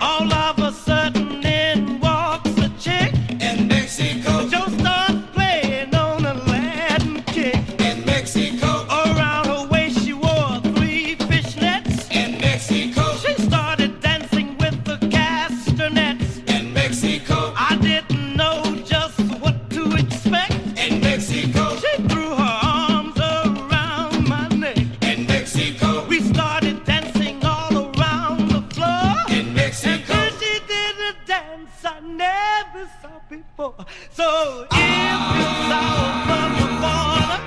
All of a sudden in walks a chick. Joe starts playing on a Latin kick. Around her waist she wore 3 fishnets. She started dancing with the castanets. I didn't know just what to expect. She threw her arms around my neck. We started dancing all around the floor. And then she did a dance I never saw before. So if you saw from the border,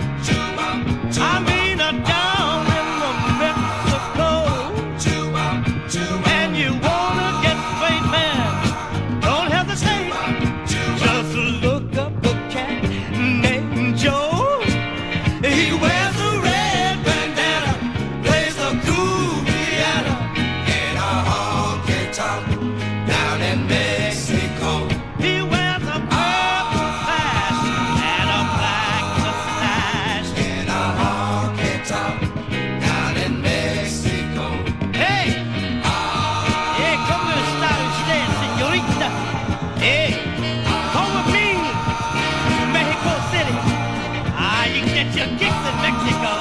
I mean down in the Mexico, and you wanna get straight, man, don't hesitate. Just look up a cat named Joe. He wears a red bandana, plays a cool piano In a honky-tonk down in Mexico. He wears a purple sash and a black mustache. In a honky-tonk down in Mexico. Hey, hey, come to start usted, señorita. Hey, come with me to Mexico City. You can get your kicks in Mexico.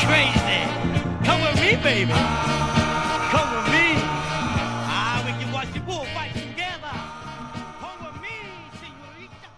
Crazy. Come with me, baby. Come with me. We can watch the bullfight together. Come with me, señorita.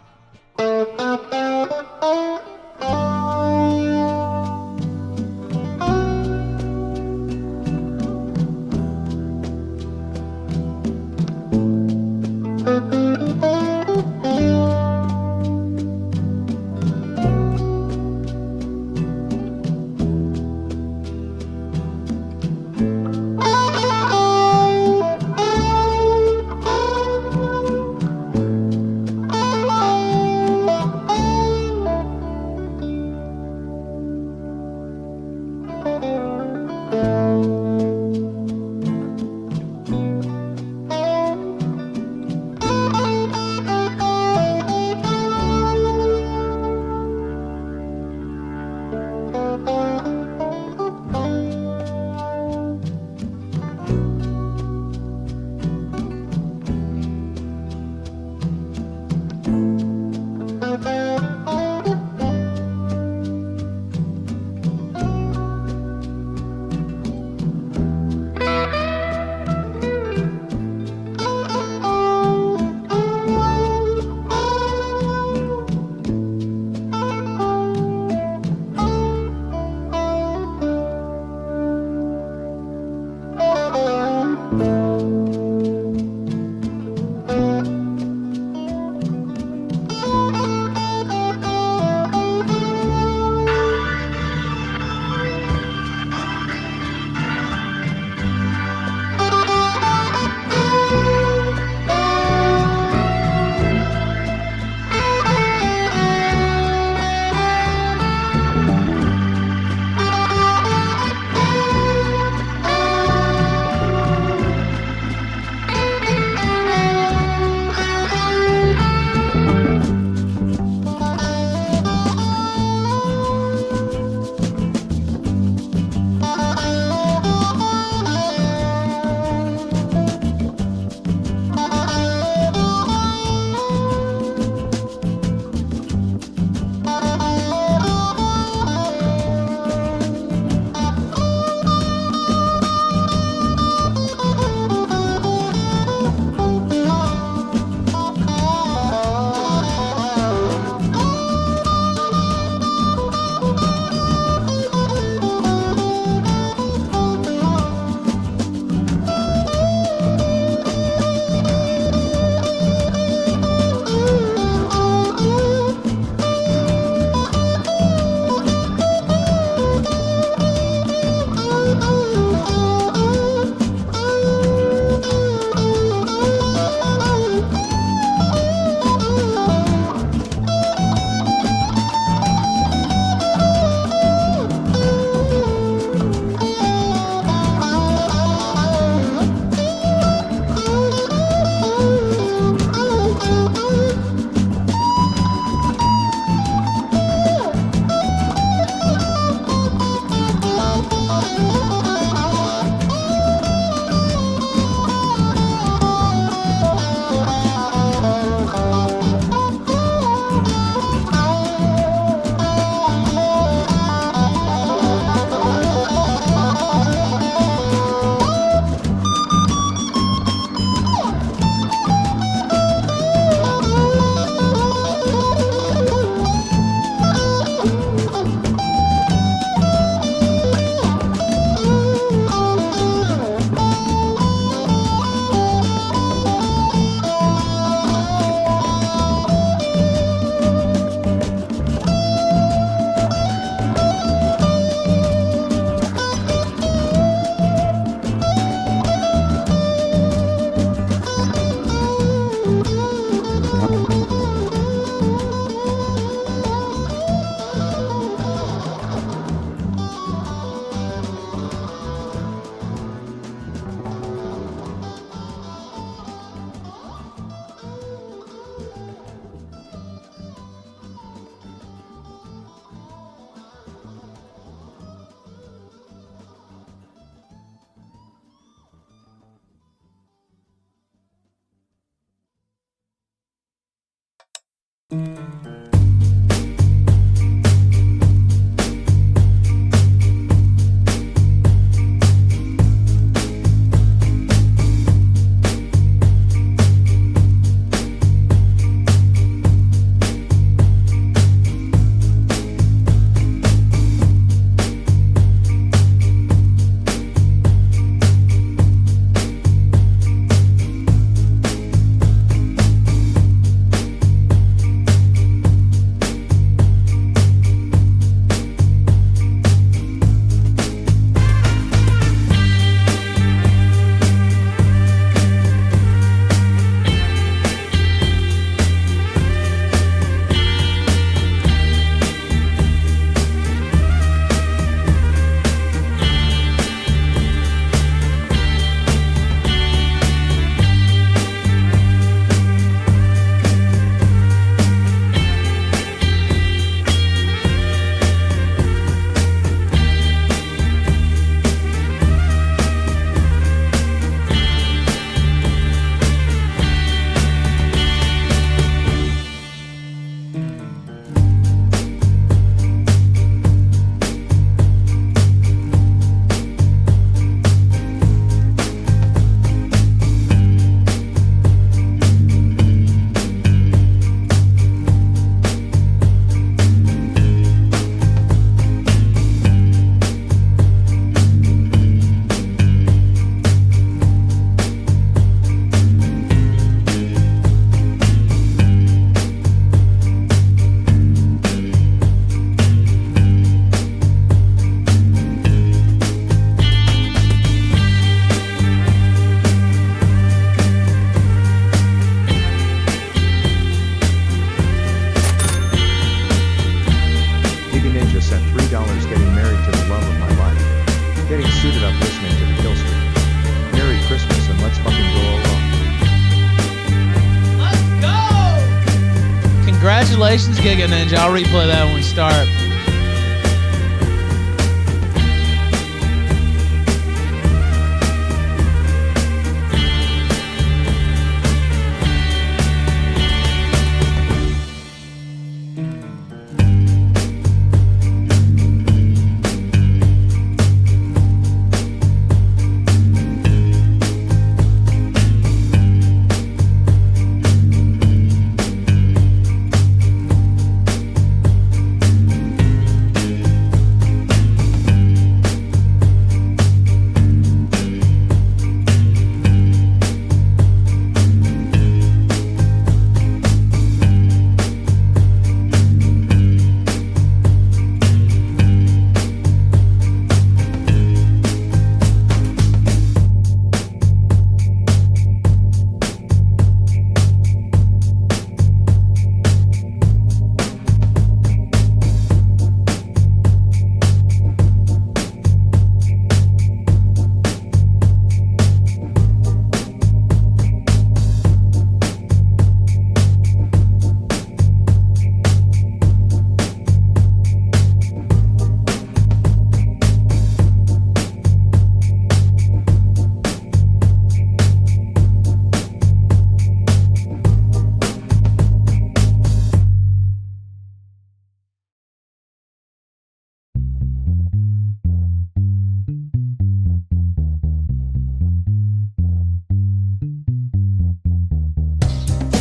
Congratulations, Giga Ninja. I'll replay that when we start.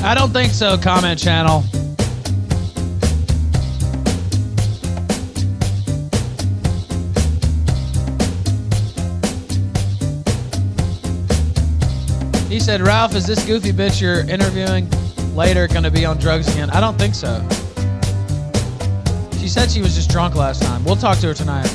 I don't think so, comment channel. He said, Ralph, is this goofy bitch you're interviewing later going to be on drugs again? I don't think so. She said she was just drunk last time. We'll talk to her tonight.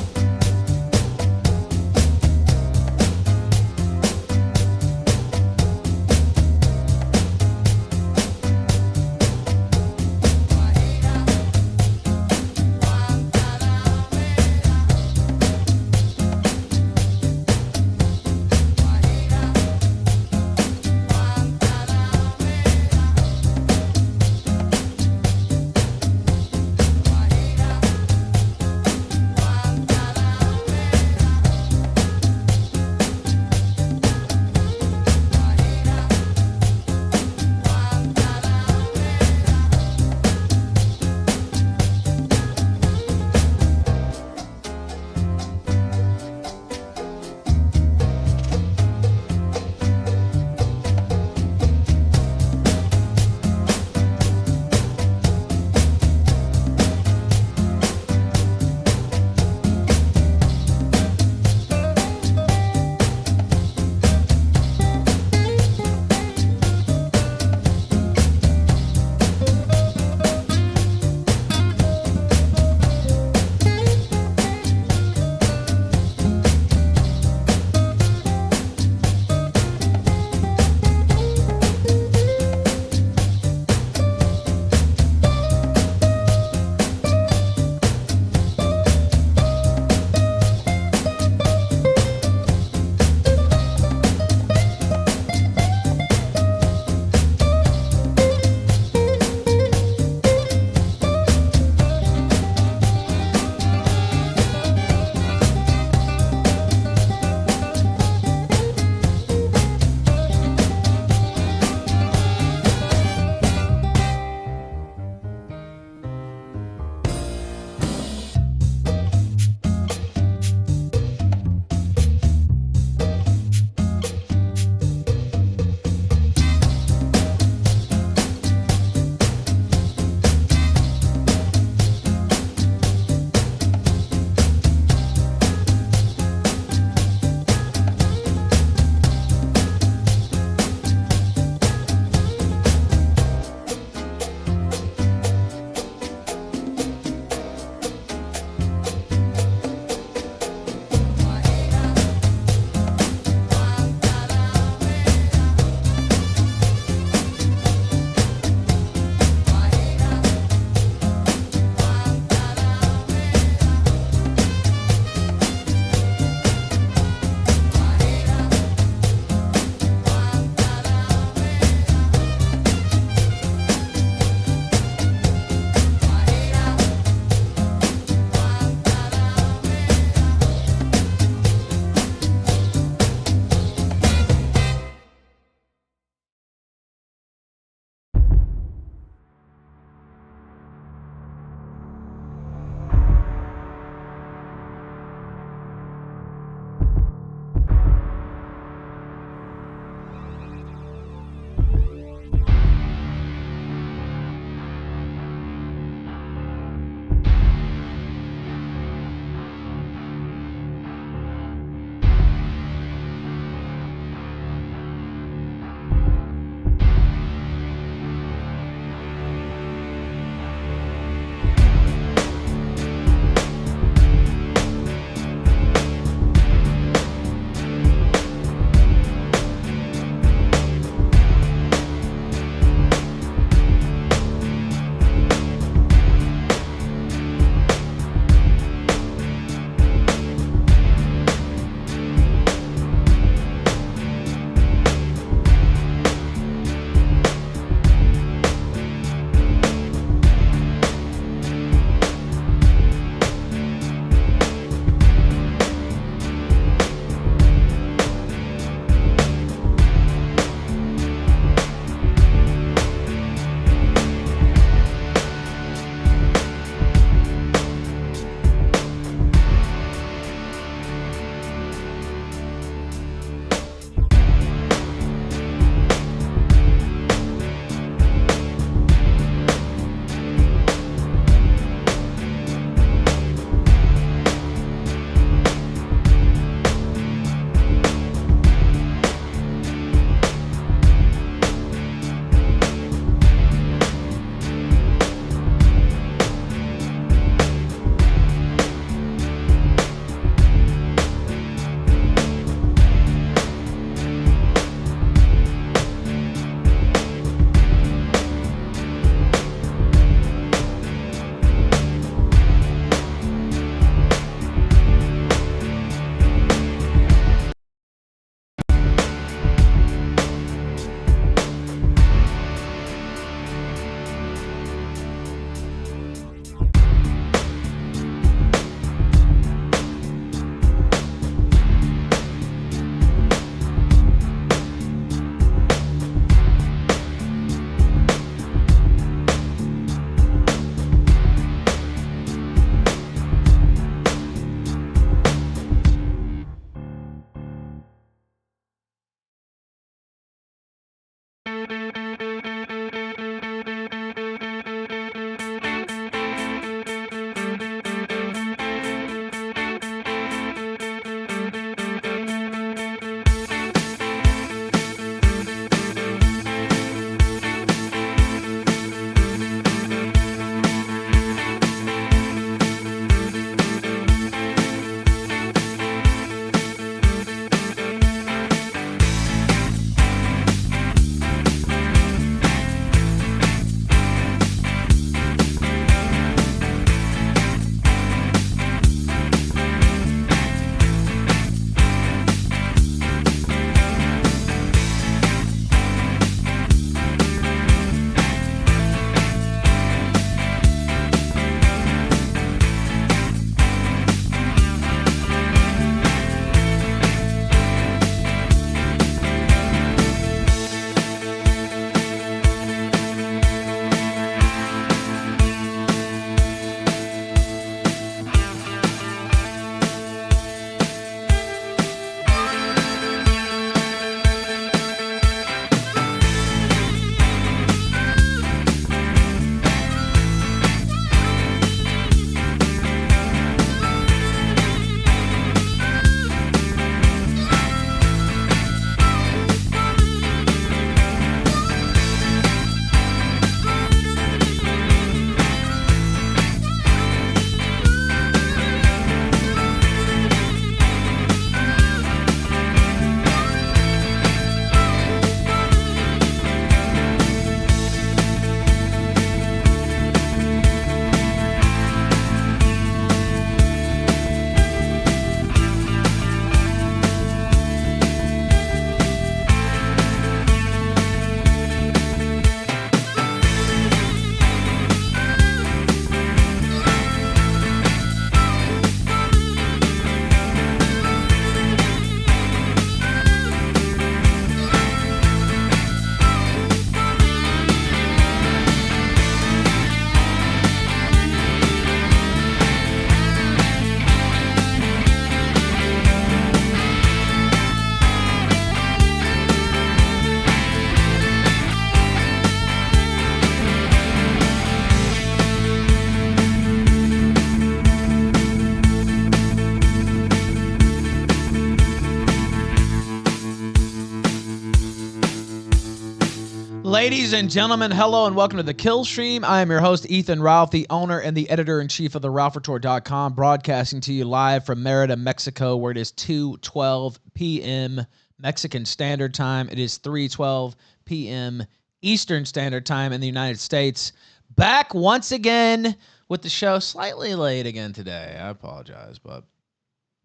Ladies and gentlemen, hello and welcome to the Killstream. I am your host, Ethan Ralph, the owner and the editor-in-chief of the RalphReport.com, broadcasting to you live from Merida, Mexico, where it is 2:12 p.m. Mexican Standard Time. It is 3:12 p.m. Eastern Standard Time in the United States. Back once again with the show. Slightly late again today. I apologize, but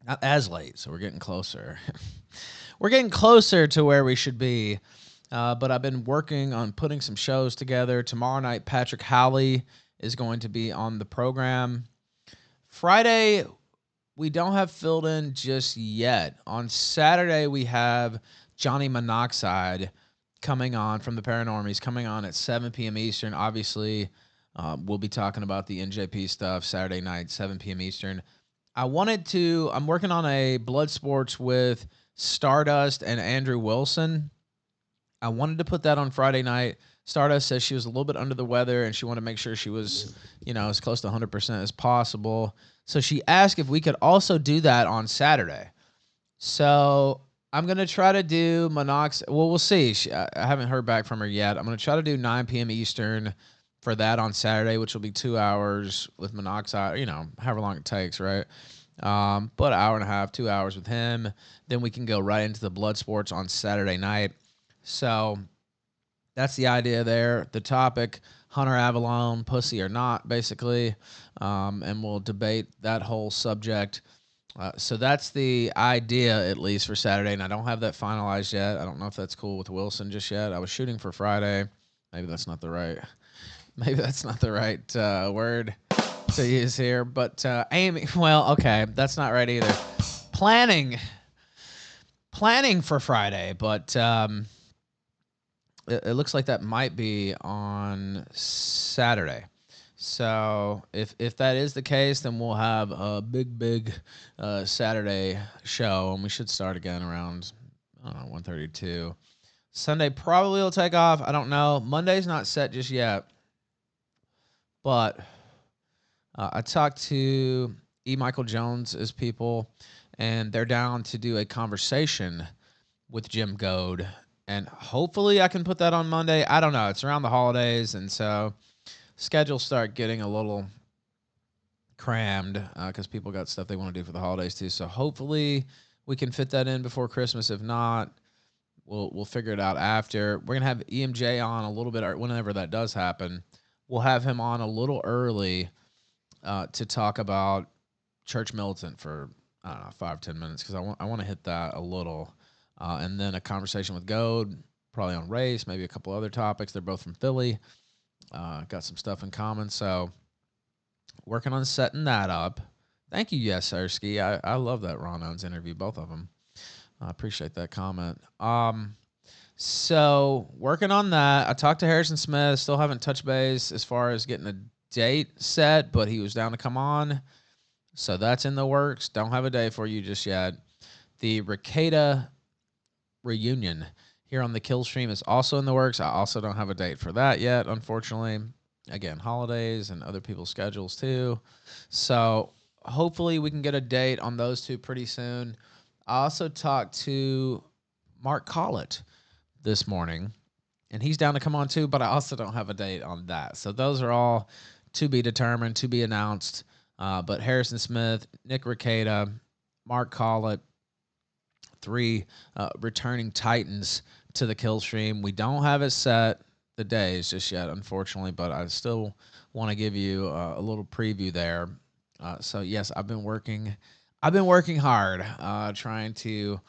not as late, so we're getting closer. We're getting closer to where we should be. But I've been working on putting some shows together. Tomorrow night, Patrick Howley is going to be on the program. Friday, we don't have filled in just yet. On Saturday, we have Johnny Monoxide coming on from the Paranormies, coming on at 7 p.m. Eastern. Obviously, we'll be talking about the NJP stuff Saturday night, 7 p.m. Eastern. I'm working on a Blood Sports with Stardust and Andrew Wilson. I wanted to put that on Friday night. Stardust says she was a little bit under the weather and she wanted to make sure she was, as close to 100% as possible. So she asked if we could also do that on Saturday. So I'm going to try to do Monoxide. Well, we'll see. I haven't heard back from her yet. I'm going to try to do 9 p.m. Eastern for that on Saturday, which will be 2 hours with Monoxide, however long it takes, right? But an hour and a half, 2 hours with him. Then we can go right into the Blood Sports on Saturday night. So that's the idea there. The topic, Hunter Avalon, pussy or not, basically. And we'll debate that whole subject. So that's the idea, at least, for Saturday. And I don't have that finalized yet. I don't know if that's cool with Wilson just yet. I was shooting for Friday. Maybe that's not the right word to use here. But aiming, well, okay, that's not right either. Planning for Friday, but it looks like that might be on Saturday. So if that is the case, then we'll have a big Saturday show, and we should start again around 1:32. Sunday probably will take off. I don't know. Monday's not set just yet, but I talked to E. Michael Jones's people, and they're down to do a conversation with Jim Goad. And hopefully I can put that on Monday. I don't know. It's around the holidays, and so schedules start getting a little crammed because people got stuff they want to do for the holidays too. So hopefully we can fit that in before Christmas. If not, we'll figure it out after. We're going to have EMJ on a little bit whenever that does happen. We'll have him on a little early to talk about Church Militant for, 5-10 minutes because I want to hit that a little. And then a conversation with Goad, probably on race, maybe a couple other topics. They're both from Philly. Got some stuff in common. So working on setting that up. Thank you, Yes Sirski. I love that Ron Owens interview, both of them. I appreciate that comment. So working on that. I talked to Harrison Smith. Still haven't touched base as far as getting a date set, but he was down to come on. So that's in the works. Don't have a day for you just yet. The Ricada reunion here on the Killstream is also in the works. I also don't have a date for that yet, unfortunately. Again, holidays and other people's schedules too. So hopefully we can get a date on those two pretty soon. I also talked to Mark Collett this morning, and he's down to come on too, but I also don't have a date on that. So those are all to be determined, to be announced. But Harrison Smith, Nick Ricada, Mark Collett, 3 returning Titans to the Killstream. We don't have it set the days just yet, unfortunately, but I still want to give you a little preview there. So yes, I've been working hard, trying to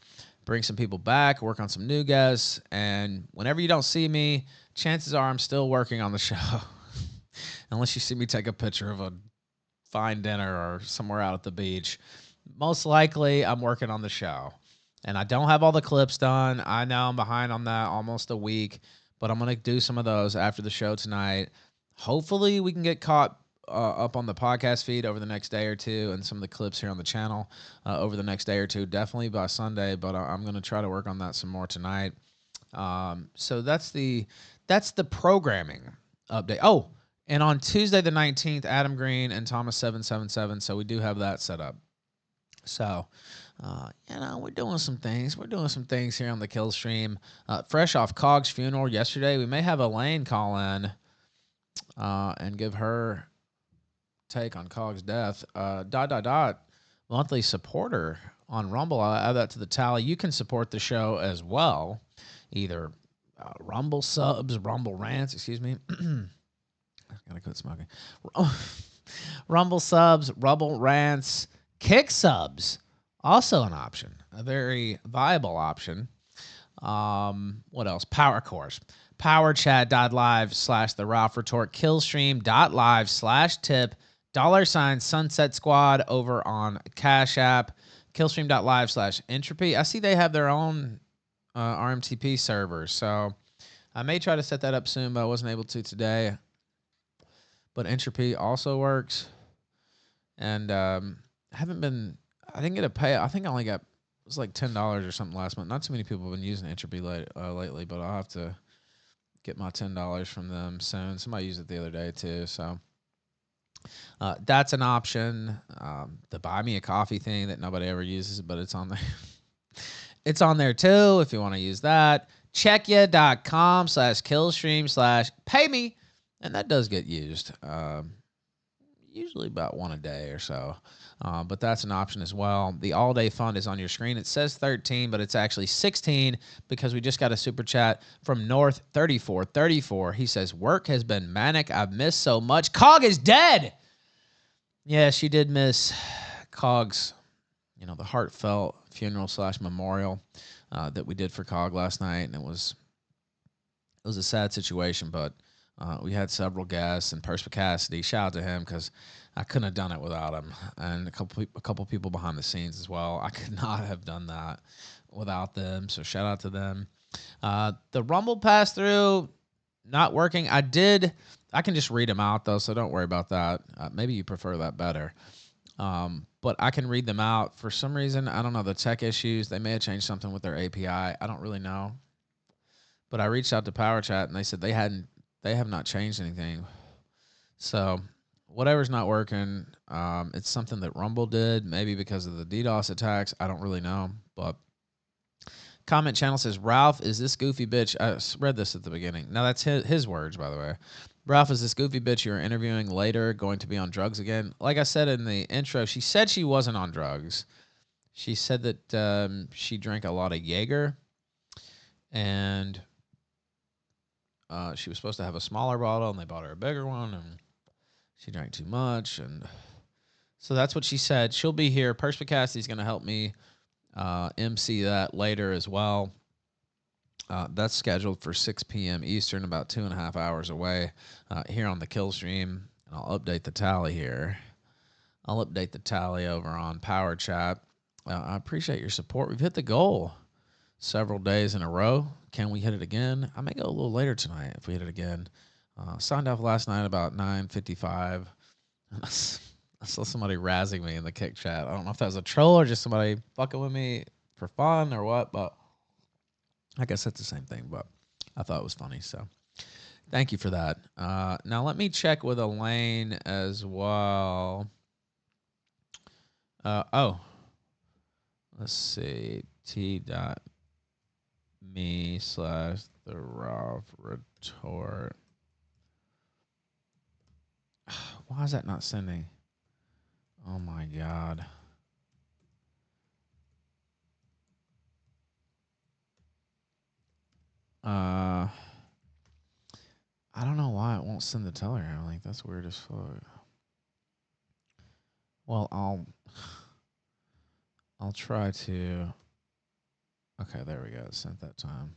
bring some people back, work on some new guests, and whenever you don't see me, chances are I'm still working on the show. Unless you see me take a picture of a fine dinner or somewhere out at the beach. Most likely I'm working on the show. And I don't have all the clips done. I know I'm behind on that almost a week, but I'm going to do some of those after the show tonight. Hopefully we can get caught up on the podcast feed over the next day or two, and some of the clips here on the channel over the next day or two, definitely by Sunday, but I'm going to try to work on that some more tonight. So that's the programming update. Oh, and on Tuesday the 19th, Adam Green and Thomas 777, so we do have that set up. So We're doing some things. We're doing some things here on the Killstream. Fresh off Cog's funeral yesterday, we may have Elaine call in and give her take on Cog's death. Monthly supporter on Rumble. I'll add that to the tally. You can support the show as well, either Rumble subs, Rumble rants. Excuse me. Gotta quit smoking. Rumble subs, Rumble rants, kick subs. Also an option, a very viable option. What else? Power course. PowerChat.live/The Ralph Retort. Killstream.live/tip. $ Sunset Squad over on Cash App. Killstream.live/entropy. I see they have their own RMTP server, so I may try to set that up soon, but I wasn't able to today. But entropy also works. And I didn't get a pay. I think I only got, it was like $10 or something last month. Not too many people have been using entropy lately, but I'll have to get my $10 from them soon. Somebody used it the other day too, so that's an option. The buy me a coffee thing that nobody ever uses, but it's on there. It's on there too if you want to use that. Checkya.com/killstream/pay me, and that does get used. Usually about one a day or so. But that's an option as well. The all-day fund is on your screen. It says 13, but it's actually 16 because we just got a super chat from North 3434. He says, work has been manic. I've missed so much. Cog is dead. Yeah, she did miss Cog's, the heartfelt funeral/memorial that we did for Cog last night. And it was a sad situation, but we had several guests and Perspicacity. Shout out to him because I couldn't have done it without him, and a couple people behind the scenes as well. I could not have done that without them. So shout out to them. The Rumble pass through not working. I can just read them out though, so don't worry about that. Maybe you prefer that better. But I can read them out. For some reason, I don't know, the tech issues. They may have changed something with their API. I don't really know. But I reached out to PowerChat and they said they have not changed anything. So whatever's not working, it's something that Rumble did, maybe because of the DDoS attacks. I don't really know. But comment channel says, Ralph, is this goofy bitch? I read this at the beginning. Now that's his words, by the way. Ralph, is this goofy bitch you're interviewing later going to be on drugs again? Like I said in the intro, she said she wasn't on drugs. She said that she drank a lot of Jaeger, and she was supposed to have a smaller bottle, and they bought her a bigger one, and she drank too much. And so that's what she said. She'll be here. Perspicacity's going to help me MC that later as well. That's scheduled for 6 p.m. Eastern, about 2.5 hours away here on the Killstream. And I'll update the tally here. I'll update the tally over on Power Chat. I appreciate your support. We've hit the goal several days in a row. Can we hit it again? I may go a little later tonight if we hit it again. Signed off last night about 9:55. I saw somebody razzing me in the kick chat. I don't know if that was a troll or just somebody fucking with me for fun or what, but I guess that's the same thing, but I thought it was funny, so thank you for that. Now let me check with Elaine as well. Let's see. T.me/the Ralph Retort. Why is that not sending? Oh my God. I don't know why it won't send the telegram. Like, that's weird as fuck. Well, I'll try to. Okay, there we go. It sent that time.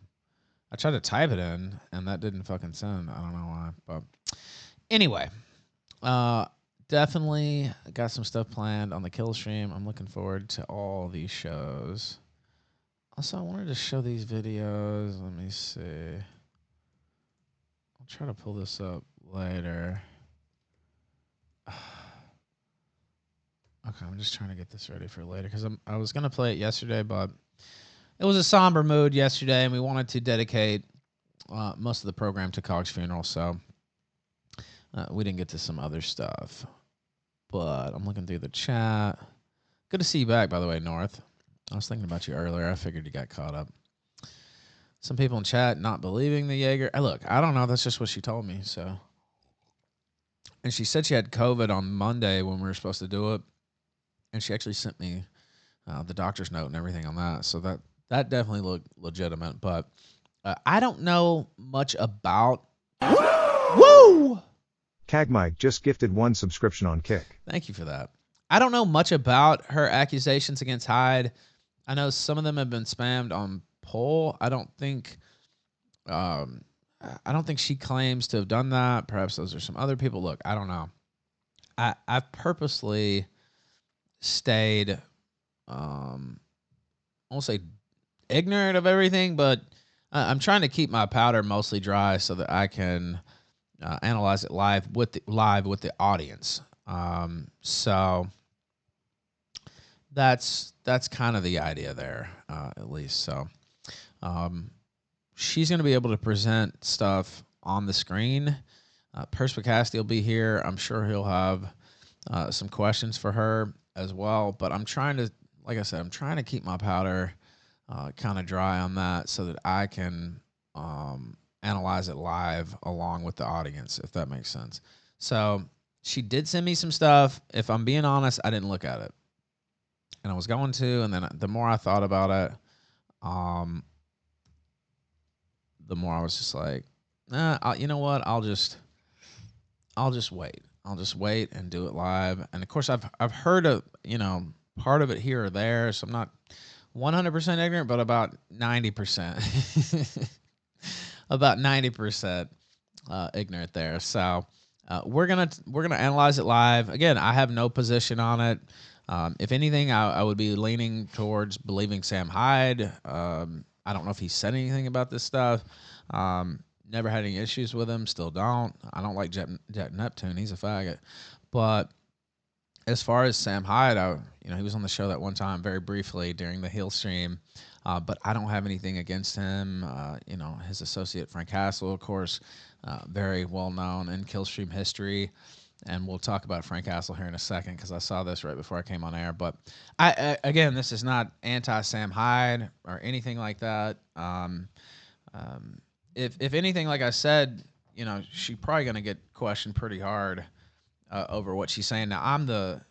I tried to type it in, and that didn't fucking send. I don't know why, but anyway, definitely got some stuff planned on the Killstream. I'm looking forward to all these shows. Also, I wanted to show these videos. Let me see. I'll try to pull this up later. Okay, I'm just trying to get this ready for later because I was going to play it yesterday, but it was a somber mood yesterday, and we wanted to dedicate most of the program to Cog's funeral, so we didn't get to some other stuff. But I'm looking through the chat. Good to see you back, by the way, North. I was thinking about you earlier. I figured you got caught up. Some people in chat not believing the Jaeger. Look, I don't know. That's just what she told me. So, and she said she had COVID on Monday when we were supposed to do it, and she actually sent me the doctor's note and everything on that. So that definitely looked legitimate. But I don't know much about. Woo! Cagmike just gifted 1 subscription on Kick. Thank you for that. I don't know much about her accusations against Hyde. I know some of them have been spammed on poll. I don't think she claims to have done that. Perhaps those are some other people. Look, I don't know. I've purposely stayed I won't say ignorant of everything, but I'm trying to keep my powder mostly dry so that I can analyze it live with the audience. So that's kind of the idea there, at least. So she's going to be able to present stuff on the screen. Perspicasti will be here. I'm sure he'll have some questions for her as well. But I'm trying to, like I said, I'm trying to keep my powder kind of dry on that so that I can analyze it live along with the audience, if that makes sense. So she did send me some stuff. If I'm being honest, I didn't look at it. And I was going to, and then the more I thought about it, the more I was just like, nah, you know what? I'll just wait. I'll just wait and do it live. And of course, I've heard of, part of it here or there, so I'm not 100% ignorant, but about 90%, about 90% ignorant there. So we're gonna analyze it live. Again, I have no position on it. If anything, I would be leaning towards believing Sam Hyde. I don't know if he said anything about this stuff. Never had any issues with him. Still don't. I don't like Jet Neptune. He's a faggot. But as far as Sam Hyde, he was on the show that one time very briefly during the Killstream. But I don't have anything against him. His associate Frank Castle, of course, very well known in Killstream history. And we'll talk about Frank Castle here in a second because I saw this right before I came on air. But again, this is not anti-Sam Hyde or anything like that. If anything, like I said, she's probably going to get questioned pretty hard over what she's saying. Now, I'm the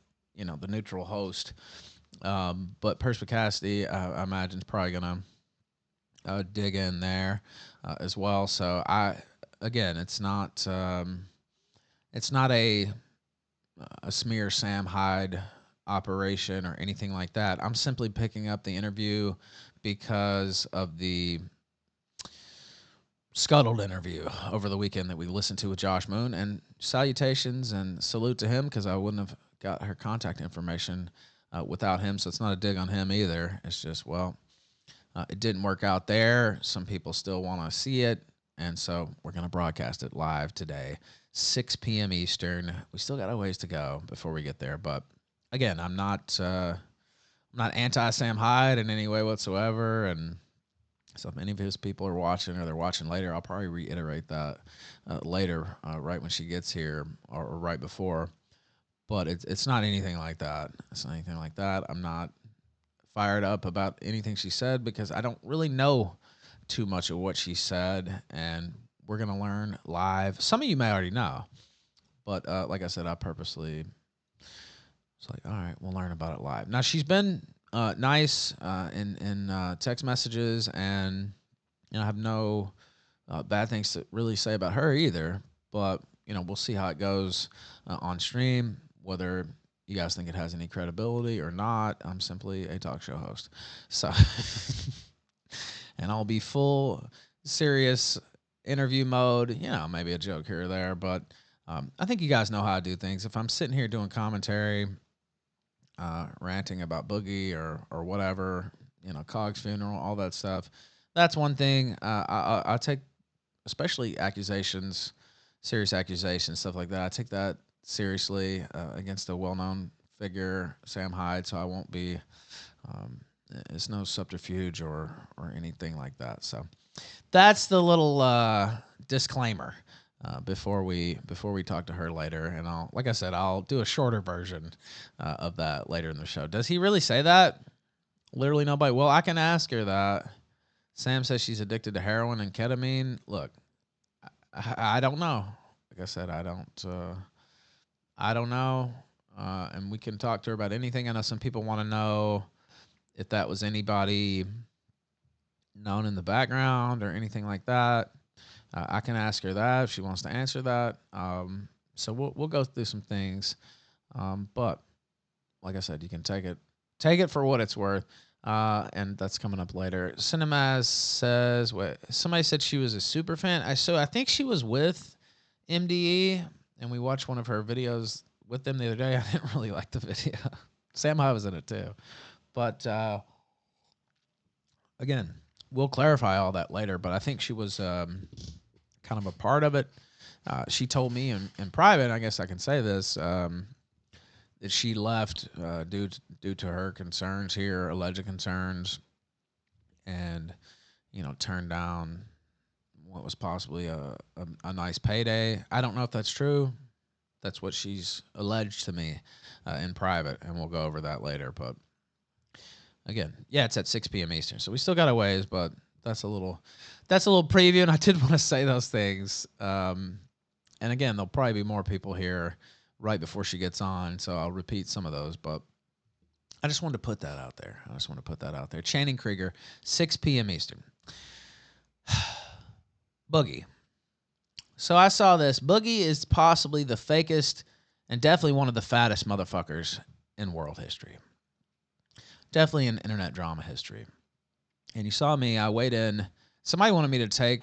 neutral host, but Perspicasti, I imagine, is probably going to dig in there as well. So it's not a smear Sam Hyde operation or anything like that. I'm simply picking up the interview because of the scuttled interview over the weekend that we listened to with Josh Moon, and salutations and salute to him because I wouldn't have got her contact information without him. So it's not a dig on him either. It's just, it didn't work out there. Some people still want to see it. And so we're going to broadcast it live today, 6 p.m. Eastern. We still got a ways to go before we get there. But again, I'm not anti-Sam Hyde in any way whatsoever. And so if any of his people are watching or they're watching later, I'll probably reiterate that later, right when she gets here or right before. But it's not anything like that. It's not anything like that. I'm not fired up about anything she said because I don't really know too much of what she said, and we're going to learn live. Some of you may already know, but like I said, I purposely was like, all right, we'll learn about it live. Now, she's been nice in text messages, and I have no bad things to really say about her either, but we'll see how it goes on stream, whether you guys think it has any credibility or not. I'm simply a talk show host. So, and I'll be full serious interview mode, maybe a joke here or there, but I think you guys know how I do things. If I'm sitting here doing commentary, ranting about Boogie or whatever, Cog's funeral, all that stuff, that's one thing. I take, especially accusations, serious accusations, stuff like that. I take that seriously against a well-known figure, Sam Hyde, so I won't be, it's no subterfuge or anything like that. So that's the little disclaimer before we talk to her later. And like I said, I'll do a shorter version of that later in the show. Does he really say that? Literally nobody. Well, I can ask her that. Sam says she's addicted to heroin and ketamine. Look, I don't know. Like I said, I don't know. And we can talk to her about anything. I know some people want to know if that was anybody known in the background or anything like that. I can ask her that if she wants to answer that. So we'll go through some things. But like I said, you can take it for what it's worth. And that's coming up later. Cinemaz says, somebody said she was a super fan. I think she was with MDE, and we watched one of her videos with them the other day. I didn't really like the video. Sam Hyde was in it too. But again, we'll clarify all that later. But I think she was kind of a part of it. She told me in private, I guess I can say this, that she left due to her concerns here, alleged concerns, and turned down what was possibly a nice payday. I don't know if that's true. That's what she's alleged to me in private, and we'll go over that later. But again, yeah, it's at 6 p.m. Eastern, so we still got a ways, but that's a little preview, and I did want to say those things. And again, there'll probably be more people here right before she gets on, so I'll repeat some of those, but I just wanted to put that out there. Channing Creager, 6 p.m. Eastern. Boogie. So I saw this. Boogie is possibly the fakest and definitely one of the fattest motherfuckers in world history. Definitely in internet drama history. And you saw me, I weighed in. Somebody wanted me to take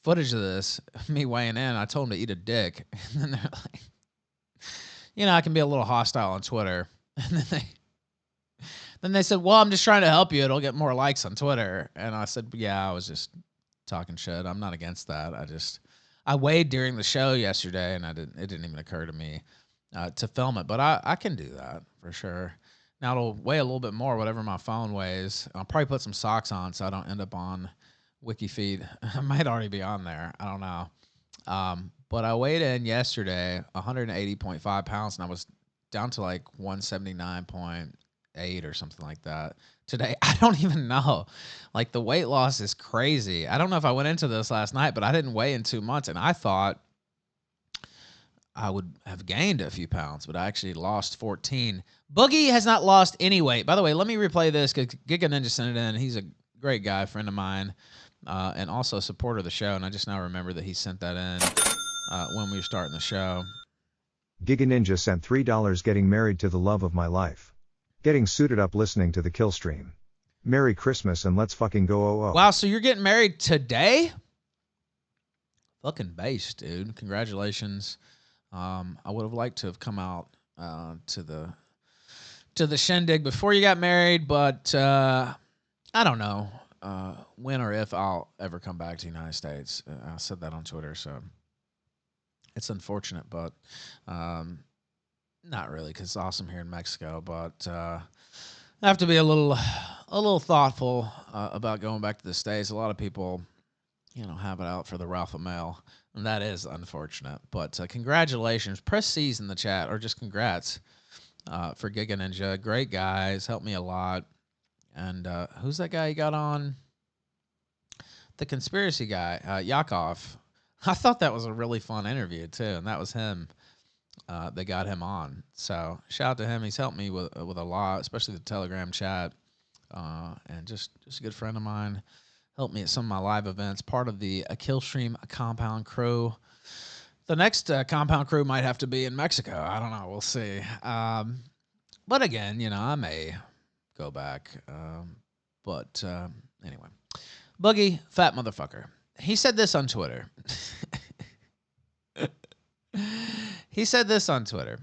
footage of this, me weighing in. I told them to eat a dick. And then they're like, I can be a little hostile on Twitter. And then they said, well, I'm just trying to help you. It'll get more likes on Twitter. And I said, yeah, I was just talking shit. I'm not against that. I weighed during the show yesterday, and it didn't even occur to me to film it. But I can do that for sure. Now it'll weigh a little bit more, whatever my phone weighs. I'll probably put some socks on so I don't end up on WikiFeed. I might already be on there. I don't know. But I weighed in yesterday 180.5 pounds, and I was down to like 179.8 or something like that. Today, I don't even know. Like, the weight loss is crazy. I don't know if I went into this last night, but I didn't weigh in 2 months, and I thought I would have gained a few pounds, but I actually lost 14. Boogie has not lost any weight. By the way, let me replay this because Giga Ninja sent it in. He's a great guy, friend of mine, and also a supporter of the show, and I just now remember that he sent that in when we were starting the show. Giga Ninja sent $3 getting married to the love of my life. Getting suited up listening to the Killstream. Merry Christmas and let's fucking go. Wow, so you're getting married today? Fucking base, dude. Congratulations. I would have liked to have come out to the shindig before you got married, but I don't know when or if I'll ever come back to the United States. I said that on Twitter, so it's unfortunate, but not really, because it's awesome here in Mexico. But I have to be a little thoughtful about going back to the States. A lot of people, have it out for the Ralph Mail, and that is unfortunate. But congratulations. Press C's in the chat, or just congrats for Giga Ninja. Great guys. Helped me a lot. And who's that guy you got on? The conspiracy guy, Yakov. I thought that was a really fun interview, too, and that was him. They got him on. So shout out to him. He's helped me with a lot, especially the Telegram chat. And just a good friend of mine. Helped me at some of my live events. Part of the Killstream compound crew. The next compound crew might have to be in Mexico. I don't know. We'll see. But again, I may go back. But anyway. Boogie, fat motherfucker. He said this on Twitter. He said this on Twitter.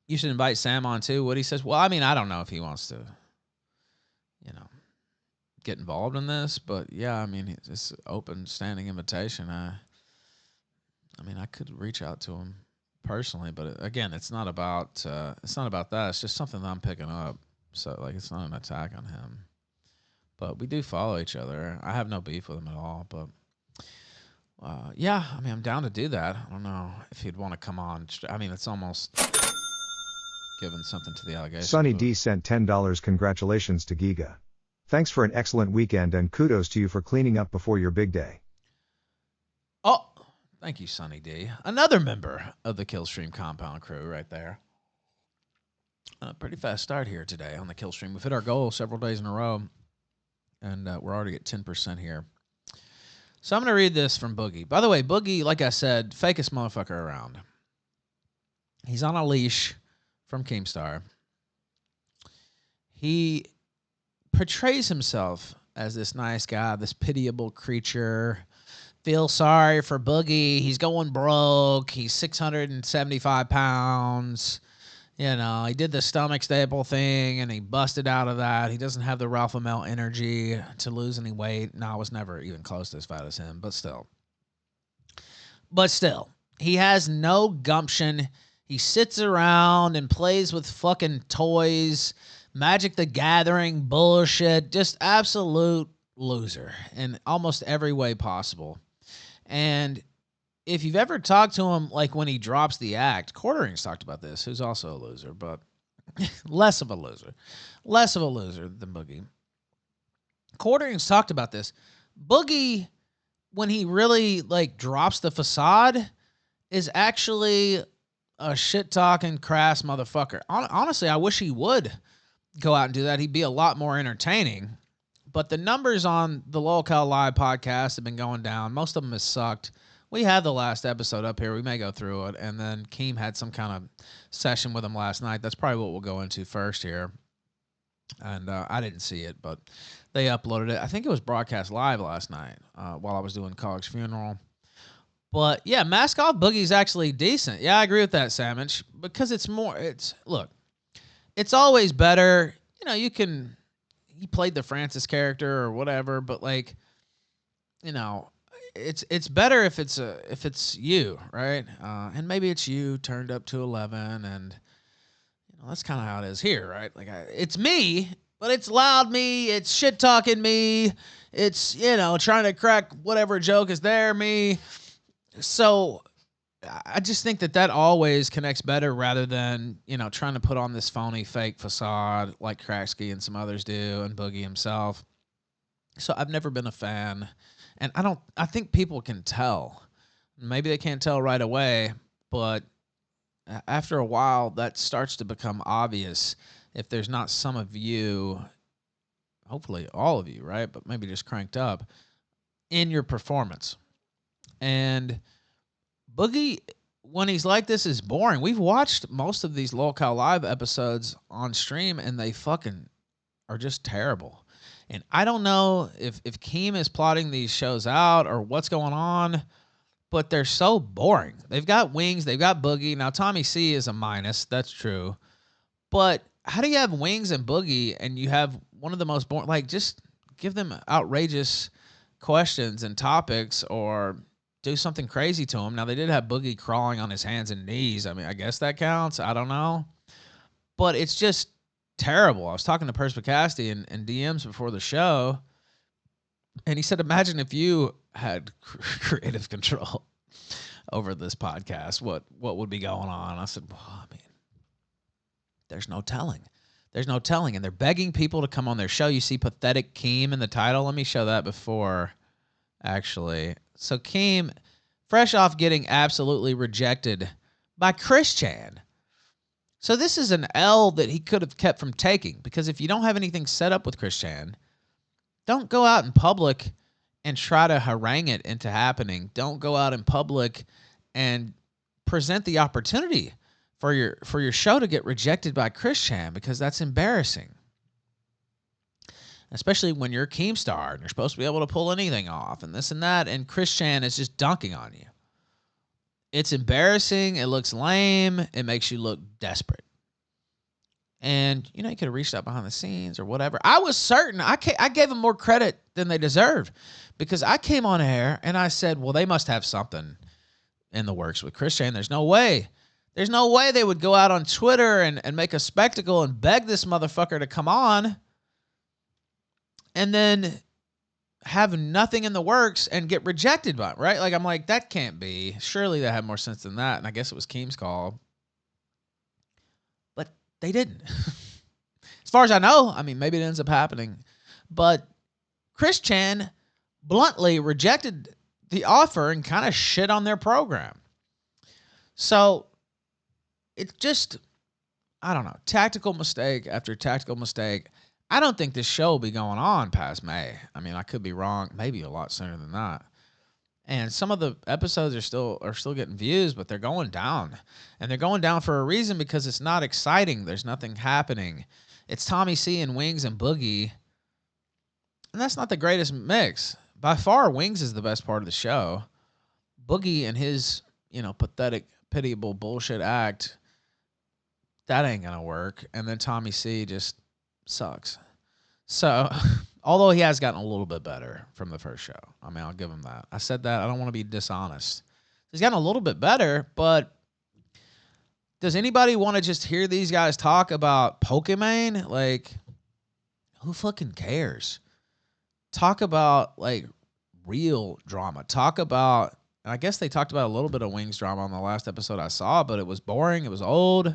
You should invite Sam on too. Woody says, well, I mean, I don't know if he wants to, get involved in this, but yeah, I mean, it's an open standing invitation. I could reach out to him personally, but again, it's not about that. It's just something that I'm picking up. So it's not an attack on him, but we do follow each other. I have no beef with him at all, but yeah, I'm down to do that. I don't know if he'd want to come on. It's almost given something to the allegation. Sunny but- D sent $10 congratulations to Giga. Thanks for an excellent weekend and kudos to you for cleaning up before your big day. Oh, thank you, Sunny D. Another member of the Killstream compound crew right there. Pretty fast start here today on the Killstream. We've hit our goal several days in a row, and we're already at 10% here. So I'm going to read this from Boogie. By the way, Boogie, like I said, fakest motherfucker around. He's on a leash from Keemstar. He portrays himself as this nice guy, this pitiable creature. Feel sorry for Boogie. He's going broke. He's 675 pounds. You know, he did the stomach staple thing, and he busted out of that. He doesn't have the Ralph Amel energy to lose any weight. No, I was never even close to as fat as him, but still. He has no gumption. He sits around and plays with fucking toys, Magic the Gathering bullshit, just absolute loser in almost every way possible. And if you've ever talked to him, like when he drops the act, Quartering's talked about this, who's also a loser, but less of a loser than Boogie. Quartering's talked about this. Boogie, when he really like drops the facade, is actually a shit-talking, crass motherfucker. Honestly, I wish he would go out and do that. He'd be a lot more entertaining. But the numbers on the Lolcow Live podcast have been going down. Most of them have sucked. We had the last episode up here. We may go through it. And then Keem had some kind of session with him last night. That's probably what we'll go into first here. And I didn't see it, but they uploaded it. I think it was broadcast live last night while I was doing Cog's funeral. But, yeah, Mask Off Boogie's actually decent. Yeah, I agree with that, Samich. Because look, it's always better. You know, he played the Francis character or whatever, but, like, you know, it's better if it's you, right? And maybe it's you turned up to 11, and you know that's kind of how it is here, right? Like it's me, but it's loud me, it's shit talking me, it's trying to crack whatever joke is there me. So I just think that always connects better rather than trying to put on this phony fake facade like Kraksky and some others do, and Boogie himself. So I've never been a fan. And I think people can tell. Maybe they can't tell right away, but after a while, that starts to become obvious if there's not some of you, hopefully all of you, right? But maybe just cranked up in your performance. And Boogie, when he's like this, is boring. We've watched most of these Lolcow Live episodes on stream, and they fucking are just terrible. And I don't know if Keem is plotting these shows out or what's going on, but they're so boring. They've got Wings. They've got Boogie. Now, Tommy C is a minus. That's true. But how do you have Wings and Boogie and you have one of the most boring? Like, just give them outrageous questions and topics or do something crazy to them. Now, they did have Boogie crawling on his hands and knees. I mean, I guess that counts. I don't know. But it's just terrible. I was talking to Perspicasti in DMs before the show, and he said, imagine if you had creative control over this podcast, what would be going on? I said, well, I mean, there's no telling. And they're begging people to come on their show. You see Pathetic Keem in the title. Let me show that before, actually. So Keem, fresh off getting absolutely rejected by Chris Chan. So this is an L that he could have kept from taking, because if you don't have anything set up with Chris Chan, don't go out in public and try to harangue it into happening. Don't go out in public and present the opportunity for your show to get rejected by Chris Chan, because that's embarrassing. Especially when you're Keemstar and you're supposed to be able to pull anything off and this and that, and Chris Chan is just dunking on you. It's embarrassing. It looks lame. It makes you look desperate. And, you could have reached out behind the scenes or whatever. I was certain. I gave them more credit than they deserve, because I came on air and I said, well, they must have something in the works with Chris Chan. There's no way. There's no way they would go out on Twitter and make a spectacle and beg this motherfucker to come on and then have nothing in the works and get rejected by it, right? Like, I'm like, that can't be. Surely they had more sense than that. And I guess it was Keem's call. But they didn't. As far as I know, I mean, maybe it ends up happening. But Chris Chan bluntly rejected the offer and kind of shit on their program. So it's just, I don't know, tactical mistake after tactical mistake. I don't think this show will be going on past May. I mean, I could be wrong. Maybe a lot sooner than that. And some of the episodes are still getting views, but they're going down. And they're going down for a reason, because it's not exciting. There's nothing happening. It's Tommy C and Wings and Boogie. And that's not the greatest mix. By far, Wings is the best part of the show. Boogie and his, pathetic, pitiable bullshit act, that ain't going to work. And then Tommy C just sucks. So, although he has gotten a little bit better from the first show. I mean, I'll give him that. I said that. I don't want to be dishonest. He's gotten a little bit better, but does anybody want to just hear these guys talk about Pokemon? Like, who fucking cares? Talk about, like, real drama. Talk about, and I guess they talked about a little bit of Wings drama on the last episode I saw, but it was boring. It was old.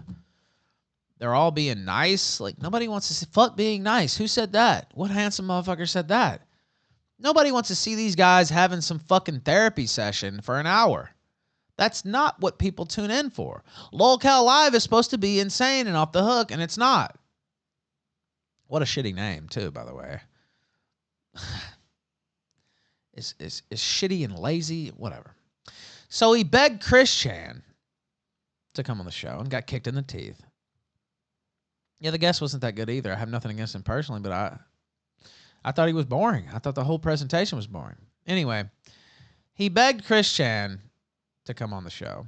They're all being nice. Like, nobody wants to see, fuck being nice. Who said that? What handsome motherfucker said that? Nobody wants to see these guys having some fucking therapy session for an hour. That's not what people tune in for. LOLCal Live is supposed to be insane and off the hook, and it's not. What a shitty name, too, by the way. It's shitty and lazy, whatever. So he begged Chris Chan to come on the show and got kicked in the teeth. Yeah, the guest wasn't that good either. I have nothing against him personally, but I thought he was boring. I thought the whole presentation was boring. Anyway, he begged Chris Chan to come on the show.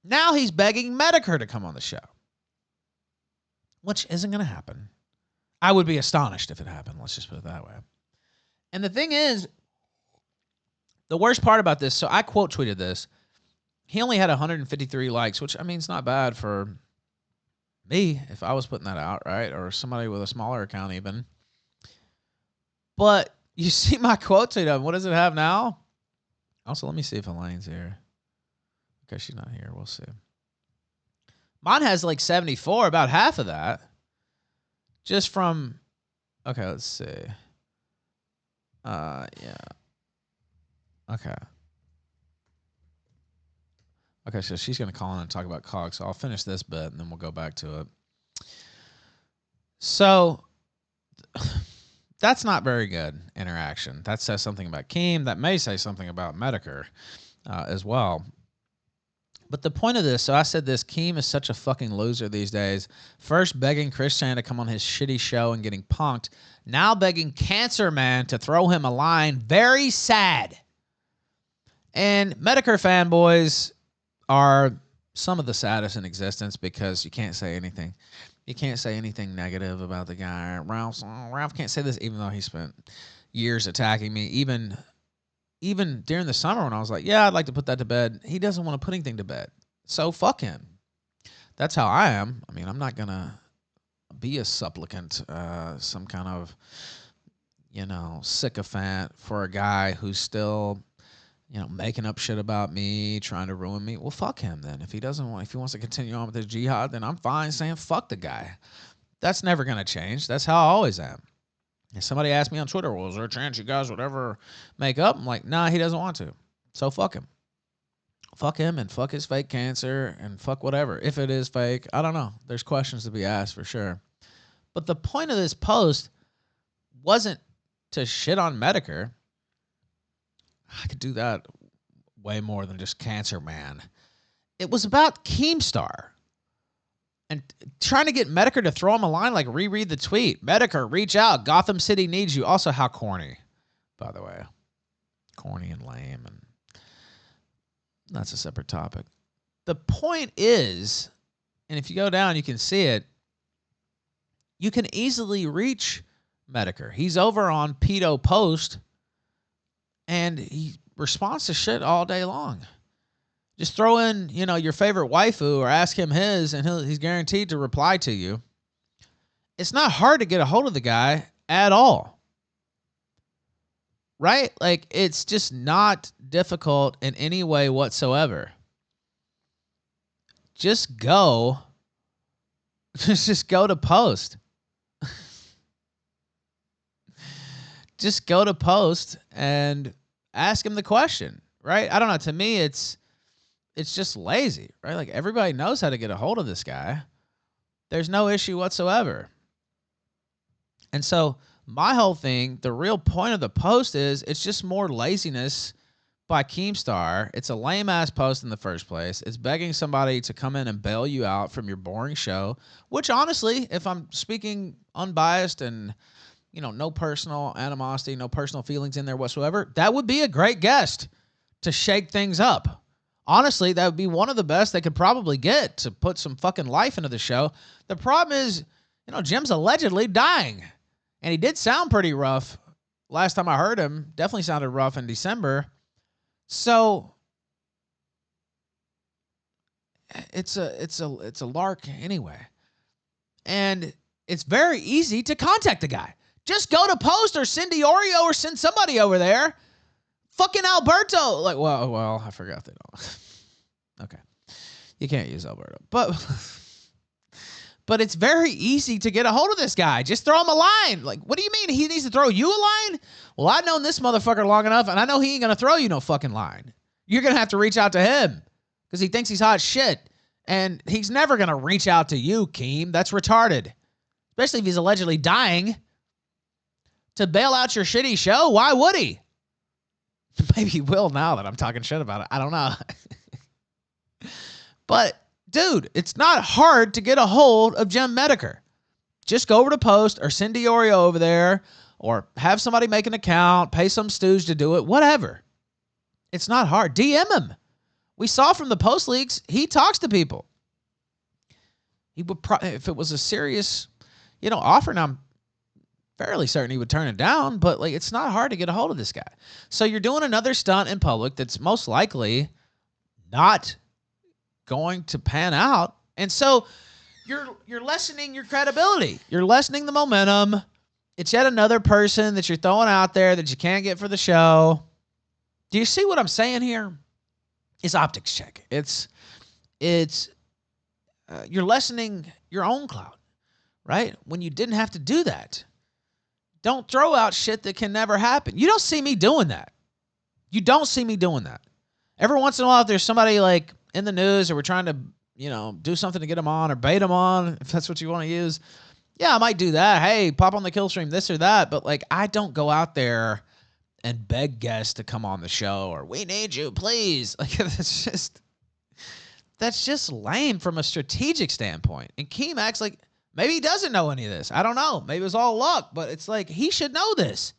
Now he's begging Medicare to come on the show, which isn't going to happen. I would be astonished if it happened. Let's just put it that way. And the thing is, the worst part about this, so I quote tweeted this. He only had 153 likes, which, I mean, it's not bad for me if I was putting that out, right? Or somebody with a smaller account even. But you see my quote tweet of, what does it have now? Also, let me see if Elaine's here. Okay, she's not here. We'll see. Mine has like 74, about half of that. Just from, okay, let's see. Yeah. Okay. Okay, so she's going to call in and talk about COG, so I'll finish this bit, and then we'll go back to it. So, that's not very good interaction. That says something about Keem. That may say something about Medicare as well. But the point of this, so I said this, Keem is such a fucking loser these days. First begging Chris Chan to come on his shitty show and getting punked. Now begging Cancer Man to throw him a line. Very sad. And Medicare fanboys are some of the saddest in existence because you can't say anything. You can't say anything negative about the guy. Ralph can't say this, even though he spent years attacking me. Even during the summer when I was like, yeah, I'd like to put that to bed. He doesn't want to put anything to bed. So fuck him. That's how I am. I mean, I'm not going to be a supplicant, some kind of, sycophant for a guy who's still, making up shit about me, trying to ruin me. Well, fuck him then. If he wants to continue on with his jihad, then I'm fine saying fuck the guy. That's never going to change. That's how I always am. If somebody asked me on Twitter, well, is there a chance you guys would ever make up? I'm like, nah, he doesn't want to. So fuck him. Fuck him and fuck his fake cancer and fuck whatever. If it is fake, I don't know. There's questions to be asked for sure. But the point of this post wasn't to shit on Medicare. I could do that way more than just Cancer Man. It was about Keemstar. And trying to get Medicare to throw him a line, like reread the tweet. Medicare, reach out. Gotham City needs you. Also, how corny, by the way. Corny and lame. And that's a separate topic. The point is, and if you go down, you can see it. You can easily reach Medicare. He's over on Pedo Post. And he responds to shit all day long. Just throw in, your favorite waifu or ask him his, and he's guaranteed to reply to you. It's not hard to get a hold of the guy at all. Right? Like, it's just not difficult in any way whatsoever. Just go Just go to post. Just go to post and ask him the question, right? I don't know. To me, it's just lazy, right? Like, everybody knows how to get a hold of this guy. There's no issue whatsoever. And so my whole thing, the real point of the post is it's just more laziness by Keemstar. It's a lame-ass post in the first place. It's begging somebody to come in and bail you out from your boring show, which honestly, if I'm speaking unbiased and, you know, no personal animosity, no personal feelings in there whatsoever, that would be a great guest to shake things up. Honestly, that would be one of the best they could probably get to put some fucking life into the show. The problem is, you know, Jim's allegedly dying. And he did sound pretty rough last time I heard him. Definitely sounded rough in December. So it's a lark anyway. And it's very easy to contact the guy. Just go to post or send Oreo or send somebody over there. Fucking Alberto. Like, well, I forgot they don't. Okay. You can't use Alberto. But it's very easy to get a hold of this guy. Just throw him a line. Like, what do you mean he needs to throw you a line? Well, I've known this motherfucker long enough, and I know he ain't going to throw you no fucking line. You're going to have to reach out to him because he thinks he's hot shit. And he's never going to reach out to you, Keem. That's retarded. Especially if he's allegedly dying. To bail out your shitty show, why would he? Maybe he will now that I'm talking shit about it. I don't know. But, dude, it's not hard to get a hold of Jim Mediker. Just go over to post or send Oreo over there or have somebody make an account, pay some stooge to do it, whatever. It's not hard. DM him. We saw from the post leaks, he talks to people. He would if it was a serious, offer, and I'm fairly certain he would turn it down, but like, it's not hard to get a hold of this guy. So you're doing another stunt in public that's most likely not going to pan out. And so you're lessening your credibility. You're lessening the momentum. It's yet another person that you're throwing out there that you can't get for the show. Do you see what I'm saying here? It's optics check. It's you're lessening your own clout, right? When you didn't have to do that. Don't throw out shit that can never happen. You don't see me doing that. You don't see me doing that. Every once in a while, if there's somebody like in the news or we're trying to, do something to get them on or bait them on, if that's what you want to use, yeah, I might do that. Hey, pop on the Killstream, this or that. But like, I don't go out there and beg guests to come on the show or we need you, please. Like, that's just lame from a strategic standpoint. And Keem acts like maybe he doesn't know any of this. I don't know. Maybe it was all luck, but it's like he should know this.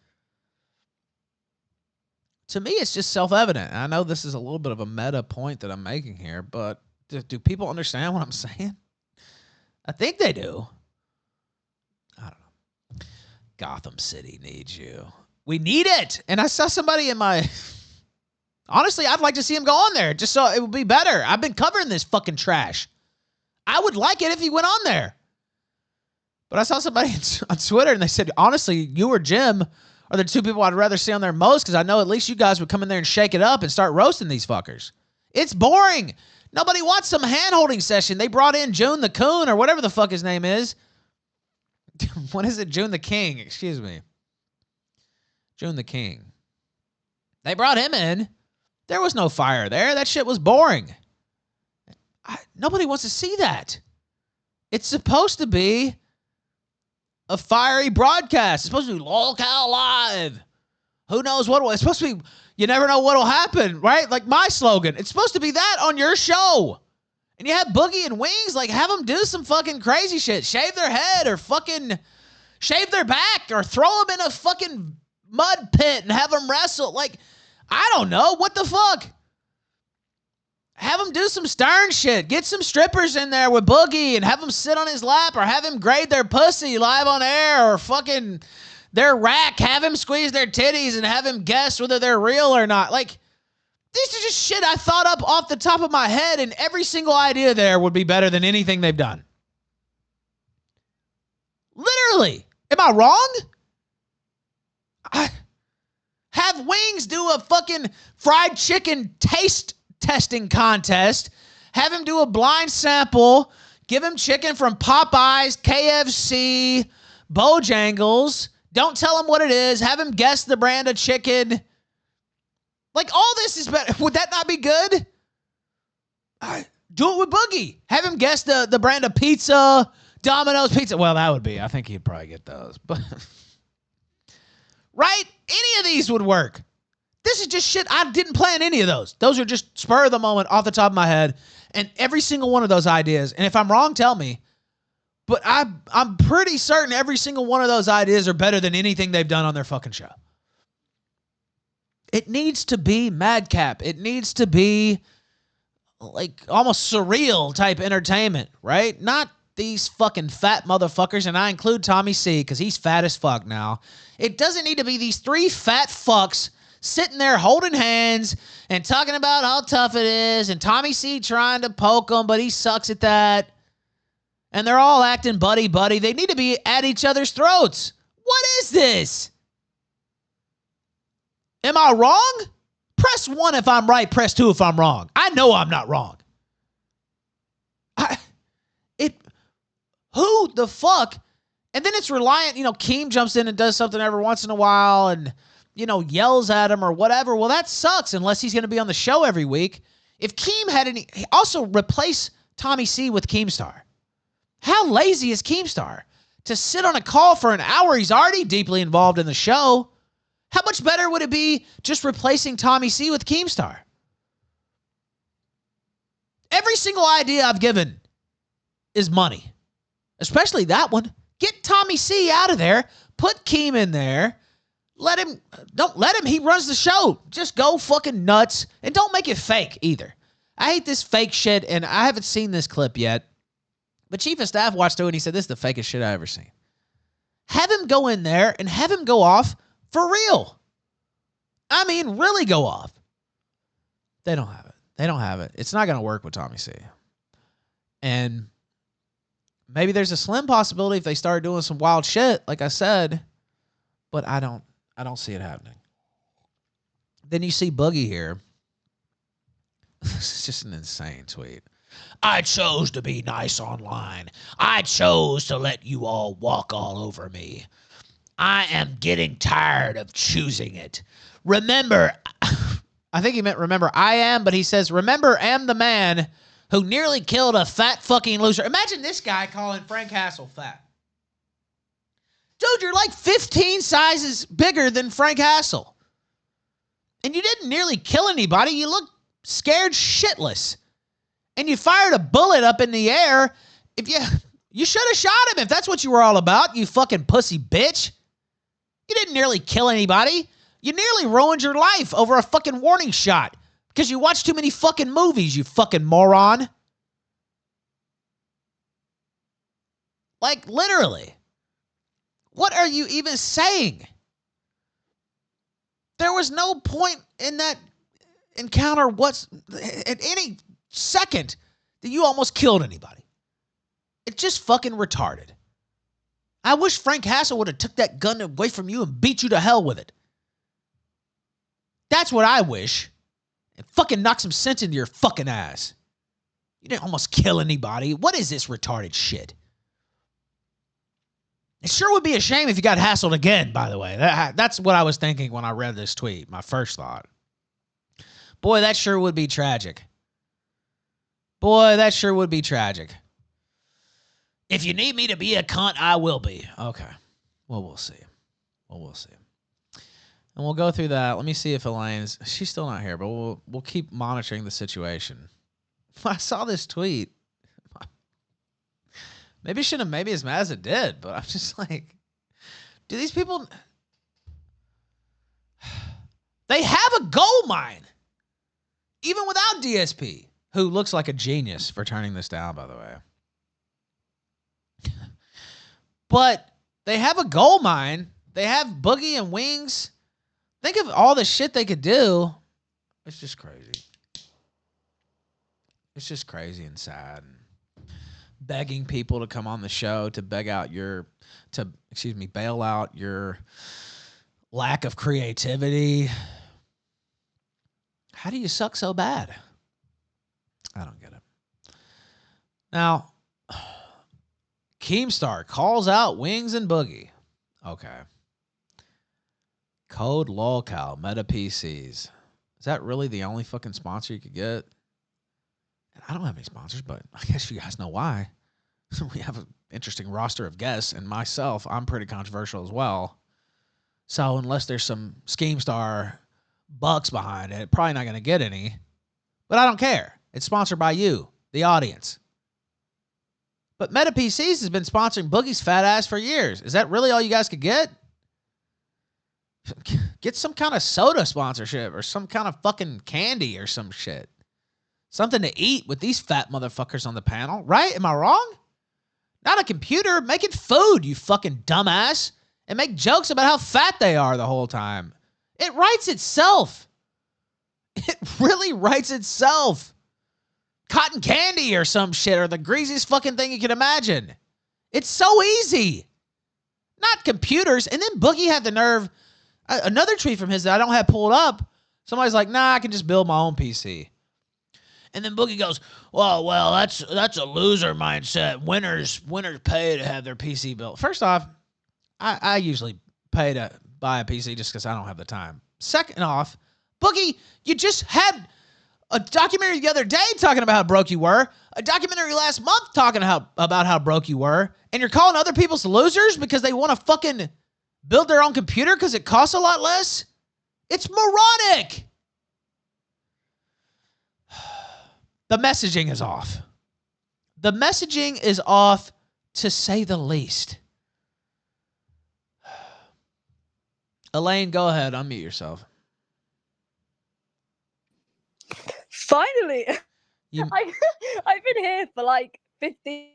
To me, it's just self-evident. I know this is a little bit of a meta point that I'm making here, but do people understand what I'm saying? I think they do. I don't know. Gotham City needs you. We need it. And I saw somebody in my... Honestly, I'd like to see him go on there just so it would be better. I've been covering this fucking trash. I would like it if he went on there. But I saw somebody on Twitter and they said, honestly, you or Jim are the two people I'd rather see on there most because I know at least you guys would come in there and shake it up and start roasting these fuckers. It's boring. Nobody wants some hand-holding session. They brought in June the Coon or whatever the fuck his name is. What is it? June the King. Excuse me. June the King. They brought him in. There was no fire there. That shit was boring. Nobody wants to see that. It's supposed to be a fiery broadcast. It's supposed to be local live. Who knows what it's supposed to be? You never know what'll happen, right? Like my slogan. It's supposed to be that on your show. And you have Boogie and Wings, like have them do some fucking crazy shit. Shave their head or fucking shave their back or throw them in a fucking mud pit and have them wrestle. Like, I don't know. What the fuck? Have him do some Stern shit. Get some strippers in there with Boogie and have them sit on his lap or have him grade their pussy live on air or fucking their rack. Have him squeeze their titties and have him guess whether they're real or not. Like, these are just shit I thought up off the top of my head, and every single idea there would be better than anything they've done. Literally. Am I wrong? Have Wings do a fucking fried chicken taste testing contest. Have him do a blind sample. Give him chicken from Popeyes, KFC, Bojangles. Don't tell him what it is. Have him guess the brand of chicken. Like, all this is better. Would that not be good? Do it with Boogie. Have him guess the brand of pizza, Domino's pizza. Well, that would be. I think he'd probably get those. But right? Any of these would work. This is just shit. I didn't plan any of those. Those are just spur of the moment off the top of my head. And every single one of those ideas, and if I'm wrong, tell me. But I'm pretty certain every single one of those ideas are better than anything they've done on their fucking show. It needs to be madcap. It needs to be like almost surreal type entertainment, right? Not these fucking fat motherfuckers, and I include Tommy C because he's fat as fuck now. It doesn't need to be these three fat fucks sitting there holding hands and talking about how tough it is, and Tommy C trying to poke him, but he sucks at that. And they're all acting buddy-buddy. They need to be at each other's throats. What is this? Am I wrong? Press 1 if I'm right. Press 2 if I'm wrong. I know I'm not wrong. Who the fuck? And then it's reliant, Keem jumps in and does something every once in a while and, yells at him or whatever. Well, that sucks unless he's going to be on the show every week. If Keem had also replace Tommy C with Keemstar. How lazy is Keemstar? To sit on a call for an hour, he's already deeply involved in the show. How much better would it be just replacing Tommy C with Keemstar? Every single idea I've given is money. Especially that one. Get Tommy C out of there. Put Keem in there. Don't let him. He runs the show. Just go fucking nuts. And don't make it fake either. I hate this fake shit, and I haven't seen this clip yet. But Chief of Staff watched it, and he said, this is the fakest shit I've ever seen. Have him go in there and have him go off for real. I mean, really go off. They don't have it. They don't have it. It's not going to work with Tommy C. And maybe there's a slim possibility if they start doing some wild shit, like I said, but I don't see it happening. Then you see Boogie here. It's just an insane tweet. I chose to be nice online. I chose to let you all walk all over me. I am getting tired of choosing it. Remember, I think he meant remember I am, but he says, remember, am the man who nearly killed a fat fucking loser. Imagine this guy calling Frank Hassel fat. Dude, you're like 15 sizes bigger than Frank Hassel. And you didn't nearly kill anybody. You look scared shitless. And you fired a bullet up in the air. You should have shot him if that's what you were all about, you fucking pussy bitch. You didn't nearly kill anybody. You nearly ruined your life over a fucking warning shot because you watch too many fucking movies, you fucking moron. Like, literally. What are you even saying? There was no point in that encounter at any second that you almost killed anybody. It's just fucking retarded. I wish Frank Hassel would have took that gun away from you and beat you to hell with it. That's what I wish. And fucking knock some sense into your fucking ass. You didn't almost kill anybody. What is this retarded shit? It sure would be a shame if you got hassled again, by the way. That's what I was thinking when I read this tweet. My first thought. Boy, that sure would be tragic. Boy, that sure would be tragic. If you need me to be a cunt, I will be. Okay. Well, we'll see. We'll see. And we'll go through that. Let me see if Elaine's... She's still not here, but we'll keep monitoring the situation. I saw this tweet. Maybe it shouldn't have made me as mad as it did, but I'm just like... Do these people... They have a gold mine! Even without DSP, who looks like a genius for turning this down, by the way. But they have a gold mine. They have Boogie and Wings. Think of all the shit they could do. It's just crazy. It's just crazy and sad. Begging people to come on the show to bail out your lack of creativity. How do you suck so bad? I don't get it. Now, Keemstar calls out Wings and Boogie. Okay. Code LOLCAL, Meta PCs. Is that really the only fucking sponsor you could get? And I don't have any sponsors, but I guess you guys know why. We have an interesting roster of guests, and myself, I'm pretty controversial as well. So unless there's some Skeemstar bucks behind it, probably not going to get any. But I don't care. It's sponsored by you, the audience. But Meta PCs has been sponsoring Boogie's fat ass for years. Is that really all you guys could get? Get some kind of soda sponsorship or some kind of fucking candy or some shit. Something to eat with these fat motherfuckers on the panel, right? Am I wrong? Not a computer. Make it food, you fucking dumbass. And make jokes about how fat they are the whole time. It writes itself. It really writes itself. Cotton candy or some shit, or the greasiest fucking thing you can imagine. It's so easy. Not computers. And then Boogie had the nerve. Another tweet from his that I don't have pulled up. Somebody's like, nah, I can just build my own PC. And then Boogie goes, well, that's a loser mindset. Winners pay to have their PC built. First off, I usually pay to buy a PC just because I don't have the time. Second off, Boogie, you just had a documentary the other day talking about how broke you were. A documentary last month talking about how broke you were. And you're calling other people's losers because they want to fucking build their own computer because it costs a lot less? It's moronic. The messaging is off. The messaging is off, to say the least. Elaine, go ahead. Unmute yourself. Finally. I've been here for like 15 years.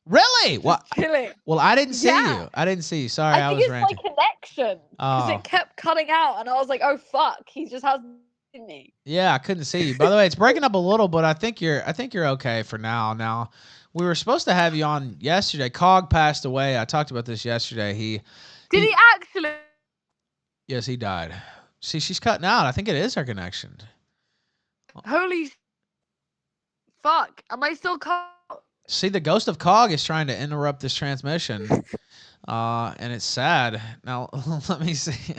Really? What? Chilling. Well, I didn't see Yeah. you. I didn't see you. Sorry, I I think was it's ranting. my connection. Because Oh. it kept cutting out and I was like, oh fuck, he just hasn't seen me. Yeah, I couldn't see you. By the way, it's breaking up a little, but I think you're okay for now. Now, we were supposed to have you on yesterday. Cog passed away. I talked about this yesterday. Did he actually? Yes, he died. See, she's cutting out. I think it is her connection. Holy fuck. Am I still caught? See, the ghost of Cog is trying to interrupt this transmission, and it's sad. Now, let me see.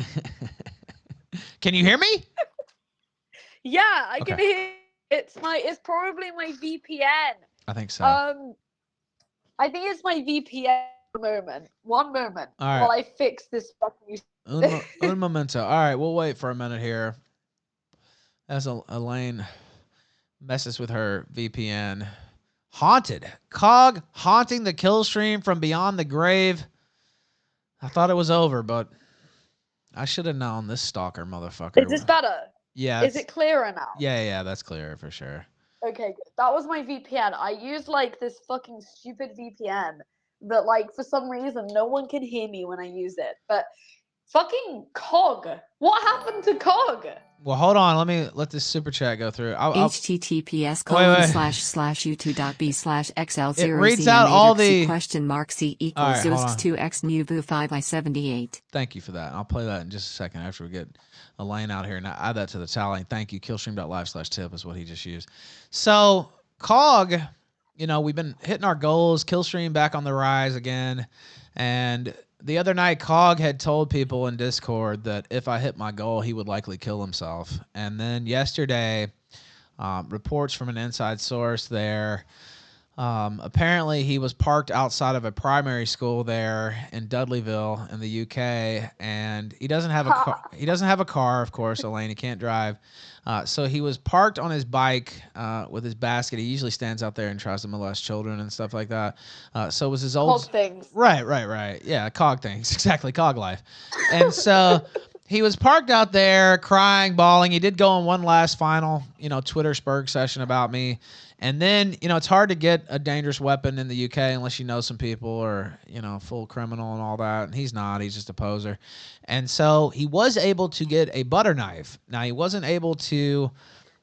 Can you hear me? Yeah, I can Okay. hear. It's probably my VPN. I think so. I think it's my VPN. One moment. All right. While I fix this fucking. Un momento. All right, we'll wait for a minute here. As Elaine messes with her VPN. Haunted. Cog haunting the Killstream from beyond the grave. I thought it was over, but I should have known this stalker motherfucker. Is this better? Yeah. Is it clearer now? Yeah, that's clearer for sure. Okay, good. That was my VPN. I use like this fucking stupid VPN that like for some reason no one can hear me when I use it. But fucking Cog. What happened to Cog? Well, hold on. Let this super chat go through. https://youtube.b/xl0 It reads out all the question mark C All equals right, hold on. 2x nuvu 5I78. Thank you for that. I'll play that in just a second after we get Elaine out here and add that to the tally. Thank you. Killstream.live/tip is what he just used. So, Cog, we've been hitting our goals. Killstream back on the rise again. And the other night, Cog had told people in Discord that if I hit my goal, he would likely kill himself. And then yesterday, reports from an inside source there. Apparently, he was parked outside of a primary school there in Dudleyville in the UK, and he doesn't have a car. He doesn't have a car, of course. Elaine, he can't drive. So he was parked on his bike with his basket. He usually stands out there and tries to molest children and stuff like that. So it was his old Cog things. Right. Yeah, Cog things. Exactly, Cog life. And so he was parked out there crying, bawling. He did go on one last final, Twitter Spurg session about me. And then, it's hard to get a dangerous weapon in the UK unless you know some people or, full criminal and all that. And he's not. He's just a poser. And so he was able to get a butter knife. Now, he wasn't able to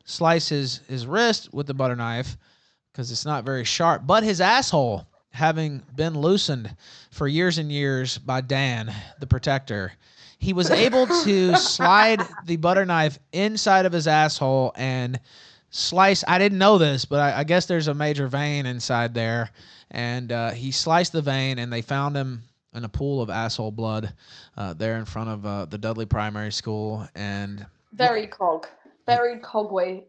slice his wrist with the butter knife because it's not very sharp. But his asshole, having been loosened for years and years by Dan, the protector, he was able to slide the butter knife inside of his asshole and sliced. I didn't know this, but I guess there's a major vein inside there, and he sliced the vein, and they found him in a pool of asshole blood there in front of the Dudley Primary School, and Very cog way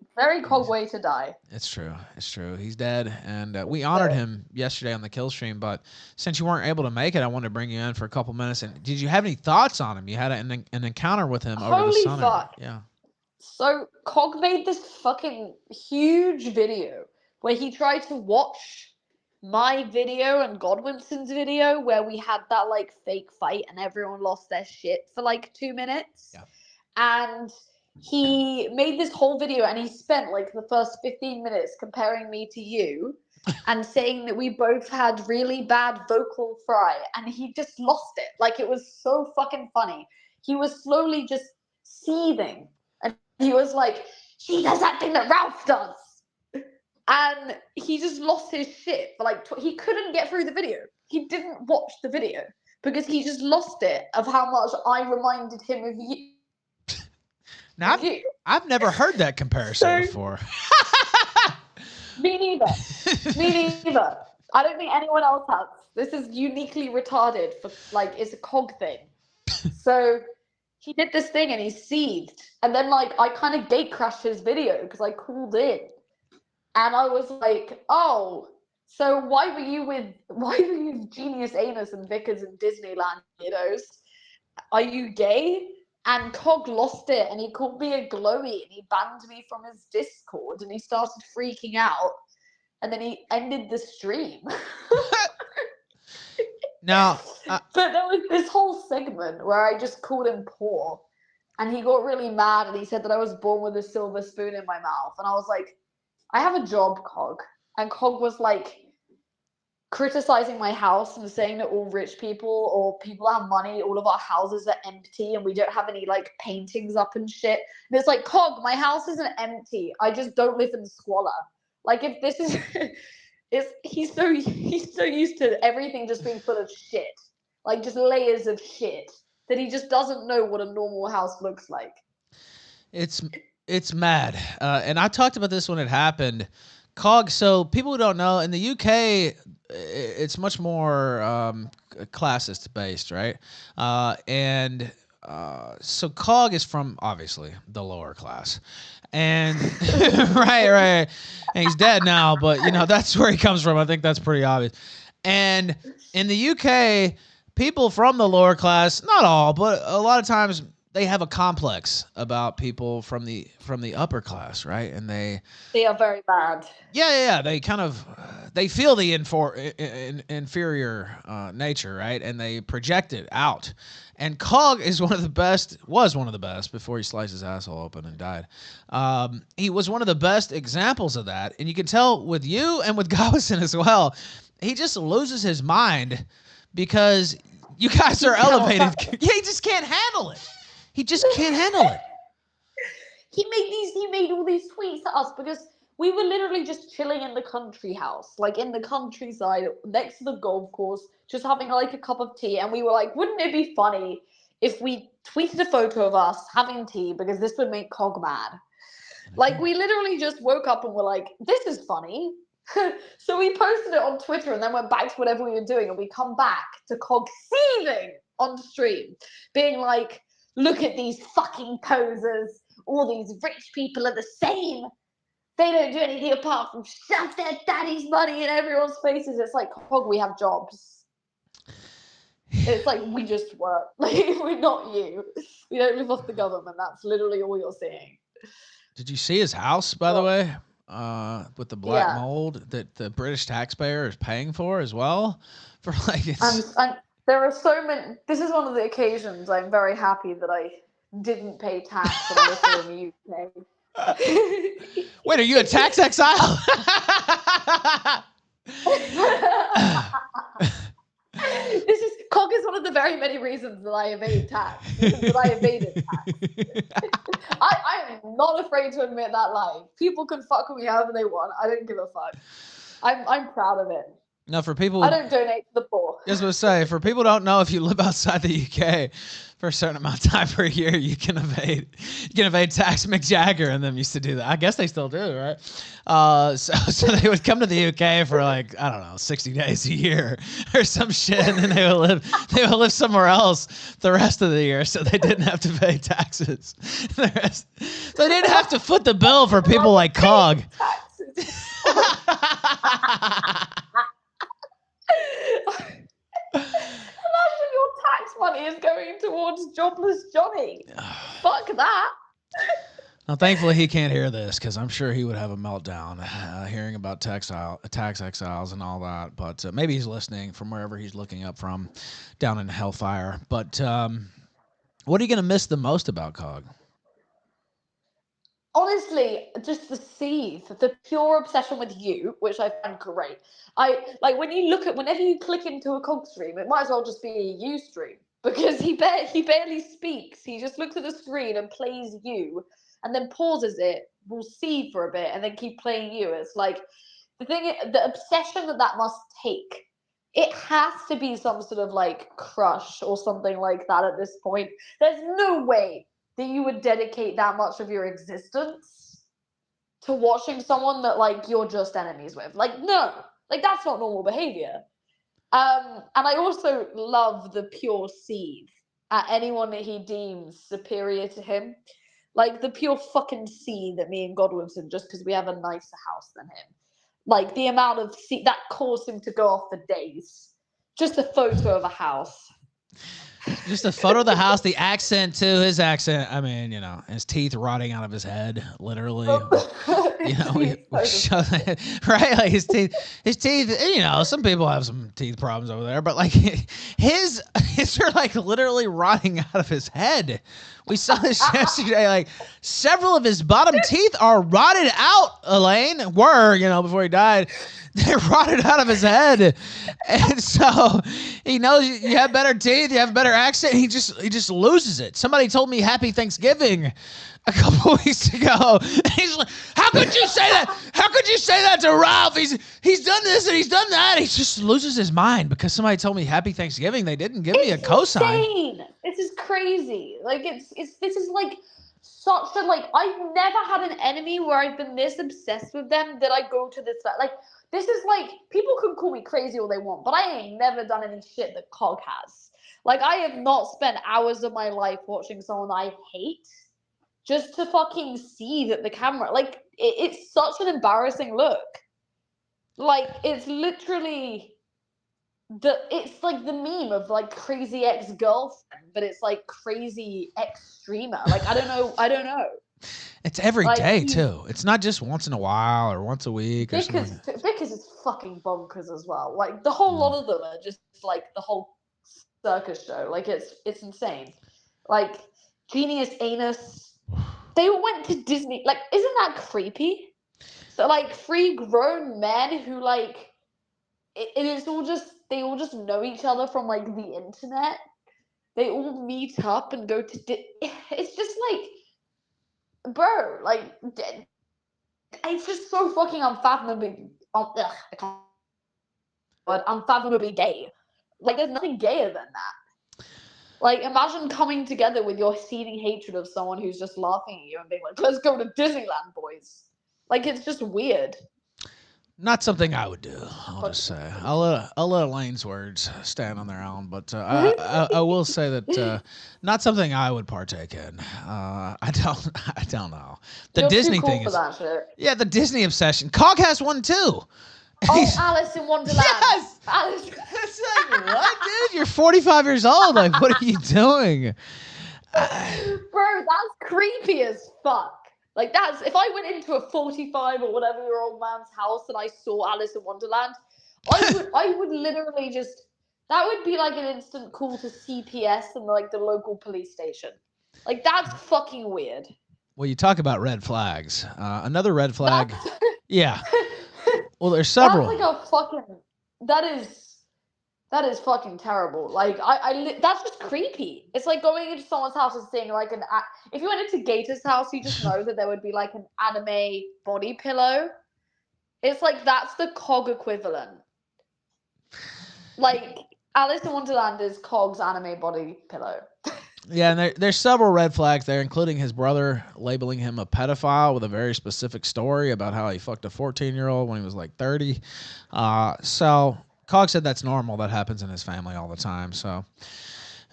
to die. it's true. It's true. He's dead, and we honored him yesterday on the Killstream. But since you weren't able to make it, I wanted to bring you in for a couple minutes. And did you have any thoughts on him? You had an encounter with him over the Holy summer. fuck. Yeah. So Cog made this fucking huge video where he tried to watch my video and Godwinson's video where we had that like fake fight and everyone lost their shit for like 2 minutes. Yeah. And he made this whole video and he spent like the first 15 minutes comparing me to you and saying that we both had really bad vocal fry, and he just lost it. Like, it was so fucking funny. He was slowly just seething, and he was like, she does that thing that Ralph does. And he just lost his shit for like, he couldn't get through the video. He didn't watch the video because he just lost it of how much I reminded him of you. Now, I've never heard that comparison before. Me neither. I don't think anyone else has. This is uniquely retarded for like, it's a cog thing. So he did this thing and he seethed. And then like, I kind of gate crashed his video because I called in. And I was like, oh, so why were you with Genius Anus and Vickers and Disneyland kiddos? Are you gay? And Cog lost it, and he called me a glowy, and he banned me from his Discord, and he started freaking out, and then he ended the stream. Now, but there was this whole segment where I just called him poor, and he got really mad, and he said that I was born with a silver spoon in my mouth, and I was like, I have a job, Cog. And Cog was like criticizing my house and saying that all rich people or people that have money, all of our houses are empty and we don't have any like paintings up and shit. And it's like, Cog, my house isn't empty. I just don't live in squalor. Like, if this is he's so used to everything just being full of shit, like just layers of shit, that he just doesn't know what a normal house looks like. It's mad. And I talked about this when it happened. Cog, so people who don't know, in the UK, it's much more classist based, right? So Cog is from, obviously, the lower class. And right. And he's dead now, but, you know, that's where he comes from. I think that's pretty obvious. And in the UK, people from the lower class, not all, but a lot of times, they have a complex about people from the upper class, right? And they are very bad. Yeah. They kind of they feel the inferior nature, right? And they project it out. And Cog was one of the best before he sliced his asshole open and died. He was one of the best examples of that, and you can tell with you and with Godwinson as well. He just loses his mind because you guys are elevated. Yeah, he just can't handle it. He just can't handle it. He made all these tweets at us because we were literally just chilling in the country house, like in the countryside next to the golf course, just having like a cup of tea. And we were like, wouldn't it be funny if we tweeted a photo of us having tea, because this would make Cog mad. Like, we literally just woke up and were like, this is funny. So we posted it on Twitter and then went back to whatever we were doing. And we come back to Cog seething on stream, being like, look at these fucking posers. All these rich people are the same. They don't do anything apart from shove their daddy's money in everyone's faces. It's like, Cog, we have jobs. It's like, we just work. Like, we're not you. We don't live off the government. That's literally all you're seeing. Did you see his house, by the way, with the black mold that the British taxpayer is paying for as well? For like, there are so many. This is one of the occasions I'm very happy that I didn't pay tax when I was in the UK. Wait, are you a tax exile? Cog is one of the very many reasons that I evade tax. That I evaded tax. I am not afraid to admit that lie. People can fuck with me however they want. I don't give a fuck. I'm proud of it. No, for people, I don't donate to the poor. I was going to say, for people who don't know, if you live outside the UK, for a certain amount of time per year, you can evade tax. Mick Jagger and them used to do that. I guess they still do, right? So they would come to the UK for like, I don't know, 60 days a year or some shit, and then they would live somewhere else the rest of the year, so they didn't have to pay taxes. So they didn't have to foot the bill for people like Cog. Imagine your tax money is going towards jobless Johnny. Fuck that. Now, thankfully, he can't hear this because I'm sure he would have a meltdown hearing about tax exiles and all that. But maybe he's listening from wherever he's looking up from down in Hellfire. But what are you going to miss the most about Cog? Honestly, just the seethe, the pure obsession with you, which I find great. I like when you look at whenever you click into a Cog stream, it might as well just be a you stream because he barely speaks. He just looks at the screen and plays you, and then pauses it. We'll see for a bit, and then keep playing you. It's like the obsession that must take. It has to be some sort of like crush or something like that at this point. There's no way that you would dedicate that much of your existence to watching someone that like you're just enemies with. Like, no, like that's not normal behavior. And I also love the pure seethe at anyone that he deems superior to him. Like the pure fucking seethe at me and Godwinson just because we have a nicer house than him. Like the amount of seethe that caused him to go off for days. Just a photo of a house. Just a photo of the house, the accent too, his accent. I mean, you know, his teeth rotting out of his head, literally. You know, right? Like his teeth. You know, some people have some teeth problems over there, but like his are like literally rotting out of his head. We saw this yesterday. Like several of his bottom teeth are rotted out. Elaine were, you know, before he died. They rotted out of his head, and so he knows you have better teeth, you have a better accent. He just loses it. Somebody told me Happy Thanksgiving a couple weeks ago. And he's like, "How could you say that? How could you say that to Ralph? He's done this and he's done that." He just loses his mind because somebody told me Happy Thanksgiving. They didn't give me a cosign. Insane. This is crazy. Like this is like such a like I've never had an enemy where I've been this obsessed with them that I go to this like. This is like, people can call me crazy all they want, but I ain't never done any shit that Cog has. Like, I have not spent hours of my life watching someone I hate just to fucking see that the camera, like, it's such an embarrassing look. Like, it's literally, it's like the meme of, like, crazy ex-girlfriend, but it's like crazy ex-streamer. Like, I don't know. It's every day too. It's not just once in a while or once a week or something. Because it's fucking bonkers as well. Like the whole lot of them are just like the whole circus show. Like it's insane. Like Genius Anus, they went to Disney. Like, isn't that creepy? So like 3 grown men who like it's all just they all just know each other from like the internet. They all meet up and go to it's just like, bro, like, it's just so fucking unfathomably, unfathomably gay. Like, there's nothing gayer than that. Like, imagine coming together with your seething hatred of someone who's just laughing at you and being like, "Let's go to Disneyland, boys." Like, it's just weird. Not something I would do. I'll just say I'll let Elaine's words stand on their own, but I will say that not something I would partake in. I don't know. The You're Disney too cool thing for is that shit. yeah, the Disney obsession. Cog has one too. Oh, Alice in Wonderland. Yes! Alice. It's like, what, dude? You're 45 years old. Like, what are you doing? Bro, that's creepy as fuck. Like, that's, if I went into a 45 or whatever year old man's house and I saw Alice in Wonderland, I would literally just, that would be like an instant call to CPS and like the local police station. Like, that's fucking weird. Well, you talk about red flags. Another red flag. Yeah. Well, there's several. That's like a fucking, that is fucking terrible. Like, that's just creepy. It's like going into someone's house and seeing like if you went into Gator's house, you just know that there would be like an anime body pillow. It's like, that's the Cog equivalent. Like, Alice in Wonderland is Cog's anime body pillow. Yeah, and there's several red flags there, including his brother labeling him a pedophile with a very specific story about how he fucked a 14-year-old when he was like 30. So Cog said that's normal. That happens in his family all the time. So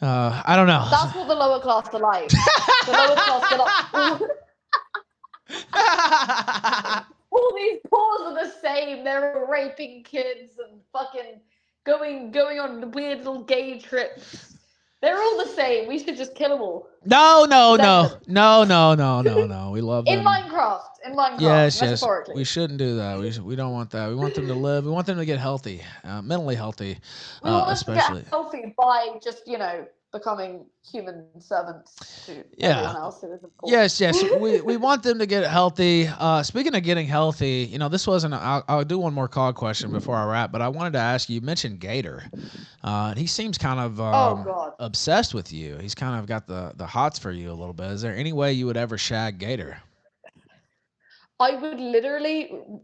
I don't know. That's what the lower class are like. The lower class are like, all these pores are the same. They're raping kids and fucking going on weird little gay trips. They're all the same. We should just kill them all. No. Possess them. We love In them. Minecraft. Yes. Metaphorically. We shouldn't do that. We don't want that. We want them to live. We want them to get healthy, mentally healthy, We want them especially. to get healthy by just, becoming human servants to everyone else who isn't poor. Yes. we want them to get healthy. Speaking of getting healthy, this wasn't. I'll do one more call question before I wrap, but I wanted to ask you. You mentioned Gator. He seems kind of God. obsessed with you. He's kind of got the hots for you a little bit. Is there any way you would ever shag Gator? I would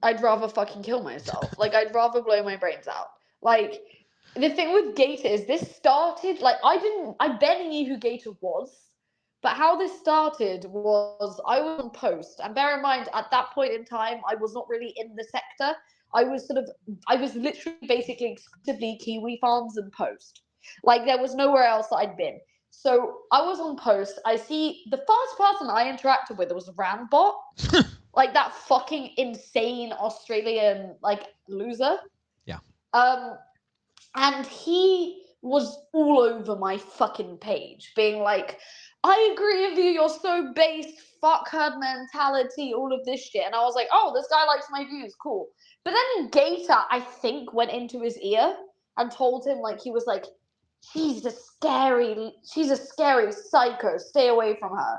I'd rather fucking kill myself. Like, I'd rather blow my brains out. Like, the thing with Gator is this started, like, I barely knew who Gator was, but how this started was I was on post, and bear in mind, at that point in time, I was not really in the sector. I was literally basically exclusively Kiwi farms and post. Like, there was nowhere else that I'd been. So I was on post. I see the first person I interacted with was Rambot. Like, that fucking insane Australian, like, loser. Yeah. And he was all over my fucking page, being like, I agree with you, you're so based, fuck herd mentality, all of this shit. And I was like, oh, this guy likes my views, cool. But then Gator, I think, went into his ear and told him, like, he was like, she's a scary psycho, stay away from her.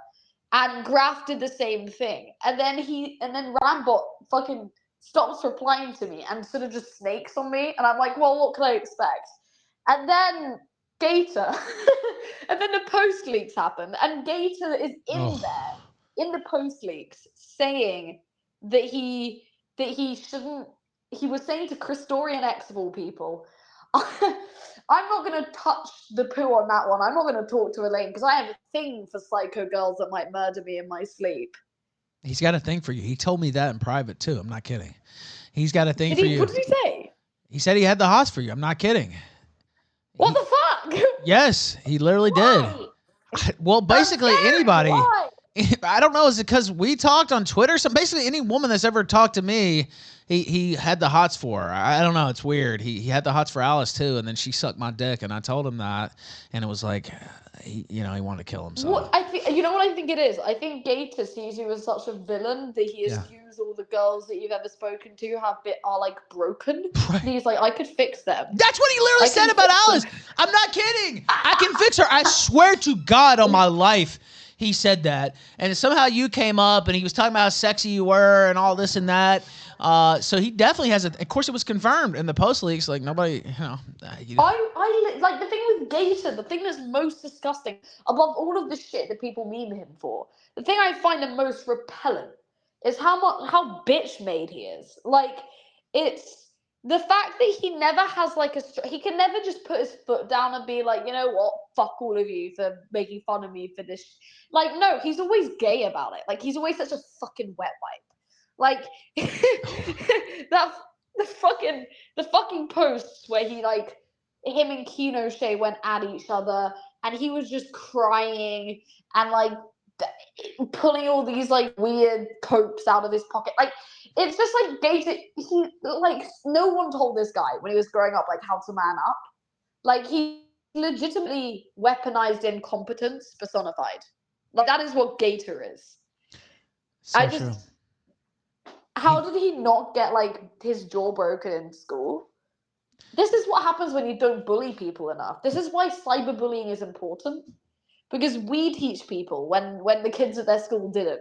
And Graf did the same thing. And then Rambot fucking stops replying to me and sort of just snakes on me. And I'm like, well, what can I expect? And then Gator, and then the post leaks happen. And Gator is in there, in the post leaks, saying that he shouldn't, he was saying to Christorian X of all people, I'm not going to touch the poo on that one. I'm not going to talk to Elaine because I have a thing for psycho girls that might murder me in my sleep. He's got a thing for you. He told me that in private too. I'm not kidding. He's got a thing for you. What did he say? He said he had the hots for you. I'm not kidding. What the fuck? Yes, he literally Why? did. Well, basically anybody. Why? I don't know. Is it because we talked on Twitter? So basically any woman that's ever talked to me, he had the hots for her. I don't know. It's weird. He had the hots for Alice too, and then she sucked my dick, and I told him that, and it was like, he wanted to kill himself. You know what I think it is? I think Gator sees you as such a villain that he assumes all the girls that you've ever spoken to are like broken. Right. And he's like, I could fix them. That's what he literally said about Alice. I'm not kidding. I can fix her. I swear to God on my life. He said that, and somehow you came up, and he was talking about how sexy you were, and all this and that. So he definitely has of course, it was confirmed in the post leaks. Like nobody, I like the thing with Gator. The thing that's most disgusting above all of the shit that people meme him for. The thing I find the most repellent is how bitch made he is. Like, it's the fact that he never has he can never just put his foot down and be like, you know what, fuck all of you for making fun of me for this. Like, no, he's always gay about it. Like, he's always such a fucking wet wipe. Like, the fucking posts where he, like, him and Kino Shea went at each other, and he was just crying and, like, pulling all these, like, weird copes out of his pocket. Like, it's just like Gator. He, like, no one told this guy when he was growing up, like, how to man up. Like, he legitimately weaponized incompetence personified. Like, that is what Gator is. so true. How did he not get, like, his jaw broken in school? This is what happens when you don't bully people enough. This is why cyberbullying is important. Because we teach people when the kids at their school didn't.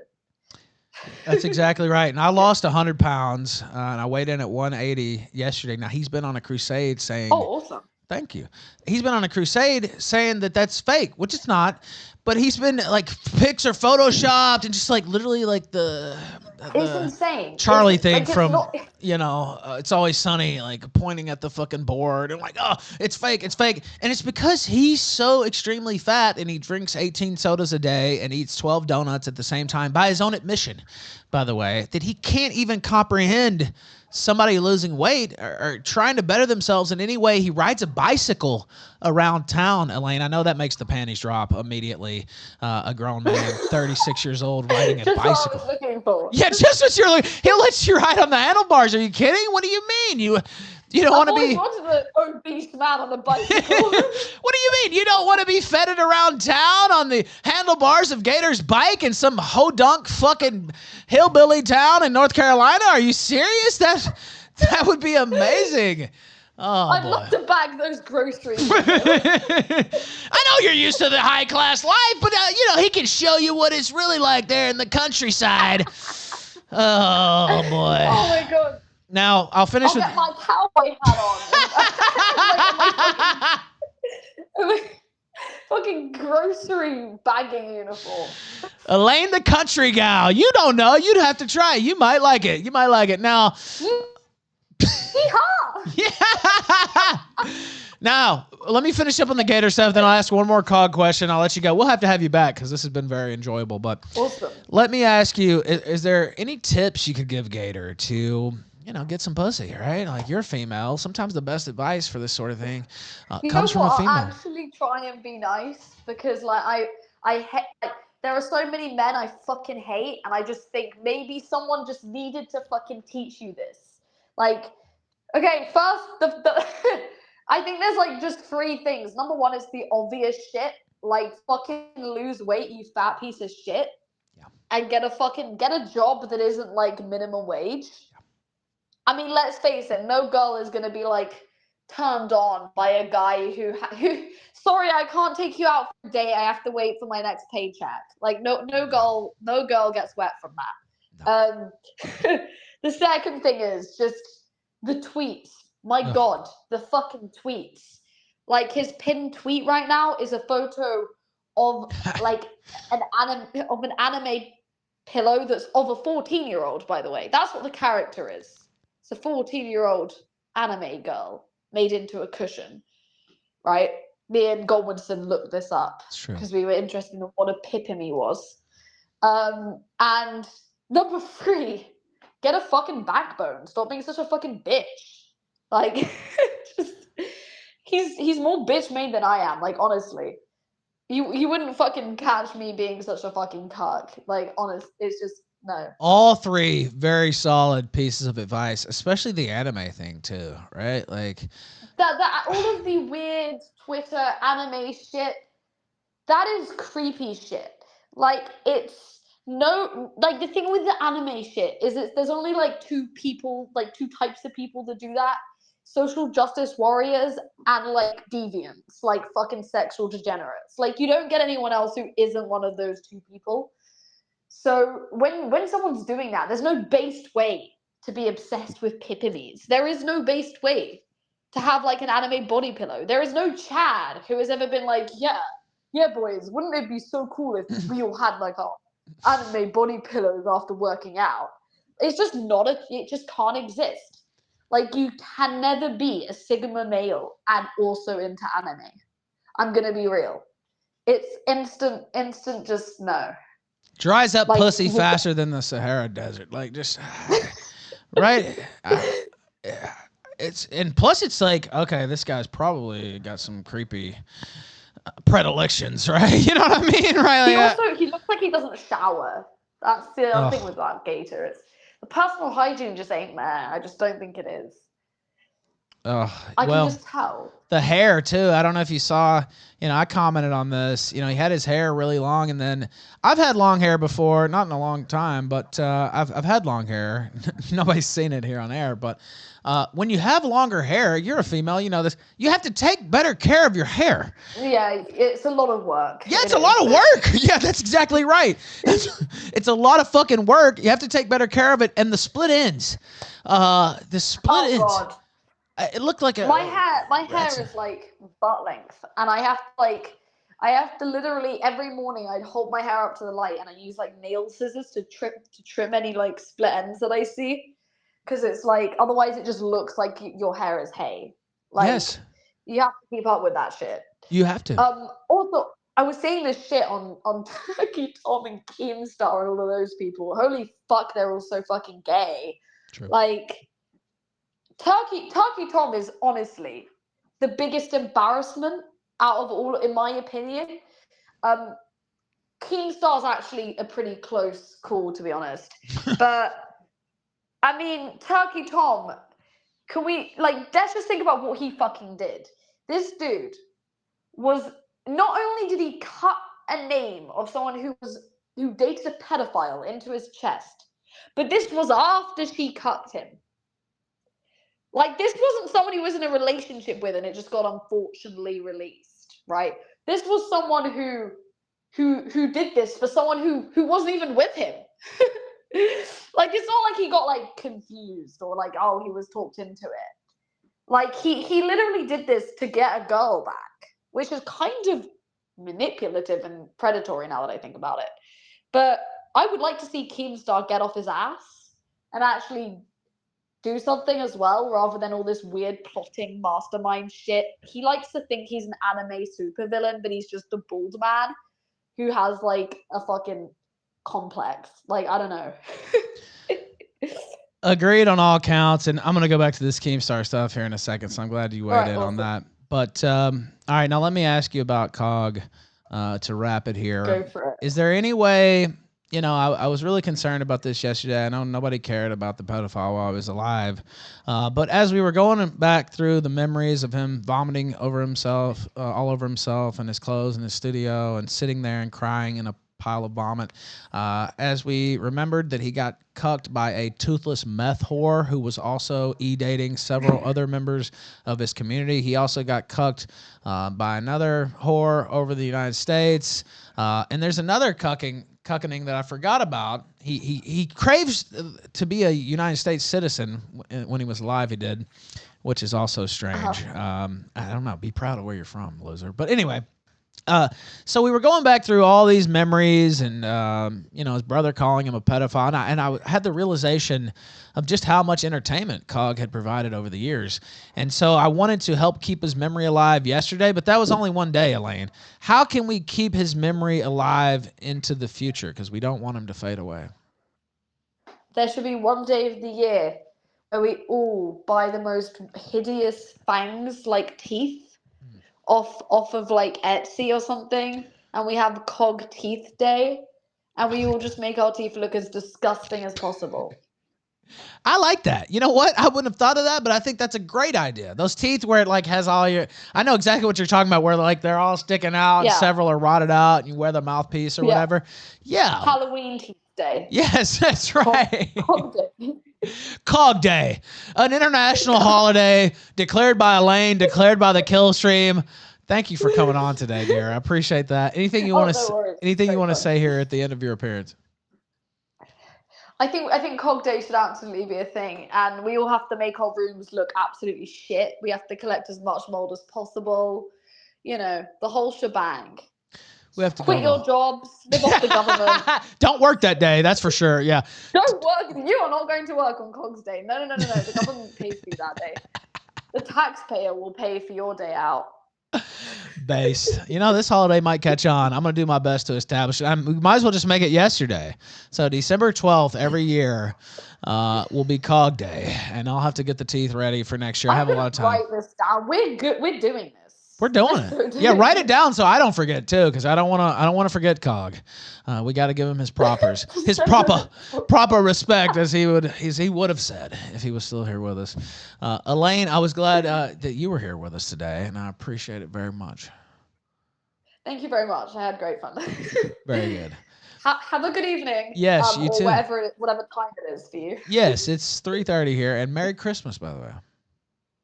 That's exactly right. And I lost 100 pounds, and I weighed in at 180 yesterday. Now, he's been on a crusade saying... Oh, awesome. Thank you. He's been on a crusade saying that that's fake, which it's not. But he's been, like, pics are photoshopped and just, like, literally, like, it's insane. Charlie thing like, from... It's Always Sunny, like pointing at the fucking board and like, oh, it's fake, it's fake. And it's because he's so extremely fat and he drinks 18 sodas a day and eats 12 donuts at the same time, by his own admission, by the way, that he can't even comprehend somebody losing weight or trying to better themselves in any way. He rides a bicycle around town, Elaine. I know that makes the panties drop immediately. A grown man, 36 years old, riding a Just what I bicycle. was looking for. Yeah, just what you're looking. He lets you ride on the handlebars. Are you kidding? What do you mean? You don't want I've to always be. wanted an obese man on a bicycle. What do you mean? You don't want to be feted around town on the handlebars of Gator's bike in some hodunk fucking hillbilly town in North Carolina? Are you serious? That would be amazing. Oh, I'd boy. love to bag those groceries. I know you're used to the high class life, but he can show you what it's really like there in the countryside. Oh boy. Oh my god. Now I'll finish I'll with. get my cowboy hat on. Like, fucking grocery bagging uniform. Elaine the country gal. You don't know. You'd have to try it. You might like it. Now. Yeehaw! Yeah. Now, let me finish up on the Gator stuff, then I'll ask one more COG question. I'll let you go. We'll have to have you back because this has been very enjoyable. But Awesome. let me ask you, is there any tips you could give Gator to, get some pussy, right? Like, you're female. Sometimes the best advice for this sort of thing comes from a female. I actually try and be nice because, like, I hate. Like, there are so many men I fucking hate, and I just think maybe someone just needed to fucking teach you this. Like, okay, first, I think there's like just three things. Number one is the obvious shit, like fucking lose weight, you fat piece of shit, and get a job that isn't like minimum wage. Yeah. I mean, let's face it, no girl is gonna be like turned on by a guy who sorry, I can't take you out for a date. I have to wait for my next paycheck. Like, no girl gets wet from that. No. The second thing is just the tweets. My God, the fucking tweets. Like, his pinned tweet right now is a photo of like an anime pillow that's of a 14-year-old, by the way. That's what the character is. It's a 14-year-old anime girl made into a cushion, right? Me and Goldwinson looked this up because we were interested in what a pippin was. And number three, get a fucking backbone. Stop being such a fucking bitch. Like, he's more bitch made than I am. Like, honestly, you wouldn't fucking catch me being such a fucking cuck. Like, honest, it's just no. All three very solid pieces of advice, especially the anime thing too, right? Like that all of the weird Twitter anime shit. That is creepy shit. Like, it's. No, like, the thing with the anime shit is there's only like two types of people that do that: social justice warriors and like deviants, like fucking sexual degenerates. Like, you don't get anyone else who isn't one of those two people. So when someone's doing that, there's no based way to be obsessed with pippies. There is no based way to have like an anime body pillow. There is no Chad who has ever been like, yeah boys, wouldn't it be so cool if we all had like our anime body pillows after working out? It's just it just can't exist. Like, you can never be a Sigma male and also into anime. I'm gonna be real. It's instant just no. Dries up like, pussy faster than the Sahara Desert. Like, just right. Plus it's like, okay, this guy's probably got some creepy predilections, right? You know what I mean, right? He looks like he doesn't shower. That's the other thing with that Gator. It's the personal hygiene just ain't there. I just don't think it is. I can just tell. The hair too. I don't know if you saw, I commented on this. He had his hair really long, and then I've had long hair before, not in a long time, but I've had long hair. Nobody's seen it here on air, but when you have longer hair, you're a female, you know this. You have to take better care of your hair. Yeah, it's a lot of work. Yeah, it's a lot of work. Yeah, that's exactly right. It's a lot of fucking work. You have to take better care of it, and the split ends. God. It looked like my hair is like butt length, and I have to literally every morning I'd hold my hair up to the light and I use like nail scissors to trim any like split ends that I see. because it's like otherwise it just looks like your hair is hay. Like, Yes, you have to keep up with that shit. you have to. Also, I was saying this shit on Turkey Tom and Keemstar and all of those people. Holy fuck, they're all so fucking gay. True. Like, Turkey Tom is honestly the biggest embarrassment out of all, in my opinion. Keemstar's actually a pretty close call, to be honest. But I mean, Turkey Tom, can we let's just think about what he fucking did. This dude was, not only did he cut a name of someone who dated a pedophile into his chest, but this was after she cucked him. Like, this wasn't someone he was in a relationship with and it just got unfortunately released, right? This was someone who did this for someone who wasn't even with him. Like, it's not like he got like confused or like, oh, he was talked into it. Like, he literally did this to get a girl back, which is kind of manipulative and predatory now that I think about it. But I would like to see Keemstar get off his ass and actually do something as well, rather than all this weird plotting mastermind shit. He likes to think he's an anime supervillain, but he's just a bald man who has like a fucking complex. Like, I don't know. Agreed on all counts, and I'm going to go back to this Keemstar stuff here in a second, so I'm glad you weighed in on that. But, all right, now let me ask you about COG to wrap it here. Go for it. Is there any way, you know, I was really concerned about this yesterday. I know nobody cared about the pedophile while I was alive, but as we were going back through the memories of him vomiting over himself, all over himself and his clothes in his studio and sitting there and crying in a pile of vomit, as we remembered that he got cucked by a toothless meth whore who was also e-dating several other members of his community. He also got cucked by another whore over the United States, and there's another cucking that I forgot about. He craves to be a United States citizen. When he was alive, he did, which is also strange. I don't know. Be proud of where you're from, loser. But anyway. So we were going back through all these memories and, you know, his brother calling him a pedophile. And I had the realization of just how much entertainment COG had provided over the years. And so I wanted to help keep his memory alive yesterday, but that was only one day, Elaine. How can we keep his memory alive into the future? Because we don't want him to fade away. There should be one day of the year where we all buy the most hideous fangs, like teeth, off of like Etsy or something, and we have COG Teeth Day, and we all just make our teeth look as disgusting as possible. I like that. You know what? I wouldn't have thought of that, but I think that's a great idea. Those teeth where it like has all your, I know exactly what you're talking about, where like they're all sticking out and several are rotted out and you wear the mouthpiece or whatever. Yeah. Halloween Teeth Day. Yes, that's right. COG Day. COG Day, an international holiday declared by Elaine, declared by the Killstream. Thank you for coming on today, dear. I appreciate that. Anything you want to anything you want to say here at the end of your appearance? I think COG Day should absolutely be a thing, and we all have to make our rooms look absolutely shit. We have to collect as much mold as possible. You know, the whole shebang. We have to quit your jobs, live off the government. Don't work that day, that's for sure. Yeah. Don't work. You are not going to work on COG's Day. No. The government pays for you that day. The taxpayer will pay for your day out. Based. You know, this holiday might catch on. I'm going to do my best to establish it. We might as well just make it yesterday. So December 12th every year will be COG Day, and I'll have to get the teeth ready for next year. I have a lot of time. Write this down. We're good. We're doing this. We're doing it. Yeah, write it down so I don't forget too, because I don't want to forget COG. We got to give him his propers, his proper respect, as he would have said if he was still here with us. Elaine, I was glad that you were here with us today, and I appreciate it very much. Thank you very much. I had great fun. Very good. Have a good evening. Yes, you or too. Whatever time it is for you. Yes, it's 3:30 here, and Merry Christmas, by the way.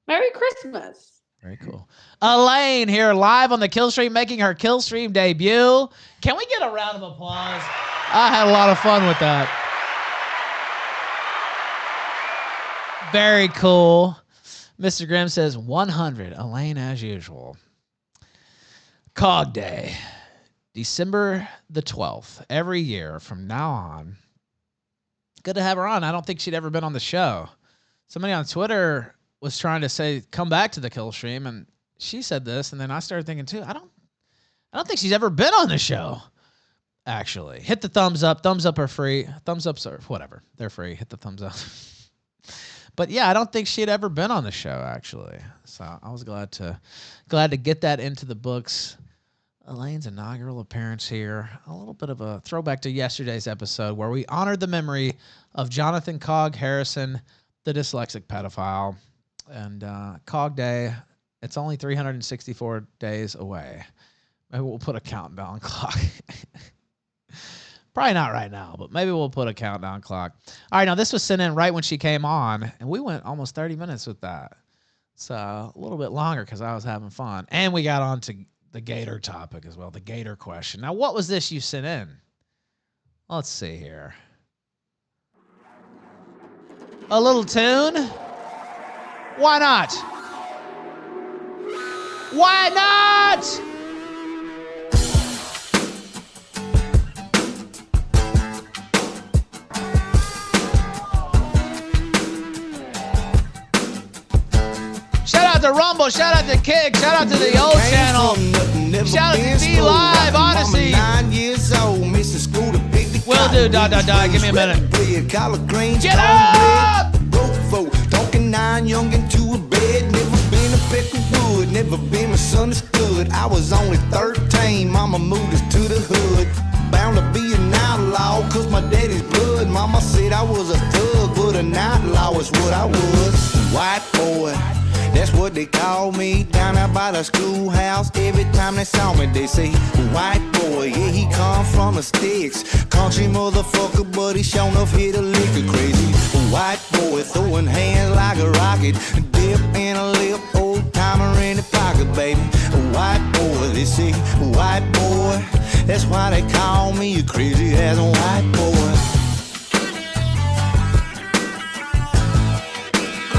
Merry Christmas. Very cool. Elaine here live on the Killstream, making her Killstream debut. Can we get a round of applause? I had a lot of fun with that. Very cool. Mr. Grimm says 100. Elaine as usual. COG Day. December the 12th. Every year from now on. Good to have her on. I don't think she'd ever been on the show. somebody on Twitter was trying to say, come back to the kill stream, and she said this, and then I started thinking too, I don't think she's ever been on the show. Actually, hit the thumbs up. Thumbs up are free. Thumbs ups are whatever. They're free. Hit the thumbs up. But yeah, I don't think she had ever been on the show actually. So I was glad to get that into the books. Elaine's inaugural appearance here. A little bit of a throwback to yesterday's episode where we honored the memory of Jonathan Cog Harrison, the dyslexic pedophile. And Cog Day, it's only 364 days away. Maybe we'll put a countdown clock. Probably not right now, but maybe we'll put a countdown clock. All right, now this was sent in right when she came on, and we went almost 30 minutes with that. So a little bit longer because I was having fun. And we got on to the Gator topic as well, the Gator question. Now, what was this you sent in? Let's see here. A little tune? Why not? Why not? Shout out to Rumble, shout out to Kick, shout out to the old channel, shout out to D Live, Odyssey. Will do, ... Give me a minute. Get up! Talking 9, young into a bed. Never been a peck of wood, never been misunderstood. I was only 13, mama moved us to the hood. Bound to be an outlaw, cause my daddy's blood. Mama said I was a thug, but an outlaw is what I was. White boy, that's what they call me. Down out by the schoolhouse, every time they saw me, they say, white boy, yeah, he come from the sticks. Country motherfucker, but he shown enough hit a liquor crazy. White boy, throwing hands like a rocket. Dip in a lip, old timer in the pocket, baby. White boy, they say, white boy. That's why they call me a crazy ass white boy.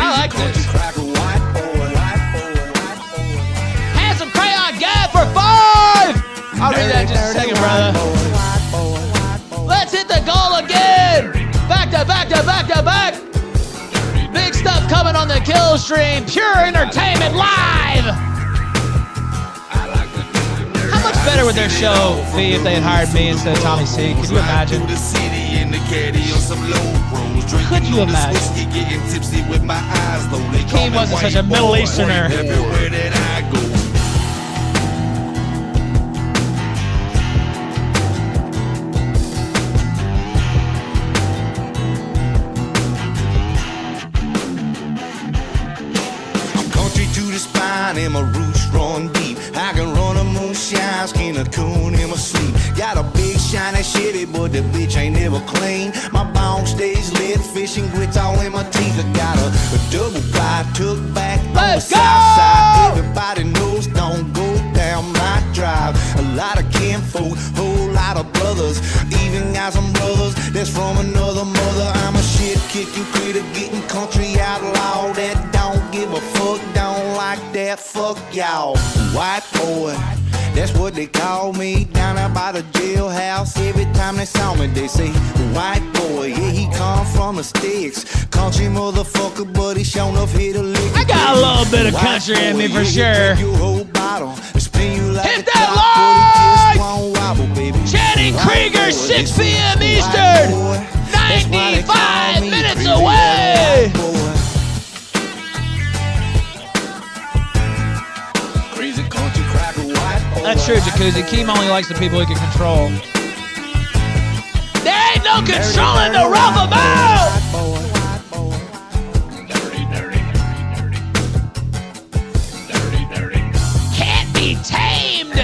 I like this. Handsome crayon guy for 5! I'll read that in just a second, brother. Let's hit the goal again! Back to back to back to back! Big stuff coming on the kill stream. Pure entertainment live! How much better would their show be if they had hired me instead of Tommy C? Could you imagine? Could you imagine? Keem wasn't such a Middle Easterner. I'm country to the spine and my roots run deep. I can run a moonshine, skin a coon in my sleep. Got a big shiny Chevy, but the bitch ain't never clean. My bone stays lit, fishing grits all in my teeth. I got a double wide took back on the south side. Everybody knows don't go down my drive. A lot of kinfolk, whole lot of brothers. Even got some brothers that's from another mother. I'm a shit kicking critter, getting country outlaw that don't give a fuck, don't like that, fuck y'all. White boy, that's what they call me. Down out by the jailhouse, every time they saw me, they say, white boy, yeah, he come from the sticks. Country motherfucker, but he shown enough hit a lick. I got a little bit of country in me for sure. Hit that like! Channing Creager, 6 p.m. Eastern, 95 minutes away! That's true, Jacuzzi. Keem only likes the people he can control. There ain't no controlling the Ralph about! Can't be tamed!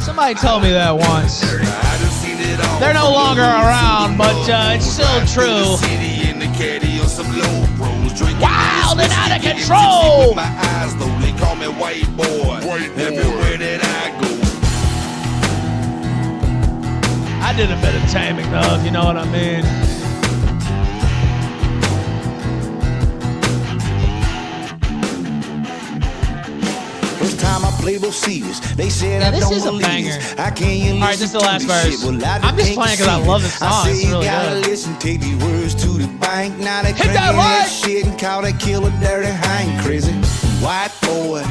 Somebody told me that once. They're no longer around, but it's still true. Wild and out of control! Call me white boy. Everywhere that I go. I did a bit of taming though, if you know what I mean. First time I play both serious. They said Yeah, I this don't is a believe banger. this. I can't you All right, this is the last verse. Well, I'm just playing because I love this song. I say It's you really gotta good. listen, take these words to the bank. Now they Hit that cranking light! shit and call that killer dirty Hank crazy. White boy,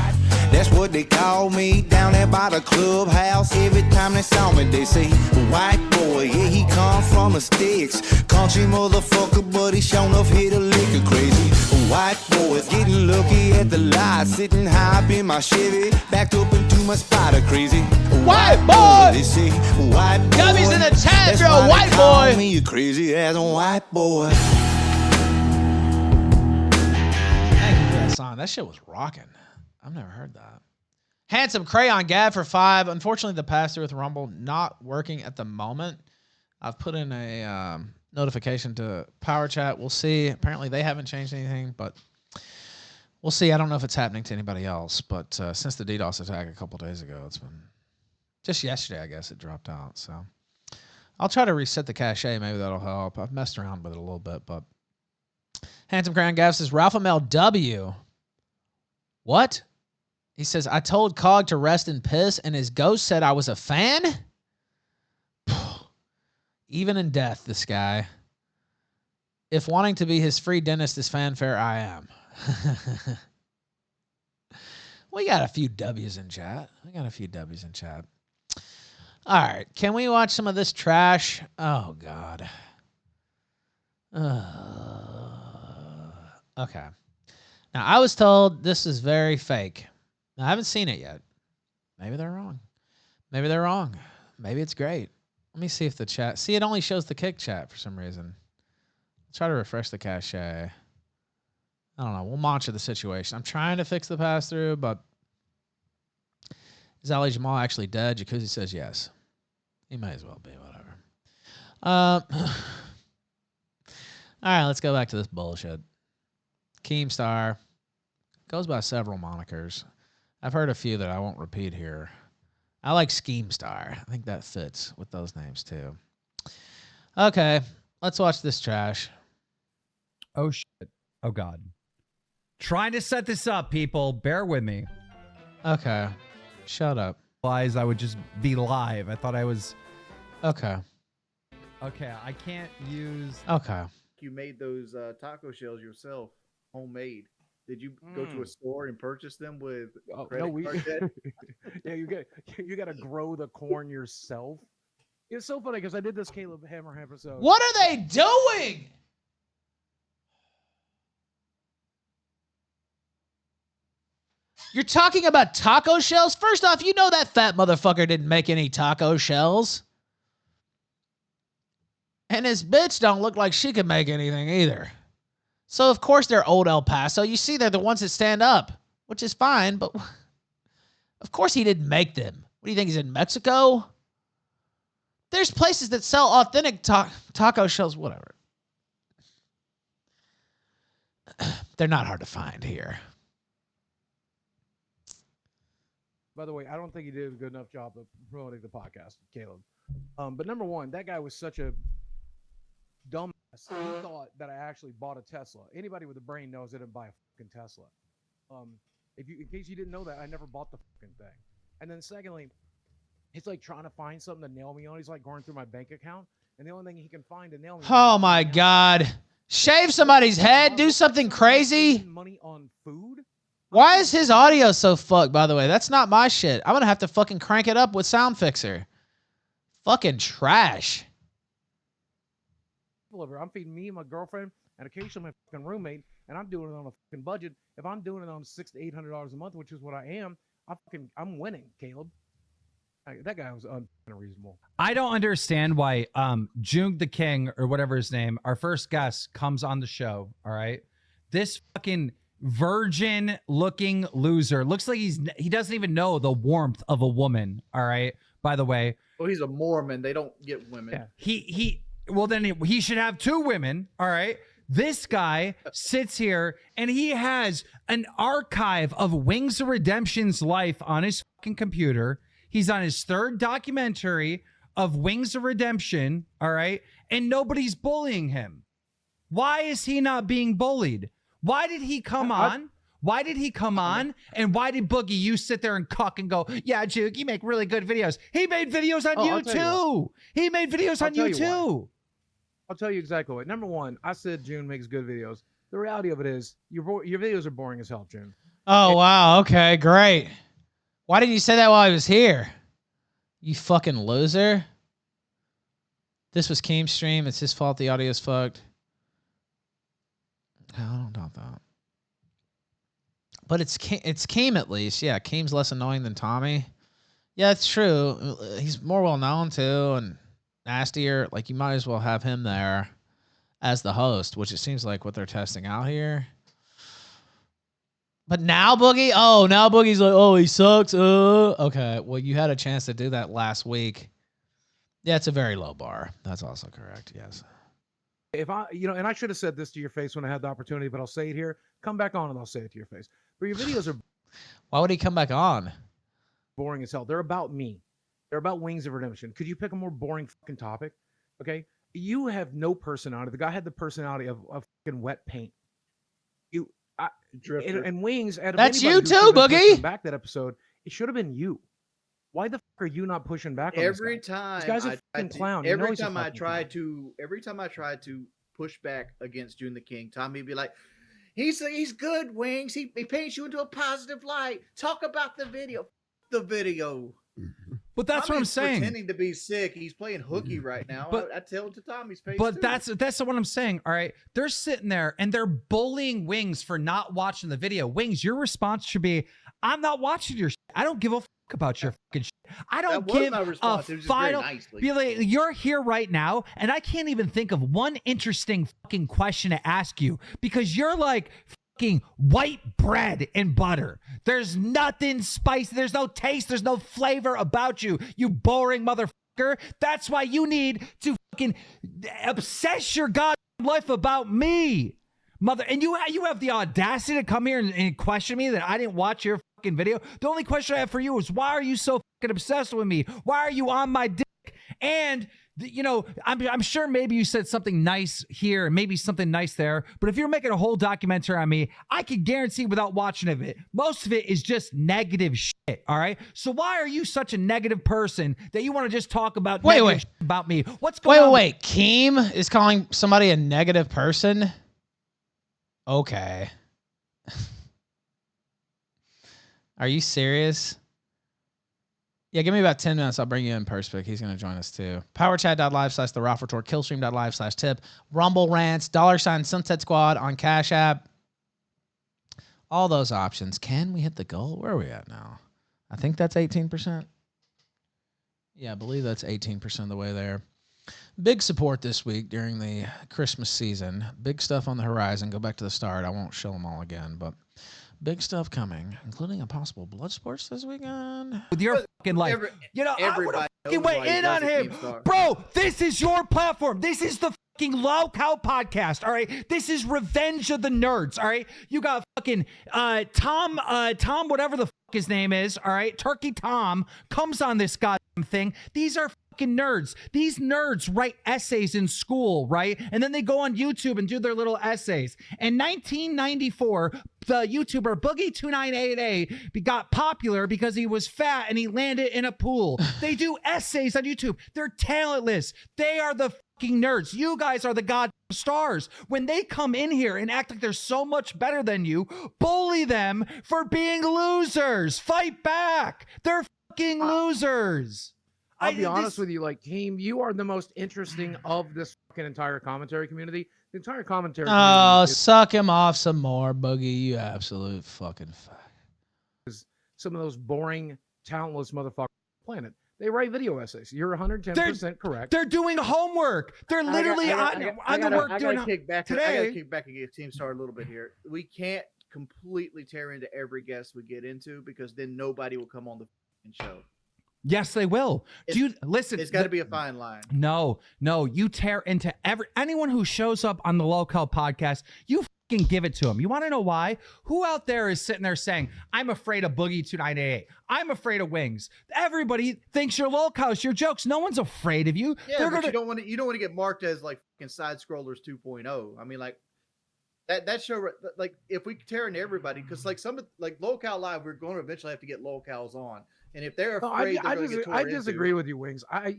that's what they call me down there by the clubhouse. Every time they saw me, they say, white boy, yeah, he come from the sticks. Country motherfucker, but he shown enough hit a liquor crazy. White boy, getting lucky at the lot, sitting high up in my Chevy, backed up into my Spider crazy. White boy! They say, white boy. Gummies in the chat if That's you're a why they white call boy. me a crazy as a white boy. Thank you for that song. That shit was rocking. I've never heard that. Handsome Crayon Gab for 5. Unfortunately, the pass-through with Rumble not working at the moment. I've put in a notification to Power Chat. We'll see. Apparently, they haven't changed anything, but we'll see. I don't know if it's happening to anybody else, but since the DDoS attack a couple days ago, it's been just yesterday, I guess, it dropped out. So I'll try to reset the cache. Maybe that'll help. I've messed around with it a little bit, but Handsome Crayon Gab says, Ralph MLW. What? He says, I told Cog to rest in piss, and his ghost said I was a fan? Even in death, this guy. If wanting to be his free dentist is fanfare, I am. We got a few W's in chat. All right. Can we watch some of this trash? Oh, God. Okay. Now, I was told this is very fake. Now, I haven't seen it yet. Maybe they're wrong. Maybe it's great. Let me see if the chat... See, it only shows the kick chat for some reason. I'll try to refresh the cache. I don't know. We'll monitor the situation. I'm trying to fix the pass-through, but... Is Ali Jamal actually dead? Jacuzzi says yes. He might as well be, whatever. All right, let's go back to this bullshit. Keemstar goes by several monikers. I've heard a few that I won't repeat here. I like Schemestar. I think that fits with those names too. Okay, let's watch this trash. Oh, shit. Oh, God. Trying to set this up, people. Bear with me. Okay, shut up. Otherwise, I would just be live. I thought I was... Okay. Okay, I can't use... Okay. You made those taco shells yourself, homemade. Did you go to a store and purchase them with credit card debt? Yeah, you got to grow the corn yourself. It's so funny because I did this Caleb Hammer episode. What are they doing? You're talking about taco shells? First off, you know that fat motherfucker didn't make any taco shells. And his bitch don't look like she could make anything either. So, of course, they're old El Paso. You see, they're the ones that stand up, which is fine, but of course he didn't make them. What do you think, he's in Mexico? There's places that sell authentic taco shells, whatever. They're not hard to find here. By the way, I don't think he did a good enough job of promoting the podcast, Caleb. But number one, that guy was such a dumbass. He thought that I actually bought a Tesla. Anybody with a brain knows I didn't buy a fucking Tesla. In case you didn't know that, I never bought the fucking thing. And then secondly, he's like trying to find something to nail me on. He's like going through my bank account, and the only thing he can find to nail me Oh on my God. Shave somebody's head, do something crazy. Money on food? Why is his audio so fucked, by the way? That's not my shit. I'm going to have to fucking crank it up with Sound Fixer. Fucking trash. I'm feeding me and my girlfriend and occasionally my fucking roommate, and I'm doing it on a fucking budget. If I'm doing it on $600 to $800 a month, which is what I am, I'm winning, Caleb. That guy was unreasonable. I don't understand why Jung the King, or whatever his name, our first guest, comes on the show, all right? This fucking virgin-looking loser looks like he doesn't even know the warmth of a woman, all right? By the way. Well, he's a Mormon. They don't get women. Yeah. Well, then he should have 2 women, all right? This guy sits here, and he has an archive of Wings of Redemption's life on his fucking computer. He's on his 3rd documentary of Wings of Redemption, all right? And nobody's bullying him. Why is he not being bullied? Why did he come on? Why did he come on? And why did Boogie, you sit there and cuck and go, yeah, Juke, you make really good videos. He made videos on you too. He made videos on you too. I'll tell you exactly what. Number one, I said June makes good videos. The reality of it is your videos are boring as hell, June. Oh, wow. Okay, great. Why didn't you say that while I was here? You fucking loser. This was Keem's stream. It's his fault the audio's fucked. I don't doubt that. But it's Keem at least. Yeah, Keem's less annoying than Tommy. Yeah, it's true. He's more well known too and nastier. Like, you might as well have him there as the host, which it seems like what they're testing out here. But now Boogie? Oh, now Boogie's like, oh, he sucks. Okay, well, you had a chance to do that last week. Yeah, it's a very low bar. That's also correct, yes. If I, and I should have said this to your face when I had the opportunity, but I'll say it here. Come back on and I'll say it to your face. But your videos are Why would he come back on? boring as hell. They're about me. They're about Wings of Redemption. Could you pick a more boring fucking topic? Okay? You have no personality. The guy had the personality of fucking wet paint. And Wings, that's you too, Boogie. Back that episode, it should have been you. Why the fuck are you not pushing back on every this guy? time? This guy's a fucking clown. Every time I tried to push back against June the King, Tommy would be like, "He's good, Wings. He paints you into a positive light. Talk about the video. The video." But that's Tommy's what I'm saying. Pretending to be sick. He's playing hooky right now. But I tell it to Tommy's face. But too. that's what I'm saying. All right, they're sitting there and they're bullying Wings for not watching the video. Wings, your response should be, "I'm not watching your shit. I don't give a fuck about your fucking shit. I don't give a final." You're here right now, and I can't even think of one interesting fucking question to ask you because you're like fucking white bread and butter. There's nothing spicy. There's no taste. There's no flavor about you. You boring motherfucker. That's why you need to fucking obsess your goddamn life about me, mother. And you have the audacity to come here and question me that I didn't watch your fucking video. The only question I have for you is, why are you so fucking obsessed with me? Why are you on my dick? And I'm sure maybe you said something nice here and maybe something nice there, but if you're making a whole documentary on me, I can guarantee without watching it, most of it is just negative shit. All right. So why are you such a negative person that you want to just talk about shit about me? What's going on? Wait. Keem is calling somebody a negative person? Okay. Are you serious? Yeah, give me about 10 minutes. I'll bring you in Perspic. He's going to join us too. Powerchat.live/The Ralph Retort, Killstream.live/tip, Rumble Rants, $ Sunset Squad on Cash App. All those options. Can we hit the goal? Where are we at now? I think that's 18%. Yeah, I believe that's 18% of the way there. Big support this week during the Christmas season. Big stuff on the horizon. Go back to the start. I won't show them all again, but big stuff coming, including a possible blood sports this weekend. With your fucking life. Everybody I would weigh in on him. Bro, this is your platform. This is the fucking Low Cow podcast, all right? This is Revenge of the Nerds, all right? You got fucking Tom, whatever the fuck his name is, all right? Turkey Tom comes on this goddamn thing. These are fucking nerds. These nerds write essays in school, right? And then they go on YouTube and do their little essays. In 1994, the YouTuber Boogie2988 got popular because he was fat and he landed in a pool. They do essays on YouTube. They're talentless. They are the fucking nerds. You guys are the goddamn stars. When they come in here and act like they're so much better than you, bully them for being losers. Fight back. They're fucking losers. I'll be honest with you, like, Keem, you are the most interesting of this fucking entire commentary community. The entire commentary community suck him off some more, Boogie, you absolute fucking is some of those boring, talentless motherfuckers on the planet. They write video essays. You're 110% correct. They're doing homework. They're literally on the work doing today. I gotta kick back and get Team Star a little bit here. We can't completely tear into every guest we get into because then nobody will come on the show. Yes, they will. Listen? It's got to be a fine line. No. You tear into anyone who shows up on the Local podcast. You fucking give it to them. You want to know why? Who out there is sitting there saying, "I'm afraid of Boogie2988. I'm afraid of Wings"? Everybody thinks you're Locals. Your jokes. No one's afraid of you. Yeah, but you don't want to get marked as like fucking side scrollers 2.0. I mean, like, That show, like, if we tear into everybody, because like like Locale Live, we're going to eventually have to get locales on, and if they're afraid, I disagree with you, Wings. I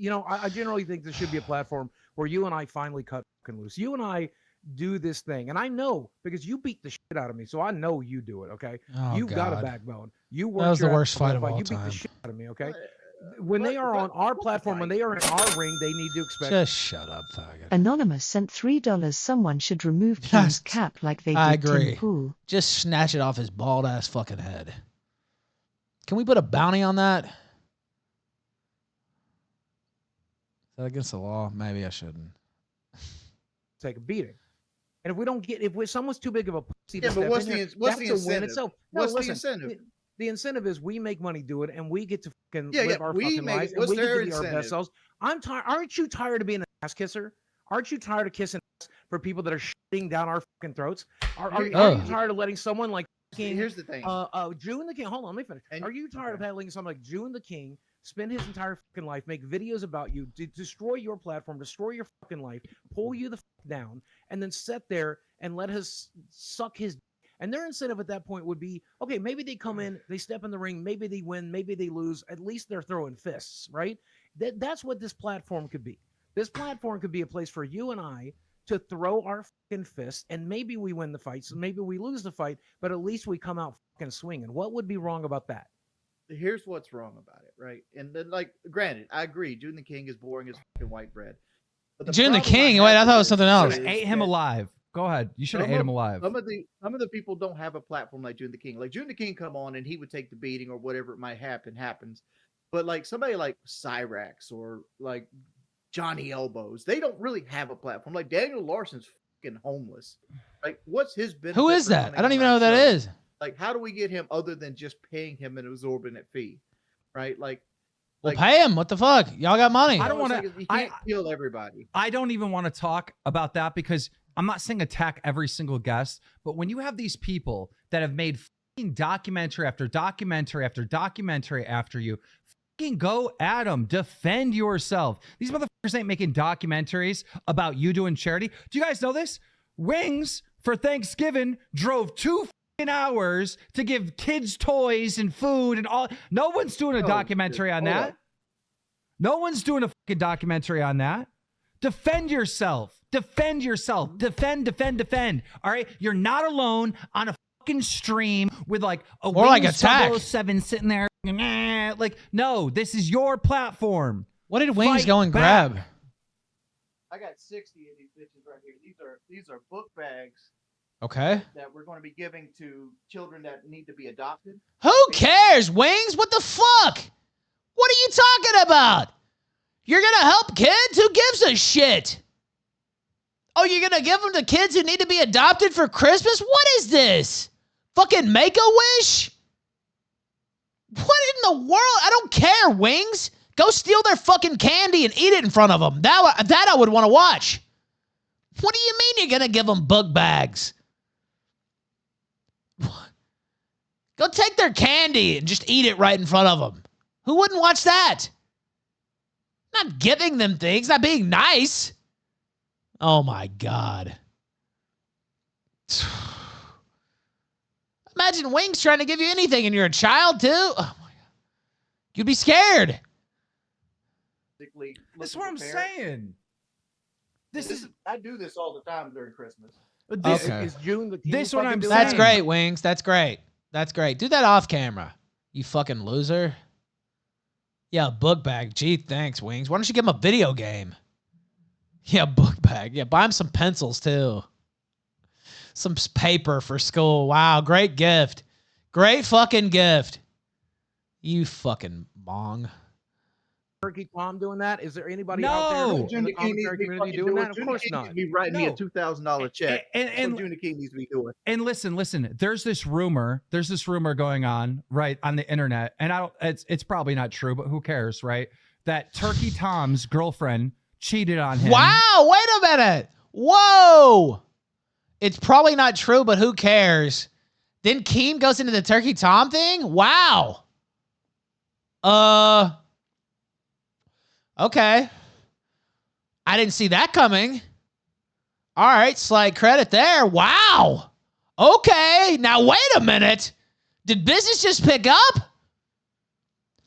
generally think this should be a platform where you and I finally cut fucking loose. You and I do this thing, and I know because you beat the shit out of me, so I know you do it. Okay, Oh, you've got a God. backbone. You work. That was the your ass worst off fight that of all You beat time. the shit out of me. Okay. When they are on our platform, when they are in our ring, they need to expect. Just shut up, faggot. Anonymous sent $3. Someone should remove Yes. Keem's cap like they I did Tim agree. Pool. Just snatch it off his bald ass fucking head. Can we put a bounty on that? Is that against the law? Maybe I shouldn't. Take a beating. And if we don't get, if someone's too big of a pussy, Yeah, but what's the win incentive? itself. What's listen, the incentive? The incentive is we make money do it, and we get to fucking Yeah, live our fucking lives, and what's we get their to be our incentive? best selves. I'm tired. Aren't you tired of being an ass kisser? Aren't you tired of kissing ass for people that are shitting down our fucking throats? Are you tired of letting someone like King? Here's the thing. June the King. Hold on, let me finish. Are you tired of having someone like June the King spend his entire fucking life, make videos about you, destroy your platform, destroy your fucking life, pull you the fuck down, and then sit there and let us suck his? And their incentive at that point would be, okay, maybe they come in, they step in the ring, maybe they win, maybe they lose. At least they're throwing fists, right? That's what this platform could be. This platform could be a place for you and I to throw our fucking fists, and maybe we win the fights, and maybe we lose the fight, but at least we come out fucking swinging. What would be wrong about that? Here's what's wrong about it, right? And then, like, granted, I agree, June the King is boring as fucking white bread. But June the King? Wait, I thought it was something else. Ate him alive. Go ahead. You should have ate him alive. Some of the people don't have a platform like June the King. Like June the King come on and he would take the beating or whatever it might happens. But like somebody like Cyrax or like Johnny Elbows, they don't really have a platform. Like Daniel Larson's fucking homeless. Like what's his benefit? Who is that? I don't even know who that is. Like how do we get him other than just paying him an exorbitant fee? Right? Well, pay him. What the fuck? Y'all got money. I don't want to. You can't kill everybody. I don't even want to talk about that because I'm not saying attack every single guest, but when you have these people that have made fucking documentary after documentary after documentary after you, fucking go at them. Defend yourself. These motherfuckers ain't making documentaries about you doing charity. Do you guys know this? Wings for Thanksgiving drove 2 hours to give kids toys and food and all. No one's doing a documentary on that. No one's doing a fucking documentary on that. Defend yourself. Defend yourself. Defend. All right? You're not alone on a fucking stream with like a more like attack 007 sitting there. Like, no, this is your platform. What did Wings go and grab? I got 60 of these bitches right here. These are book bags. Okay. That we're going to be giving to children that need to be adopted. Who cares, Wings? What the fuck? What are you talking about? You're going to help kids? Who gives a shit? Oh, you're going to give them to kids who need to be adopted for Christmas? What is this? Fucking Make-A-Wish? What in the world? I don't care, Wings. Go steal their fucking candy and eat it in front of them. That I would want to watch. What do you mean you're going to give them book bags? Go take their candy and just eat it right in front of them. Who wouldn't watch that? Not giving them things, not being nice. Oh my God. Imagine Wings trying to give you anything and you're a child too. Oh my God. You'd be scared. That's what I'm saying. I do this all the time during Christmas. Okay. Is June the King? This what I'm saying. That's great, Wings. That's great. That's great. Do that off camera. You fucking loser. Yeah, book bag. Gee, thanks, Wings. Why don't you give him a video game? Yeah, book bag. Yeah, buy him some pencils too. Some paper for school. Wow, great gift. Great fucking gift. You fucking mong. Turkey Tom doing that? Is there anybody No. out there in the commentary community doing that? Of course not. Be writing me a $2,000 check. And June the King needs to be doing. And listen. There's this rumor going on right on the internet, and it's probably not true, but who cares, right? That Turkey Tom's girlfriend cheated on him. Wow, wait a minute. Whoa. It's probably not true, but who cares? Then Keem goes into the Turkey Tom thing? Wow. Okay. I didn't see that coming. All right, slight credit there. Wow. Okay, now wait a minute. Did business just pick up?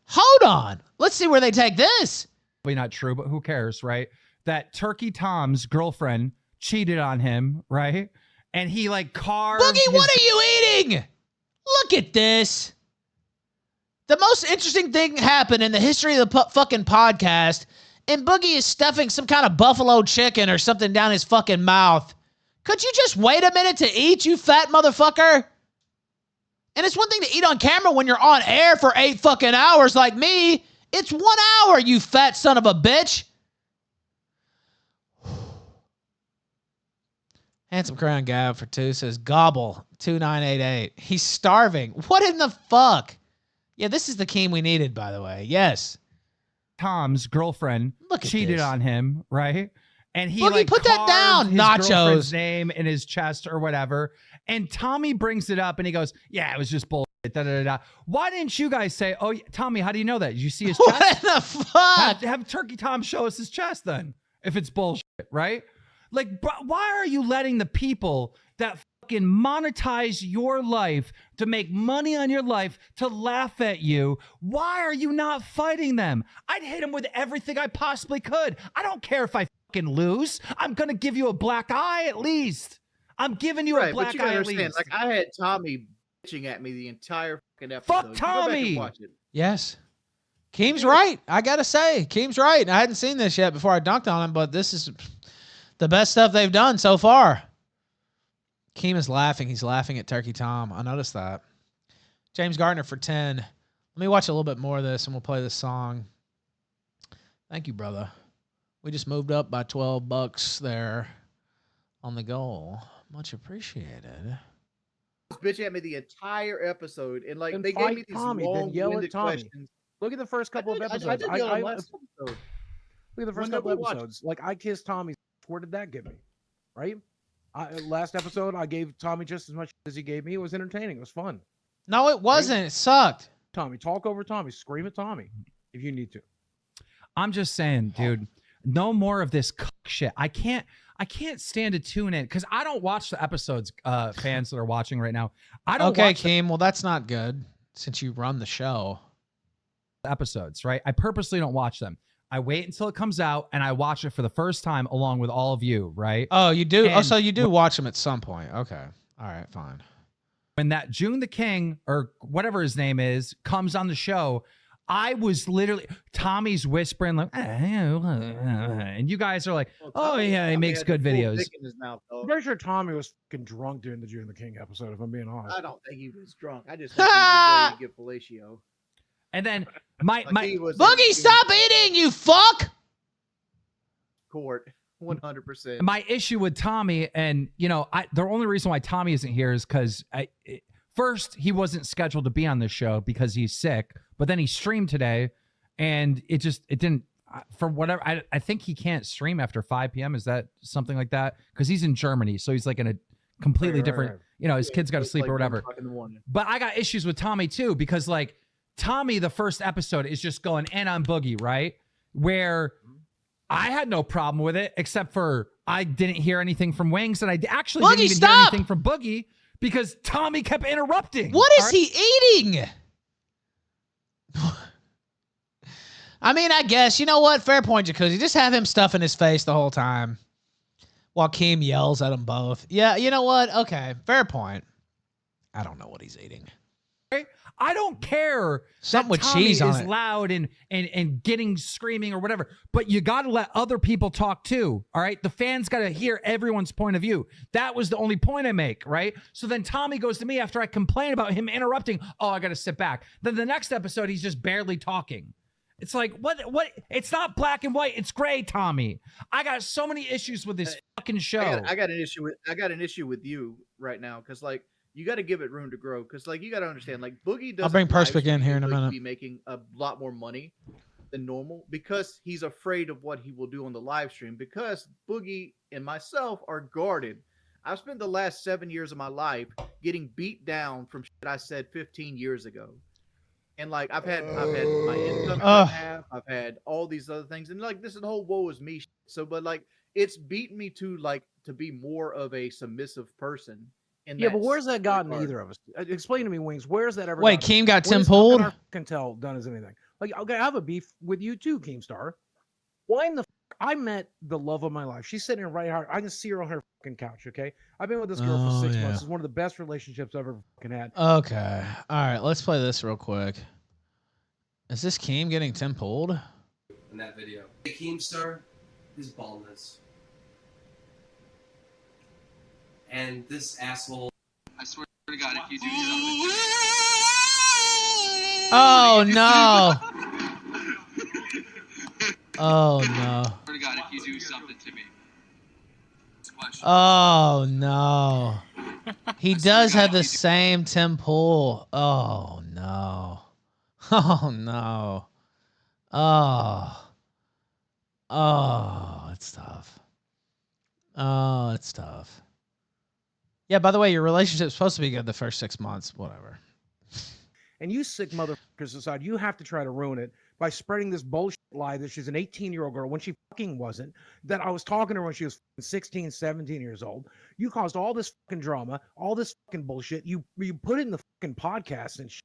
Hold on. Let's see where they take this. Probably not true, but who cares, right? That Turkey Tom's girlfriend cheated on him, right? And he like carved. Boogie, what are you eating? Look at this. The most interesting thing happened in the history of the fucking podcast, and Boogie is stuffing some kind of buffalo chicken or something down his fucking mouth. Could you just wait a minute to eat, you fat motherfucker? And it's one thing to eat on camera when you're on air for 8 fucking hours like me. It's 1 hour, you fat son of a bitch. Handsome Crown Gab for 2 says, gobble, 2988. He's starving. What in the fuck? Yeah, this is the Keem we needed, by the way. Yes. Tom's girlfriend cheated on him, right? And he Boogie, like put that down, his nachos. girlfriend's name in his chest or whatever. And Tommy brings it up and he goes, yeah, it was just bullshit. Da, da, da, da. Why didn't you guys say, oh, Tommy, how do you know that? Did you see his chest? What the fuck? Have Turkey Tom show us his chest then, if it's bullshit, right? Like, bro, why are you letting the people that fucking monetize your life to make money on your life to laugh at you? Why are you not fighting them? I'd hit them with everything I possibly could. I don't care if I fucking lose. I'm going to give you a black eye at least. I'm giving you a black eye at least. Like, I had Tommy bitching at me the entire fucking episode. Fuck Tommy. Watch it. Yes. Keem's right. I got to say, Keem's right. I hadn't seen this yet before I dunked on him, but this is the best stuff they've done so far. Keem is laughing. He's laughing at Turkey Tom. I noticed that. James Gardner for 10. Let me watch a little bit more of this and we'll play this song. Thank you, brother. We just moved up by $12 there on the goal. Much appreciated. Bitch at me the entire episode, and like Then they gave fight me these Tommy, then yell at long-winded Tommy. questions. Look at the first couple of episodes. I did yell at him last episode. Look at the first couple episodes. Like, I kissed Tommy. Where did that get me? Right? Last episode, I gave Tommy just as much as he gave me. It was entertaining. It was fun. No, it wasn't. Right? It sucked. Tommy, talk over Tommy. Scream at Tommy if you need to. I'm just saying, dude, no more of this shit. I can't stand to tune in because I don't watch the episodes, fans that are watching right now. I don't Okay, watch Keem. Well, that's not good since you run the show. Episodes, right? I purposely don't watch them. I wait until it comes out and I watch it for the first time along with all of you, right? Oh, you do? And so you do watch them at some point. Okay. All right, fine. When that June the King or whatever his name is comes on the show, I was literally Tommy's whispering like, and you guys are like, oh yeah, he makes good videos. I'm pretty sure Tommy was fucking drunk during the June the King episode, if I'm being honest. I don't think he was drunk. I just think he was ready to get fellatio. And then my Boogie, stop eating, you fuck. Court 100%. My issue with Tommy, and you know, the only reason why Tommy isn't here is because first he wasn't scheduled to be on this show because he's sick, but then he streamed today, and it didn't. For whatever, I think he can't stream after 5 p.m. Is that something like that? Because he's in Germany, so he's like in a completely different. You know, his kid's got to sleep or whatever. But I got issues with Tommy too because like. Tommy, the first episode is just going in on Boogie, right? Where I had no problem with it, except for I didn't hear anything from Wings, and I actually didn't even hear anything from Boogie because Tommy kept interrupting. What is he eating? I mean, I guess, you know what? Fair point, Jacuzzi. Just have him stuffing his face the whole time while Keem yells at them both. Yeah, you know what? Okay, fair point. I don't know what he's eating. I don't care something with Tommy cheese on is it. Loud and getting screaming or whatever, but you got to let other people talk too. All right, the fans got to hear everyone's point of view. That was the only point I make, right? So then Tommy goes to me after I complain about him interrupting. Oh, I got to sit back. Then the next episode, he's just barely talking. It's like what? It's not black and white. It's gray, Tommy. I got so many issues with this fucking show. I got an issue with you right now because like. You got to give it room to grow because, like, you got to understand, like, Boogie doesn't. I'll bring Perspic in here in a minute. Be making a lot more money than normal because he's afraid of what he will do on the live stream. Because Boogie and myself are guarded. I've spent the last 7 years of my life getting beat down from shit I said 15 years ago, and like I've had my income half. I've had all these other things, and like this is the whole woe is me shit. So, but like it's beaten me to like to be more of a submissive person. Yeah, but where's that gotten either of us? Explain to me, Wings. Where's that ever? Wait, gotten? Keem got Tim Where's- pulled? How can our tell done as anything? Like, okay, I have a beef with you too, Keemstar. Why in the? I met the love of my life. She's sitting right here. I can see her on her fucking couch. Okay, I've been with this girl for 6 months. It's one of the best relationships I've ever fucking had. Okay. All right, let's play this real quick. Is this Keem getting Tim pulled? In that video. The Keemstar is baldness. And this asshole, I swear to God, if you do something. Oh no. Oh no. I swear to God, if you do something to me. Oh no. He does have the same Tim Pool. Oh no. Oh no. Oh. Oh, it's tough. Oh, it's tough. Yeah, by the way, your relationship's supposed to be good the first 6 months. Whatever. And you sick motherfuckers decide you have to try to ruin it by spreading this bullshit lie that she's an 18-year-old girl when she fucking wasn't, that I was talking to her when she was 16, 17 years old. You caused all this fucking drama, all this fucking bullshit. You put it in the fucking podcast and shit.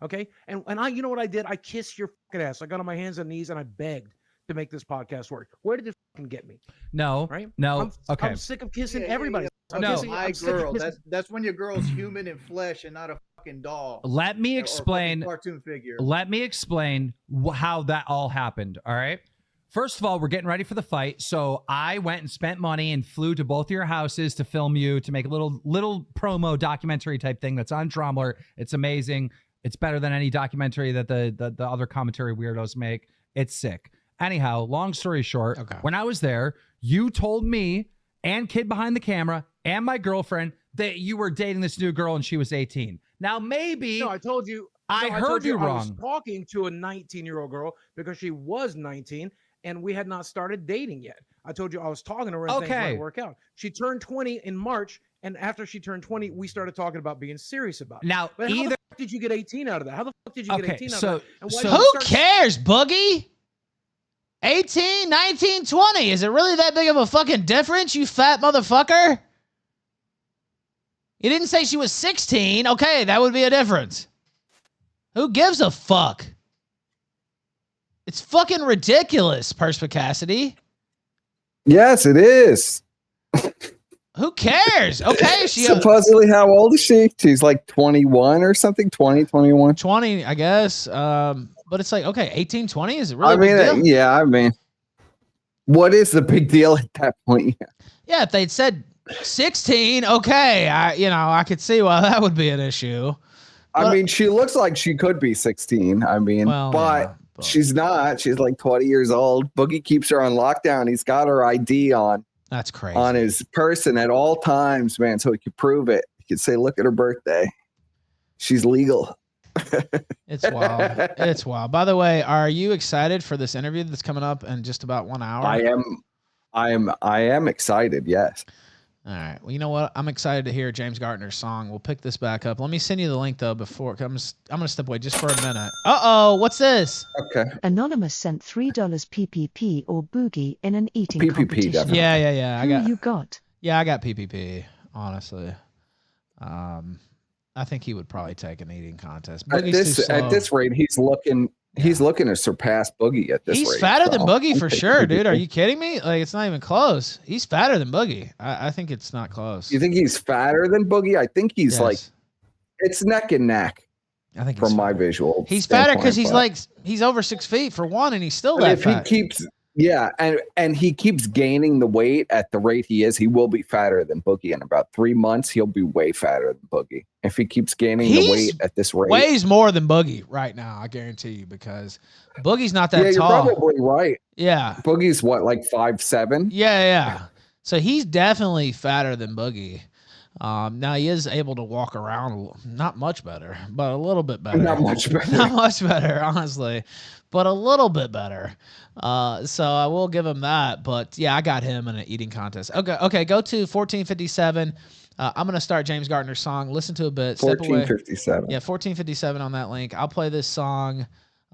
Okay? And I, you know what I did? I kissed your fucking ass. I got on my hands and knees and I begged to make this podcast work. Where did it fucking get me? No. Right? No. I'm sick of kissing everybody. I'm No. kissing- My I'm sick of girl. kissing- That's when your girl's human in flesh and not a fucking doll. Let me Or explain. fucking cartoon figure. Let me explain how that all happened. All right. First of all, we're getting ready for the fight. So I went and spent money and flew to both of your houses to film you, to make a little promo documentary type thing that's on Drumler. It's amazing. It's better than any documentary that the other commentary weirdos make. It's sick. Anyhow, long story short, when I was there, you told me and kid behind the camera and my girlfriend that you were dating this new girl and she was 18. Now, maybe... No, I told you. I heard told you I was wrong. talking to a 19-year-old girl because she was 19 and we had not started dating yet. I told you I was talking to her and things Okay. might work out. She turned 20 in March, and after she turned 20, we started talking about being serious about it. Now, But how either... the fuck did you get 18 out of that? How the fuck did you get Okay, 18 out so- of that? And why so- did you Who start- cares, Boogie? 18, 19, 20. Is it really that big of a fucking difference, you fat motherfucker? You didn't say she was 16. Okay, that would be a difference. Who gives a fuck? It's fucking ridiculous, Perspicacity. Yes, it is. Who cares? Okay, she Supposedly, how old is she? She's like 21 or something, 20, 21. 20, I guess. But it's like, okay, 18, 20? Is it really I a big mean, deal? yeah, I mean, what is the big deal at that point? Yeah, if they'd said 16, okay, I could see why that would be an issue. I mean, she looks like she could be 16. I mean, Well, but yeah, she's not. She's like 20 years old. Boogie keeps her on lockdown. He's got her ID on. That's crazy. On his person at all times, man, so he could prove it. He could say, look at her birthday. She's legal. It's wild. It's wild. By the way, are you excited for this interview that's coming up in just about 1 hour? I am excited, yes. All right. Well, you know what? I'm excited to hear James Gardner's song. We'll pick this back up. Let me send you the link though before I'm gonna step away just for a minute. Uh-oh, what's this? Okay. Anonymous sent $3 PPP or Boogie in an eating PPP, competition. definitely. Yeah. Who you got? Yeah, I got PPP, honestly. I think he would probably take an eating contest. Boogie's too slow. At this rate, he's looking to surpass Boogie at this rate. He's fatter than so Boogie I'm for taking sure, dude. PPP. Are you kidding me? Like, it's not even close. He's fatter than Boogie. I think it's not close. You think he's fatter than Boogie? I think he's Yes. like, it's neck and neck. I think from my visual. He's fatter because standpoint, he's over 6 feet for one, and he's still but that if fat. he keeps, yeah, and he keeps gaining the weight at the rate he is, he will be fatter than Boogie in about 3 months. He'll be way fatter than Boogie if he keeps gaining the weight at this rate. Weighs more than Boogie right now, I guarantee you, because Boogie's not that yeah, tall. you're probably right. Yeah. Boogie's what, like 5'7"? Yeah. So he's definitely fatter than Boogie. Now he is able to walk around, not much better, but a little bit better. Not much better. Not much better, honestly, but a little bit better. So I will give him that. But yeah, I got him in an eating contest. Okay. Go to 1457. I'm gonna start James Gardner's song. Listen to a bit. Step away. 1457. Yeah, 1457 on that link. I'll play this song.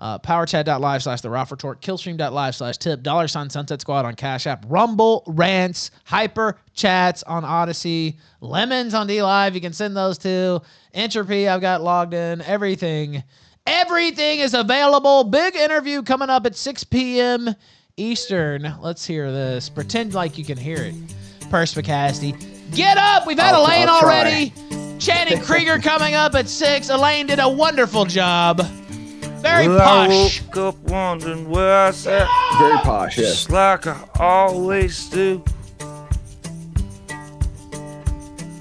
Powerchat.live/The Ralph Retort, Killstream.live/tip, $ Sunset Squad on Cash App, Rumble, Rants, Hyper Chats on Odyssey, Lemons on D-Live. You can send those to Entropy. I've got logged in. Everything is available. Big interview coming up at 6 p.m. Eastern. Let's hear this. Pretend like you can hear it. Perspicacity. Get up! We've had Elaine already. Channing Creager coming up at 6. Elaine did a wonderful job. Very posh. I woke up wondering where I was at. Very posh, yes. Just like I always do.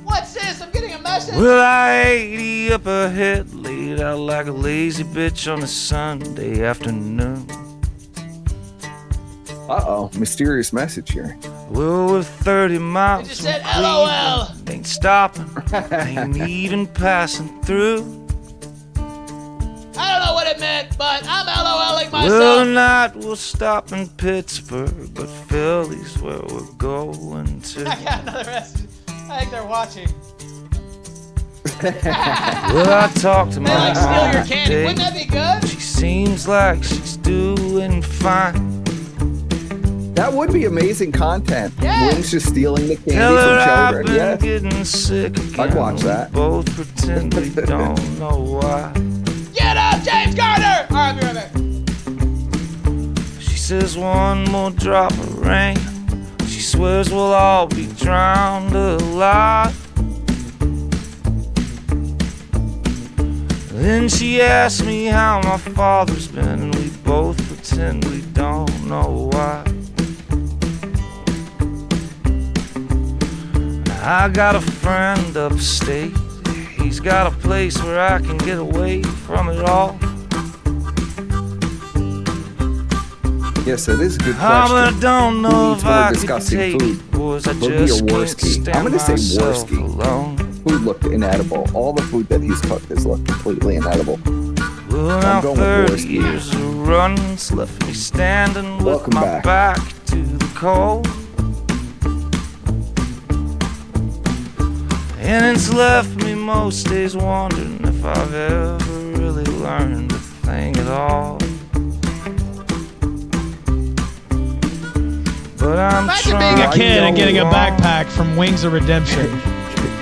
What's this? I'm getting a message. Well, I 80 up ahead, laid out like a lazy bitch on a Sunday afternoon. Uh-oh, mysterious message here. Well, we're 30 miles. It just said LOL. Ain't stopping, ain't even passing through. I don't know what it meant, but I'm LOLing myself. Well, tonight we'll stop in Pittsburgh, but Philly's where we're going to. I got another message. I think they're watching. Well, I talked to They my like steal mom your candy. today. Wouldn't that be good? She seems like she's doing fine. That would be amazing content. Yes. Wings just stealing the candy Tell her from I've children. been Yes. getting sick again. I'd watch that. We both pretend we don't know why. Get up, James Garner! All right, I'll be right back. She says one more drop of rain. She swears we'll all be drowned alive. Then she asks me how my father's been, and we both pretend we don't know why. I got a friend upstate. He's got a place where I can get away from it all. Yes, it is a good But question. I don't know Who if eats more I could disgusting take food? it, boys. I Boogie just or can't Worski? stand I'm gonna say myself Worski. alone. Food looked inedible. All the food that he's cooked has looked completely inedible. Well, now going with 30 Worski. years of run's left me standing with Welcome my back. back to the cold. And it's left me most days wondering if I've ever really learned a thing at all. But I'm Imagine being a kid and getting a backpack from Wings of Redemption.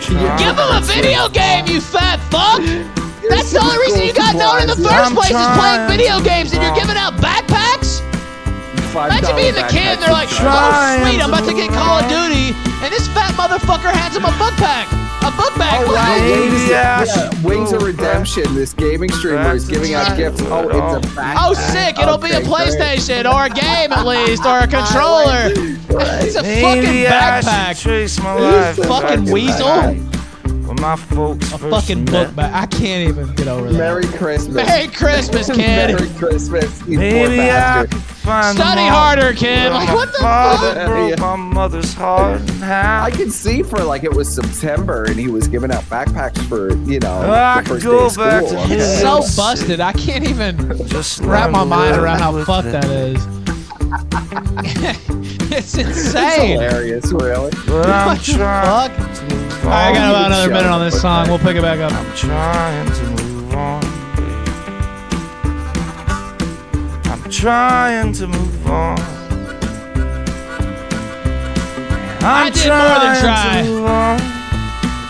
Give him a video game, you fat fuck! That's the only reason you got known in the first place is playing video games, and you're giving out backpacks? Imagine being the kid and they're like, oh sweet, I'm about to get Call of Duty, and this fat motherfucker hands him a book pack. A book bag. Oh, wow. Baby, Wings of Redemption, this gaming streamer is giving out gifts. Oh, it's a backpack. Oh, sick. It'll be a Okay, PlayStation or a game at least or a controller. It's a fucking backpack. Trace my You life fucking back weasel. when my folks A first fucking met. book bag. I can't even get over that. Merry Christmas. Merry Christmas, kid. Merry Christmas, you poor Maybe I bastard. could find Study them all. harder, kid. Like, what the Father fuck? broke my mother's heart in half. I could see for like it was September and he was giving out backpacks for, you know, I the first could day go of school. back to Okay. It's so busted. I can't even Just wrap my learn to mind live around how with fucked it. that is. It's It's insane. hilarious, really. But I'm What the trying fuck? to move All right, I got on. about another minute on this song. We'll pick it back up. I'm trying to move on, babe. I'm trying to move on. I did more than try. To move on.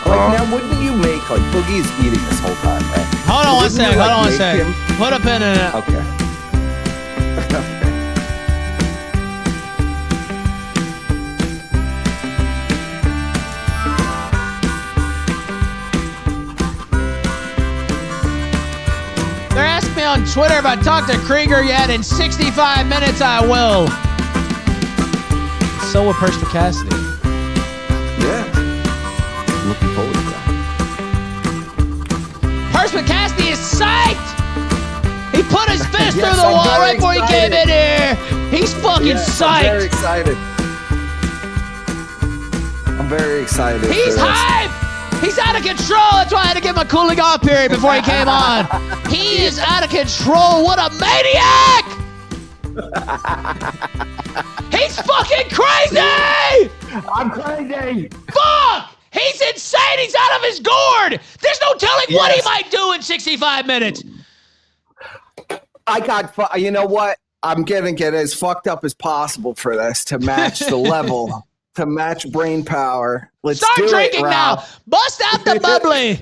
Like, now, wouldn't you make, like, Boogie's eating this whole time, right? Hold on one Wouldn't you, sec. like, Hold on one make sec. him- Put a pin in it. Okay. They're asking me on Twitter if I talked to Creager yet. In 65 minutes, I will. So will Perspicacity. Yeah. Looking forward to that. Perspicacity is psyched! He put his fist Yes, through the I'm wall very right before he came in here. He's fucking Yes, I'm very psyched. excited. I'm very excited. for He's this. hype! He's out of control. That's why I had to give him a cooling off period before he came on. He is out of control. What a maniac! He's fucking crazy! I'm crazy! Fuck! He's insane. He's out of his gourd. There's no telling what he Yes. might do in 65 minutes. You know what? I'm gonna get as fucked up as possible for this to match the level, to match brain power. Let's Start do drinking it, now. Ralph. Bust out the bubbly.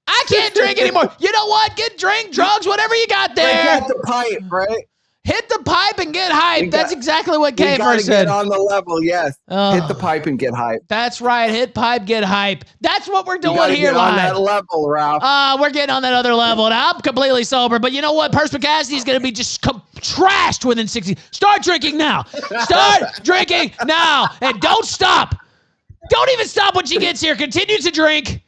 I can't drink anymore. You know what? Get drink, drugs, whatever you got there. Got the pipe, right? Hit the pipe and get hyped. That's exactly what You K gotta first said. get on the level, yes. Oh. Hit the pipe and get hype. That's right. Hit pipe, get hype. That's what we're You doing gotta here get on live. that level, Ralph. We're getting on that other level. Now, I'm completely sober, but you know what? Perspicacity is going to be just trashed within 60. Start drinking now. Start drinking now. And don't stop. Don't even stop when she gets here. Continue to drink.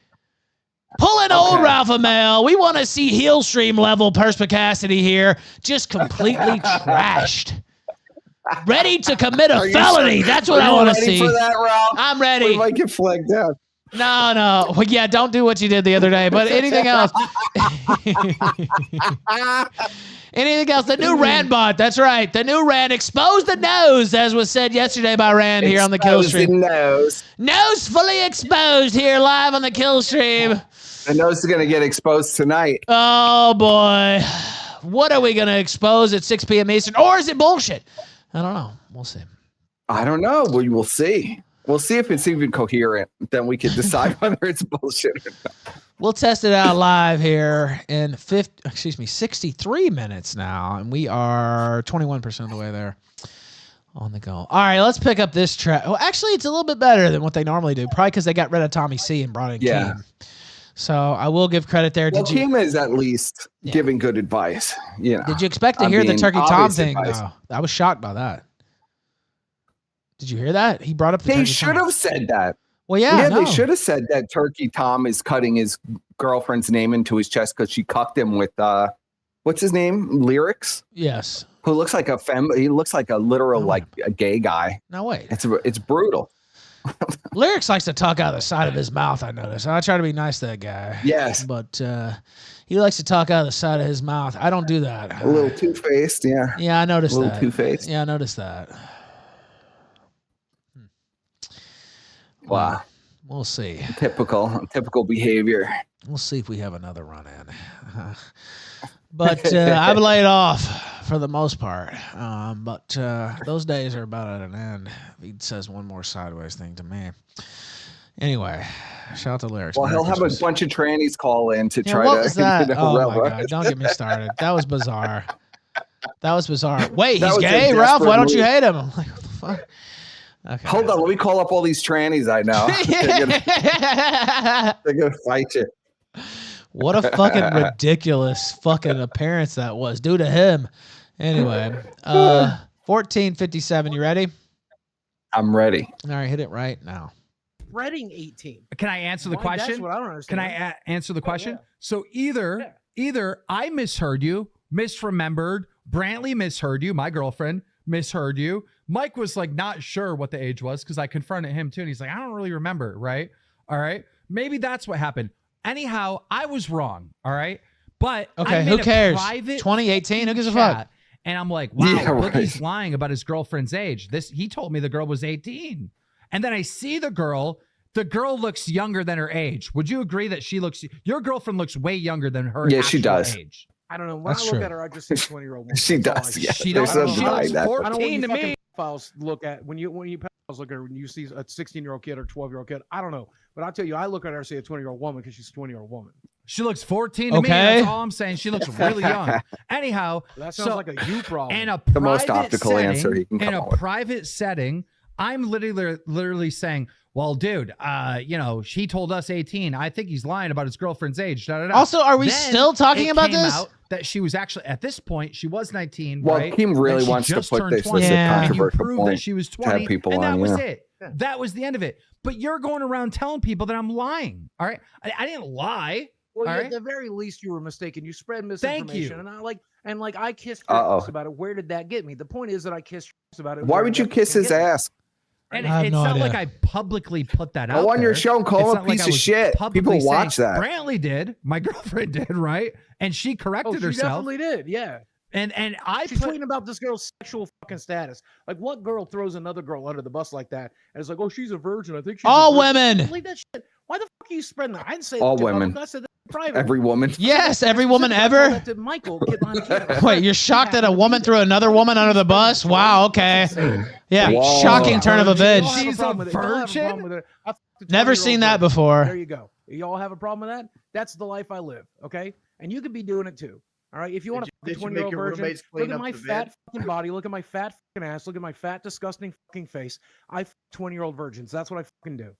Pull in old Ralph Amel. We want to see Killstream level perspicacity here. Just completely trashed. Ready to commit a felony. That's what I want to see. For that, Ralph? I'm ready. We might get flagged down. No. Well, yeah, don't do what you did the other day. But anything else? Anything else? The new Rand bot. That's right. The new Rand. Expose the nose, as was said yesterday by Rand here on the Killstream. Nose fully exposed here live on the Killstream. The nose is going to get exposed tonight. Oh, boy. What are we going to expose at 6 p.m. Eastern? Or is it bullshit? I don't know. We'll see. I don't know. We will see. We'll see if it's even coherent. Then we can decide whether it's bullshit or not. We'll test it out live here in 63 minutes now. And we are 21% of the way there on the go. All right, let's pick up this track. Well, actually, it's a little bit better than what they normally do. Probably because they got rid of Tommy C and brought in Keem. So I will give credit there. Well, Keem is at least giving good advice. You know, did you expect to hear the Turkey Tom thing? No, I was shocked by that. Did you hear that? He brought up the They Turkey should Tom. have said that. Well, yeah, They should have said that Turkey Tom is cutting his girlfriend's name into his chest because she cucked him with what's his name? Lyrics. Yes. Who looks like a he looks like a literal like a gay guy. No, wait. It's brutal. Lyrics likes to talk out of the side of his mouth, I notice. I try to be nice to that guy. Yes. But he likes to talk out of the side of his mouth. I don't do that. A little two-faced, yeah. Yeah, I noticed that. A little two-faced. Yeah, I noticed that. Wow. We'll see. Typical behavior. We'll see if we have another run in. But I've laid off for the most part. But those days are about at an end. He says one more sideways thing to me. Anyway, shout out to Lyrics. Well, he'll have a bunch of trannies call in to try what to. was that? Oh my God! Don't get me started. That was bizarre. Wait, he's gay, Ralph. Why don't you hate him? I'm like, what the fuck? Okay. Hold on, let me call up all these trannies I know. They're gonna fight you. What a fucking ridiculous fucking appearance that was. Due to him. Anyway, 14:57. You ready? I'm ready. All right, hit it right now. Reading 18. Can I answer the question? That's what I don't understand. Can I answer the question? Yeah. So either I misheard you, misremembered, Brantley misheard you, my girlfriend misheard you. Mike was like not sure what the age was because I confronted him too. And he's like, I don't really remember. Right. All right. Maybe that's what happened. Anyhow, I was wrong. All right. But okay, who cares? 2018. Who gives a fuck? And I'm like, wow, he's lying about his girlfriend's age. He told me the girl was 18. And then I see the girl. The girl looks younger than her age. Would you agree that your girlfriend looks way younger than her? Yeah, she does. Age? I don't know. When I look at her, I just see a 20-year-old woman. She does. Yeah. She looks 14 to me. Files look at when you pedophiles look at her, when you see a 16-year-old kid or 12-year-old kid. I don't know, but I'll tell you, I look at her and see a 20-year-old woman because she's a 20-year-old woman. She looks 14 to me. That's all I'm saying. She looks really young. Anyhow, that sounds like a you problem. In a the most optical answer he can come in a up with. private setting, I'm literally saying, well, dude, she told us 18. I think he's lying about his girlfriend's age. Da, da, da. Also, are we still talking about this? Out that she was actually at this point, she was 19. Well, right? Keem really wants to put this as a controversial point. That she was 20, people and that on, was it. That was the end of it. But you're going around telling people that I'm lying. All right, I didn't lie. Well, all at the very least, you were mistaken. You spread misinformation, Thank you. and I kissed your ass about it. Where did that get me? The point is that I kissed your ass about it. Why would you kiss his ass? And it's not like I publicly put that out. Go on your show and call him a piece like of shit. People watch that. Brantley did. My girlfriend did, right? And she corrected herself. She definitely did. Yeah. And she's tweeting about this girl's sexual fucking status. Like, what girl throws another girl under the bus like that? And it's like, oh, she's a virgin. I think she's all a virgin. women. Believe that shit. Why the fuck are you spreading that? I didn't say all that. women. I said that private. Every woman. Yes, every woman ever. That to Michael, get behind the camera. Wait, you're shocked that a woman threw another woman under the bus? Wow, okay. Yeah, Whoa. shocking turn of events. She's a virgin? Never seen that There before. you go. Y'all have a problem with that? That's the life I live, okay? And you could be doing it too. All right, if you want to fuck a Did you 20-year-old make your virgin, roommates look clean at up my the fat bed? fucking body, look at my fat fucking ass, look at my fat, disgusting fucking face. I fuck 20-year-old virgins. That's what I fucking do.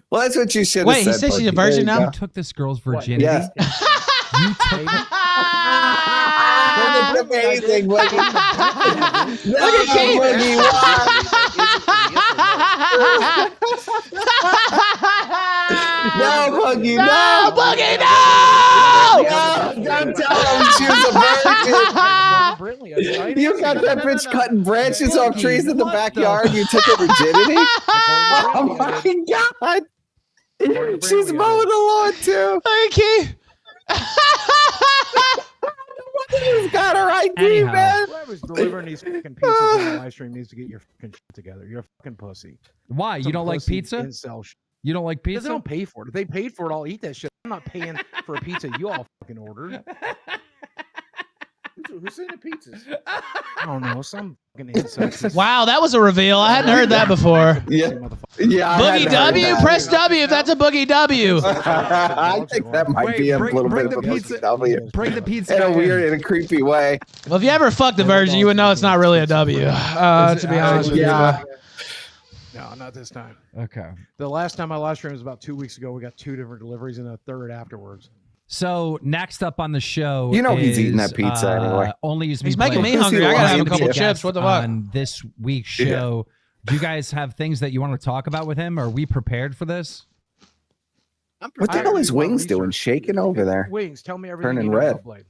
Well, that's what you should have Wait, said. he said she's a Boogie. virgin There you now? You took this girl's virginity. Yes. You took That's amazing. Look at Keem. Boogie. No, Boogie, no. Boogie, no! No, don't tell him she was a virgin. You got that bitch cutting branches off trees in the backyard. You took her virginity? Oh my God. She's mowing the lawn too. Hey, Who's got her ID, Anyhow. man? Whoever's delivering these fucking pizzas on the live stream needs to get your fucking shit together. You're a fucking pussy. Why? You Some don't like pussy pizza? incel shit. You don't like Because pizza? they don't pay for it. If they paid for it, I'll eat that shit. I'm not paying for a pizza you all fucking ordered. Who's sent the pizzas? I don't know. Some fucking incel. wow, that was a reveal. I hadn't heard that before. Yeah. I Boogie hadn't heard W? that. Press W if that's a Boogie W. I think that might be a little bit of a pizza. W. Bring the pizza In a in. weird, in a creepy way. Well, if you ever fucked a virgin, you would know it's not really a W. To be honest with Yeah. you. No, not this time. Okay. The last time I live streamed was about 2 weeks ago. We got 2 different deliveries and a third afterwards. So next up on the show, You know he's eating is, that pizza anyway. Only use me. He's making me Blade. hungry. I gotta have a He's couple guest chips. What the fuck? On this week's show, do you guys have things that you want to talk about with him? Are we prepared for this? What the hell is Wings doing? Shaking over there. Wings, tell me everything Turning you know red. about Blade.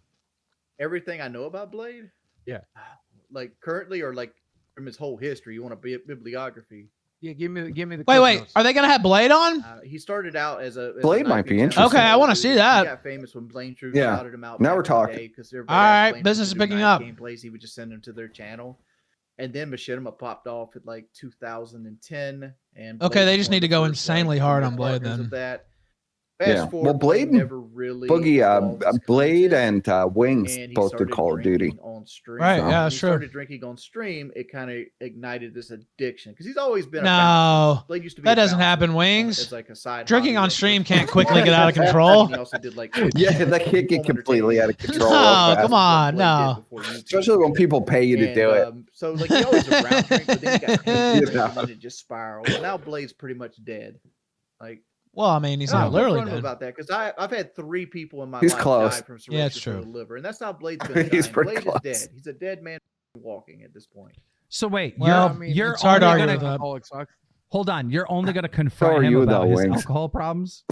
Everything I know about Blade? Yeah. Like currently or like from his whole history? You want a bibliography? Yeah, give me the. Wait, clip wait. notes. Are they gonna have Blade on? He started out as a Blade a might be knife interesting. Okay, I want to see that. He got famous when Blame Truth Yeah. shouted him out. Now back we're in the talking. day 'cause everybody All asked right, Blame business Truth to is do picking knife up. Gameplays, he would just send them to their channel, and then Machinima popped off at like 2010. And Okay, Blade they was just one need of to the go first, insanely like, hard real on Blade partners then. of that. Yeah. Fast Well, forward, Blade never really Boogie, evolved his Blade content, and Wings and he both did started Call of Duty. drinking on stream. Right, When yeah, he that's true. started drinking on stream, it kind of ignited this addiction because he's always been a No, bouncer. Blade used to be that a doesn't bouncer happen, as Wings. like a side Drinking hobby on that stream was- can't quickly get out of control. And he also did like Yeah, that can't get completely out of control. real No, fast. come on, no. Especially when people pay you to do it. So like he always around drink, but then he got crazy, Yeah. and then it just spiraled. And now Blade's pretty much dead. Like. Well, I mean, he's And not I'm literally upfront dead. about that because I've had 3 people in my He's life close. die from Yeah, it's cirrhosis true. of the liver, and that's not Blade's gonna He's die. pretty Blade close. is dead. He's a dead man walking at this point. So wait, Well, you're it's hard to only argue gonna with that. Alcoholic sucks. hold on. You're only gonna So confront are him you, about though, his Wings. alcohol problems.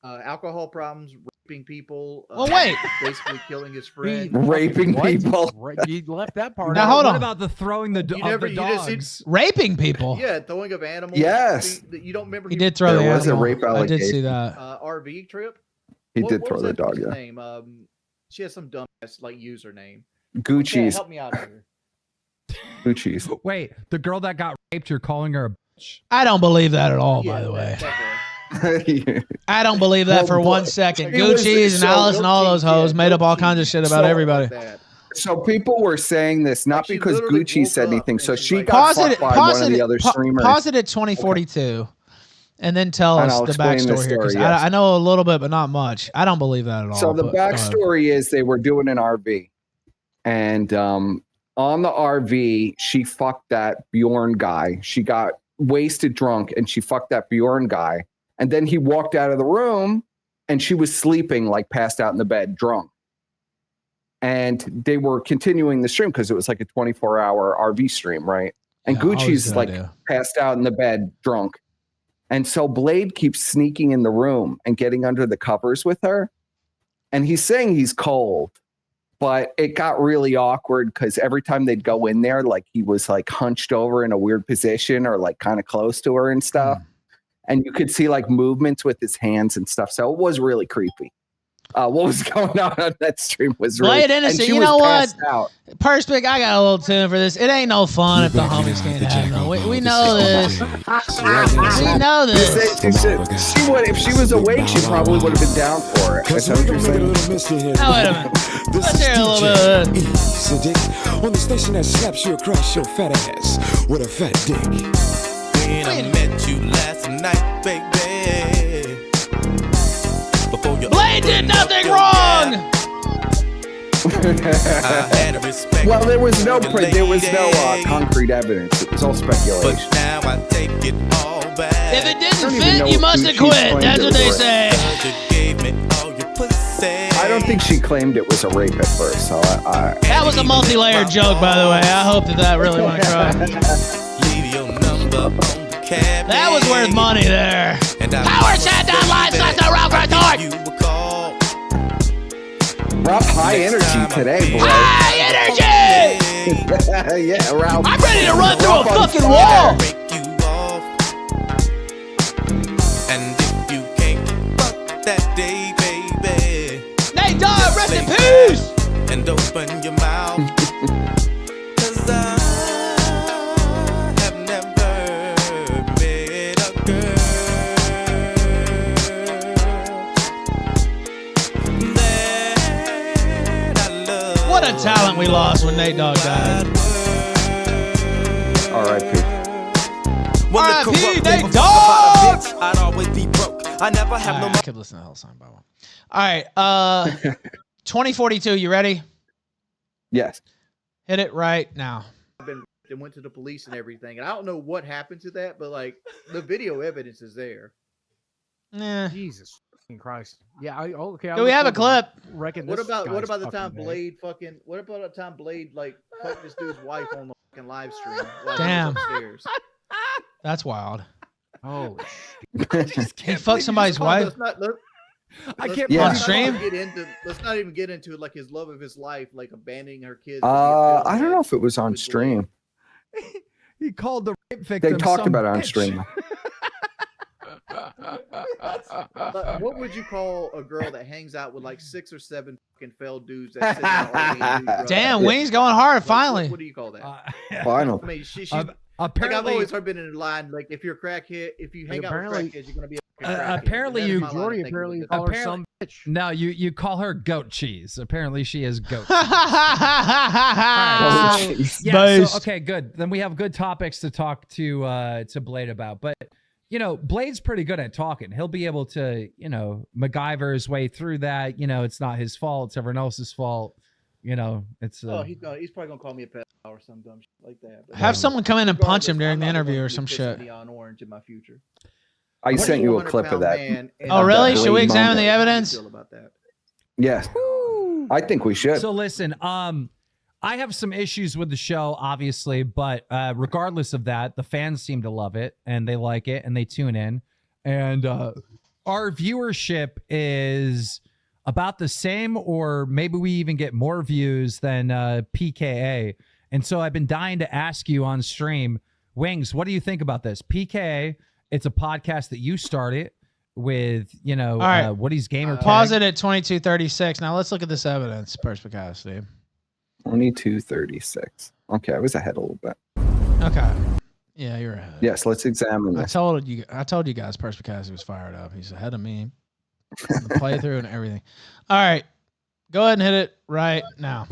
Alcohol problems, raping people. Well, wait. Basically killing his friend. Raping What? people. Right, you left that part Now, out. hold what on. about the throwing the You of never- the you just- dogs? Raping people. Yeah, throwing of animals. Yes. You don't remember? He did throw There the was a animal. rape I did see allegation. that. RV trip. He What- did what throw was the that dog, bitch's yeah. name? She has some dumbass like username. Gucci's. Help me out here. Gucci's. Wait, the girl that got raped, you're calling her a bitch? I don't believe that at all, Yeah, by the way. that girl. I don't believe that Well, for but- 1 second. It was- Gucci's and so- Alice and all those hoes made up all kinds of shit about So- everybody. That. So people were saying this not She because literally Gucci woke said up anything. and So she's she like- got Pause fucked it. by Pause one of it. the other streamers. Pause it at 2042, and then tell And us I'll the explain the backstory here because story, yes. I know a little bit, but not much. I don't believe that at all. So the but go ahead. backstory is they were doing an RV, and on the RV, she fucked that Bjorn guy. She got wasted drunk, and she fucked that Bjorn guy. And then he walked out of the room, and she was sleeping, like passed out in the bed, drunk. And they were continuing the stream because it was like a 24-hour RV stream, right? And Yeah, always Gucci's good like idea. passed out in the bed, drunk. And so Blade keeps sneaking in the room and getting under the covers with her. And he's saying he's cold, but it got really awkward because every time they'd go in there, like he was like hunched over in a weird position or like kind of close to her and stuff. And you could see like movements with his hands and stuff. So it was really creepy. What was going on that stream was Blade really, Innocent, and she you was know what? passed out. Perspic, I got a little tune for this. It ain't no fun if the homies can't have no. We know this. We know this. She would, if she was awake, she probably would have been down for it. That's what you're saying. Now wait a minute. Let's hear a little bit of this. On the station that slaps you across your fat ass with a fat dick. When I met you last night, baby. Before you Blade did nothing wrong. Well, there was no concrete evidence. It was all speculation. But now I take it all back. If it didn't fit, you must have quit. That's what they say. I don't think she claimed it was a rape at first. So that was a multi-layered joke, by the way. I hope that really went across. That was worth money there. PowerChat.live/the Ralph Retort. Ralph, high energy today, boy. High energy! Yeah, Ralph. I'm ready to run through a fucking wall. And if you can't fuck that day, baby. Nate Dogg, rest in peace. And open your mouth. 'Cause I have never met a girl that I love. What a talent we lost when Nate Dogg died. R.I.P. R.I.P. Nate Dogg. I'd always be broke. I never have no I could listen to the whole song by one. All right, 2042. You ready? Yes. Hit it right now. They went to the police and everything, and I don't know what happened to that, but like the video evidence is there. Nah. Jesus fucking Christ. Yeah. Okay. Do we have a clip? What about the time Blade fucking? What about the time Blade like fucked this dude's wife on the fucking live stream? While Damn. He was upstairs? That's wild. Holy shit. He fucked somebody's wife? I can't on stream? Let's not even get into like his love of his life, like abandoning her kids. I don't know if it was on stream. He called the rape victim. They talked some about it on bitch. stream. But what would you call a girl that hangs out with like 6 or 7 fucking failed dudes? That sit down all day? Damn, Wing's going hard finally. What do you call that? Final. I mean, she's apparently, like I've always been in line. Like if you're a crackhead, if you hang out with crackheads, you're gonna be a fucking crackhead. Apparently That's you, my line of thinking Jordy, with apparently it. you call her some bitch. No, you call her goat cheese. Apparently she is goat cheese. Oh, So, okay, good. Then we have good topics to talk to Blade about. But you know, Blade's pretty good at talking. He'll be able to, you know, MacGyver his way through that. You know, it's not his fault. It's everyone else's fault. You know, it's. He's probably gonna call me a pedophile or some dumb shit like that. But Have someone come in and punch him during I'm the not interview gonna or be some shit. Neon orange in my future. I sent you a clip of that. Oh, really? Should we examine Monday. the evidence? Yes. I think we should. So listen, I have some issues with the show, obviously, but regardless of that, the fans seem to love it and they like it and they tune in. And our viewership is about the same, or maybe we even get more views than PKA. And so I've been dying to ask you on stream, Wings, what do you think about this? PKA, it's a podcast that you started with, you know, All right. Woody's Gamer Tag. Pause it at 22:36. Now let's look at this evidence, perspicacity. 22:36. Okay, I was ahead a little bit. Okay. Yeah, you're ahead. Yes, let's examine I this. told you guys perspicacity was fired up. He's ahead of me. The playthrough and everything. All right. Go ahead and hit it right now.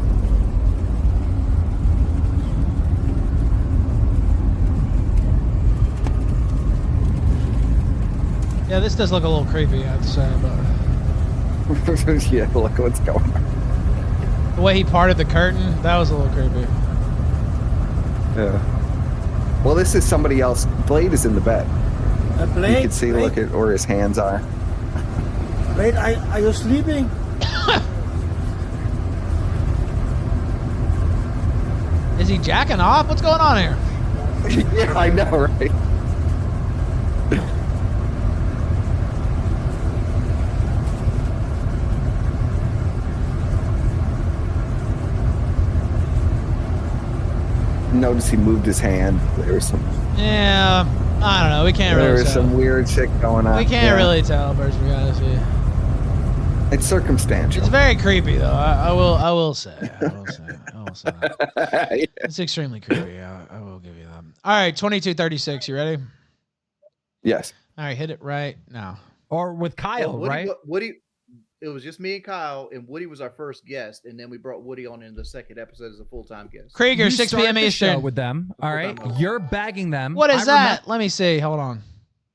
Yeah, this does look a little creepy, I have to say, but Yeah, look what's going on. the way he parted the curtain, that was a little creepy. Yeah. Well, this is somebody else. Blade is in the bed. Blade, you can see, look at where his hands are. Blade, are you sleeping? Is he jacking off? What's going on here? Yeah, I know, right? Notice he moved his hand. There was some. Yeah, I don't know. We can't There really was tell. some weird shit going on. We can't Yeah. really tell, perspicacity. It's circumstantial. It's very creepy, though. I will say. That. Yeah. It's extremely creepy. I will give you that. All right, 22:36. You ready? Yes. All right, hit it right now. Or with Kyle, right? Woody. It was just me and Kyle, and Woody was our first guest, and then we brought Woody on in the second episode as a full-time guest. Creager, You 6 started p.m. the show Eastern. with them. All right, you're bagging them. What is that? Let me see. Hold on.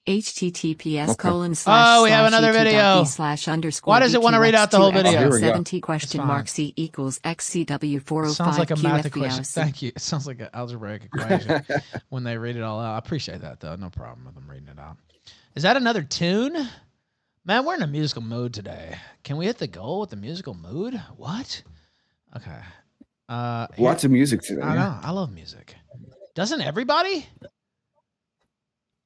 https:// Oh, we have another video. /_. Why does it want to read out the whole video? 70 question mark C equals XCW405 Sounds like a math equation. QFVOC. Thank you. It sounds like an algebraic equation when they read it all out. I appreciate that, though. No problem with them reading it out. Is that another tune? Man, we're in a musical mood today. Can we hit the goal with the musical mood? What? Okay. Lots of music today. I know. I love music. Doesn't everybody?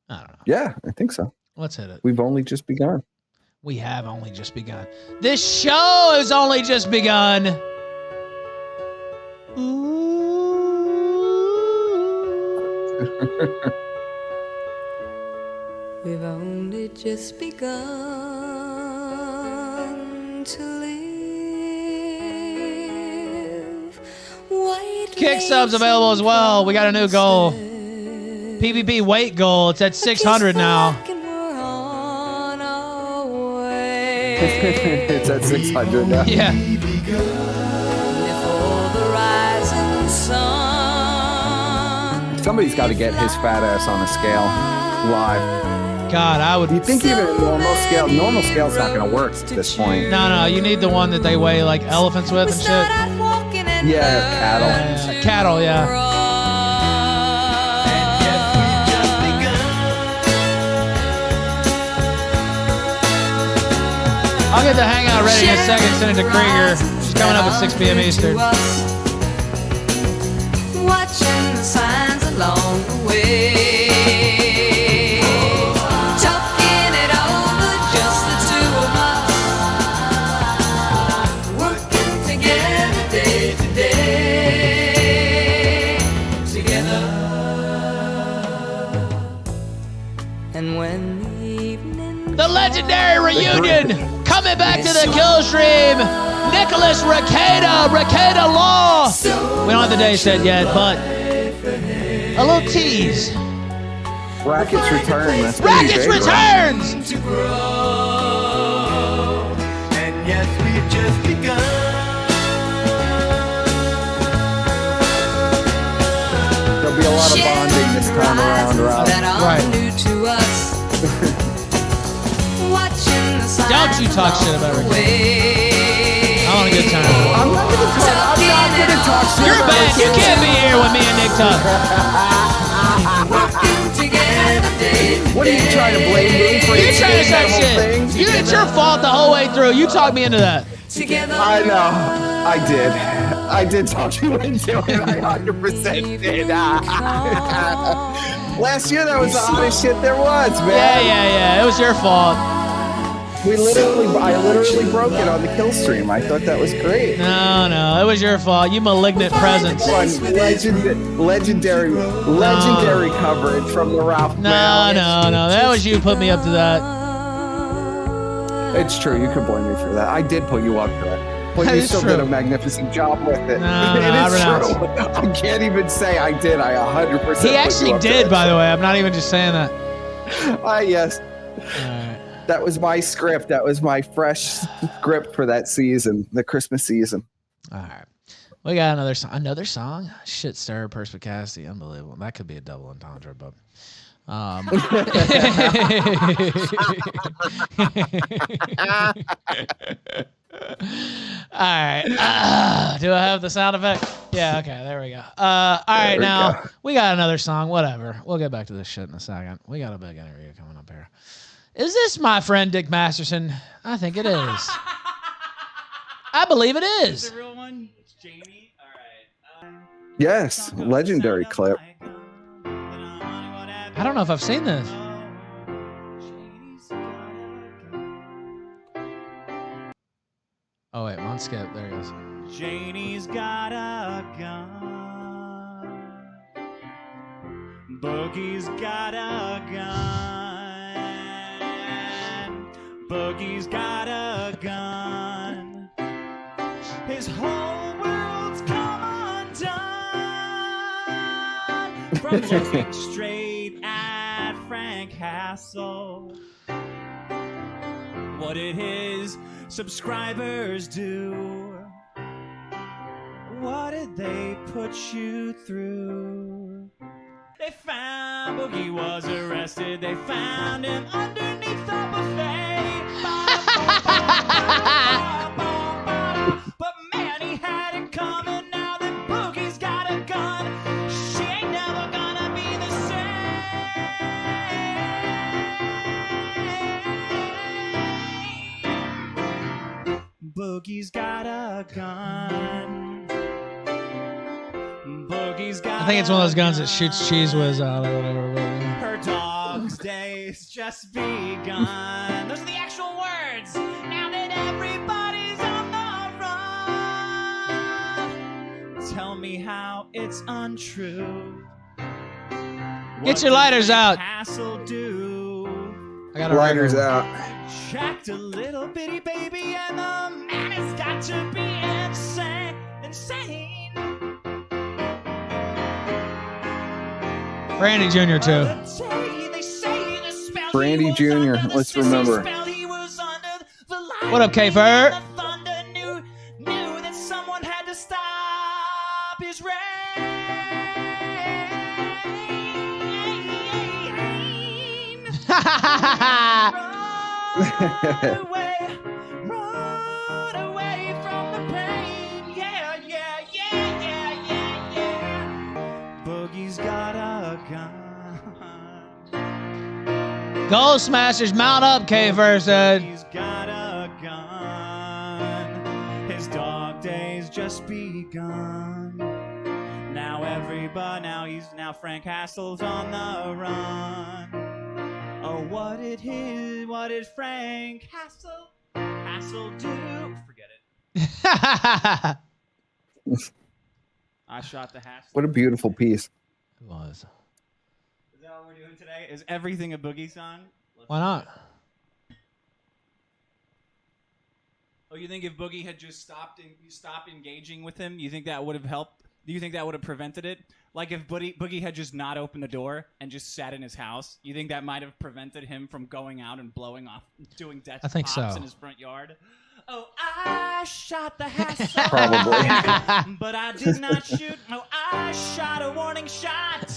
I don't know. Yeah, I think so. Let's hit it. We've only just begun. We have only just begun. This show has only just begun. We've only just begun to live. White Kick subs available as well. We got a new goal. PvP weight goal. It's at 600 now. It's at 600 now. Yeah. Somebody's got to get his fat ass on a scale live. God, I would. You think even normal scale's not going to work at this point? No, you need the one that they weigh like elephants with and shit. Yeah, cattle. Cattle, yeah. I'll get the hangout ready in a second. Send it to Creager. She's coming up at 6 p.m. Eastern. Watching the signs along the way. Talking it over, just the two of us. Working together day to day. Together. And when the evening. The legendary reunion. Coming back to the Killstream, Nicholas Rekieta Law. We don't have the day set yet, but a little tease. Rackets return. That's Rackets big, returns. To grow, and yes, we've just begun. There'll be a lot of bonding this time around, Rob. Right. New to us. Don't you talk shit about Rick. I want a good time. I'm not going to talk shit. You're bad. You can't be here when me and Nick talk. What are you trying to blame me for? You're trying to say shit. It's your fault the whole way through. You talked me into that. I know. I did talk you into it. I 100% did. Last year, that was the hottest shit there was, man. Yeah. It was your fault. I literally broke it on the Killstream. I thought that was great. No, it was your fault. You malignant presence. Legendary coverage from the Ralph. No. That was you put me up to that. It's true. You could blame me for that. I did put you up to it. But That you is still true. did a magnificent job with it. No, It I is renounce. true. I can't even say I did. I 100%. He actually did, by the way. I'm not even just saying that. Yes. Alright. That was my script. That was my fresh script for that season, the Christmas season. All right. We got another song. Shit, stir, perspicacity. Unbelievable. That could be a double entendre, but. All right. Do I have the sound effect? Yeah, okay, there we go. All right, now we got another song. Whatever. We'll get back to this shit in a second. We got a big interview coming up here. Is this my friend Dick Masterson? I think it is. I believe it is. Is it the real one? It's Jamie? All right. Yes, legendary clip. I don't know if I've seen this. Oh, wait, one skip. There he is. Janie's got a gun. Boogie's got a gun. Boogie's got a gun. His whole world's come undone from looking straight at Frank Hassel. What did his subscribers do? What did they put you through? They found Boogie was arrested. They found him underneath the buffet. But man, he had it coming. Now that Boogie's got a gun, she ain't never gonna be the same. Boogie's got a gun. Boogie's got I think it's one of those guns that shoots cheese whiz out or whatever. her dog's days just begun. Those are the actual words. Now that everybody's on the run, tell me how it's untrue. Get your lighters out. Hassel do. I got a Lighters regular. out. Jacked a little bitty baby, and the man has got to be insane. Brandy Jr. too. Brandy Jr. Let's remember. What up, K-Fur? Knew that someone had to stop his reign. Run away from the pain. Yeah. Boogie's got a gun. Gold Smashers, mount up, K-Fur said. He's got a gun. His dog days just begun. Now Frank Hassel's on the run. Oh, what did Frank Hassel do? Forget it. I shot the Hassel. What a beautiful piece. It was. Is that what we're doing today? Is everything a Boogie song? Why not? Oh, you think if Boogie had just stopped engaging with him, you think that would have helped? Do you think that would have prevented it? Like if Boogie had just not opened the door and just sat in his house, you think that might have prevented him from going out and blowing off, doing death I think pops so. in his front yard? Oh, I shot the Hassel. Probably. But I did not shoot. Oh, I shot a warning shot.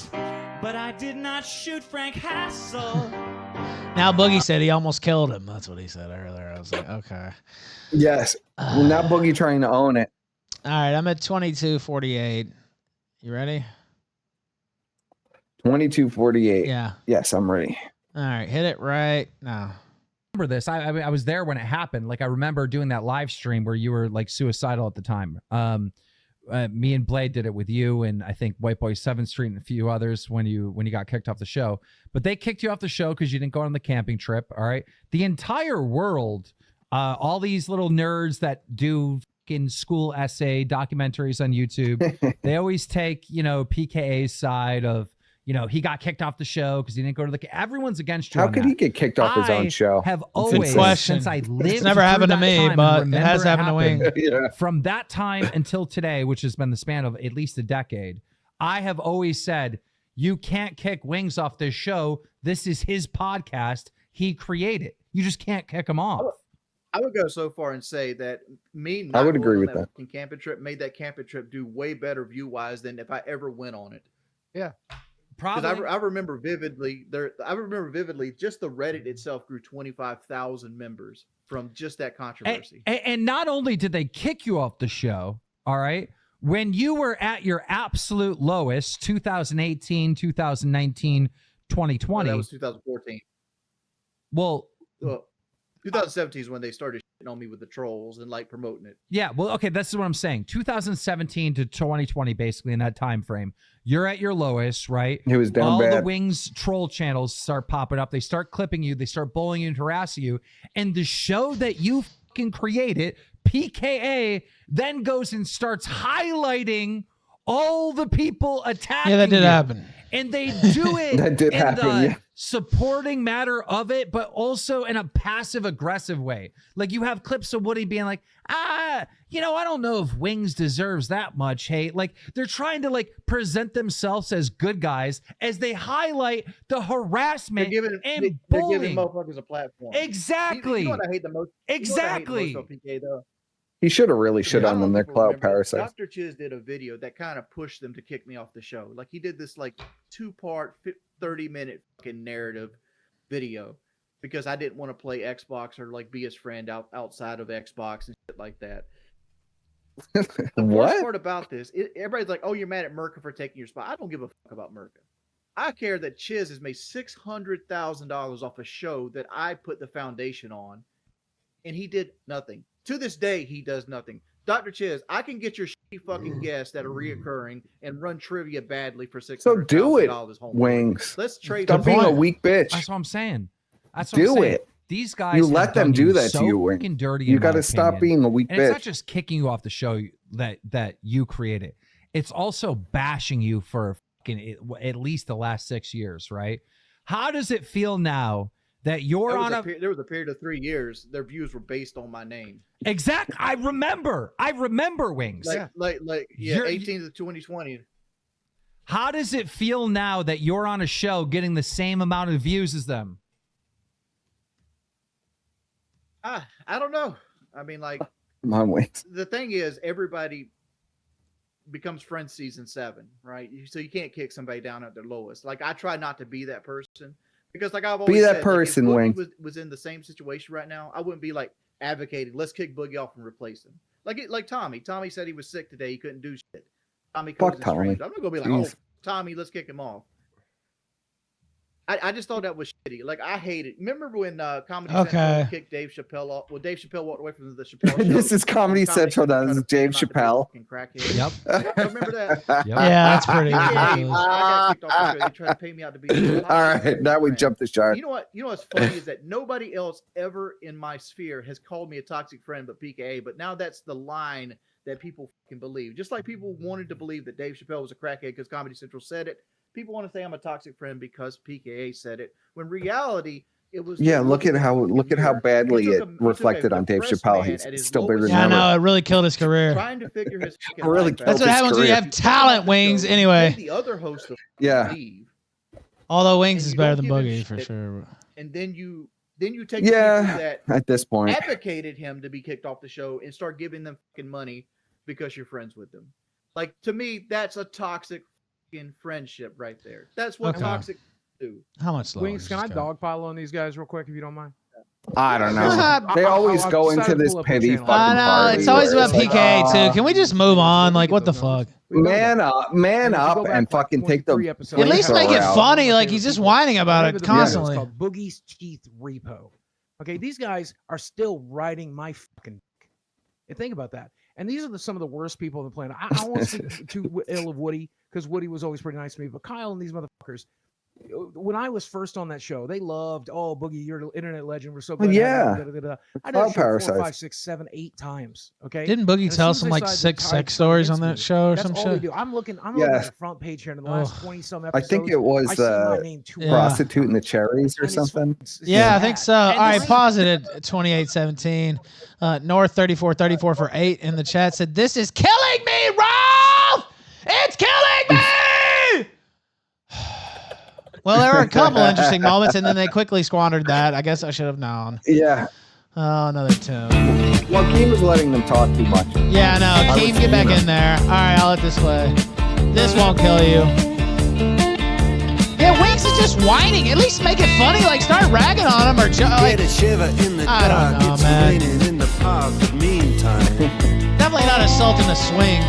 But I did not shoot Frank Hassel. Now Boogie said he almost killed him. That's what he said earlier. I was like, okay. Yes. Well, now Boogie trying to own it. All right, I'm at 22:48. You ready? 22:48. Yeah. Yes, I'm ready. All right, hit it right now. Remember this? I was there when it happened. Like I remember doing that live stream where you were like suicidal at the time. Me and Blade did it with you, and I think White Boy 7th Street and a few others when you got kicked off the show. But they kicked you off the show because you didn't go on the camping trip. All right, the entire world, all these little nerds that do fucking school essay documentaries on YouTube, they always take PKA's side of. He got kicked off the show because he didn't go to the. Everyone's against you. How could he get kicked off his own show? Have That's always, question. since I lived, It's never happened to me, but it has happened to Wing. Yeah. From that time until today, which has been the span of at least a decade, I have always said, you can't kick Wings off this show. This is his podcast. He created. You just can't kick him off. I would go so far and say that me I not would agree going with on that. fucking camping trip made that camping trip do way better view-wise than if I ever went on it. Yeah. Because Probably. I remember vividly just the Reddit itself grew 25,000 members from just that controversy. And not only did they kick you off the show, all right, when you were at your absolute lowest, 2018, 2019, 2020. That was 2014. Well, 2017 is when they started shitting on me with the trolls and like promoting it. yeah, well, okay, this is what I'm saying. 2017 to 2020, basically in that time frame, you're at your lowest, right? He was down All the bad. Wings troll channels start popping up. They start clipping you. They start bullying you and harassing you. And the show that you fucking created, PKA, then goes and starts highlighting all the people attacking Yeah, that did you. happen. And they do it That did in happen, the yeah. supporting matter of it, but also in a passive aggressive way. Like you have clips of Woody being like, I don't know if Wings deserves that much hate. Like they're trying to like present themselves as good guys as they highlight the harassment They're and giving bullying. motherfuckers a platform. Exactly. You know what I hate the most? Exactly. You know what I hate the most about PK though? He should have really shit I on don't them. know They're if people cloud remember, parasites. Dr. Chiz did a video that kind of pushed them to kick me off the show. Like he did this like 2-part 30-minute fucking narrative video because I didn't want to play Xbox or like be his friend outside of Xbox and shit like that. The worst part about this, everybody's like, "Oh, you're mad at Merca for taking your spot." I don't give a fuck about Merca. I care that Chiz has made $600,000 off a show that I put the foundation on, and he did nothing. To this day, he does nothing. Dr. Chiz, I can get your shitty fucking guests that are reoccurring and run trivia badly for $600,000. So do it, home. Wings. Let's trade. Stop being a weak bitch. That's what I'm saying. That's what Do I'm saying. it. These guys, You have let them done do you that so to you, Wing. fucking dirty. You got to stop being a weak and It's bitch. not just kicking you off the show that you created. It's also bashing you for fucking at least the last 6 years, right? How does it feel now that you're there was a period of 3 years. Their views were based on my name. Exactly. I remember Wings. Like 18 to 2020. How does it feel now that you're on a show getting the same amount of views as them? I don't know. I mean, like, My Wings. the thing is, everybody becomes friends season 7, right? So you can't kick somebody down at their lowest. Like, I try not to be that person because, like, I've always Be that said, person, like, Wing. if Boogie was in the same situation right now, I wouldn't be like advocating, let's kick Boogie off and replace him. Like Tommy. Tommy said he was sick today. He couldn't do shit. Tommy Fuck comes in Tommy. strange. I'm not gonna be like, Jeez. oh, Tommy, let's kick him off. I just thought that was shitty. Like, I hate it. Remember when Comedy Central kicked Dave Chappelle off? Well, Dave Chappelle walked away from the Chappelle show. This is Comedy Central. That is Dave Chappelle. Yep. Remember that? Yeah, that's pretty I ridiculous. got kicked off the show. They tried to pay me out to be. All right, now we jumped the shark. You know what? You know what's funny is that nobody else ever in my sphere has called me a toxic friend but PKA. But now that's the line that people can believe. Just like people wanted to believe that Dave Chappelle was a crackhead because Comedy Central said it. People want to say I'm a toxic friend because PKA said it. When reality, it was. Yeah, look at how badly it reflected on Dave Chappelle. He's still bigger than Yeah, I ever. know, it really killed his career. Trying to figure his Really life out. That's what happens when you have talent, Wings. Anyway, The other host of Yeah. leave, although Wings and is you better don't than give him Boogie for shit. sure. and then you take Yeah, people that at this point. advocated him to be kicked off the show and start giving them fucking money because you're friends with them. Like, to me, that's a toxic fucking friendship right there. That's what Okay. toxic do. How much slower? Wings, can I dogpile on these guys real quick if you don't mind? I don't know. They always I'll go decide into to this pull up the pity channel. fucking I know, party it's always where about it's like, PKA "Oh, too. Can we just move on? Like, what the fuck? Man up and fucking take the. At least make it out. funny. Like, he's just whining about it constantly. It's called Boogie's Teeth Repo. Okay, these guys are still riding my fucking dick. And think about that. And these are some of the worst people on the planet. I won't speak too ill of Woody because Woody was always pretty nice to me. But Kyle and these motherfuckers, when I was first on that show, they loved, oh, Boogie, you're an internet legend. We're so glad. Yeah. I did that Cloud show 4, parasites. 5, 6, 7, 8 times. Okay. Didn't Boogie And as tell soon as some they like started 6 to sex tie stories on against that me, show or that's some all shit? they do. I'm looking at the front page here in the last 20-some I episodes. think it was I see my name too much. prostitute and the cherries or something. Yeah, I think so. All right, pause it at 28:17. North 3434 for 8 in the chat said, "This is killing me, Ralph! It's killing me!" Well, there were a couple interesting moments, and then they quickly squandered that. I guess I should have known. Yeah. Oh, another tune. Well, Keem was letting them talk too much. Yeah, I know. Keem, get back in there. All right, I'll let this play. This won't kill you. Yeah, Wings is just whining. At least make it funny. Like, start ragging on him or like, Get a shiver in the I don't dark. know, It's man. raining in the park, but meantime. Definitely not assaulting a swing.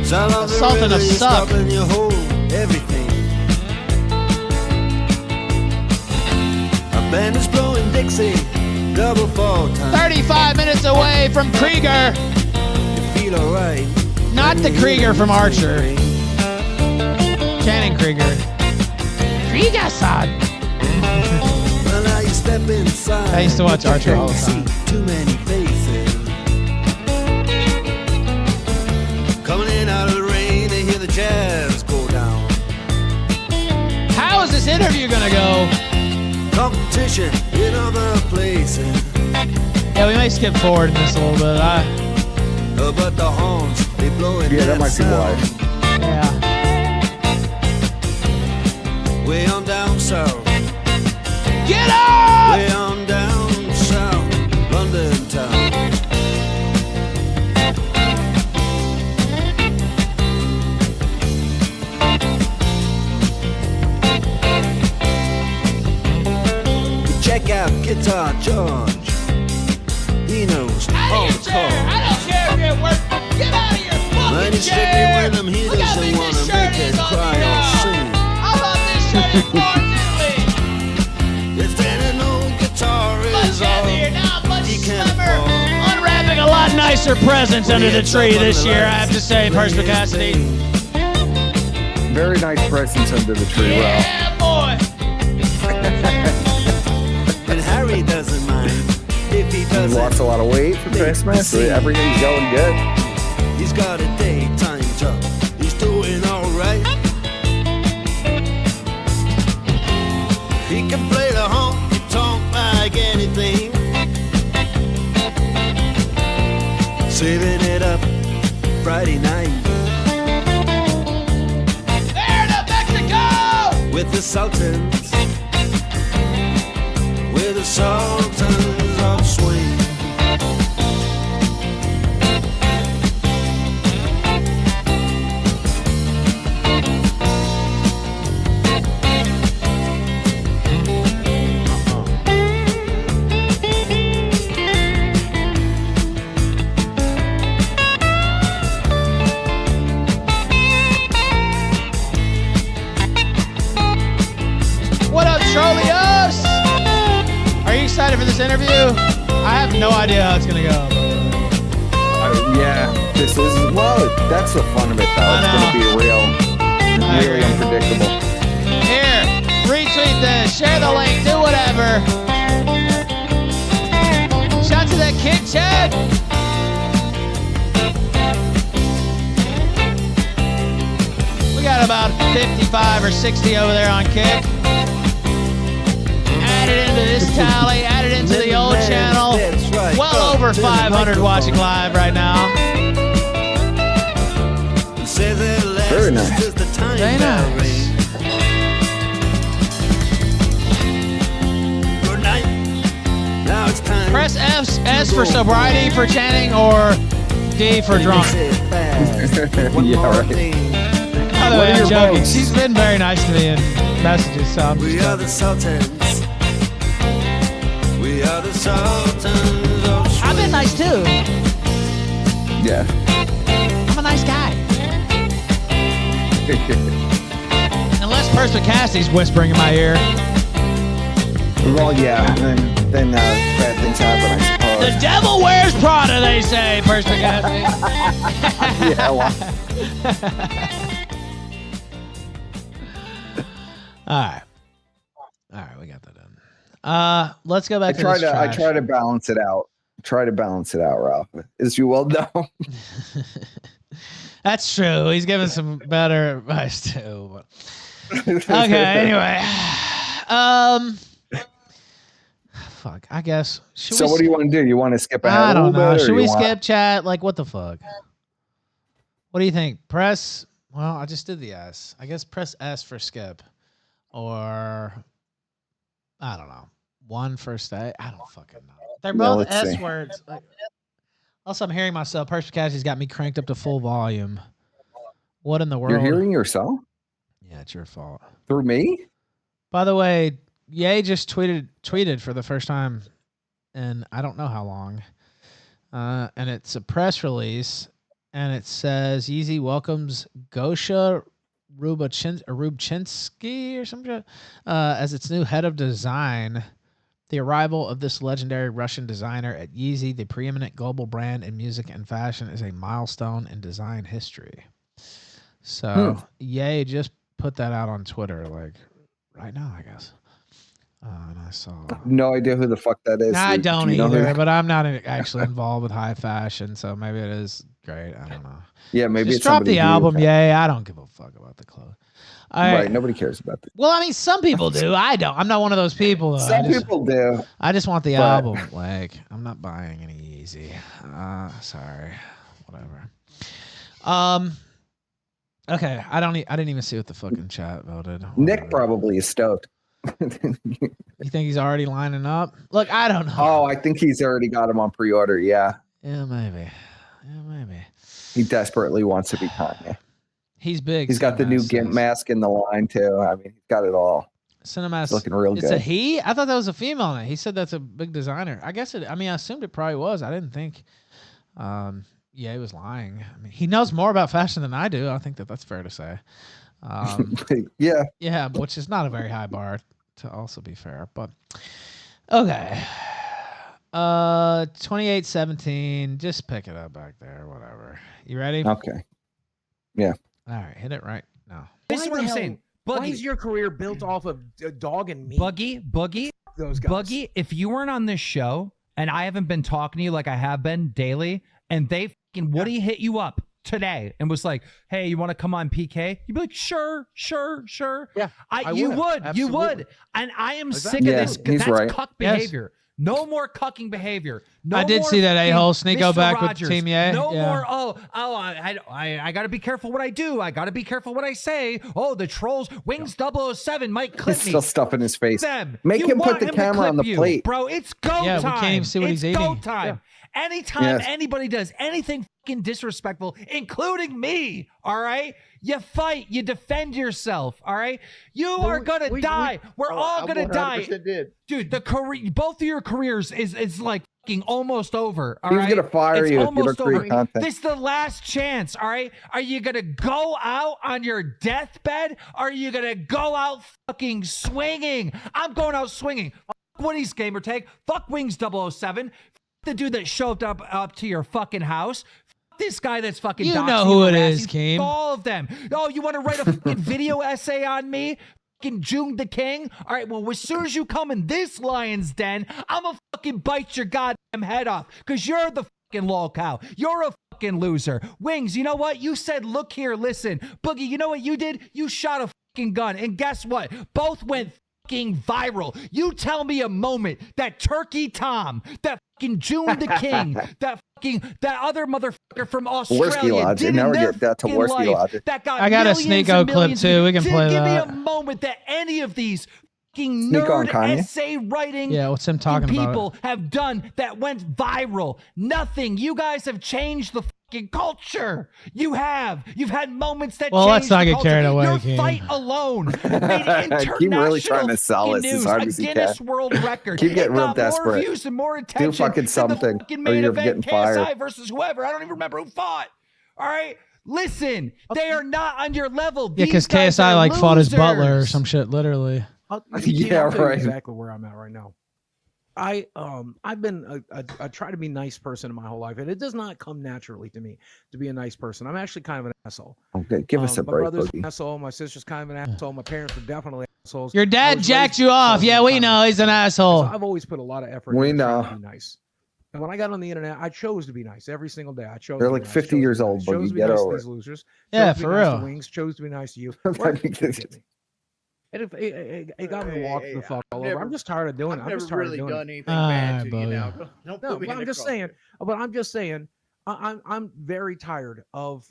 Sound of the Assaulting river, a you suck. stop and you hold everything. A band is blowing Dixie, double fall time. 35 minutes away from Creager. You feel alright. Not the Creager from Archer. Channing Creager. Creager-san. Well, now you step inside. I used to watch Archer all the time. See too many faces. Coming in out of the rain to hear the jazz go down. How is this interview gonna go? competition in other places. Yeah, we may skip forward in this a little bit. But the horns, they blowing Yeah, that might be why. Yeah. Way on down south. Get up! Way on down south, London town. Check out Guitar George. He knows all the chords. I don't care if you're at work. Get out of your fucking When he's chair! strictly with him, he Look how doesn't big want this to shirt make is it on cry you. or sing. How about this shirt is Florence, Italy? If an old guitar is Much all heavier now, much he can slimmer. afford. Unwrapping a lot nicer presents under the tree this year, I have to say, Perspicacity. Very nice presents under the tree, Ralph. Yeah, boy. And Harry doesn't mind if he He doesn't. lost a lot of weight for Christmas. Everything's going good. He's got a daytime job. He's doing all right. He can play the honky tonk like anything. Saving it up Friday night There to Mexico! with the Sultans. With the Sultans of Swing. What up, Trollios? Are you excited for this interview? I have no idea how it's gonna go. Yeah, this is, well, that's the fun of it, though. It's going to be really unpredictable. Here, retweet this, share the link, do whatever. Shout to that kick, Chad. We got about 55 or 60 over there on kick. Add it into this tally, add it into the old channel. Well over 500 watching live right now. Very nice. Very nice. Good night. Now it's time. Press S for sobriety for chanting or D for drunk. Yeah, right. By the What way, are I'm your joking. votes? She's been very nice to me in messages, so I'm We just are the Sultans. We are the Sultans of Swing. I've been nice too. Yeah. I'm a nice guy. Unless Perspicacity whispering in my ear. Well, yeah, then bad things happen, I suppose. The devil wears Prada, they say, Perspicacity. Yeah, well. All right, we got that done. Let's go back to this I trash. try to balance it out. Try to balance it out, Ralph. As you well know. That's true. He's giving some better advice too. But... Okay. Anyway, fuck. I guess. So what do you want to do? You want to skip ahead I a don't little know. bit? or Should you we want- skip chat? Like, what the fuck? What do you think? Press. Well, I just did the S. I guess press S for skip, or I don't know. One for stay. I don't fucking know. They're No, both let's S see. words. Like, also, I'm hearing myself. Perspicacity's got me cranked up to full volume. What in the world? You're hearing yourself Yeah, it's your fault. through me? By the way, Ye just tweeted for the first time in I don't know how long. And it's a press release, and it says Yeezy welcomes Gosha Rubchinsky or something as its new head of design. The arrival of this legendary Russian designer at Yeezy, the preeminent global brand in music and fashion, is a milestone in design history. So, Ye just put that out on Twitter, like right now, I guess. And I saw. No idea who the fuck that is. I Do don't you know who- either, but I'm not actually involved with high fashion, so maybe it is great. I don't know. Yeah, maybe Just it's drop somebody the who- album. Yay! I don't give a fuck about the clothes. All right. Right, nobody cares about that. Well, I mean, some people do. I don't. I'm not one of those people. Though. Some people do. I just want the but- album. Like, I'm not buying any Yeezy. Sorry. Whatever. Okay. I didn't even see what the fucking chat voted. Nick probably is stoked. You think he's already lining up? Look, I don't know. Oh, I think he's already got him on pre-order. Yeah. Yeah, maybe. Yeah, maybe. He desperately wants to be Kanye. He's big. He's got the new Cinemax GIMP says. mask in the line too. I mean, he's got it all. Cinemax. It's looking real It's good. a he? I thought that was a female name. He said that's a big designer. I guess I assumed it probably was. I didn't think. Yeah, he was lying. I mean, he knows more about fashion than I do. I think that's fair to say. Yeah. Yeah, which is not a very high bar to also be fair. But okay. 28-17. Just pick it up back there. Whatever. You ready? Okay. Yeah. All right. Hit it right now. This is what I'm saying. Why is your career built off of dog and meat? Boogie, those guys. Boogie, if you weren't on this show and I haven't been talking to you like I have been daily, and they fucking Woody hit you up today and was like, "Hey, you want to come on PK?" You'd be like, "Sure." Yeah, You would, absolutely. and I am Exactly. sick of Yeah, this. he's That's right. cuck Yes. behavior. No more cucking behavior. No I did more see that fucking a-hole Sneeko Mr. back with Rogers. Team Ye. No Yeah. more. I got to be careful what I do. I got to be careful what I say. Oh, the trolls. Wings 007 might clip He's me. still stuffing his face. Them. Make You him put want the to camera on the clip you, plate. bro. It's go Yeah, we time. can't even see what it's he's go eating. time. Anytime Yes. anybody does anything fucking disrespectful, including me, all right, you fight, you defend yourself, all right. You are gonna die. We're all gonna die, Did. dude. The career, both of your careers is like fucking almost over. All He's right, gonna fire it's you if you don't almost create over. content. This is the last chance. All right, are you gonna go out on your deathbed? Or are you gonna go out fucking swinging? I'm going out swinging. Fuck Woody's gamer tag. Fuck Wings 007. Fuck the dude that showed up to your fucking house. Fuck this guy that's fucking. You doxing know who and it harassing. is, Keem. All of them. Oh, you want to write a fucking video essay on me? Fucking June the King. All right, well, as soon as you come in this lion's den, I'm gonna fucking bite your goddamn head off because you're the fucking lol cow. You're a fucking loser. Wings, you know what? You said, look here, listen. Boogie, you know what you did? You shot a fucking gun. And guess what? Both went fucking viral. You tell me a moment that Turkey Tom, that fucking June the King, that other motherfucker from Australia Logic. did Now in we're their getting that to fucking Worski life Logic. that got I got a millions Sneeko and clip, millions of too. We can views. play Give that. me a moment that any of these fucking Sneak on nerd Kanye. essay writing Yeah, what's him talking about? people have done that went viral. Nothing. You guys have changed the fucking culture. You have. You've had moments that Well, let's changed not the get culture. carried away, Your Keem. fight alone made Keem really trying to sell international this as news, hard a as he Guinness can. World Record. Keep getting It real got desperate. more views and more attention fucking than something, the fucking or main you're event, getting fired. KSI versus whoever. I don't even remember who fought. All right. Listen, they are not on your level. Yeah, because These guys KSI are like fought his butler or losers. some shit, literally. I'll Yeah, tell you right. exactly where I'm at right now. I've been a try to be nice person in my whole life, and it does not come naturally to me to be a nice person. I'm actually kind of an asshole. Okay, give us a My break, brother's Boogie. an asshole. My sister's kind of an asshole. My parents were definitely assholes. Your I dad was jacked raised you off. as a Yeah, we kind of know he's an asshole. asshole. So I've always put a lot of effort We into trying know. to be nice. And when I got on the internet, I chose to be nice every single day. I chose. They're to be like nice, 50 chose to years be old, nice, chose Boogie. to be Get nice to over these it. losers. Yeah, chose to be for nice real. to Wings, chose to be nice to you. Like, Why did you get me? It got me walked the fuck all over. I'm just tired of doing it. I've I'm never just tired really of doing done it. anything bad to you Boogie. now. Don't No, put me but in I'm the just cross. saying. But I'm just saying. I'm very tired of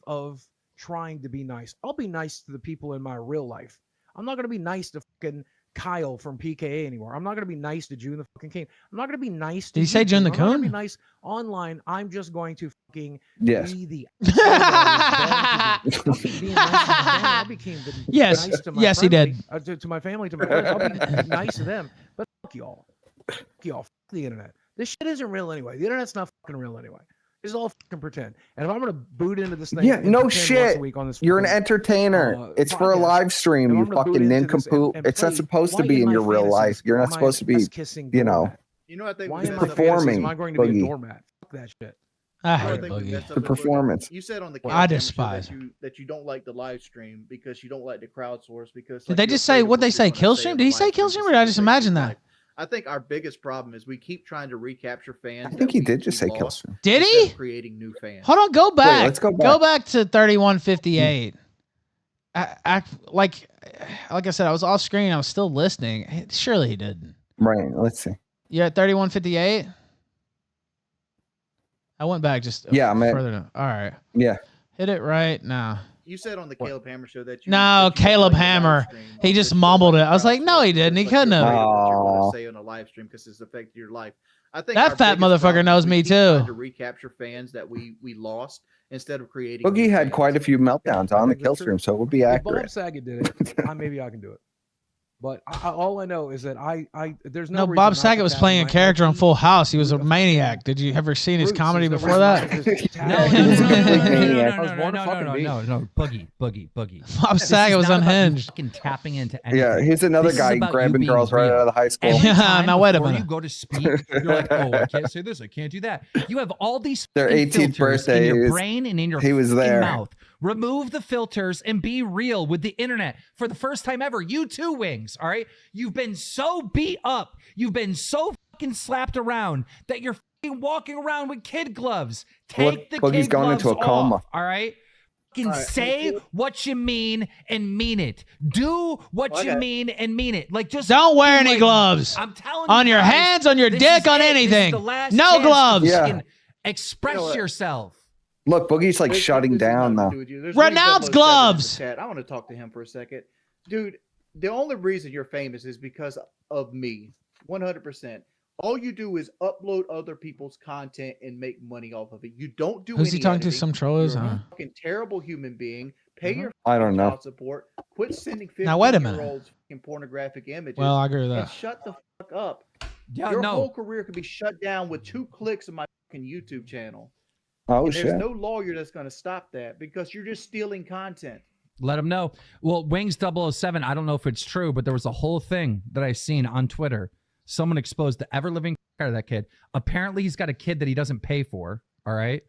trying to be nice. I'll be nice to the people in my real life. I'm not gonna be nice to fucking Kyle from PKA anymore. I'm not gonna be nice to June the fucking King. I'm not gonna be nice to. Did you say June the I'm not gonna be Coon? nice online. I'm just going to fucking Yes. be the. I'll be being nice to my family. I'll be being Yes. nice to my Yes, he friends, did. to my family, to my friends. I'll be nice to them. But fuck y'all. Fuck y'all. Fuck the internet. This shit isn't real anyway. The internet's not fucking real anyway. It's all fucking pretend. And if I'm gonna boot into this thing, Yeah, and no pretend once shit. a week on this You're an fucking, entertainer. It's for a podcast, live stream, and you I'm gonna boot fucking into this nincompoop. and It's not play supposed to why be in my your real life. fantasies You're am not I supposed to be, ass-kissing you know, doormat? You know, I think Why we am messed I up performing, Am I going to be a Boogie. doormat? Fuck that shit. I I hate think we Boogie. messed up The Boogie. performance. You said on the Well, I Killstream show despise that you don't like the live stream because you don't like the crowdsource because Did they just say what they say? Killstream? Did he say Killstream or did I just imagine that? I think our biggest problem is we keep trying to recapture fans. I think he did just say Killstream. Did instead he? of creating new fans. Hold on, go back. let's go Go back. back to 3158. Like I said, I was off screen. I was still listening. Surely he didn't. Right. Let's see. You're at 3158. I went back just I'm at, further down. All right. Yeah. Hit it right now. You said on the Caleb Hammer show that you No, Caleb Hammer. He just mumbled it. I was like, no, he didn't. He couldn't have. What you're going to say on a live stream because it's affected your life. I think That our fat biggest motherfucker problem knows is we me keep trying too. To recapture fans that we lost instead of creating. Boogie new had fans. quite a few meltdowns on the Killstream, so it would be If Bob accurate. Saget did it, maybe I can do it. But all I know is that there's no. No, reason Bob not to Saget was tap playing in a my character on energy. Full House. He was a maniac. Did you ever seen his Roots comedy is the before reason that? not to just tap No, in. Boogie. Bob Saget was unhinged. Fucking tapping into anything. Yeah, here's another This is guy about grabbing you being girls right real. out of the high school. Every Yeah, time now wait a before minute. you go to speak, you're like, oh, I can't say this, I can't do that. You have all these Their fucking 18th filters birthday, in your he was- brain and in your he was fucking there. mouth. Remove the filters and be real with the internet for the first time ever. You too, Wings. All right, you've been so beat up, you've been so fucking slapped around that you're fucking walking around with kid gloves. Take the Boogie's kid going gloves into a coma. off, all right. Fucking All right. say what you mean and mean it. Do what you Okay. mean and mean it. Like just Don't wear any like, gloves. I'm telling On you your guys, hands, on your this dick, is on it. This is anything. the last No chance to gloves. Yeah. fucking express You know what? yourself. Look, Boogie's like Wait, shutting this has down nothing though. to do with you. There's Renounce Wings 007 in the gloves. chat. I want to talk to him for a second, dude. The only reason you're famous is because of me, 100%. All you do is upload other people's content and make money off of it. You don't do Who's any he talking to? editing. Some trollers? You're a fucking terrible human being. Pay your I don't know. child support. Quit sending Now, wait a 15-year-olds fucking pornographic images. Well, I agree with and that. shut the fuck up. Yeah, Your no. whole career could be shut down with 2 clicks on my fucking YouTube channel. Oh And shit. there's no lawyer that's going to stop that because you're just stealing content. Let him know. Well, Wings 007, I don't know if it's true, but there was a whole thing that I seen on Twitter. Someone exposed the ever-living out of that kid. Apparently, he's got a kid that he doesn't pay for. All right.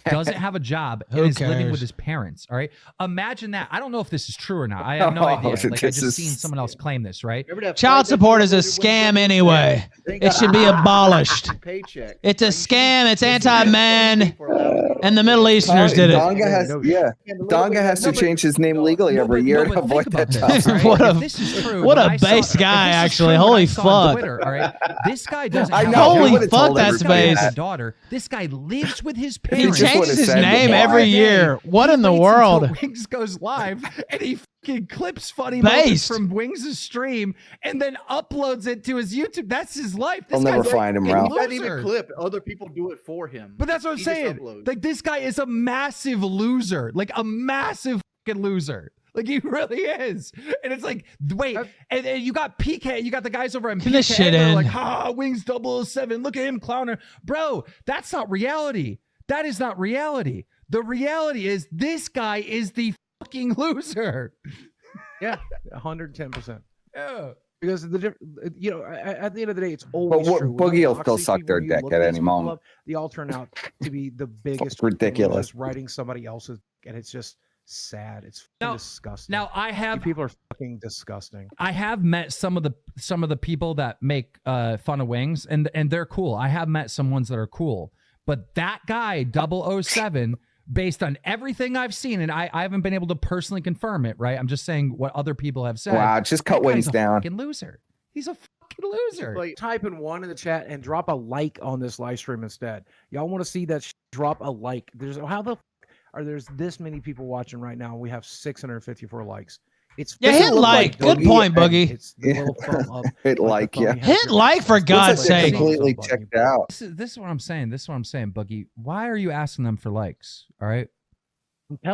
Doesn't have a job and Who is living cares? with his parents. All right. Imagine that. I don't know if this is true or not. I have no idea. Like, I this just is- seen someone else claim this, right? Remember that Child fight that support you is a avoided when you scam were anyway. Thank It should be God. abolished. Paycheck. It's a Like, scam. It's you should- anti-men. for allowing you to- And the Middle Easterners did it. Donga has, yeah. Donga has to change his name legally every year to avoid that child support. What a- If this is true, what what a I saw- base if guy, this is actually. true, what Holy I saw on fuck. Twitter, all right? This guy doesn't I have know, a he Holy would've fuck, told that's This guy has base. a daughter. This guy lives with his He parents. just changes would've his said name why. every Day, year. What he in the waits world? until Wings goes live and he fucking clips funny Based. moments from Wings' stream and then uploads it to his YouTube. That's his life. This I'll never guy's find him, a Ralph. He doesn't even loser. clip. Other people do it for him. But that's what I'm He just saying. uploads. Like, this guy is a massive loser. Like a massive fucking loser. Like, he really is. And it's like, wait, and you got PK, you got the guys over on Get PK. this shit They're in. like, Wings 007, look at him clowning. Bro, that's not reality. That is not reality. The reality is this guy is the fucking loser. Yeah, 110%. Yeah. Because at the end of the day, it's But always what, true. When Boogie you will talk still to suck people, their you dick look at these any people moment. up, they all turn out to be the biggest It's ridiculous. just writing somebody else's, and it's just sad. It's Now- disgusting. Now I You have people are fucking disgusting. I have met some of the people that make fun of Wings, and they're cool. I have met some ones that are cool, but that guy 007, based on everything I've seen, and I haven't been able to personally confirm it. Right, I'm just saying what other people have said. Wow, just cut That guy's Wings a down. Fucking loser. He's a fucking loser. Like, type in 1 in the chat and drop a like on this live stream instead. Y'all want to see that? Drop a like. There's this many people watching right now. We have 654 likes. It's Yeah, hit like. Good point, Boogie. It's the little thumb up. Hit like, yeah. Hit like for God's sake. Completely checked out. This is what I'm saying. This is what I'm saying, Boogie. Why are you asking them for likes? All right.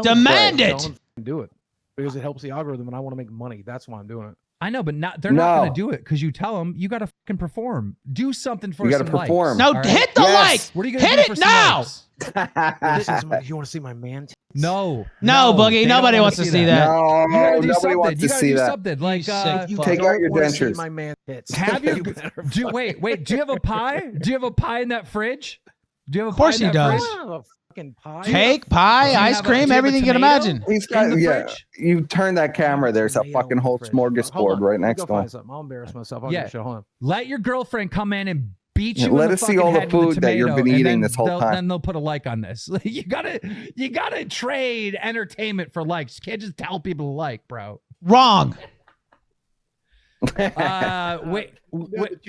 Demand Tell it. them to do it because it helps the algorithm, and I want to make money. That's why I'm doing it. I know, but they're not going No. to do it because you tell them you got to fucking perform. Do something for You gotta some perform. likes. No, all right? hit the Yes. like. What are you going to Hit do it for some now. likes? You want to see my man? No, No, Boogie, they don't nobody wanna wants to see that. No, You gotta do nobody something. wants You to gotta see do that. something. Like, sick You fuck. Take out don't your wanna see dentures. my man tits. have your You better do wait. Do you have a pie? Do you have a pie in that fridge? Do you have a Of course pie in he that does. fridge? I don't have a fucking pie. Cake, pie, ice cream, everything you can imagine. He's got, you turn that camera, there's a fucking whole smorgasbord right next to him. I'll embarrass myself. I'll Yeah. get shit. Hold on. Let your girlfriend come in and beat Yeah, you. let in us the see fucking all the head with a food that you've tomato, been and eating then this whole time. Then they'll put a like on this. You gotta trade entertainment for likes. You can't just tell people to like, bro. Wrong. Wait.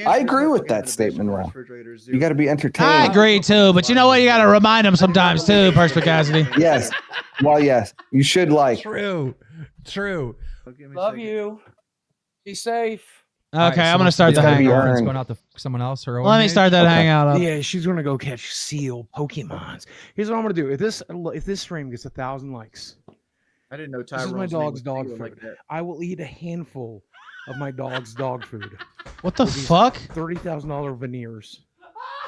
I agree with that statement, Ron. You got to be entertained. I agree too, but you know what? You got to remind them sometimes too, Perspicacity. Yes. Well, yes. You should like. True. Love you. Be safe. Okay, I'm gonna start the hangout. Going out to someone else. Her own Let me age? start that hangout up. Yeah, she's gonna go catch seal Pokemons. Here's what I'm gonna do. If this stream gets 1,000 likes, I didn't know this is my Tyrone's name dog's was dog Theo food. like that. I will eat a handful of my dog's dog food. What the fuck? $30,000 veneers.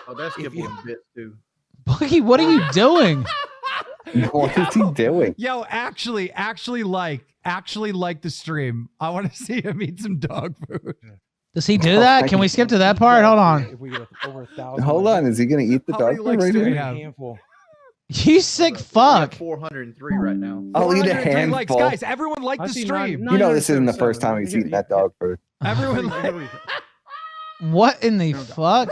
Oh, that's If Kibble you- and Bits too. Boogie, what are you doing? What is he doing? Yo, actually like the stream. I want to see him eat some dog food. Does he do that? Can we skip to that part? Hold on. If we get over 1,000. Hold on. Is he going to eat the How dog many food likes right do we here? have? Handful. You sick We have fuck. 403 right now. I'll eat a 403 likes. handful. Guys, everyone liked I the see stream. You know this isn't the first time he's eaten that dog food. Everyone liked. What in the fuck?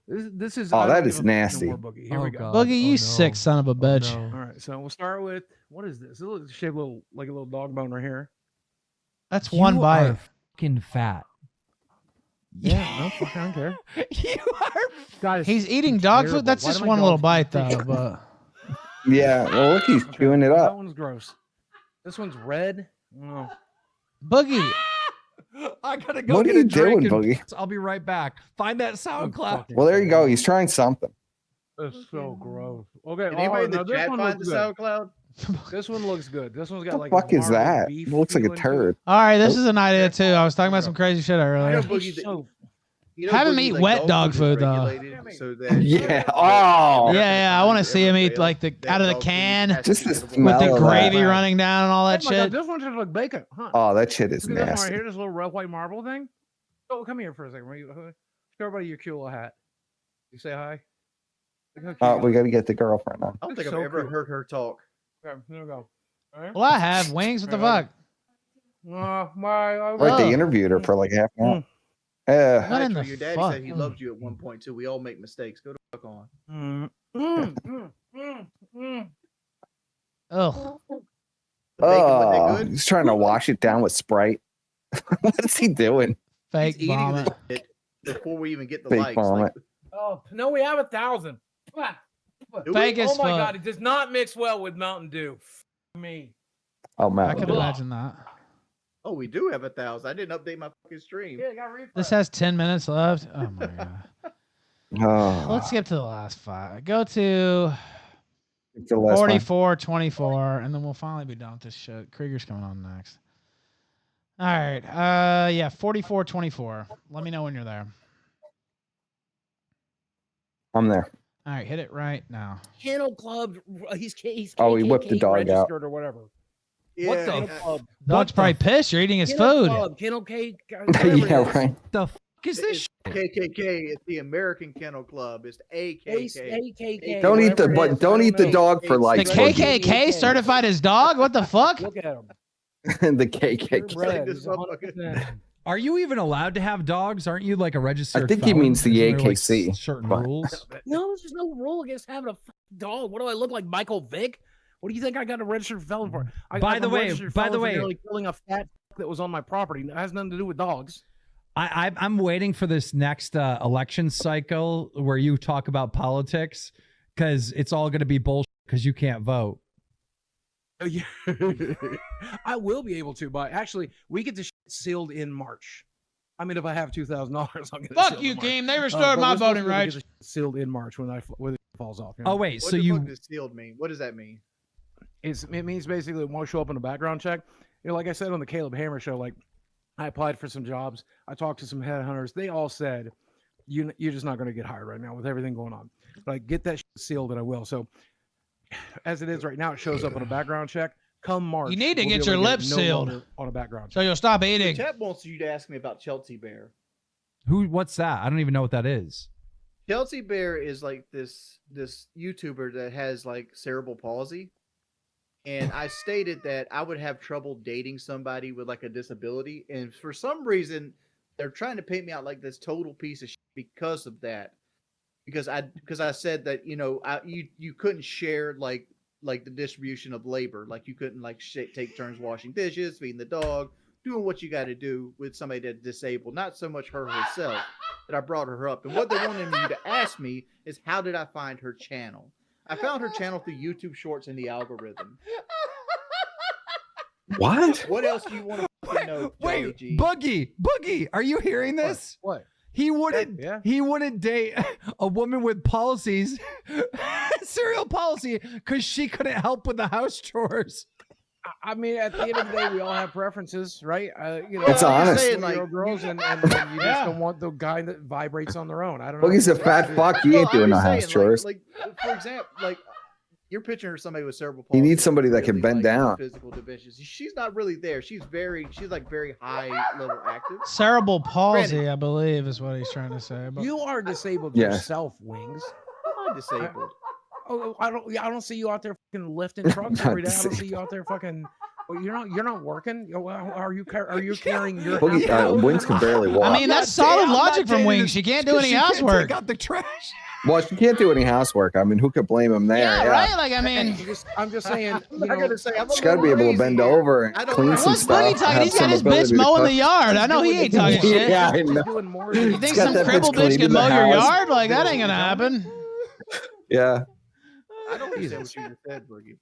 This is. Oh, I that don't is give a fuck no nasty. more, Boogie. Here Oh, we go. God. Boogie, you no. sick son of a bitch. All right, so we'll start with what is this? It looks shaped like a little dog bone right here. That's one You bite. are fucking fat. Yeah, no, fuck, I don't care. You are. Guys, He's eating dog food. That's Why just do my one little dogs bite taste though. But Yeah. Well, look, he's chewing it That up. one's gross. This one's red. Oh. Boogie, I gotta go What get are a you doing, drink. Boogie? I'll be right back. Find that SoundCloud. Well, there you go. He's trying something. That's so gross. Okay, Did anybody in now the this chat one find looks the good. SoundCloud? This one looks good. This one's got What like. the fuck a is marbled that? beef It looks like a feeling to it. turd. all right, this is an idea too. I was talking about some crazy shit earlier. He's so- Have him eat wet dog food, though. So that, Yeah. Oh. Yeah, I want to see him eat like the out of the can Just the with smell the of gravy that. running down and all that Oh my God, shit. this one should look bacon. Huh? Oh, that shit is Look at this one right nasty. here, this little red white marble thing. Oh, come here for a second. Show everybody your cute little hat. You say hi. Look how cute We got to get the girlfriend on. I don't think So I've ever cool. heard her talk. Okay, here we go. All right. Well, I have wings. What the fuck? Right, they interviewed her for like half an hour. What in the Your daddy fuck? said he loved you at one point too. We all make mistakes. Go to fuck on. Ugh. He's trying to wash it down with Sprite. What is he doing? Fake He's eating vomit. this shit before we even get the Fake likes. vomit. Oh no, we have 1,000. Fake as Oh my fuck. God, it does not mix well with Mountain Dew. Me. Oh, I man. can imagine that. Oh, we do have 1,000. I didn't update my fucking stream. Yeah, got refresh. This has 10 minutes left. Oh my god. Oh, Let's skip to the last 5. Go to it's the last one. 44-24, and then we'll finally be done with this shit. Creager's coming on next. All right. Yeah, 44-24. Let me know when you're there. I'm there. All right, hit it right now. Kennel Club. He's Oh, he whipped the KKK dog out. registered or whatever. Yeah, What the club? Dog's probably pissed. You're eating his food. Club, Kennel K. Yeah, right. The fuck is this? It's KKK. It's the American Kennel Club. It's AKK. AKK. Don't eat the whatever it is, don't I eat don't the know. dog for The like KKK certified his dog? What the fuck? Look at him. the KKK. Red. this He's motherfucker. 100%. Are you even allowed to have dogs? Aren't you like a registered? I think he felon? means the Isn't there, like, AKC, certain but- rules. No, there's no rule against having a fucking dog. What do I look like, Michael Vick? What do you think I got a registered felon for? By the way, nearly killing a fat that was on my property. It has nothing to do with dogs. I'm waiting for this next election cycle where you talk about politics because it's all going to be bullshit because you can't vote. Yeah. I will be able to, but actually, we get the shit sealed in March. I mean, if I have $2,000, I'll get it Fuck sealed you, in March. Keem. They But restored we're my supposed voting to be able to rights. get the shit sealed in March when it falls off. you know? Oh wait, What so the you fuck does sealed mean? What does that mean? It means basically it won't show up in a background check. You know, like I said on the Caleb Hammer show, like I applied for some jobs. I talked to some headhunters. They all said, you're just not going to get hired right now with everything going on. But I get that shit sealed and I will. So as it is right now, it shows up on a background check. Come March, You need to we'll get be your able to lips no sealed. longer on a background So check. you'll stop The eating. chat wants you to ask me about Chelsea Bear. what's that? I don't even know what that is. Chelsea Bear is like this YouTuber that has like cerebral palsy. And I stated that I would have trouble dating somebody with like a disability. And for some reason, they're trying to paint me out like this total piece of shit because of that. Because I said that, you couldn't share like the distribution of labor. Like you couldn't like take turns washing dishes, feeding the dog, doing what you got to do with somebody that's disabled. Not so much her herself, that I brought her up. And what they wanted me to ask me is, how did I find her channel? I found her channel through YouTube Shorts and the algorithm. What? What else do you want to know? Wait, Boogie, are you hearing this? What? He wouldn't date a woman with policies, cerebral palsy, because she couldn't help with the house chores. I mean, at the end of the day, we all have preferences, right? It's honest. Saying, like, girls, and you just don't want the guy that vibrates on their own. I don't know. Boogie's a fat fuck. He ain't doing no house chores. Like, for example, like you're picturing somebody with cerebral He palsy. needs somebody that can bend down. Physical divisions. She's not really there. She's like very high level active. Cerebral palsy, I believe, is what he's trying to say. But You are disabled Yes. yourself, Wings. I'm not disabled. I don't see you out there fucking lifting trucks every day. I don't see you out there fucking. Well, you're not working. Are you carrying your? Boogie, Wings can barely walk. I mean, that's solid logic from Wings. She can't do any housework. Take out the trash. Well, she can't do any housework. I mean, who could blame him there? Yeah, right. Like, I mean, I'm just saying. I'm not gonna say. She's got to be able to bend over and clean some what's stuff. Boogie talking? have He's got some his ability bitch to mowing cook. the yard. I know he ain't talking shit. Yeah, I know. You think He's got some that crippled bitch cleaning can the mow your house. yard? Like, that ain't gonna happen. Yeah. I don't understand what you just said, Boogie.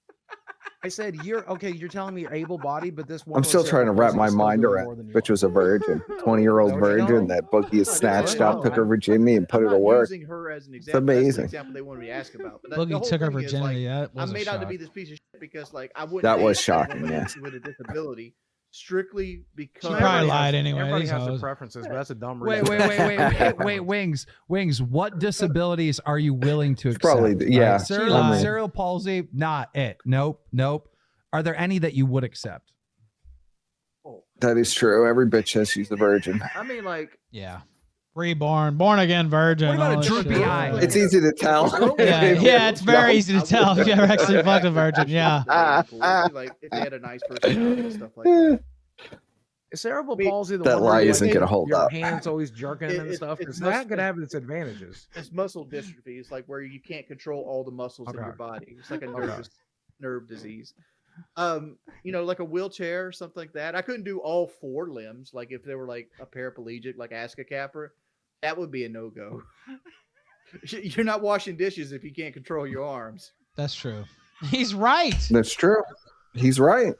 I said you're telling me you're able-bodied, but this one. I'm still trying to wrap my mind around. Bitch was a virgin, 20-year-old virgin that Boogie has snatched up, took her virginity, and put her to work. Using her as an It's example. That's amazing. the example they wanted me to ask about. But the Boogie whole took her thing is, virginity. like, That was I'm a made out to shock. be this piece of shit because, like, I wouldn't. That date was someone shocking, with- yes. With a disability, strictly because She probably lied anyway. Everybody These has their hoes. preferences, but that's a dumb Wait, reason. Wings. What disabilities are you willing to accept? Probably, yeah. Cerebral palsy, not it. Nope. Are there any that you would accept? That is true. Every bitch says she's a virgin. I mean, like, Yeah. Reborn, born again virgin. What about all a this droopy shit. eye? It's easy to tell. Yeah, it's very easy to tell if you ever actually fucked a virgin. Yeah. like if they had a nice personality and stuff like that. Cerebral palsy. That lie isn't gonna hold your up. hands always jerking and stuff. It's not gonna have its advantages. It's muscle dystrophy. It's like where you can't control all the muscles in your body. It's like a nerve disease. Like a wheelchair or something like that. I couldn't do all four limbs. Like if they were like a paraplegic, like Aska Capper, that would be a no-go. You're not washing dishes if you can't control your arms. That's true. He's right. That's true. He's right.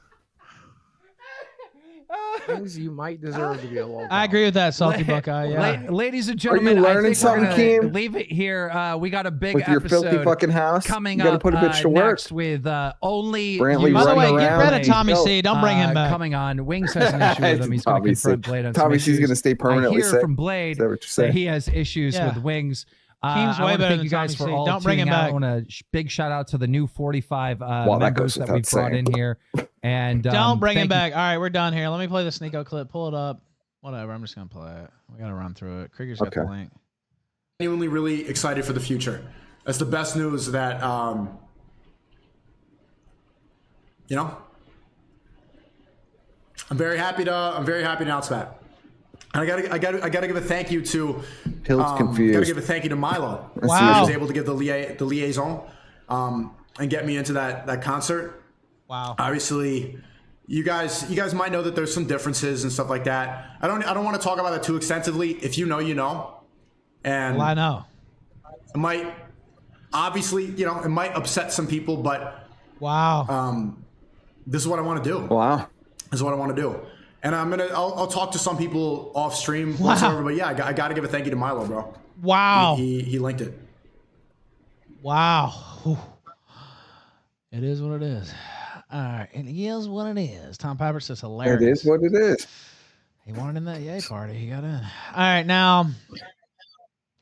Things you might deserve to be a local. I agree with that, Salty Buckeye. Yeah. Ladies and gentlemen, learning I think we're something, gonna Keem? leave it here. We got a big With your episode filthy fucking house, coming you gotta up put a bitch to work. next with only. Brantley By the way, running get around. rid of Tommy C. Don't bring him back. Coming on. Wings has an issue with him. He's going to Tommy C. confront Blade on some Tommy C's issues. going to stay permanently I hear sick. from Blade Is that what you're saying? that he has issues Yeah. with Wings. Keem's I way want to better thank than you guys Tommy for C. all Don't bring him tuning out. back. I want a big shout out to the new 45 that members goes that we without brought saying. in here. And Don't bring him thank you- back. All right, we're done here. Let me play the Sneeko clip. Pull it up. Whatever. I'm just going to play it. We got to run through it. Creager's got the link. Genuinely really excited for the future. That's the best news that, I'm very happy to announce that. And I gotta give a thank you to. Hill's confused. Gotta give a thank you to Milo. Wow. He was able to give the liaison, and get me into that concert. Wow. Obviously, you guys might know that there's some differences and stuff like that. I don't want to talk about that too extensively. If you know, you know. And Well, I know. it might, obviously, it might upset some people, but Wow. this is what I want to do. Wow. This is what I want to do. And I'll talk to some people off stream whatsoever, but yeah, I got to give a thank you to Milo, bro. Wow. He linked it. Wow. Whew. It is what it is. All right. It is what it is. Tom Piper says hilarious. It is what it is. He wanted in that yay party. He got in. All right. Now,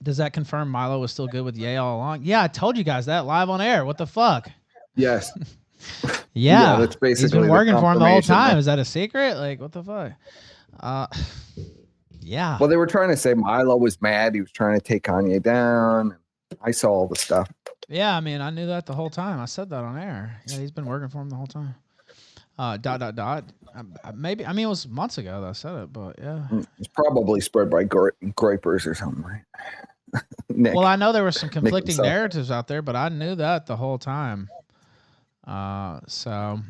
does that confirm Milo was still good with yay all along? Yeah, I told you guys that live on air. What the fuck? Yes. Yeah. That's basically He's been the working for him the whole confirmation, time. though. Is that a secret? Like, what the fuck? Yeah. Well, they were trying to say Milo was mad. He was trying to take Kanye down. I saw all the stuff. Yeah, I mean, I knew that the whole time. I said that on air. Yeah, he's been working for him the whole time. ... Maybe, I mean, it was months ago that I said it, but yeah. It's probably spread by grapers or something, right? Nick. Well, I know there were some conflicting himself. narratives out there, but I knew that the whole time. So,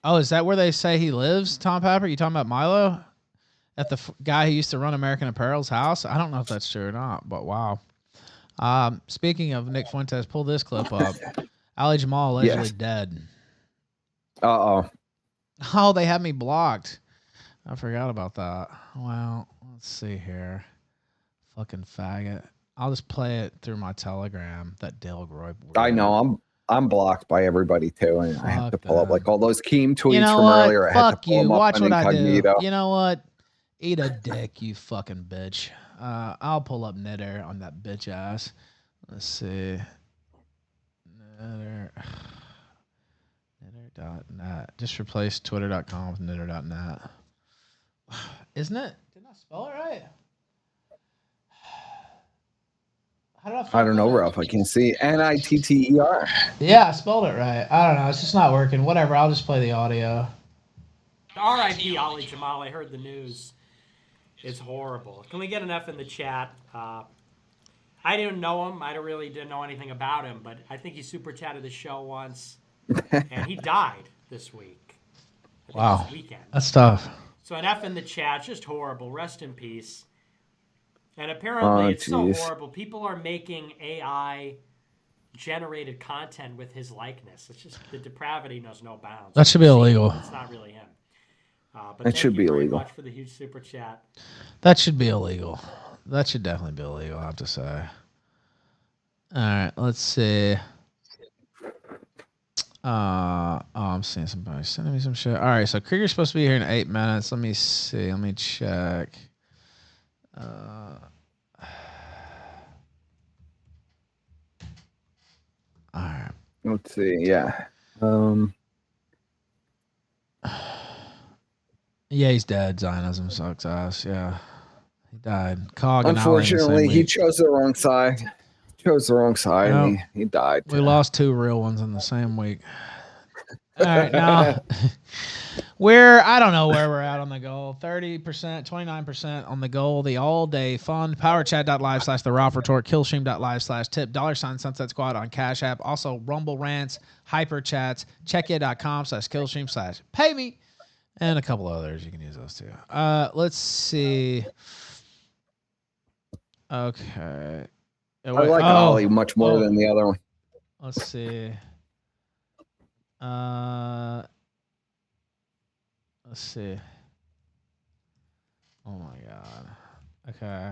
oh, is that where they say he lives, Tom Papper? You talking about Milo? At the guy who used to run American Apparel's house? I don't know if that's true or not, but wow. Speaking of Nick Fuentes, pull this clip up. Ali Jamal allegedly dead. Uh-oh. Oh, they had me blocked. I forgot about that. Well, let's see here. Fucking faggot. I'll just play it through my Telegram. That Dale Groy. I know. I'm blocked by everybody too, and I have to pull up like all those Keem tweets You know from what? earlier. I had to Fuck pull you. them up Watch on what I do. incognito. You know what? Eat a dick, you fucking bitch. I'll pull up Knitter on that bitch ass. Let's see. Knitter. Knitter.net. Just replace twitter.com with knitter.net. Isn't it? Didn't I spell it right? How did I don't know, Ralph. I can see Nitter. Yeah, I spelled it right. I don't know. It's just not working. Whatever. I'll just play the audio. R.I.P. Ali Jamal. I heard the news. It's horrible. Can we get an F in the chat? I didn't know him. Really didn't know anything about him, but I think he super chatted the show once, and he died this week. Wow. This weekend. That's tough. So an F in the chat, just horrible. Rest in peace. And apparently it's so horrible. People are making AI generated content with his likeness. It's just the depravity knows no bounds. That should be illegal. It's not really him. But It should be thank you very illegal. much for the huge super chat. That should be illegal. That should definitely be illegal, I have to say. All right, let's see. I'm seeing somebody sending me some shit. All right, so Creager's supposed to be here in 8 minutes. Let me see. Let me check. All right. Let's see. Yeah. Yeah, he's dead. Zionism sucks ass. Yeah. He died. Cog and Ali in the same Unfortunately, he week. chose the wrong side. And he died. We lost 2 real ones in the same week. All right, now I don't know where we're at on the goal. 30%, 29% on the goal. The all-day fund. Powerchat.live/the Ralph Retort. Killstream.live/tip. $ Sunset Squad on Cash App. Also, Rumble Rants, Hyper Chats, Checkya.com/Killstream/pay me. And a couple others. You can use those too. Let's see. Okay. I like Ollie much more than the other one. Let's see. Let's see. Oh my god. Okay.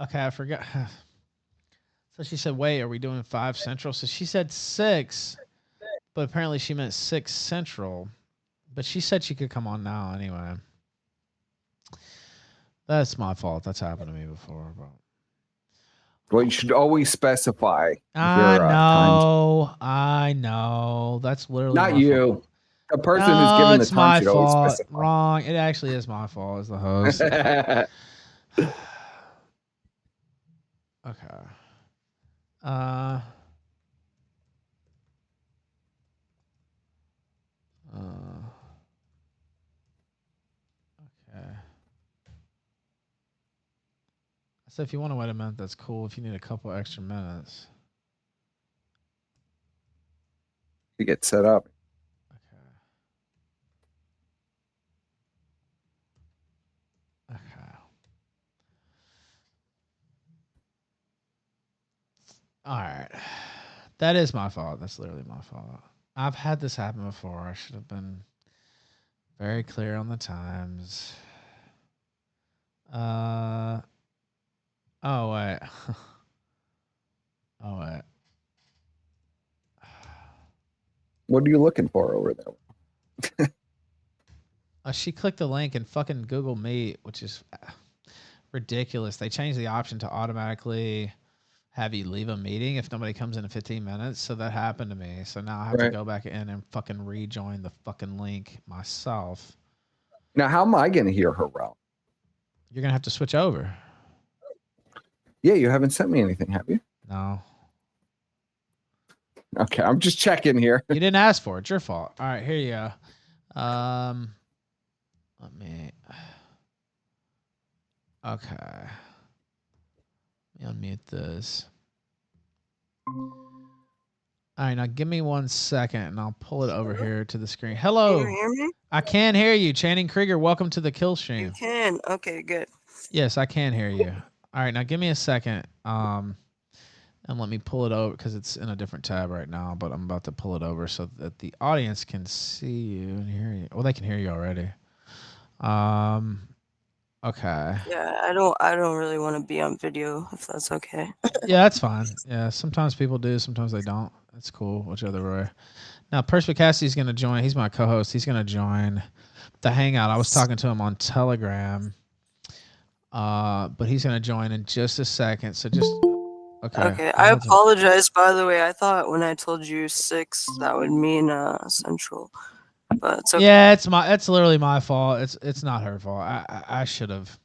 Okay, I forgot. So she said, wait, are we doing 5 Central? So she said 6, but apparently she meant 6 Central. But she said she could come on now anyway. That's my fault. That's happened to me before. But... Well, you should always specify. I know. That's literally not my you. fault. The person who's given the it's time my should always fault. specify. Wrong. It actually is my fault as the host. Okay. Okay. So if you want to wait a minute, that's cool. If you need a couple extra minutes. To get set up. Okay. All right. That is my fault. That's literally my fault. I've had this happen before. I should have been very clear on the times. Oh, wait. Oh, wait. What are you looking for over there? She clicked the link in fucking Google Meet, which is ridiculous. They changed the option to automatically have you leave a meeting if nobody comes in 15 minutes. So that happened to me. So now I have to Right. go back in and fucking rejoin the fucking link myself. Now, how am I going to hear her, Ralph? You're gonna have to switch over. Yeah, you haven't sent me anything, have you? No. Okay, I'm just checking here. You didn't ask for it. It's your fault. All right, here you go. Let me. Okay. Let me unmute this. All right, now give me 1 second, and I'll pull it over here to the screen. Hello. Can you hear me? I can hear you, Channing Creager. Welcome to the kill You stream. can. Okay, good. Yes, I can hear you. All right, now give me a second. And let me pull it over because it's in a different tab right now, but I'm about to pull it over so that the audience can see you and hear you. Well, they can hear you already. Okay. Yeah, I don't really want to be on video if that's okay. Yeah, that's fine. Yeah, sometimes people do, sometimes they don't. That's cool, whichever way. Now, Perspicacity is going to join. He's my co-host. He's going to join the Hangout. I was talking to him on Telegram, but he's going to join in just a second. So just okay. Okay, I apologize, by the way. I thought when I told you 6, that would mean Central, but it's okay. Yeah, it's literally my fault. It's not her fault. I should have,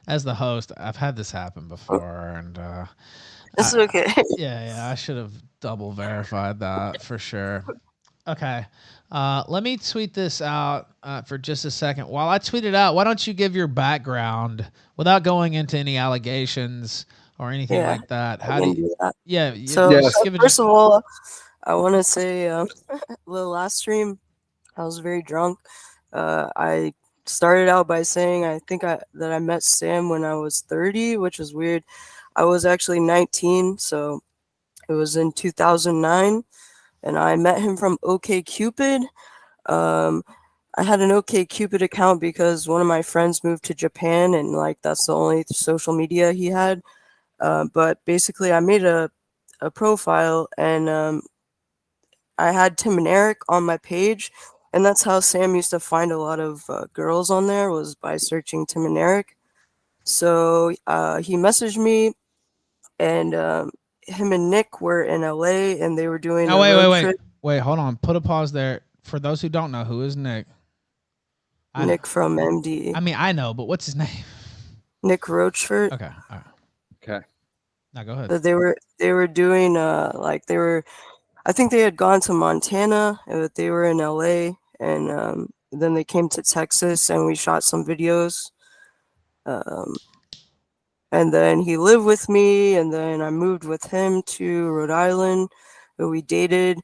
as the host, I've had this happen before, and it's okay. Yeah, I should have double verified that for sure. Okay, let me tweet this out for just a second. While I tweet it out, why don't you give your background without going into any allegations or anything like that? How do you? That. Yeah. So, just give it first of all, I want to say the last stream, I was very drunk. I started out by saying that I met Sam when I was 30, which was weird. I was actually 19, so it was in 2009, and I met him from OkCupid. I had an OkCupid account because one of my friends moved to Japan, and like that's the only social media he had. But basically, I made a profile, and I had Tim and Eric on my page, and that's how Sam used to find a lot of girls on there, was by searching Tim and Eric. So he messaged me, and him and Nick were in LA, and they were doing a road trip. Wait, hold on. Put a pause there. For those who don't know, who is Nick? Nick from MD. I mean, I know, but what's his name? Nick Rochford. Okay. All right. Okay. Now go ahead. So they were doing I think they had gone to Montana, but they were in LA, and then they came to Texas, and we shot some videos. And then he lived with me, and then I moved with him to Rhode Island, where we dated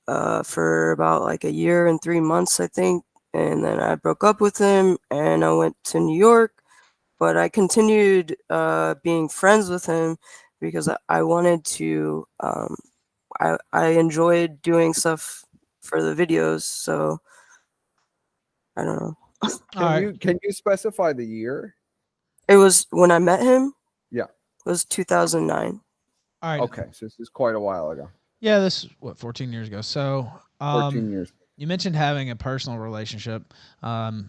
for about like a year and 3 months, I think. And then I broke up with him, and I went to New York, but I continued being friends with him because I wanted to. I enjoyed doing stuff for the videos, so I don't know. Can you specify the year? It was when I met him. Yeah. It was 2009. All right. Okay, so this is quite a while ago. Yeah, this is, 14 years ago. So 14 years. You mentioned having a personal relationship. What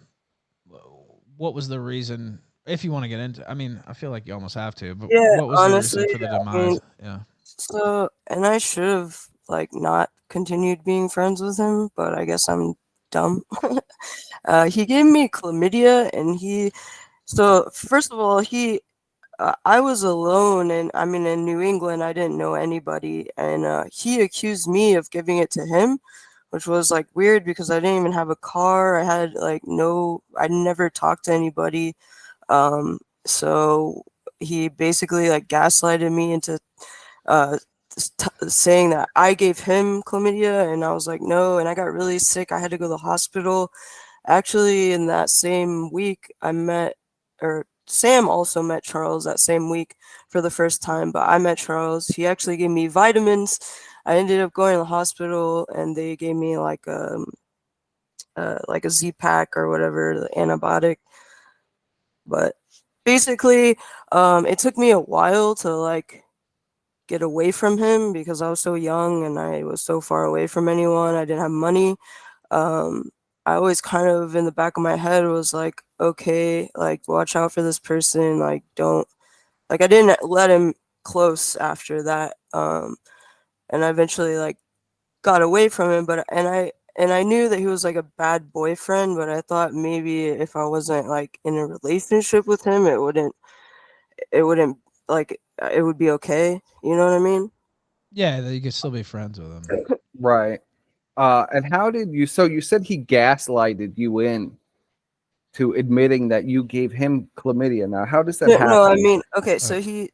was the reason? If you want to get into, I mean, I feel like you almost have to. But Yeah, what was honestly, the reason for the demise? I mean, yeah. So, and I should have like not continued being friends with him, but I guess I'm dumb. He gave me chlamydia, and so first of all, I was alone, and I mean, in New England, I didn't know anybody, and he accused me of giving it to him, which was like weird because I didn't even have a car. I had I never talked to anybody. So he basically like gaslighted me into saying that I gave him chlamydia, and I was like, no, and I got really sick. I had to go to the hospital. Actually, in that same week, Sam also met Charles that same week for the first time, but I met Charles. He actually gave me vitamins. I ended up going to the hospital, and they gave me like a Z-Pack or whatever, the antibiotic. But basically, it took me a while to like get away from him because I was so young and I was so far away from anyone. I didn't have money. I always kind of in the back of my head was like, okay, like watch out for this person. Like I didn't let him close after that. And I eventually like got away from him, but and I knew that he was like a bad boyfriend, but I thought maybe if I wasn't like in a relationship with him, it wouldn't like it would be okay. You know what I mean? Yeah, that you could still be friends with him. Right. And how did you? So you said he gaslighted you in to admitting that you gave him chlamydia. Now, how does that No, no, I happen? mean, okay, so he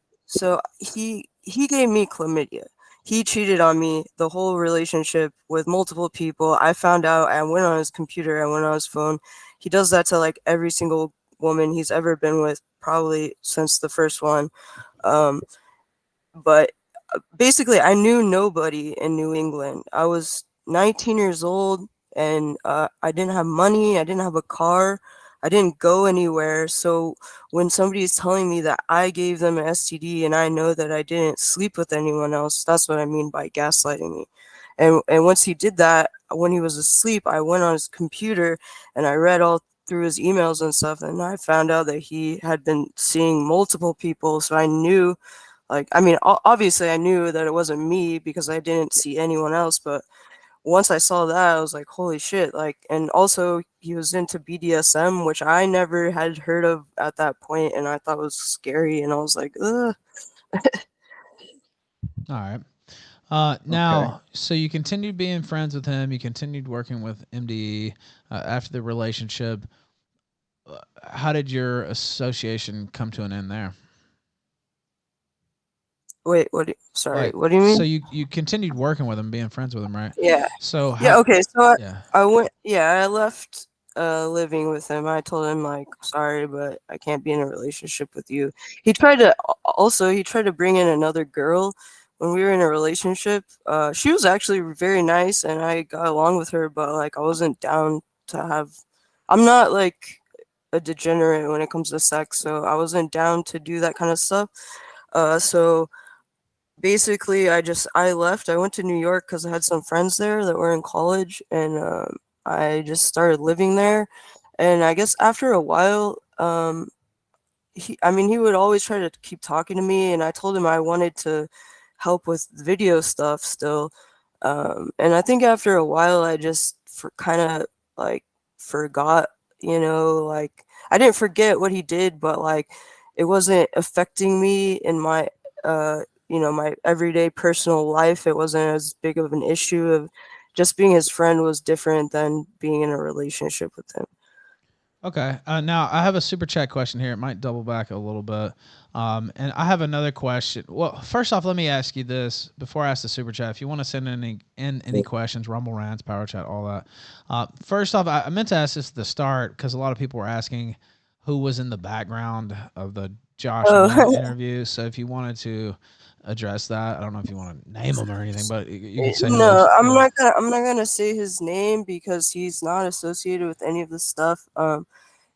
gave me chlamydia. He cheated on me the whole relationship with multiple people. I found out. I went on his computer. I went on his phone. He does that to like every single woman he's ever been with, probably since the first one. But basically, I knew nobody in New England. I was 19 years old, and I didn't have money. I didn't have a car. I didn't go anywhere. So when somebody is telling me that I gave them an STD and I know that I didn't sleep with anyone else, that's what I mean by gaslighting me. And once he did that, when he was asleep, I went on his computer and I read all through his emails and stuff, and I found out that he had been seeing multiple people. So I knew, like, I mean, obviously I knew that it wasn't me because I didn't see anyone else, but once I saw that, I was like, holy shit. Like, and also he was into BDSM, which I never had heard of at that point, and I thought was scary, and I was like, ugh. All right. Now, so you continued being friends with him. You continued working with MDE after the relationship. How did your association come to an end there? Wait, sorry, what do you mean? So you continued working with him, being friends with him, right? Yeah. So Yeah, okay, so yeah. I left living with him. I told him like, sorry, but I can't be in a relationship with you. He tried to bring in another girl when we were in a relationship. She was actually very nice and I got along with her, but like I wasn't down to have I'm not like a degenerate when it comes to sex, so I wasn't down to do that kind of stuff. So basically I left. I went to New York because I had some friends there that were in college, and I just started living there. And I guess after a while, he would always try to keep talking to me, and I told him I wanted to help with video stuff still. And I think after a while I just kind of like forgot, like I didn't forget what he did, but like it wasn't affecting me in my my everyday personal life. It wasn't as big of an issue. Of just being his friend was different than being in a relationship with him. Okay. Now I have a super chat question here. It might double back a little bit. And I have another question. Well, first off, let me ask you this before I ask the super chat. If you want to send any questions, Rumble rants, Power Chat, all that. First off, I meant to ask this at the start because a lot of people were asking who was in the background of the Josh Wynn interview. So if you wanted to address that, I don't know if you want to name him or anything, but you can say who No, was. I'm not gonna say his name because he's not associated with any of this stuff.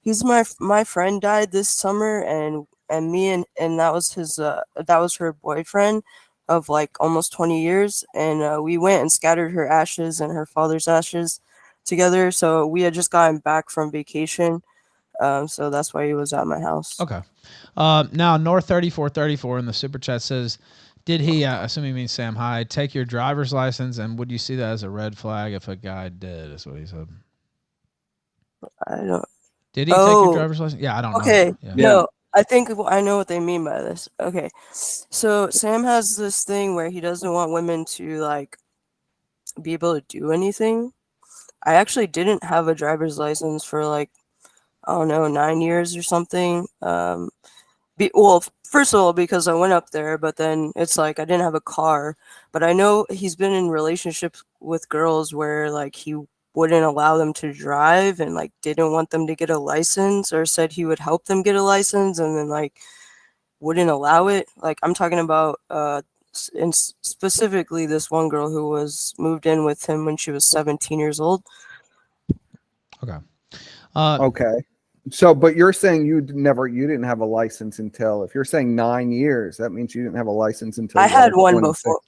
He's my friend died this summer, and me and that was her boyfriend of like almost 20 years, and we went and scattered her ashes and her father's ashes together. So we had just gotten back from vacation, so that's why he was at my house. Okay. Now North 3434 in the super chat says, did he, assuming he means Sam Hyde, take your driver's license, and would you see that as a red flag if a guy did? Is what he said. I don't. Did he take your driver's license? Yeah, I don't know. Okay. Yeah. No, I think I know what they mean by this. Okay. So Sam has this thing where he doesn't want women to like be able to do anything. I actually didn't have a driver's license for like, I don't know, 9 years or something. Well, first of all, because I went up there, but then it's like I didn't have a car. But I know he's been in relationships with girls where like he wouldn't allow them to drive and like didn't want them to get a license, or said he would help them get a license and then like wouldn't allow it. Like I'm talking about and specifically this one girl who was moved in with him when she was 17 years old. Okay. Okay. So, but you're saying you didn't have a license until, if you're saying 9 years, that means you didn't have a license until I had one 26. before.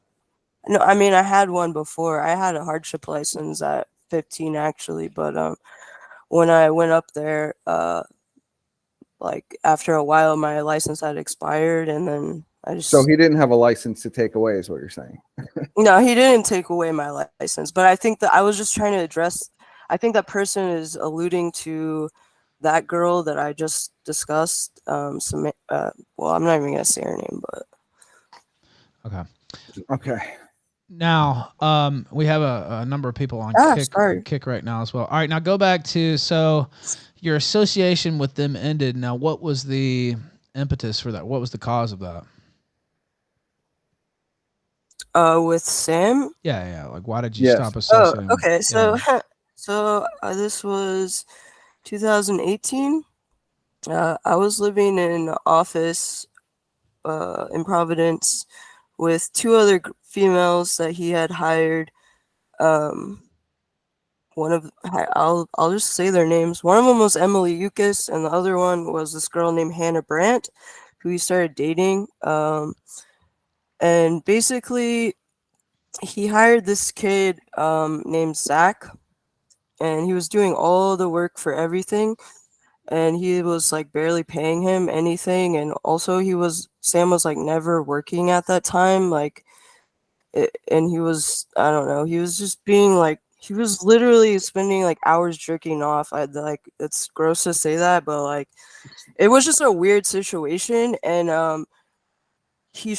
No, I mean I had one before. I had a hardship license at 15 actually, but when I went up there, like after a while my license had expired, and then I just So he didn't have a license to take away, is what you're saying? No, he didn't take away my license, but I think that I was just trying to address. I think that person is alluding to that girl that I just discussed. Well, I'm not even gonna say her name, but Okay. Okay. Now, we have a number of people on kick right now as well. All right, now go back to your association with them ended. Now, what was the impetus for that? What was the cause of that? with Sam. Yeah. Like, why did you stop Oh, associating? okay. So, Yeah. this was 2018. I was living in an office in Providence with two other females that he had hired. I'll just say their names. One of them was Emily Yukis, and the other one was this girl named Hannah Brandt, who he started dating. And basically, he hired this kid named Zach, and he was doing all the work for everything. And he was like barely paying him anything, and also Sam was like never working at that time, and he was, I don't know, he was just being like, he was literally spending like hours jerking off. It's gross to say that, but like it was just a weird situation. And he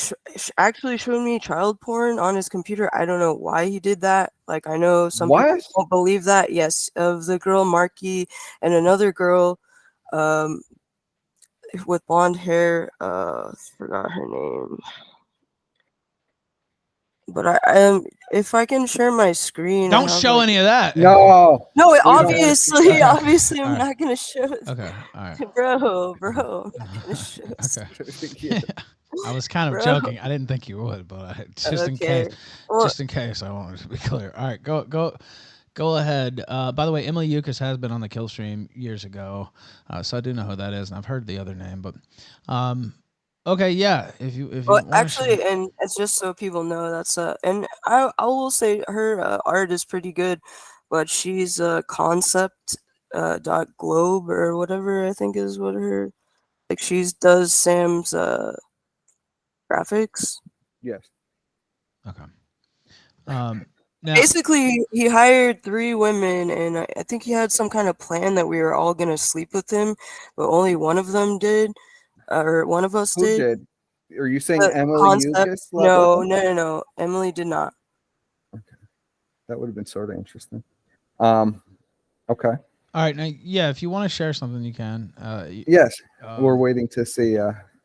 actually showed me child porn on his computer. I don't know why he did that. Like, I know some people don't believe that. Yes, of the girl Marky and another girl with blonde hair. Forgot her name. But I am. If I can share my screen, Don't show any of that. No. No, We don't. obviously, Okay. obviously, I'm All right. not gonna show it. Okay. All right. Bro, I'm not gonna show Okay. I was kind of Bro. joking. I didn't think you would, but just in case, Okay. Well- just in case, I wanted to be clear. All right, go ahead. By the way, Emily Yukis has been on the Killstream years ago, so I do know who that is, and I've heard the other name. But okay, yeah. If you Well, wanna actually, and it's just so people know that's and I will say her art is pretty good, but she's concept dot globe or whatever, I think is what her, like, she does Sam's graphics. Yes. Okay. Now, Basically, he hired 3 women, and I think he had some kind of plan that we were all gonna sleep with him, but only one of them did, or one of us Who did. did? Are you saying The Emily concept. Yukis slept with him? No. Emily did not. That would have been sort of interesting. Okay. all right, now, yeah. If you want to share something, you can. Yes. We're waiting to see.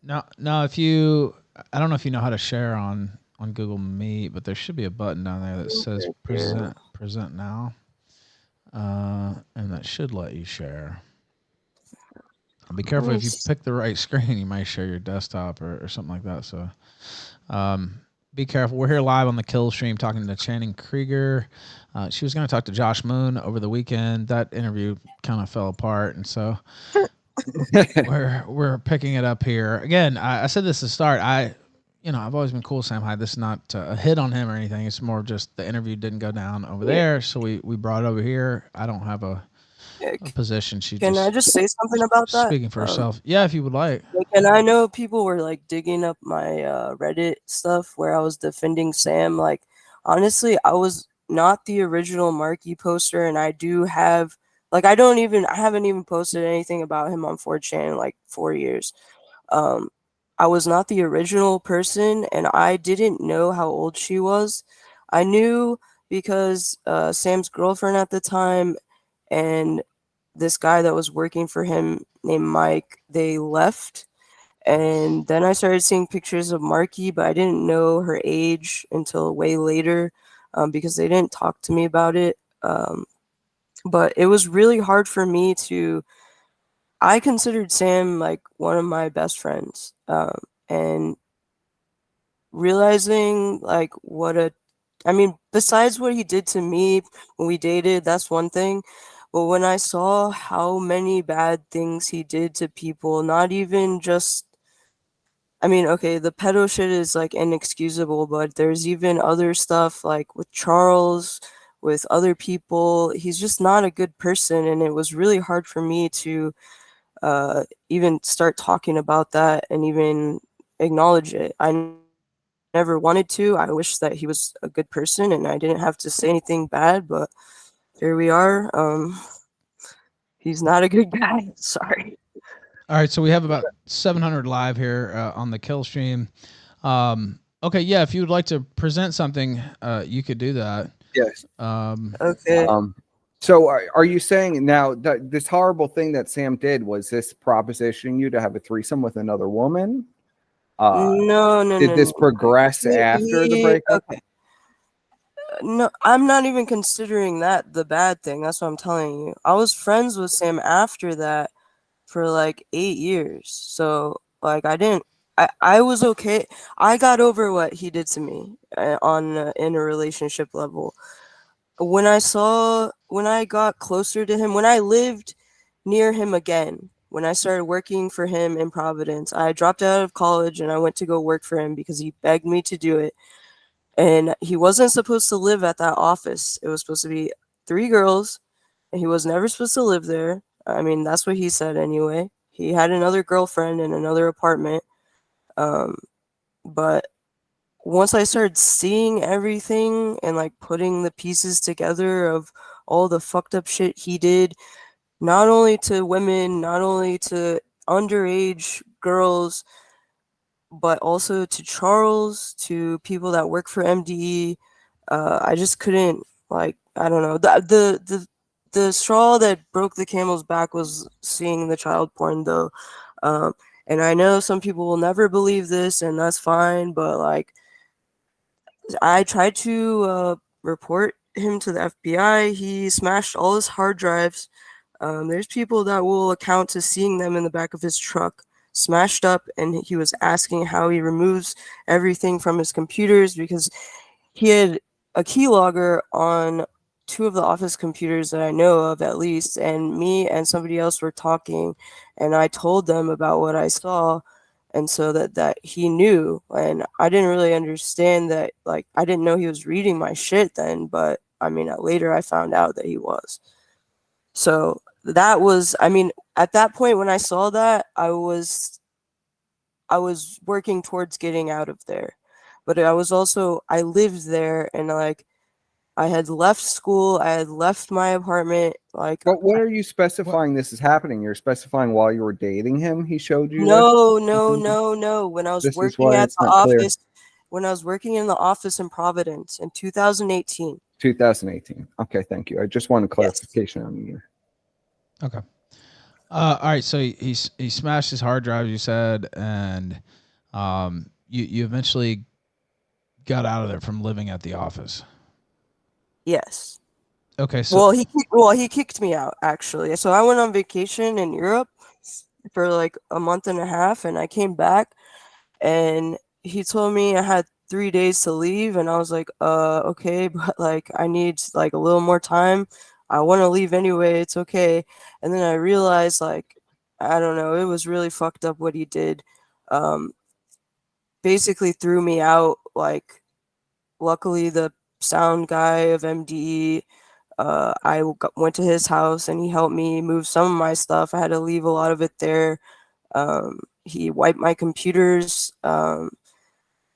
No. If you, I don't know if you know how to share on Google Meet, but there should be a button down there that says present now, and that should let you share. Be careful if you pick the right screen, you might share your desktop or something like that. So, be careful. We're here live on the Kill Stream talking to Channing Creager. She was going to talk to Josh Moon over the weekend. That interview kind of fell apart, and so we're picking it up here again. I said this to start. I've always been cool with Sam Hyde. This is not a hit on him or anything. It's more just the interview didn't go down over there, so we brought it over here. I don't have a position. Can I just say something about that? Speaking for herself. Yeah, if you would like. And I know people were like digging up my Reddit stuff where I was defending Sam. Like, honestly, I was not the original Marky poster, and I do have, like, I haven't even posted anything about him on 4chan in like 4 years. I was not the original person, and I didn't know how old she was. I knew because Sam's girlfriend at the time and this guy that was working for him named Mike, they left. And then I started seeing pictures of Marky, but I didn't know her age until way later because they didn't talk to me about it. But it was really hard for me I considered Sam like one of my best friends. And realizing like besides what he did to me when we dated, that's one thing. But when I saw how many bad things he did to people, not even just, okay, the pedo shit is like inexcusable, but there's even other stuff like with Charles, with other people. He's just not a good person, and it was really hard for me to even start talking about that and even acknowledge it. Never wanted to. I wish that he was a good person and I didn't have to say anything bad, but here we are. He's not a good guy. Sorry. All right, so we have about 700 live here on the kill stream. Okay, yeah, if you would like to present something, you could do that. Yes. Okay. So are you saying now that this horrible thing that Sam did was this propositioning you to have a threesome with another woman? No. Did this progress He- after the he- breakup? Okay. No, I'm not even considering that the bad thing. That's what I'm telling you. I was friends with Sam after that for like 8 years. So like I was okay. I got over what he did to me in a relationship level. When I got closer to him, when I lived near him again, when I started working for him in Providence, I dropped out of college and I went to go work for him because he begged me to do it. And he wasn't supposed to live at that office. It was supposed to be 3 girls, and he was never supposed to live there. I mean, that's what he said anyway. He had another girlfriend in another apartment. But once I started seeing everything and like putting the pieces together of all the fucked up shit he did, not only to women, not only to underage girls, but also to Charles, to people that work for MDE. I just couldn't, like, I don't know. The straw that broke the camel's back was seeing the child porn, though. And I know some people will never believe this, and that's fine. But like, I tried to report him to the FBI. He smashed all his hard drives. There's people that will account to seeing them in the back of his truck smashed up, and he was asking how he removes everything from his computers because he had a keylogger on 2 of the office computers that I know of, at least, and me and somebody else were talking, and I told them about what I saw, and so that he knew. And I didn't really understand that, like, I didn't know he was reading my shit then, but I mean, later I found out that he was. So that was, I mean, at that point when I saw that, I was working towards getting out of there. But I lived there, and like I had left school, I had left my apartment. Like, But what are you specifying this is happening? You're specifying while you were dating him, he showed you this? no. When I was This is working why at it's the not clear. office, when I was working in the office in Providence in 2018. 2018. Okay, thank you. I just wanted clarification on the year. Okay. All right. So he smashed his hard drive, you said, and you eventually got out of there from living at the office. Yes. Okay. So he kicked me out, actually. So I went on vacation in Europe for like a month and a half, and I came back, and he told me I had 3 days to leave, and I was like, okay, but like I need like a little more time. I want to leave anyway. It's okay. And then I realized, like, I don't know, it was really fucked up what he did. Basically threw me out. Like, luckily the sound guy of MDE, went to his house and he helped me move some of my stuff. I had to leave a lot of it there. He wiped my computers. Yeah,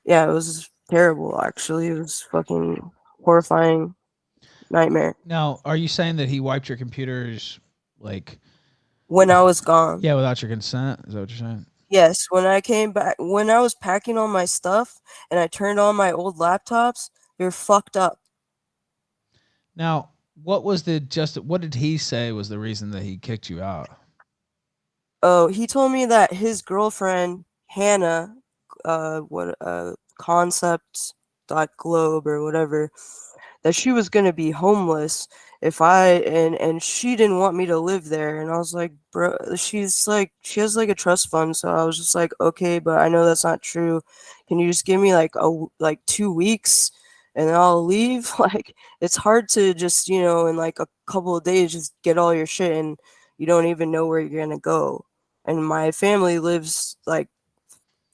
it was terrible, actually. It was fucking horrifying nightmare. now, are you saying that he wiped your computers, like When I was gone. yeah, without your consent? Is that what you're saying? Yes, when I came back, when I was packing all my stuff and I turned on my old laptops, they're fucked up. Now, what did he say was the reason that he kicked you out? Oh, he told me that his girlfriend, Hannah, concept.globe or whatever, that she was gonna be homeless if and she didn't want me to live there. And I was like, bro, she has like a trust fund, so I was just like, okay, but I know that's not true. Can you just give me like 2 weeks and I'll leave? Like, it's hard to just, in like a couple of days just get all your shit and you don't even know where you're gonna go. And my family lives like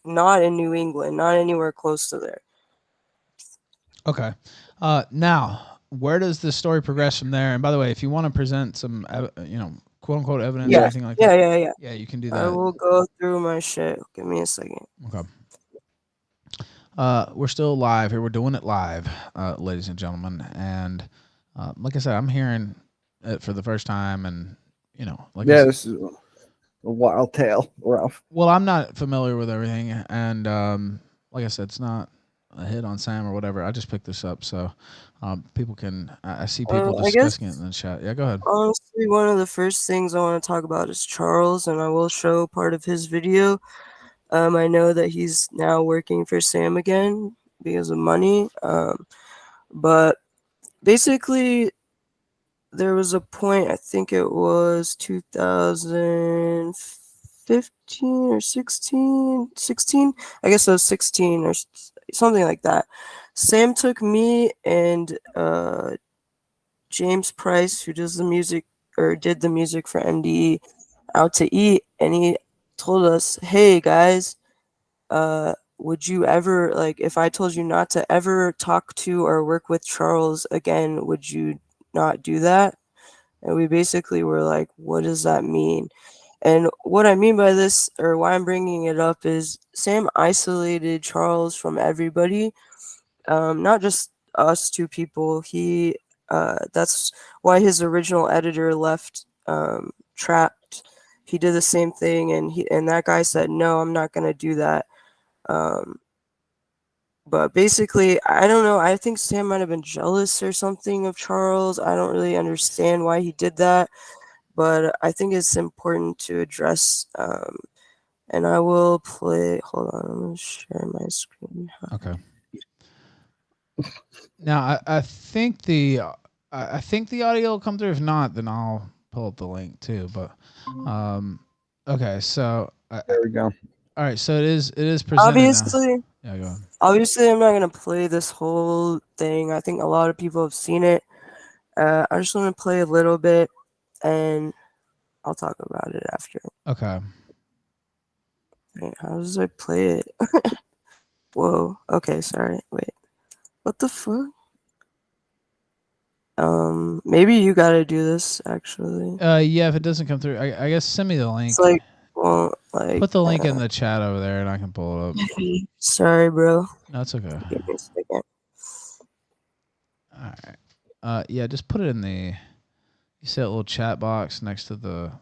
not in New England, not anywhere close to there. Okay. Now, where does the story progress from there? And by the way, if you want to present some, quote unquote evidence or anything like that, Yeah. yeah, you can do I that. will go through my shit. Give me a second. Okay. We're still live here. We're doing it live, ladies and gentlemen. And like I said, I'm hearing it for the first time, and like I said, this is a wild tale, Ralph. well, I'm not familiar with everything, and like I said, it's not a hit on Sam or whatever. I just picked this up, so people can. I see people I guess discussing it in the chat. Yeah, go ahead. honestly, one of the first things I want to talk about is Charles, and I will show part of his video. I know that he's now working for Sam again because of money. But basically, there was a point, I think it was 2015 or 16. I guess it was 16 or something like that. Sam took me and James Price, who does the music or did the music for MDE, out to eat, and he told us, "Hey guys, would you ever, like, if I told you not to ever talk to or work with Charles again, would you not do that?" And we basically were like, what does that mean? And what I mean by this, or why I'm bringing it up, is Sam isolated Charles from everybody, not just us two people. That's why his original editor left Trapped. He did the same thing, and that guy said, no, I'm not gonna do that. But basically, I don't know. I think Sam might have been jealous or something of Charles. I don't really understand why he did that, but I think it's important to address. And I will play. Hold on, I'm gonna share my screen. Okay. Now I think the audio will come through. If not, then I'll pull up the link too. But okay, so there we go. All right, so it is presented Obviously, now. Yeah, go on. Obviously, I'm not gonna play this whole thing. I think a lot of people have seen it. I just want to play a little bit, and I'll talk about it after. Okay. Wait, how does I play it? Whoa. Okay, sorry. Wait. What the fuck? Maybe you gotta do this actually. Yeah, if it doesn't come through, I guess send me the link. It's like, well, like put the link in the chat over there, and I can pull it up. Sorry, bro. No, it's okay. Give me a second. All right. Yeah, just put it in the. You see that little chat box next to the.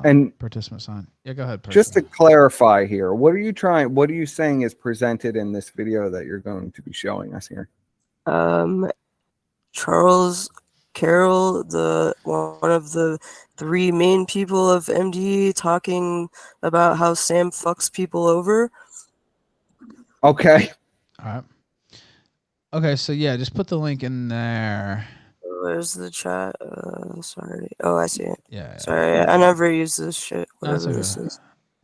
And participant sign. Yeah, go ahead. Just to clarify here, what are you saying is presented in this video that you're going to be showing us here? Charles Carroll, one of the three main people of MD, talking about how Sam fucks people over. Okay. All right. Okay, so yeah, just put the link in there. Where's the chat? Sorry. Oh, I see it. Yeah. Sorry, I never use this shit. Whatever okay. this is.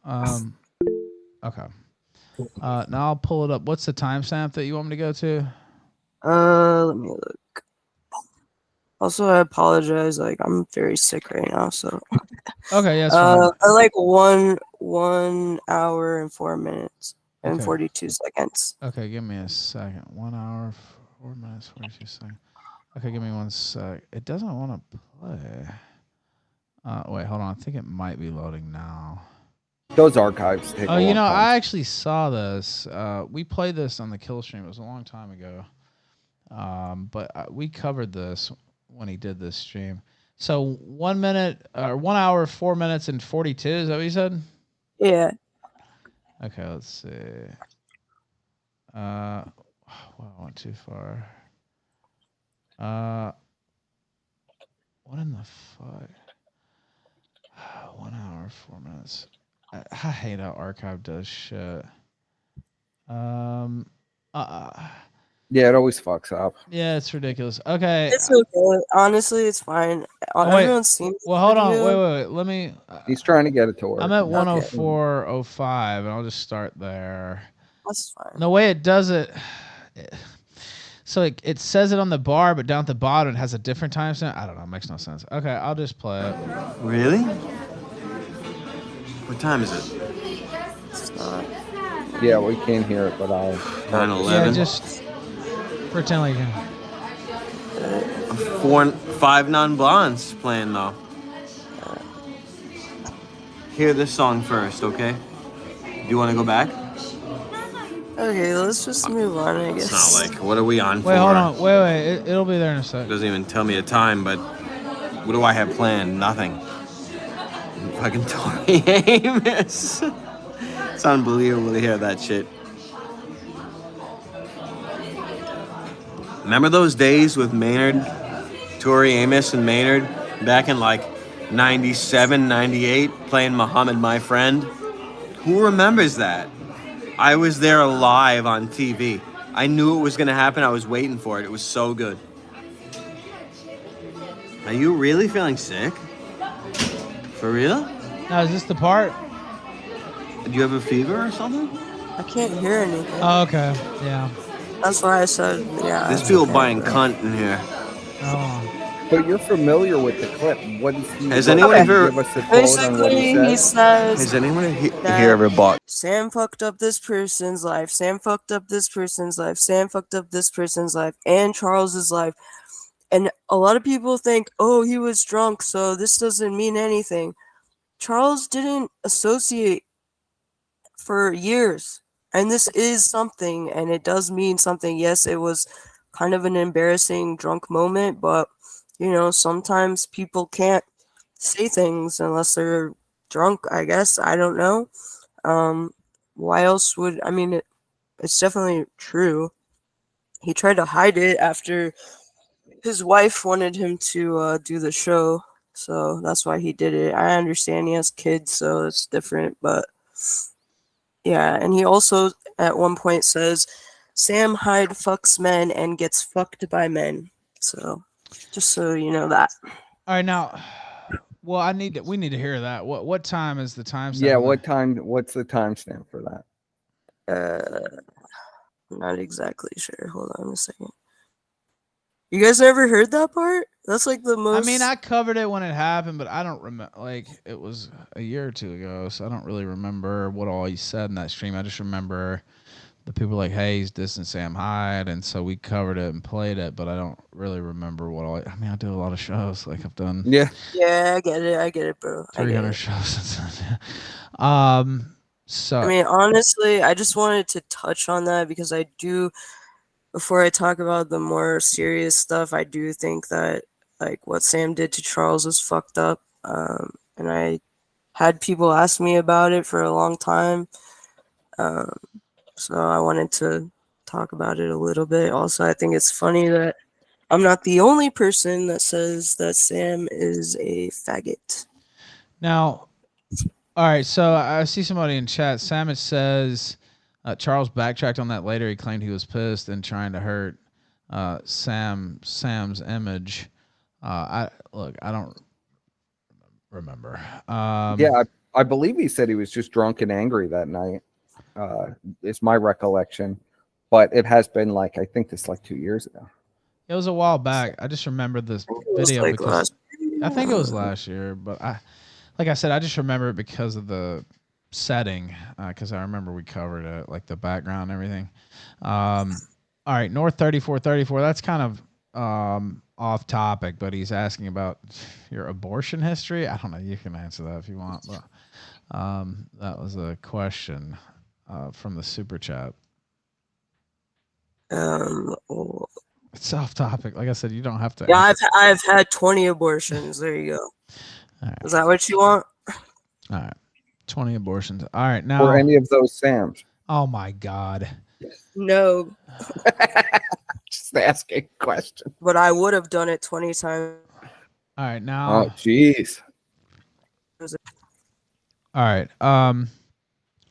Okay. Now I'll pull it up. What's the timestamp that you want me to go to? Let me look. Also, I apologize. Like, I'm very sick right now, so. Okay, yeah, that's fine. I like 1 hour and 4 minutes and 42 seconds. Okay, give me a second. 1 hour, 4 minutes, 42 seconds. Okay, give me 1 sec. It doesn't want to play. Wait, hold on. I think it might be loading now. Those archives take a long time. I actually saw this. We played this on the Killstream. It was a long time ago. But we covered this when he did this stream. So 1 minute or 1 hour, 4 minutes and 42. Is that what you said? Yeah. Okay, let's see. Wow, I went too far. What in the fuck? 1 hour, 4 minutes. I hate how Archive does shit. Yeah, it always fucks up. Yeah, it's ridiculous. Okay. It's okay. Honestly, it's fine. Everyone's seen this hold on. video. Wait. Let me. He's trying to get it to work. I'm at 104.05, and I'll just start there. That's fine. The way it does it. So it says it on the bar, but down at the bottom it has a different timestamp. I don't know. It makes no sense. Okay, I'll just play it. Really? What time is it? Yeah, we can't hear it, but I'll. 9:11. Yeah, just pretend like you can. 5 non-blondes playing though. Hear this song first, okay? Do you want to go back? Okay, let's just move on, I guess. It's not like, what are we on for? Wait, hold on. Wait. It'll be there in a sec. Doesn't even tell me a time, but what do I have planned? Nothing. Fucking Tori Amos. It's unbelievable to hear that shit. Remember those days with Maynard, Tori Amos and Maynard back in like 97, 98, playing Muhammad My Friend? Who remembers that? I was there live on TV. I knew it was going to happen. I was waiting for it. It was so good. Are you really feeling sick? For real? Now, is this the part? Do you have a fever or something? I can't hear anything. Oh, okay. Yeah. That's why I said, yeah. There's people buying cunt in here. Oh. But you're familiar with the clip. What is he? Has anyone ever? Give us a quote on what he Basically, he says? says Has anyone that here ever bought? Sam fucked up this person's life. Sam fucked up this person's life. Sam fucked up this person's life and Charles's life. And a lot of people think, oh, he was drunk, so this doesn't mean anything. Charles didn't associate for years. And this is something, and it does mean something. Yes, it was kind of an embarrassing drunk moment, but, you know, sometimes people can't say things unless they're drunk, I guess. I don't know. Why else would, I mean, it's definitely true. He tried to hide it after his wife wanted him to do the show, so that's why he did it. I understand he has kids, so it's different, but yeah. And he also at one point says, Sam Hyde fucks men and gets fucked by men. So just so you know that. All right, now, well, we need to hear that. What time is the time? Yeah, what time? What's the timestamp for that? I'm not exactly sure. Hold on a second. You guys never heard that part? That's like the most. I mean, I covered it when it happened, but I don't remember. Like, it was a year or two ago, so I don't really remember what all he said in that stream. I just remember the people were like, "Hey, he's dissing Sam Hyde," and so we covered it and played it. But I don't really remember what all. I mean, I do a lot of shows. Like, I've done. Yeah. Yeah, I get it, bro. 300 shows. So I mean, honestly, I just wanted to touch on that because I do. Before I talk about the more serious stuff, I do think that like what Sam did to Charles was fucked up. And I had people ask me about it for a long time. So I wanted to talk about it a little bit. Also, I think it's funny that I'm not the only person that says that Sam is a faggot. Now, all right, so I see somebody in chat. Sam says Charles backtracked on that later. He claimed he was pissed and trying to hurt Sam's image. I don't remember. Yeah, I believe he said he was just drunk and angry that night. It's my recollection, but it has been like I think this like 2 years ago. It was a while back. I just remember this video like because I think it was last year, but like I said, I just remember it because of the setting, because I remember we covered it, like the background and everything. All right, North 3434. That's kind of off topic, but he's asking about your abortion history. I don't know. You can answer that if you want, but that was a question from the super chat. It's off topic. Like I said, you don't have to. Yeah, I've had 20 abortions. There you go. Right. Is that what you want? All right. 20 abortions. All right. Now. Or any of those Sams. Oh my God. No. Just asking a question. But I would have done it 20 times. All right. Now. Oh, jeez. All right.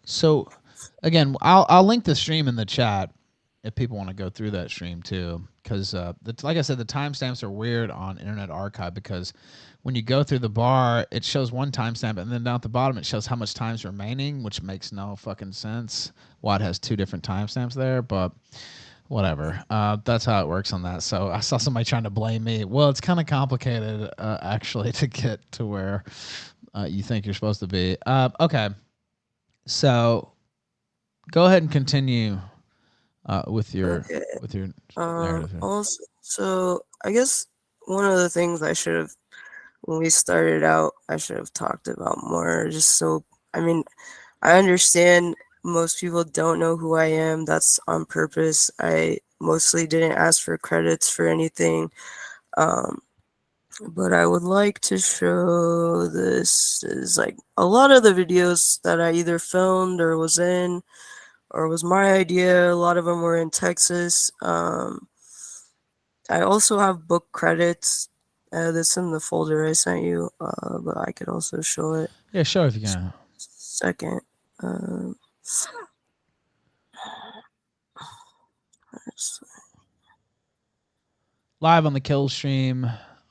So again, I'll link the stream in the chat if people want to go through that stream too, because like I said, the timestamps are weird on Internet Archive because when you go through the bar, it shows one timestamp, and then down at the bottom it shows how much time's remaining, which makes no fucking sense. Why it has two different timestamps there, but whatever. That's how it works on that. So I saw somebody trying to blame me. Well, it's kind of complicated actually to get to where you think you're supposed to be. Okay, so go ahead and continue with your narrative here. Also, so I guess one of the things I should have, when we started out, I should have talked about more. Just so, I mean, I understand most people don't know who I am. That's on purpose. I mostly didn't ask for credits for anything. But I would like to show this is like a lot of the videos that I either filmed or was in or was my idea. A lot of them were in Texas. I also have book credits. That's in the folder I sent you, but I could also show it. Yeah, show if you can. Second. Live on the Killstream,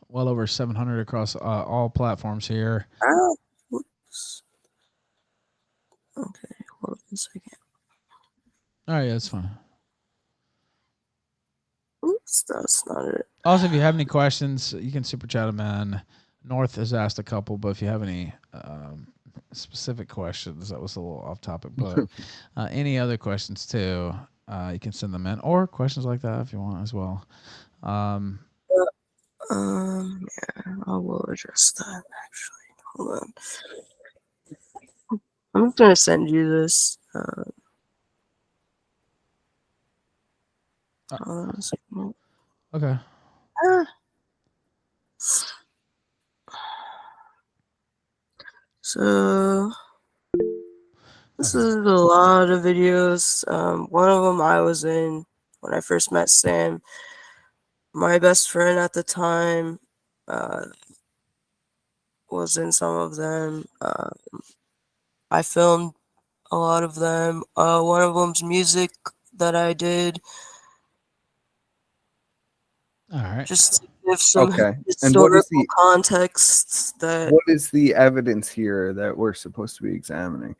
well over 700 across all platforms here. Whoops. Okay, hold on a second. All right, yeah, that's fine. Oops, that's not it. Also, if you have any questions, you can super chat them in. North has asked a couple, but if you have any specific questions, that was a little off topic, but any other questions too, you can send them in, or questions like that if you want as well. Yeah, I will address that actually. Hold on. I'm just gonna send you this. Hold on a second. Okay. So this is a lot of videos. One of them I was in when I first met Sam. My best friend at the time was in some of them. I filmed a lot of them. One of them's music that I did. All right. Just to give some Okay. And historical context that what is the evidence here that we're supposed to be examining?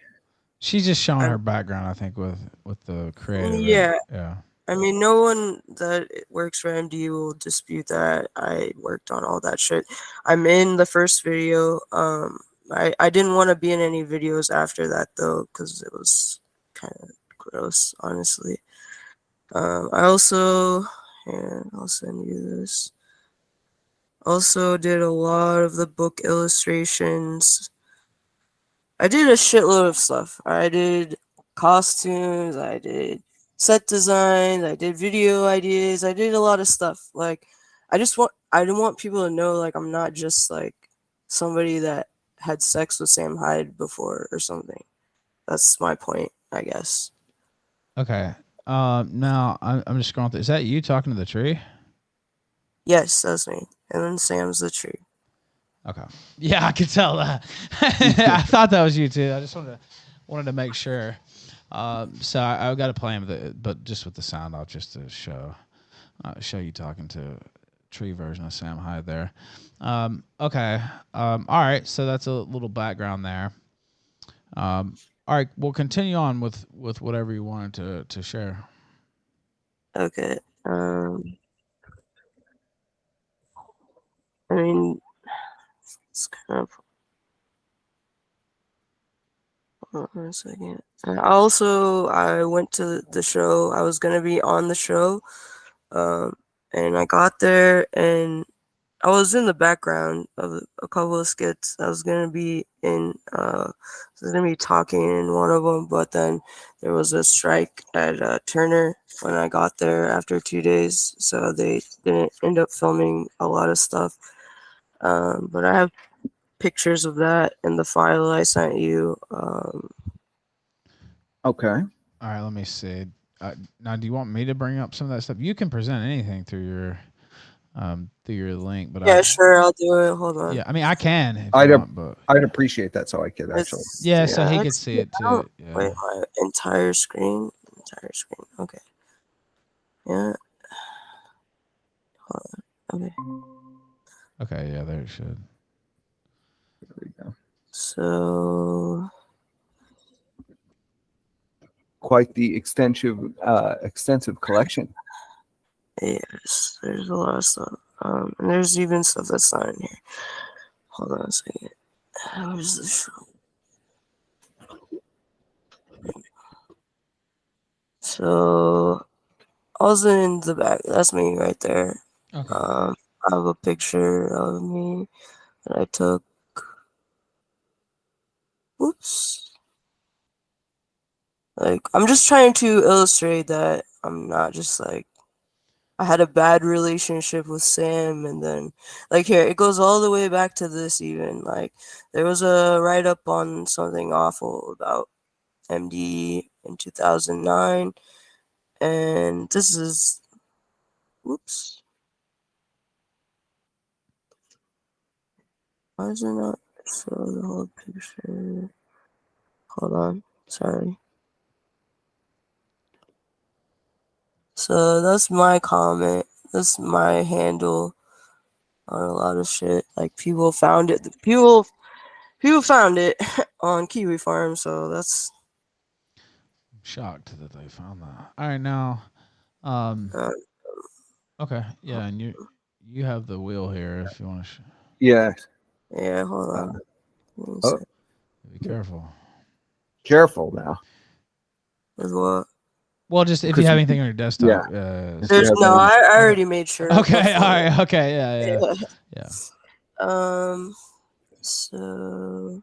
She's just showing her background, I think, with the creative. yeah. Yeah. I mean, no one that works for MD will dispute that I worked on all that shit. I'm in the first video. I didn't want to be in any videos after that though, because it was kind of gross, honestly. I also, here, I'll send you this. Also did a lot of the book illustrations. I did a shitload of stuff. I did costumes, I did set designs, I did video ideas, I did a lot of stuff. Like I didn't want people to know like I'm not just like somebody that had sex with Sam Hyde before or something. That's my point, I guess. Okay. Now I'm just scrolling through. Is that you talking to the tree? Yes, that's me. And then Sam's the tree. Okay. Yeah, I could tell that. I thought that was you too. I just wanted to make sure. So I've got to play him, but just with the sound off, just to show you talking to tree version of Sam Hyde there. Okay. All right. So that's a little background there. All right. We'll continue on with whatever you wanted to share. Okay. I mean, it's kind of. Hold on a second. I went to the show. I was gonna be on the show, and I got there, and I was in the background of a couple of skits. I was gonna be talking in one of them, but then there was a strike at Turner when I got there after 2 days, so they didn't end up filming a lot of stuff. But I have pictures of that in the file I sent you. Okay. All right, let me see. Now, do you want me to bring up some of that stuff? You can present anything through your link, but yeah, sure, I'll do it. Hold on. Yeah, I mean, I can. If I'd you want, but I'd appreciate that so I could actually. yeah, so he could see it too. Yeah. Wait, my entire screen. Okay. Yeah. Hold on. Okay. Okay. Yeah, there it should. There we go. So. Quite the extensive collection. Yes, there's a lot of stuff. And there's even stuff that's not in here. Hold on a second. Where's the show? So I was in the back. That's me right there. Okay. I have a picture of me that I took. Oops. Like, I'm just trying to illustrate that I'm not just like, I had a bad relationship with Sam, and then, like, here, it goes all the way back to this even. Like, there was a write-up on something awful about MD in 2009, and this is, whoops. Why is it not showing the whole picture? Hold on, sorry. So that's my comment. That's my handle on a lot of shit. Like, people found it. People found it on Kiwi Farm. So that's Shocked that they found that. All right, now, okay, yeah, and you have the wheel here if you want to. Yeah. Yeah, hold on. Oh, Be careful. careful now. With what? Well, just if you have anything on your desktop. There's no. I already made sure. Okay. All before. right. Okay. Yeah. Yeah. So.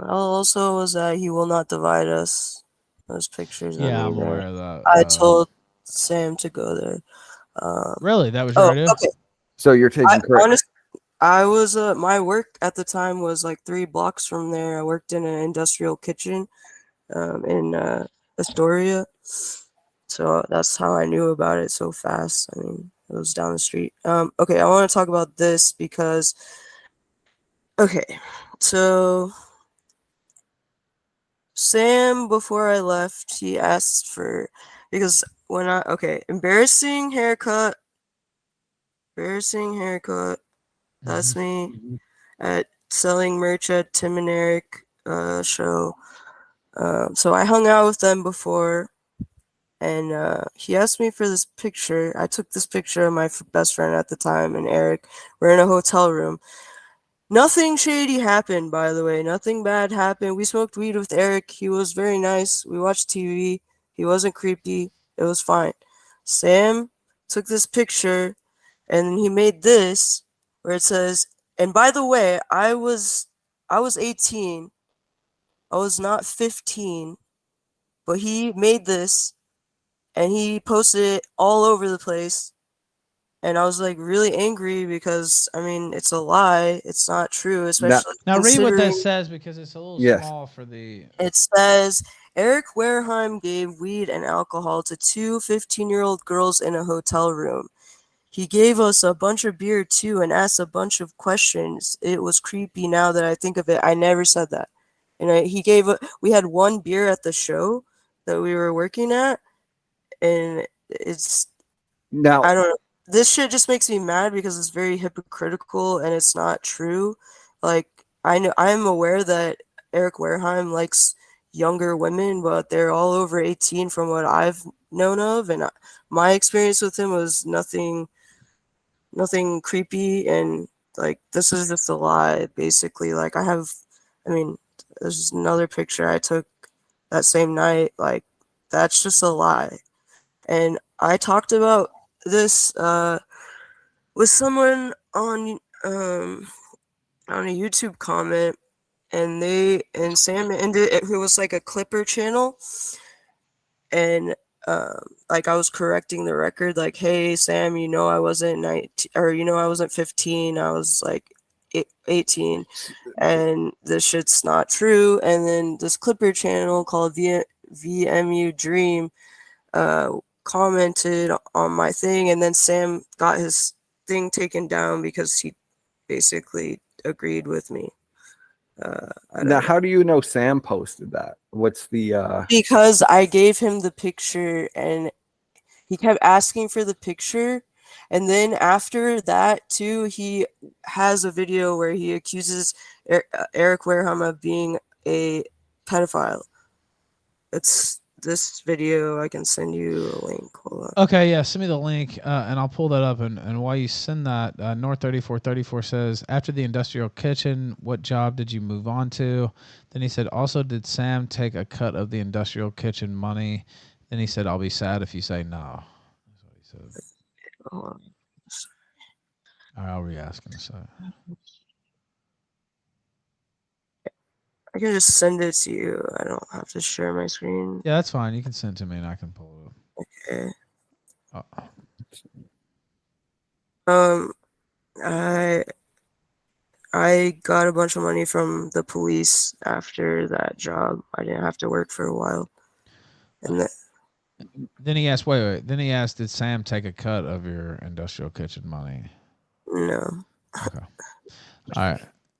Also was that he will not divide us. Those pictures. Yeah, I'm there. aware of that. I told Sam to go there. Really, that was your idea? Okay. So you're taking credit. Honestly, I was my work at the time was like 3 blocks from there. I worked in an industrial kitchen in Astoria. So that's how I knew about it so fast. I mean, it was down the street. Okay, I want to talk about this because okay. So Sam, before I left, he asked for because when I embarrassing haircut. That's me at selling merch at Tim and Eric show. So I hung out with them before, and he asked me for this picture. I took this picture of my best friend at the time and Eric. We're in a hotel room. Nothing shady happened, by the way. Nothing bad happened. We smoked weed with Eric. He was very nice. We watched TV. He wasn't creepy. It was fine. Sam took this picture, and he made this where it says, and by the way, I was 18. I was not 15. But he made this and he posted it all over the place. And I was like really angry because I mean it's a lie. It's not true, especially Now read what that considering says because it's a little Yes. small for the. it says Eric Wareheim gave weed and alcohol to 2 15-year-old girls in a hotel room. He gave us a bunch of beer too and asked a bunch of questions. It was creepy now that I think of it. I never said that. And we had 1 beer at the show that we were working at, and it's Now I don't know. This shit just makes me mad because it's very hypocritical and it's not true. Like I'm aware that Eric Wareheim likes younger women, but they're all over 18 from what I've known of, and my experience with him was nothing creepy, and like this is just a lie basically. Like I mean there's another picture I took that same night. Like that's just a lie. And I talked about this with someone on a YouTube comment, and Sam ended it, who was like a Clipper channel, and like I was correcting the record, like, hey Sam, I wasn't 19, or I wasn't 15, I was like 18, and this shit's not true. And then this Clipper channel called VMU Dream commented on my thing, and then Sam got his thing taken down because he basically agreed with me. Now, how do you know Sam posted that? What's the Because I gave him the picture and he kept asking for the picture, and then after that too, he has a video where he accuses Eric Wareheim of being a pedophile. It's this video. I can send you a link. Hold on. Okay, yeah, send me the link, and I'll pull that up. And while you send that, North 3434 says, after the industrial kitchen, what job did you move on to? Then he said, also, did Sam take a cut of the industrial kitchen money? Then he said, I'll be sad if you say no. That's what he said. All right, I'll re-ask in a second. I can just send it to you. I don't have to share my screen. Yeah, that's fine. You can send it to me and I can pull it up. Okay. Oh. I got a bunch of money from the police after that job. I didn't have to work for a while. And Then he asked, wait. Then he asked, did Sam take a cut of your industrial kitchen money? no. Okay. All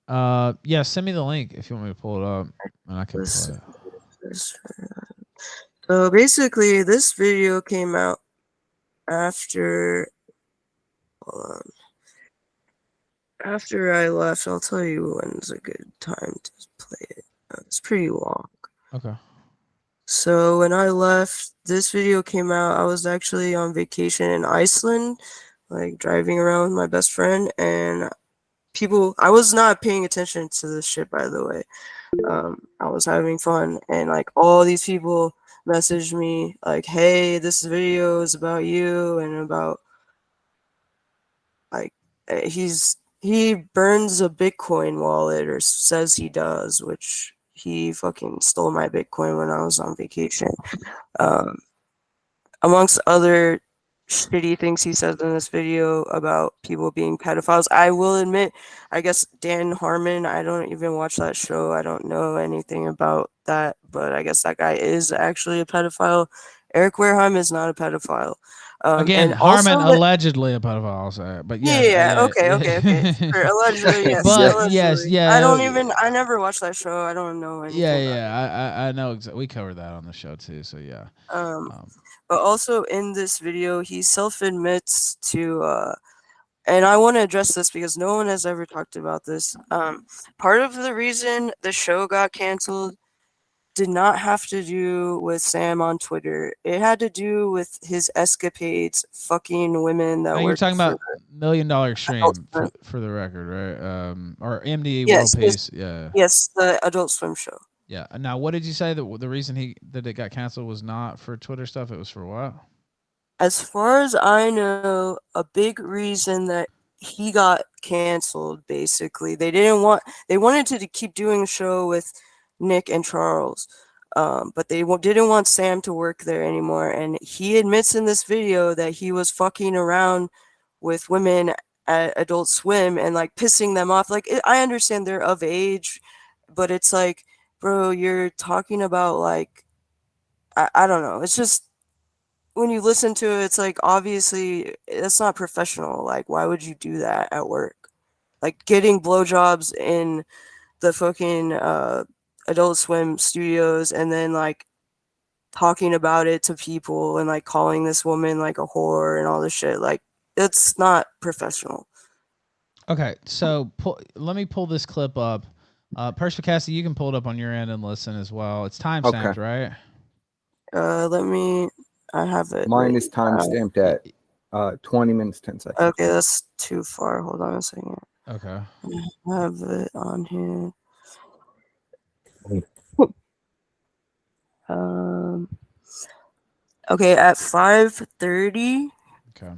right. Yeah, send me the link if you want me to pull it up and I can play it. So basically, this video came out after. Hold on. After I left, I'll tell you when's a good time to play it. It's pretty long. Okay. So when I left, this video came out. I was actually on vacation in Iceland, like driving around with my best friend, and I was not paying attention to this shit, by the way. I was having fun, and like all these people messaged me like, hey, this video is about you and about like he burns a Bitcoin wallet, or says he does, which he fucking stole my Bitcoin when I was on vacation. Amongst other shitty things he says in this video about people being pedophiles. I will admit, I guess Dan Harmon, I don't even watch that show. I don't know anything about that, but I guess that guy is actually a pedophile. Eric Wareheim is not a pedophile. Again, and Harmon also allegedly a pedophile, I'll say it. But yes, yeah, okay. Sure, allegedly, yes. But allegedly. yes, yeah. I never watched that show. I don't know anything about it. I know. We covered that on the show too. So yeah. But also in this video, he self-admits to, and I want to address this because no one has ever talked about this. Part of the reason the show got canceled did not have to do with Sam on Twitter. It had to do with his escapades, fucking women that Now, you're work talking about $1 Million Stream for the record, right? Or MD World Peace. Yeah. Yes, the Adult Swim show. Yeah. Now, what did you say that the reason that it got canceled was not for Twitter stuff? It was for what? As far as I know, a big reason that he got canceled, basically, they wanted to keep doing a show with Nick and Charles, but they didn't want Sam to work there anymore. And he admits in this video that he was fucking around with women at Adult Swim and like pissing them off. Like, I understand they're of age, but it's like, bro, you're talking about like, I don't know. It's just, when you listen to it, it's like, obviously that's not professional. Like, why would you do that at work? Like, getting blowjobs in the fucking Adult Swim studios and then like talking about it to people and like calling this woman like a whore and all this shit. Like, it's not professional. Okay, so let me pull this clip up. Perspicacity, you can pull it up on your end and listen as well. It's time stamped, right? I have it. Mine is time stamped at 20 minutes, 10 seconds. Okay, that's too far. Hold on a second. Okay. I have it on here. Okay, at 5:30. Okay.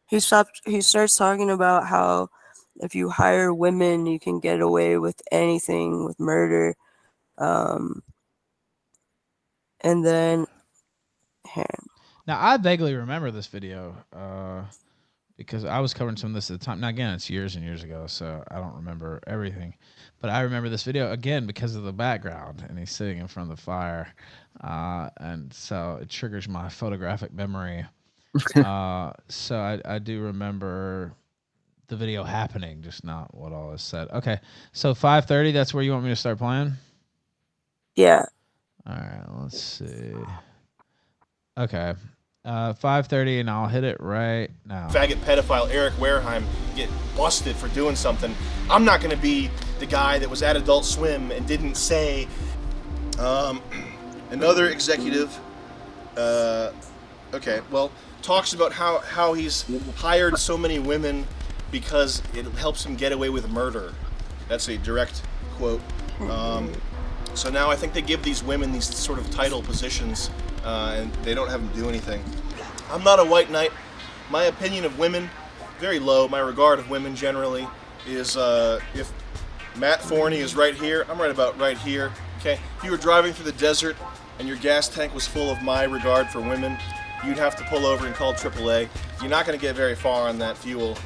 He starts talking about how if you hire women, you can get away with anything, with murder. And then now I vaguely remember this video because I was covering some of this at the time. Now again, it's years and years ago, so I don't remember everything. But I remember this video again because of the background, and he's sitting in front of the fire, and so it triggers my photographic memory. So I do remember the video happening, just not what all is said. Okay, so 5:30. That's where you want me to start playing? Yeah. All right. Let's see. Okay. 5:30, and I'll hit it right now. Faggot pedophile Eric Wareheim get busted for doing something. I'm not going to be the guy that was at Adult Swim and didn't say. Another executive, talks about how he's hired so many women because it helps him get away with murder. That's a direct quote. So now I think they give these women these sort of title positions, and they don't have them do anything. I'm not a white knight. My opinion of women, very low. My regard of women generally is if Matt Forney is right here. I'm right about right here. Okay. If you were driving through the desert and your gas tank was full of my regard for women, you'd have to pull over and call AAA. You're not going to get very far on that fuel.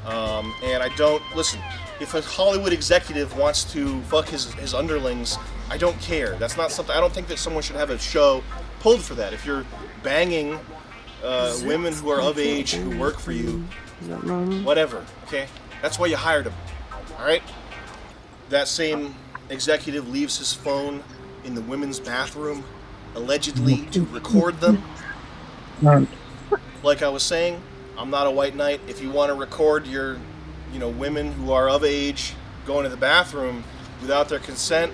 And I don't listen. If a Hollywood executive wants to fuck his underlings, I don't care. That's not something. I don't think that someone should have a show pulled for that. If you're banging women who are of age who work for you, whatever. Okay, that's why you hired him. All right. That same executive leaves his phone in the women's bathroom, allegedly to record them. Like I was saying, I'm not a white knight. If you want to record your, women who are of age going to the bathroom without their consent,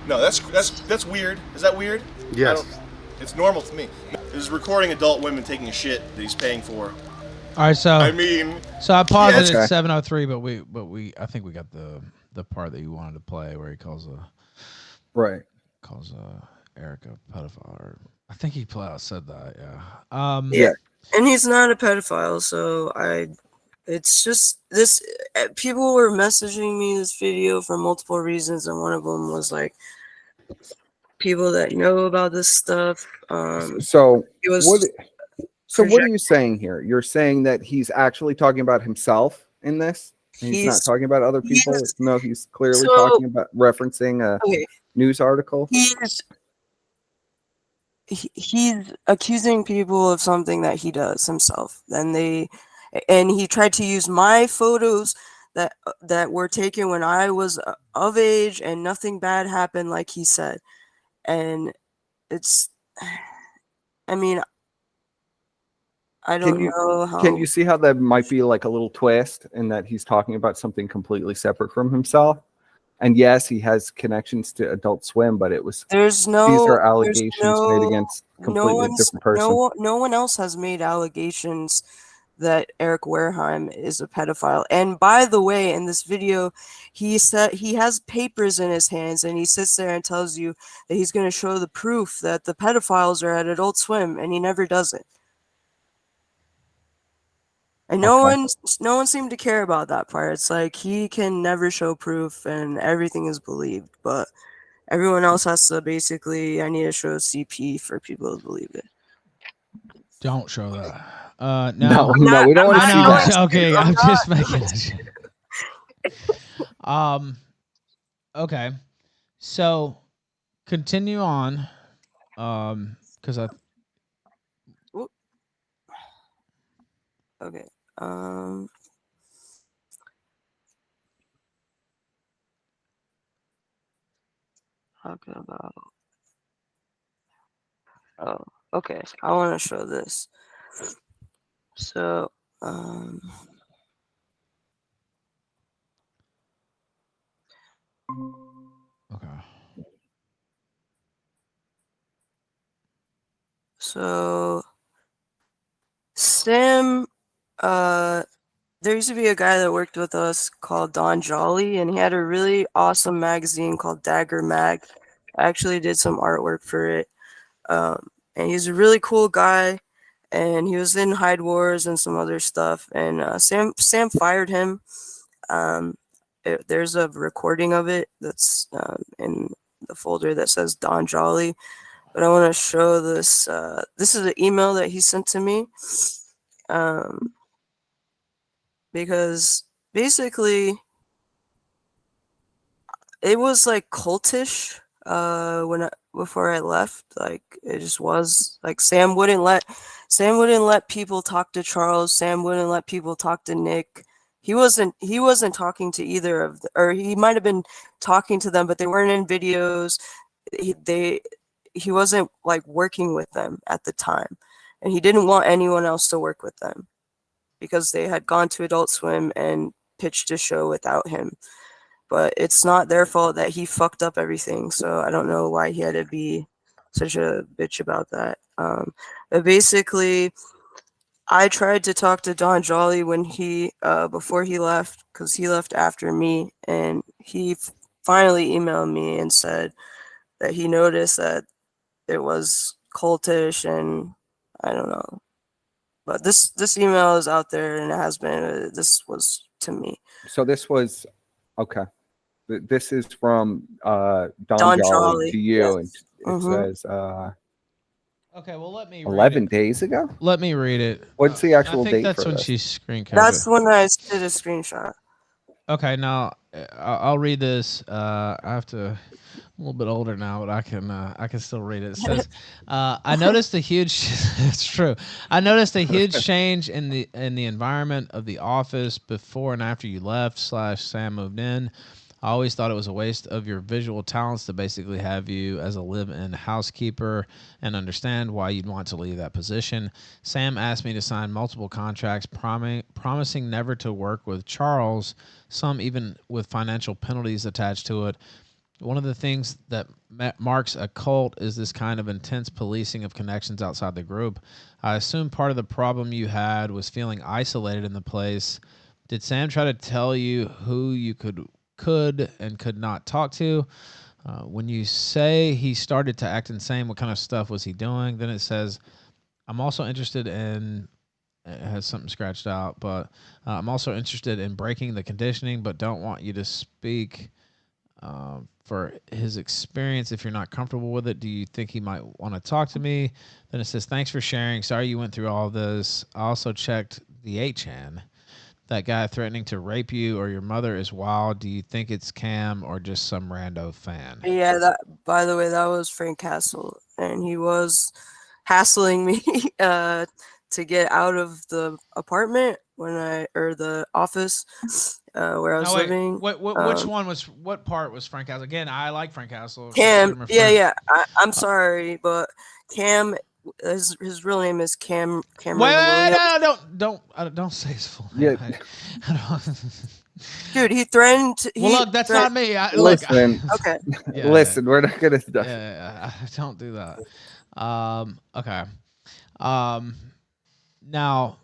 no, that's weird. Is that weird? Yes. It's normal to me. He's recording adult women taking a shit that he's paying for. All right, so I mean, so I paused yes. it at 7:03, but we I think we got the part that you wanted to play where he calls Eric a pedophile, or I think he said that, yeah. Yeah, and he's not a pedophile, so it's just this. People were messaging me this video for multiple reasons, and one of them was like people that know about this stuff. So it was what? So what are you saying here? You're saying that he's actually talking about himself in this? And he's not talking about other people? No, he's clearly talking about referencing a news article? He's accusing people of something that he does himself. And he tried to use my photos that were taken when I was of age and nothing bad happened, like he said. And it's, I mean, I don't know how. Can you see how that might be like a little twist in that he's talking about something completely separate from himself? And yes, he has connections to Adult Swim, but these are allegations made against completely different person. No one else has made allegations that Eric Wareheim is a pedophile. And by the way, in this video, he said he has papers in his hands, and he sits there and tells you that he's going to show the proof that the pedophiles are at Adult Swim, and he never does it. And no one seemed to care about that part. It's like he can never show proof and everything is believed, but everyone else has to basically, I need to show CP for people to believe it. Don't show that. No, we don't want to see that. Okay, I'm just making it. Okay. So continue on. Because Okay. Talking about. Oh, okay. I want to show this. So, okay. So, Sam, there used to be a guy that worked with us called Don Jolly, and he had a really awesome magazine called Dagger Mag. I actually did some artwork for it. And he's a really cool guy, and he was in Hyde Wars and some other stuff. And Sam fired him. There's a recording of it that's in the folder that says Don Jolly. But I want to show this. This is an email that he sent to me. Because basically it was like cultish before I left. Like it just was like Sam wouldn't let people talk to Charles. Sam wouldn't let people talk to Nick. He wasn't talking to either of them, or he might have been talking to them, but they weren't in videos. He wasn't like working with them at the time, and he didn't want anyone else to work with them because they had gone to Adult Swim and pitched a show without him. But it's not their fault that he fucked up everything, so I don't know why he had to be such a bitch about that. But basically, I tried to talk to Don Jolly when before he left, because he left after me, and he finally emailed me and said that he noticed that it was cultish, and I don't know. But this email is out there, and it has been. This was to me. So this was okay. This is from Don Don Jolly Jolly, to you, and yes. it Mhm. says Okay, well, let me read 11 it. days ago. Let me read it. What's the I actual think date that's for when this? she screen capped That's it. when I did a screenshot. Okay, now I'll read this. I have to. I'm a little bit older now, but I can still read it. It says, "I noticed a huge. It's true. I noticed a huge change in the environment of the office before and after you left. Sam moved in. I always thought it was a waste of your visual talents to basically have you as a live-in housekeeper and understand why you'd want to leave that position. Sam asked me to sign multiple contracts, promising never to work with Charles, some even with financial penalties attached to it. One of the things that marks a cult is this kind of intense policing of connections outside the group. I assume part of the problem you had was feeling isolated in the place. Did Sam try to tell you who you could and could not talk to? When you say he started to act insane, what kind of stuff was he doing? Then it says, I'm also interested in, it has something scratched out, but I'm also interested in breaking the conditioning, but don't want you to speak for his experience if you're not comfortable with it. Do you think he might want to talk to me? Then it says, thanks for sharing. Sorry you went through all of this. I also checked the 8chan. That guy threatening to rape you or your mother is wild. Do you think it's Cam or just some rando fan? Yeah, that, by the way, that was Frank Castle, and he was hassling me to get out of the apartment or the office where I was No, wait. living. What part was Frank Castle? Again, I like Frank Castle. Cam, Consider him a yeah, friend. yeah. I'm sorry, but Cam, his real name is Cameron Wait, Williams. don't say his full name. Yeah. Dude, he threatened. Well, look, that's not me. Listen, Okay. listen, we're not gonna. Yeah, don't do that. Okay. Now,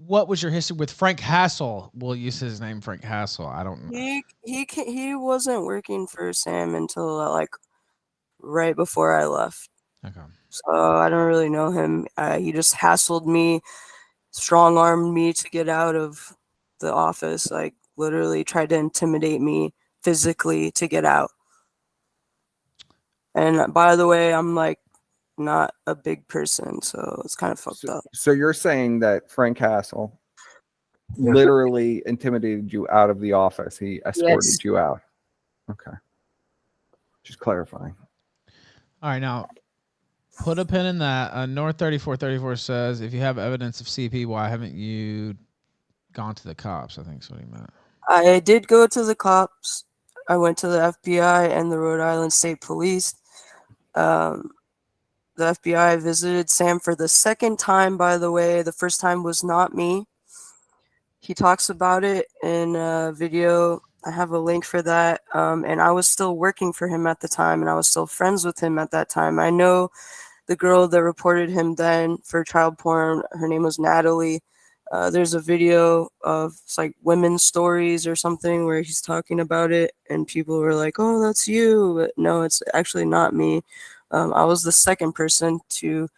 what was your history with Frank Hassel? We'll use his name, Frank Hassel. I don't know. He wasn't working for Sam until like right before I left. Okay. So I don't really know him. He just hassled me, strong armed me to get out of the office. Like literally tried to intimidate me physically to get out. And by the way, I'm like not a big person, so it's kind of fucked up. So you're saying that Frank Castle literally intimidated you out of the office? He escorted you out. Okay. Just clarifying. All right, now put a pin in that. North 3434 says, if you have evidence of CP, why haven't you gone to the cops? I think is what he meant. I did go to the cops. I went to the FBI and the Rhode Island State Police. The FBI visited Sam for the second time, by the way. The first time was not me. He talks about it in a video. I have a link for that. And I was still working for him at the time, and I was still friends with him at that time. I know the girl that reported him then for child porn. Her name was Natalie. There's a video of it's like women's stories or something where he's talking about it, and people were like, "Oh, that's you," but no, it's actually not me. I was the second person to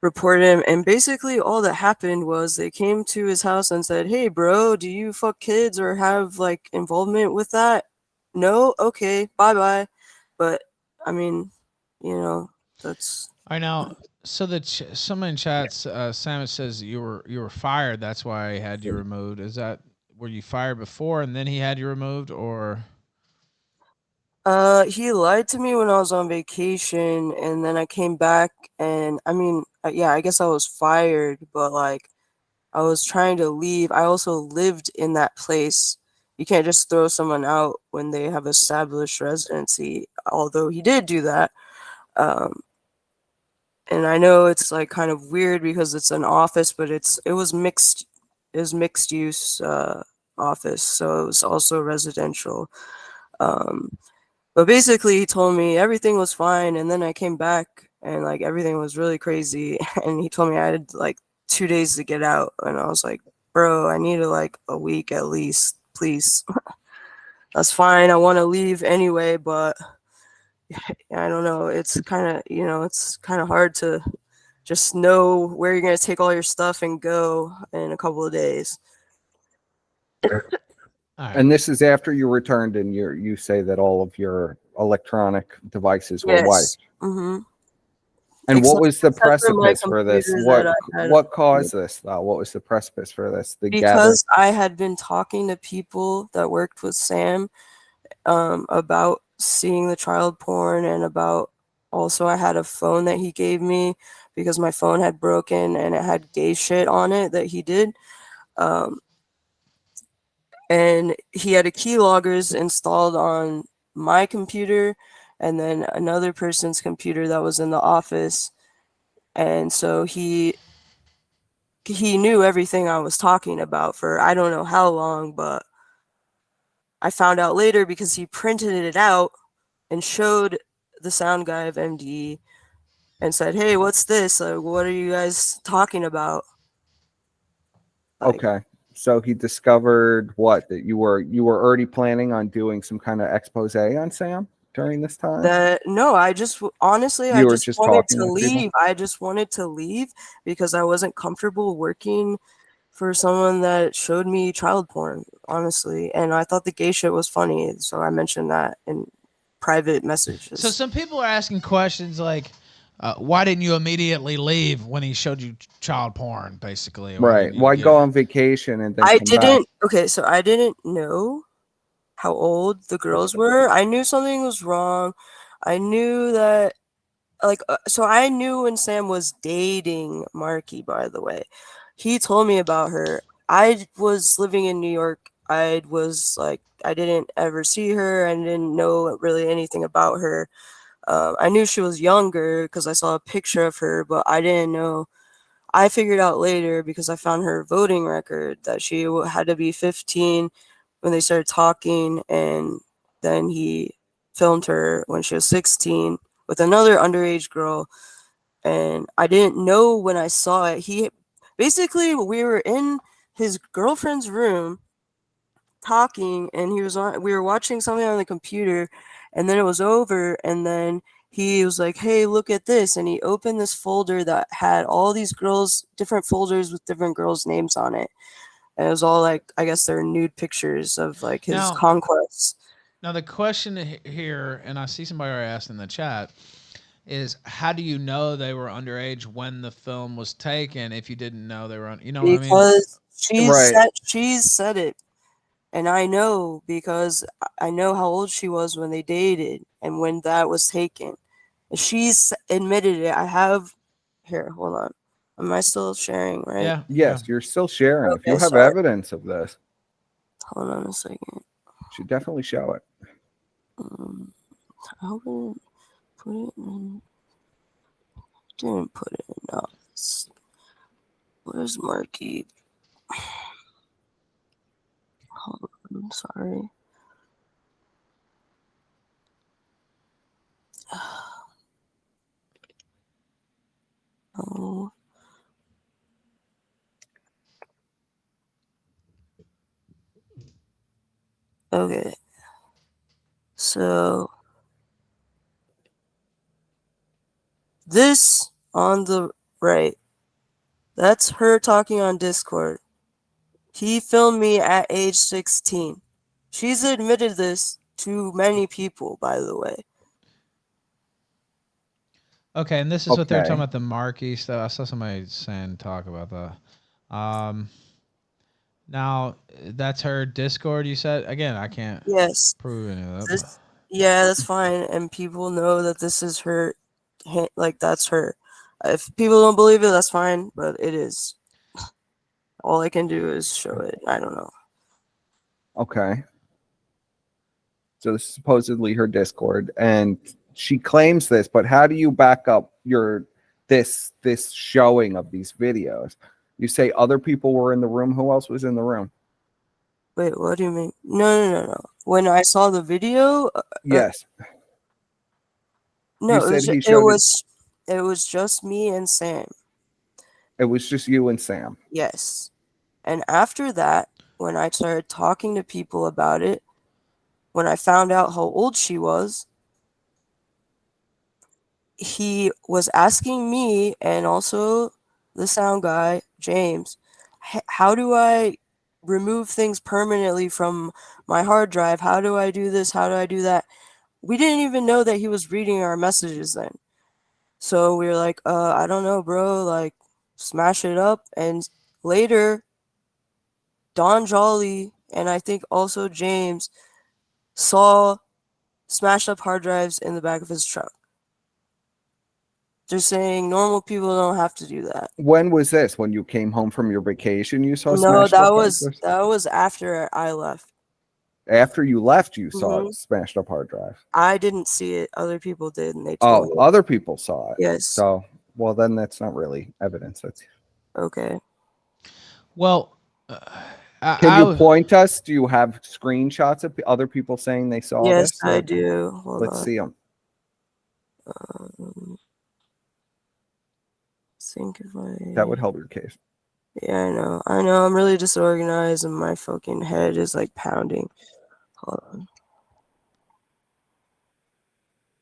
report him, and basically all that happened was they came to his house and said, "Hey, bro, do you fuck kids or have like involvement with that?" No, okay, bye bye. But I mean, that's. All right, now, so someone in chats, Sam says you were fired. That's why I had you removed. Is that were you fired before and then he had you removed, or? He lied to me when I was on vacation, and then I came back, and I mean, yeah, I guess I was fired, but like, I was trying to leave. I also lived in that place. You can't just throw someone out when they have established residency, although he did do that. And I know it's like kind of weird because it's an office, but it was mixed use office, so it was also residential. But basically, he told me everything was fine, and then I came back and like everything was really crazy, and he told me I had like 2 days to get out, and I was like, bro, I needed like a week at least, please. That's fine. I want to leave anyway, but I don't know. It's kind of it's kind of hard to just know where you're gonna take all your stuff and go in a couple of days. And this is after you returned and you say that all of your electronic devices were Yes. wiped. Mm-hmm. And what was the Except for my precipice for this? computer that I had. What caused this though? What was the precipice for this? The Because I had been talking to people that worked with Sam about seeing the child porn, and about also I had a phone that he gave me because my phone had broken and it had gay shit on it that he did. And he had a keyloggers installed on my computer and then another person's computer that was in the office. And so he knew everything I was talking about for I don't know how long, but I found out later because he printed it out and showed the sound guy of MD and said, "Hey, what's this? What are you guys talking about?" Okay. So he discovered what, that you were already planning on doing some kind of expose on Sam during this time? That no, I just honestly I You were just just wanted talking to with people? leave. I just wanted to leave because I wasn't comfortable working for someone that showed me child porn, honestly. And I thought the gay shit was funny, so I mentioned that in private messages. So some people are asking questions like, why didn't you immediately leave when he showed you child porn, basically? Why Right. didn't you Why get- go on vacation and then I come back? didn't. Okay, so I didn't know how old the girls were. I knew something was wrong. I knew that, so I knew when Sam was dating Marky, by the way. He told me about her. I was living in New York. I was like, I didn't ever see her. I didn't know really anything about her. I knew she was younger because I saw a picture of her, but I didn't know. I figured out later because I found her voting record that she had to be 15 when they started talking, and then he filmed her when she was 16 with another underage girl. And I didn't know when I saw it. He basically, we were in his girlfriend's room talking, and we were watching something on the computer, and then it was over, and then he was like, "Hey, look at this," and he opened this folder that had all these girls, different folders with different girls' names on it, and it was all like, I guess they're nude pictures of like his Now- conquests. Now the question here, and I see somebody already asked in the chat, is how do you know they were underage when the film was taken? If you didn't know they were on, you know what I mean? Because she said it, and I know because I know how old she was when they dated and when that was taken. And she's admitted it. I have here. Hold on. Am I still sharing? Right? Yeah. Yes, you're still sharing. If you Okay, have sorry. evidence of this, Hold on a second. you should definitely show it. I didn't put it in. Didn't put it in notes. Where's Marky? Hold on, I'm sorry. Oh. Okay. So this on the right, that's her talking on Discord. He filmed me at age 16. She's admitted this to many people, by the way. Okay, and this is what they were talking Okay. about, the marquee stuff. I saw somebody saying talk about that. Now that's her Discord. You said again. I can't. Yes. Prove any of that. This, yeah, that's fine, and people know that this is her. Like that's her. If people don't believe it, that's fine, but it is. All I can do is show it. I don't know. Okay. So this is supposedly her Discord, and she claims this, but how do you back up your this showing of these videos? You say other people were in the room. Who else was in the room? Wait, what do you mean? No. When I saw the video, Yes. no, You said he it showed was just me and Sam. It was just you and Sam. Yes. And after that, when I started talking to people about it, when I found out how old she was, he was asking me and also the sound guy, James, how do I remove things permanently from my hard drive. How do I do this? How do I do that? We didn't even know that he was reading our messages then. So we were like, I don't know, bro, like, smash it up. And later, Don Jolly and I think also James saw smashed up hard drives in the back of his truck. They're saying normal people don't have to do that. When was this? When you came home from your vacation, you saw No, smashed up hard drives? that was after I left. After you left, you saw Mhm. smashed up hard drive. I didn't see it. Other people did, and they told Oh, me. other people saw it. Yes. So, well, then that's not really evidence. That's Okay. Well, Can you point us? Do you have screenshots of other people saying they saw Yes, this? I do. Hold Let's on. see them. Think if I. That would help your case. Yeah, I know. I know. I'm really disorganized, and my fucking head is like pounding. Hold on.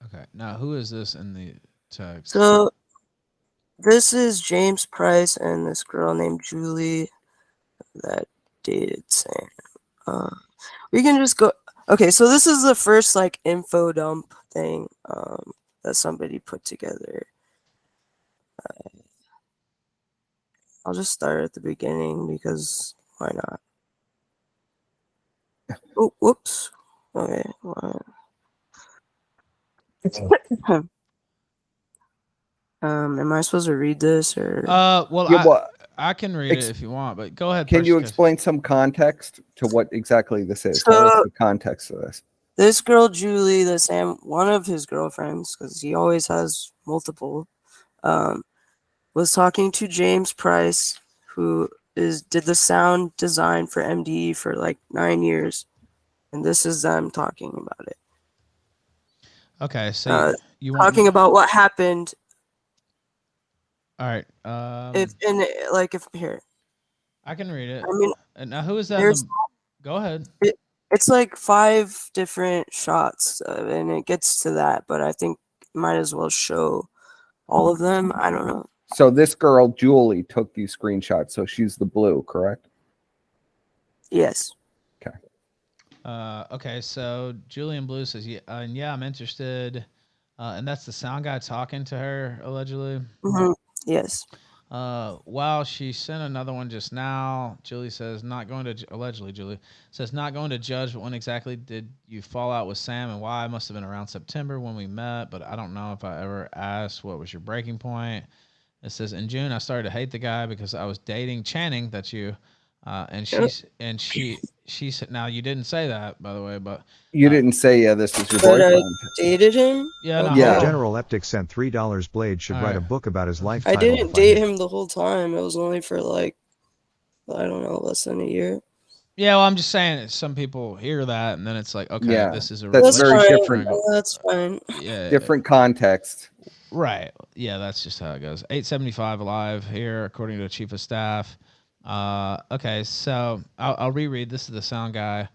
Okay. Now, who is this in the text? So, this is James Price and this girl named Julie that dated Sam. We can just go. Okay, so this is the first like info dump thing that somebody put together. I'll just start at the beginning because why not? Oh, whoops. Okay. Am I supposed to read this or? Well, Yeah, well, I can read it if you want, but go ahead. Can first, you 'cause- explain some context to what exactly this is? Tell us So- the context of this. This girl Julie, that Sam, one of his girlfriends, because he always has multiple, was talking to James Price, who did the sound design for MDE for like 9 years, and this is them talking about it. Okay, so you want talking about what happened. All right. If here, I can read it. I mean, and now who is that? there's- Go ahead. It's like 5 different shots, and it gets to that, but I think might as well show all of them. I don't know. So this girl, Julie, took these screenshots. So she's the blue, correct? Yes. Okay. Okay, so Julian Blue says, yeah, I'm interested. And that's the sound guy talking to her, allegedly. Mhm. Yes. Wow, she sent another one just now. Julie says, not going to, allegedly, Julie says, not going to judge, but when exactly did you fall out with Sam and why? Must have been around September when we met, but I don't know if I ever asked what was your breaking point. It says, in June, I started to hate the guy because I was dating Channing, that's you. She said, now you didn't say that, by the way, but You didn't say, this is your But I boyfriend. dated him? Yeah, no, Yeah. General Eptic sent $3. Blade should All write a right. book about his life. I titled didn't If I date Knew. him the whole time. It was only for like, I don't know, less than a year. yeah, well, I'm just saying that some people hear that and then it's like, okay, Yeah, this is a that's very relationship. different. That's fine. Yeah. Different context. Right. Yeah, that's just how it goes. 875 alive here, according to the chief of staff. Okay, so I'll reread. This is the sound guy.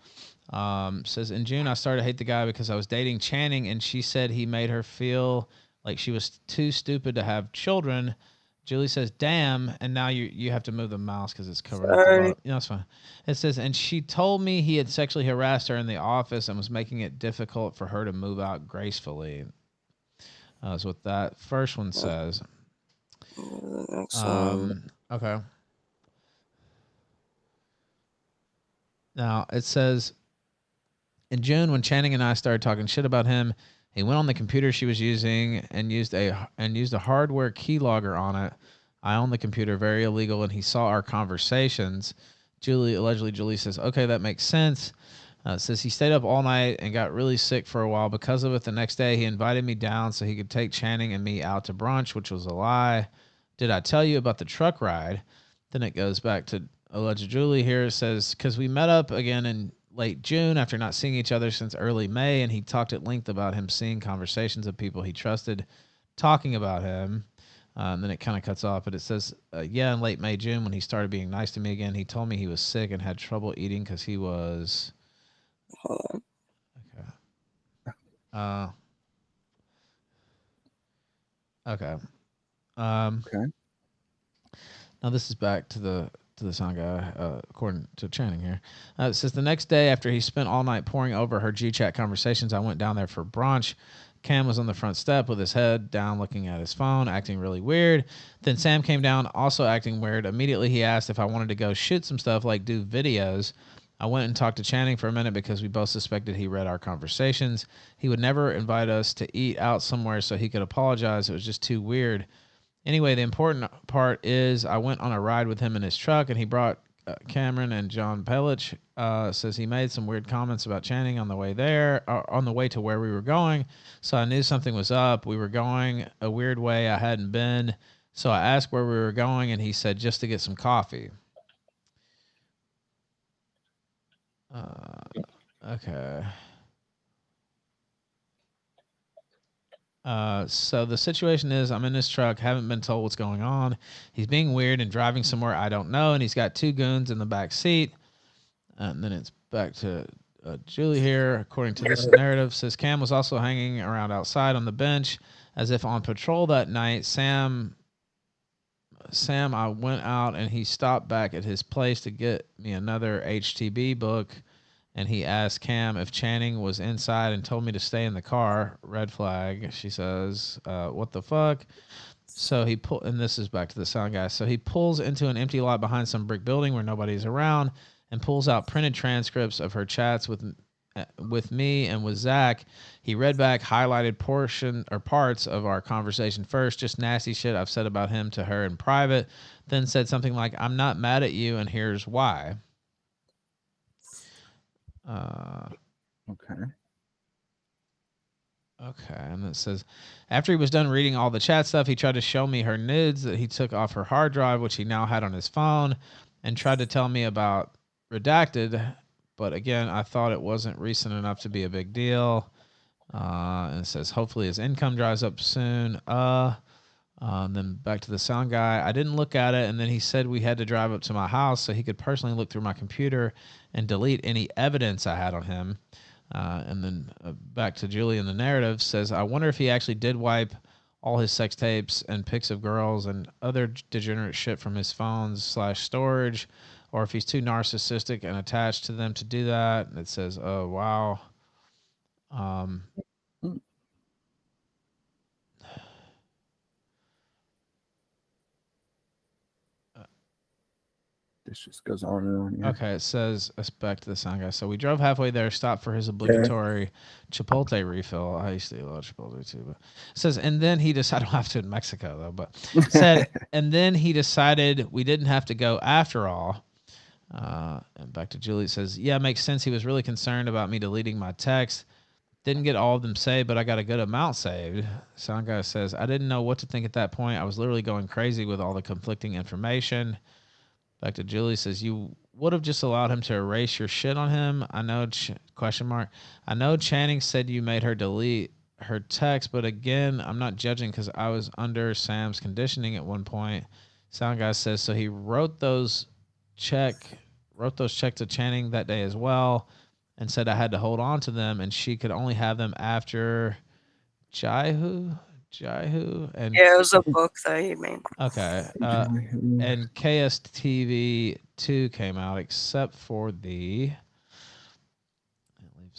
Says, in June, I started to hate the guy because I was dating Channing, and she said he made her feel like she was too stupid to have children. Julie says, damn, and now you have to move the mouse because it's covered up. Sorry. You know, it's fine. It says, and she told me he had sexually harassed her in the office and was making it difficult for her to move out gracefully. That's what that first one says. The next one. Okay. Now it says, in June, when Channing and I started talking shit about him, he went on the computer she was using and used a hardware keylogger on it. I own the computer, very illegal, and he saw our conversations. Julie says, okay, that makes sense. Says he stayed up all night and got really sick for a while because of it. The next day, he invited me down so he could take Channing and me out to brunch, which was a lie. Did I tell you about the truck ride? Then it goes back to alleged Julie here. It says, because we met up again in late June after not seeing each other since early May, and he talked at length about him seeing conversations of people he trusted talking about him. And then it kind of cuts off, but it says, in late May, June, when he started being nice to me again, he told me he was sick and had trouble eating because he was... Hold on. Okay. Okay. Now this is back to the to the sound guy, according to Channing here. It says the next day after he spent all night poring over her G-chat conversations, I went down there for brunch. Cam was on the front step with his head down looking at his phone, acting really weird. Then Sam came down, also acting weird. Immediately he asked if I wanted to go shoot some stuff, like do videos. I went and talked to Channing for a minute because we both suspected he read our conversations. He would never invite us to eat out somewhere so he could apologize. It was just too weird. Anyway, the important part is I went on a ride with him in his truck, and he brought Cameron and John Pelich. Says he made some weird comments about Channing on the way there, on the way to where we were going. So I knew something was up. We were going a weird way I hadn't been. So I asked where we were going, and he said just to get some coffee. Okay. So the situation is I'm in this truck, haven't been told what's going on. He's being weird and driving somewhere I don't know, and he's got two goons in the back seat. And then it's back to Julie here. According to this narrative, says Cam was also hanging around outside on the bench as if on patrol that night. Sam, I went out and he stopped back at his place to get me another HTB book. And he asked Cam if Channing was inside and told me to stay in the car. Red flag, she says. What the fuck? So he and this is back to the sound guy. So he pulls into an empty lot behind some brick building where nobody's around and pulls out printed transcripts of her chats with me and with Zach. He read back highlighted parts of our conversation first, just nasty shit I've said about him to her in private, then said something like, I'm not mad at you and here's why. Okay. Okay, and it says, after he was done reading all the chat stuff, he tried to show me her nudes that he took off her hard drive, which he now had on his phone, and tried to tell me about redacted, but again, I thought it wasn't recent enough to be a big deal. And it says, hopefully his income dries up soon. Then back to the sound guy. I didn't look at it, and then he said we had to drive up to my house so he could personally look through my computer and delete any evidence I had on him. And then back to Julie in the narrative says, I wonder if he actually did wipe all his sex tapes and pics of girls and other degenerate shit from his phones/storage, or if he's too narcissistic and attached to them to do that. And it says, oh, wow. This just goes on and on. Yeah. Okay, it says, back to the sound guy. So we drove halfway there, stopped for his obligatory Chipotle refill. I used to eat a lot of Chipotle too. But it says, and then he decided, I don't have to in Mexico though, but it said, and then he decided we didn't have to go after all. And back to Julie, it says, yeah, makes sense. He was really concerned about me deleting my text. Didn't get all of them saved, but I got a good amount saved. Sound guy says, I didn't know what to think at that point. I was literally going crazy with all the conflicting information. Back to Julie says, you would have just allowed him to erase your shit on him. I know, question mark. I know Channing said you made her delete her text, but again, I'm not judging because I was under Sam's conditioning at one point. Sound guy says, so he wrote those checks to Channing that day as well and said I had to hold on to them and she could only have them after Jaihu. And Yeah, it was a book that he made. Okay. And KSTV 2 came out, except for it leaves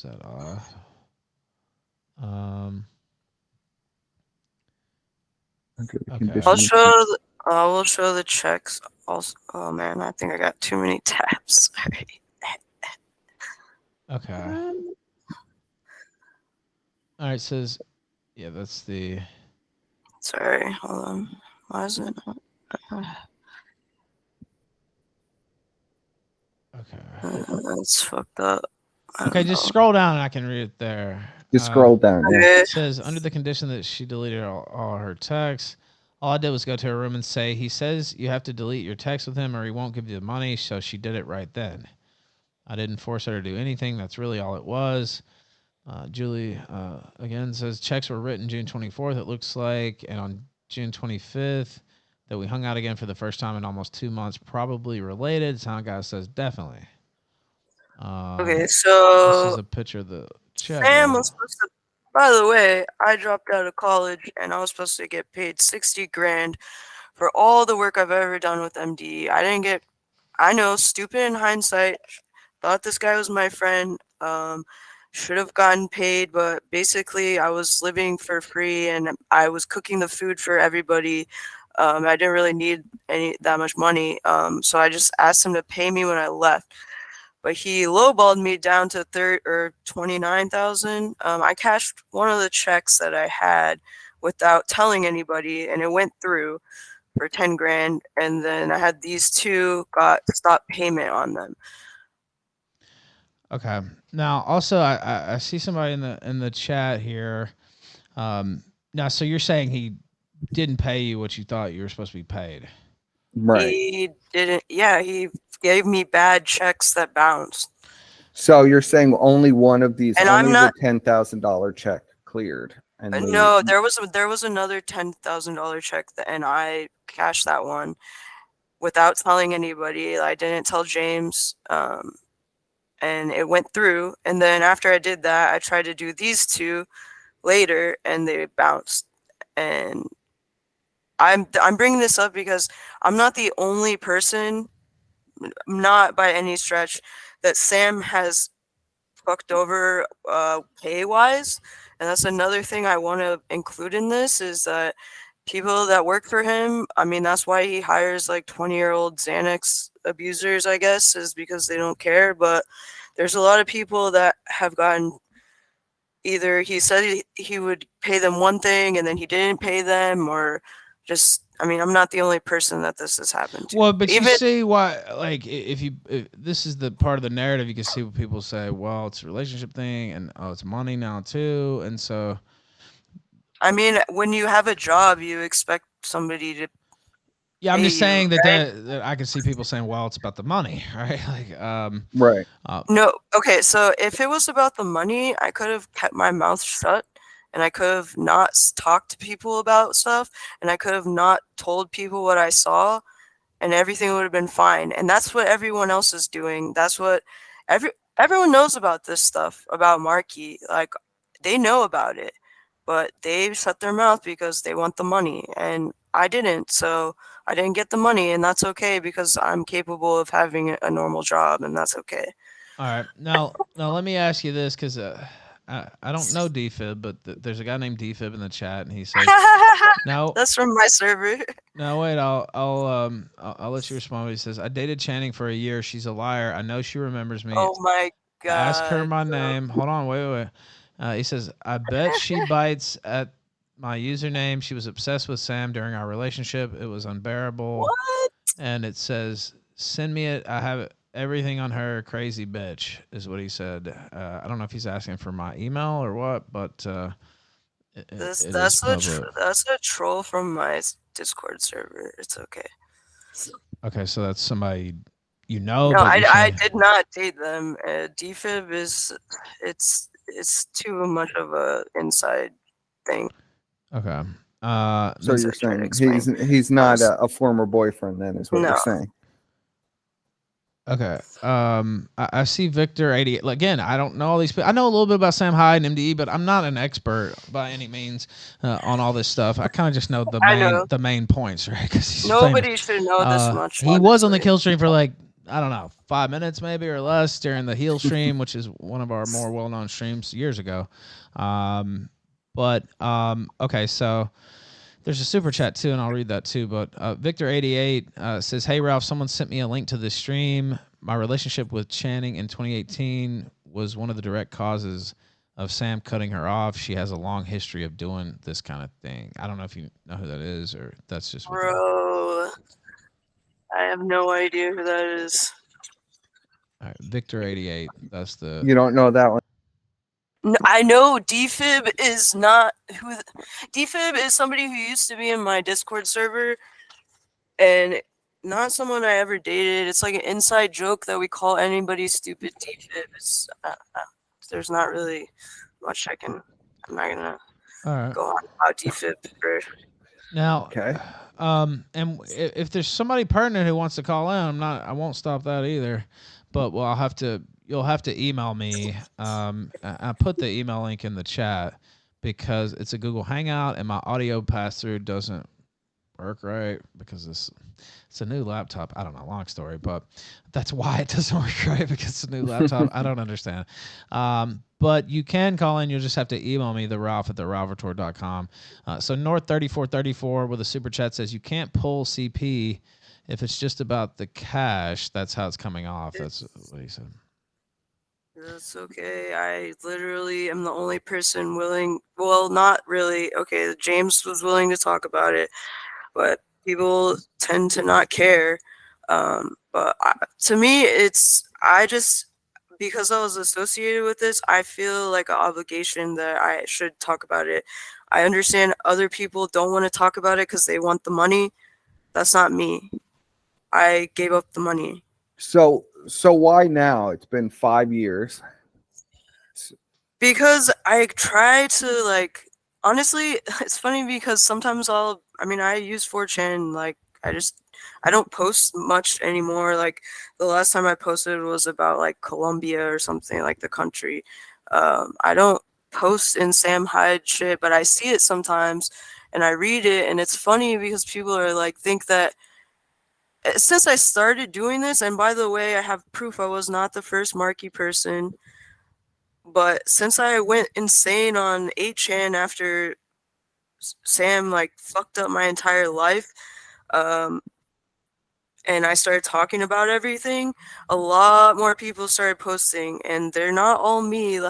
that off. Okay. We'll show the checks also. Oh man, I think I got too many tabs. Okay. All right, says, yeah, that's the. Sorry, hold on. Why is it? Okay. That's fucked up. Okay, just scroll down and I can read it there. Just scroll down. Yeah. It says, under the condition that she deleted all her texts, all I did was go to her room and say, he says you have to delete your text with him or he won't give you the money, so she did it right then. I didn't force her to do anything. That's really all it was. Julie, again, says, checks were written June 24th, it looks like, and on June 25th that we hung out again for the first time in almost 2 months, probably related. Sound guy says, definitely. Okay, so this is a picture of the check. Sam was supposed to. By the way, I dropped out of college and I was supposed to get paid $60,000 for all the work I've ever done with MD. I I know, stupid in hindsight. Thought this guy was my friend. Should have gotten paid, but basically I was living for free and I was cooking the food for everybody. I didn't really need that much money, so I just asked him to pay me when I left. But he lowballed me down to 29,000. I cashed one of the checks that I had without telling anybody, and it went through for 10 grand. And then I had these two got stop payment on them. Okay. Now, also, I see somebody in the chat here. Now, so you're saying he didn't pay you what you thought you were supposed to be paid? Right. He didn't. Yeah, he gave me bad checks that bounced. So you're saying only one of these, And only I'm not. the $10,000 check cleared, and No, there was another $10,000 check and I cashed that one without telling anybody. I didn't tell James, and it went through. And then after I did that, I tried to do these two later, and they bounced. And I'm bringing this up because I'm not the only person, not by any stretch, that Sam has fucked over pay wise. And that's another thing I want to include in this is that people that work for him, I mean, that's why he hires like 20-year-old Xanax abusers, I guess, is because they don't care. But there's a lot of people that have gotten, either he said he would pay them one thing and then he didn't pay them, or just, I mean, I'm not the only person that this has happened to. Well, but Even, you see why, like, if this is the part of the narrative, you can see what people say, well, it's a relationship thing, and oh, it's money now too, and so. I mean, when you have a job, you expect somebody to. Yeah, I'm pay just saying you, right? that I can see people saying, well, it's about the money, right? Like, right. No, okay, so if it was about the money, I could have kept my mouth shut and I could have not talked to people about stuff and I could have not told people what I saw and everything would have been fine. And that's what everyone else is doing. That's what everyone knows about this stuff about Marky. Like, they know about it, but they shut their mouth because they want the money, and I didn't. So I didn't get the money, and that's okay because I'm capable of having a normal job, and that's okay. all right, now let me ask you this, because I don't know DFib, but there's a guy named DFib in the chat, and he says, no, That's from my server. no, wait, I'll let you respond. He says, I dated Channing for a year. She's a liar. I know she remembers me. Oh my god. Ask her my name. Hold on, wait. He says, I bet she bites at my username. She was obsessed with Sam during our relationship. It was unbearable. What? And it says, send me it. I have everything on her. Crazy bitch is what he said. I don't know if he's asking for my email or what, but That's public. that's a troll from my Discord server. It's okay. Okay, so that's somebody you know. No, but you're I saying- did not date them. DFib is it's too much of a inside thing. Okay. So you're saying he's not a former boyfriend, then, is what No. you're saying? Okay. I see Victor 88. Again, I don't know all these people. I know a little bit about Sam Hyde and MDE, but I'm not an expert by any means on all this stuff. I kind of just know the main points, right? Because Nobody should know this much. He was on the Killstream for like, I don't know, 5 minutes maybe or less during the Heel stream, which is one of our more well-known streams years ago. Okay, so there's a super chat too, and I'll read that too. But Victor88 says, "Hey Ralph, someone sent me a link to this stream. My relationship with Channing in 2018 was one of the direct causes of Sam cutting her off. She has a long history of doing this kind of thing." I don't know if you know who that is, or that's just Bro, I have no idea who that is. all right, Victor88. That's the. You don't know that one. No, I know DFib is not who. DFib is somebody who used to be in my Discord server, and not someone I ever dated. It's like an inside joke that we call anybody stupid DFib. It's, there's not really much I'm not gonna All right. go on about DFib. Now, okay. And if there's somebody pertinent who wants to call in, I won't stop that either. But you'll have to email me. I put the email link in the chat because it's a Google Hangout and my audio pass through doesn't work right because it's a new laptop. I don't know, long story, but that's why it doesn't work right because it's a new laptop. I don't understand. But you can call in. You'll just have to email me, theralph@theralphator.com. So North 3434 with a super chat says you can't pull CP if it's just about the cash. That's how it's coming off. That's what he said. That's okay. I literally am the only person willing. Well, not really. Okay, James was willing to talk about it, but people tend to not care. To me, because I was associated with this, I feel like an obligation that I should talk about it. I understand other people don't want to talk about it because they want the money. That's not me. I gave up the money. So why now? It's been 5 years. Because I try to honestly, it's funny because sometimes I use 4chan, I don't post much anymore. Like the last time I posted was about like Colombia or something, like the country. I don't post in Sam Hyde shit, but I see it sometimes and I read it, and it's funny because people are think that since I started doing this, and by the way, I have proof I was not the first Marky person. But since I went insane on 8chan after Sam fucked up my entire life, and I started talking about everything, a lot more people started posting, and they're not all me.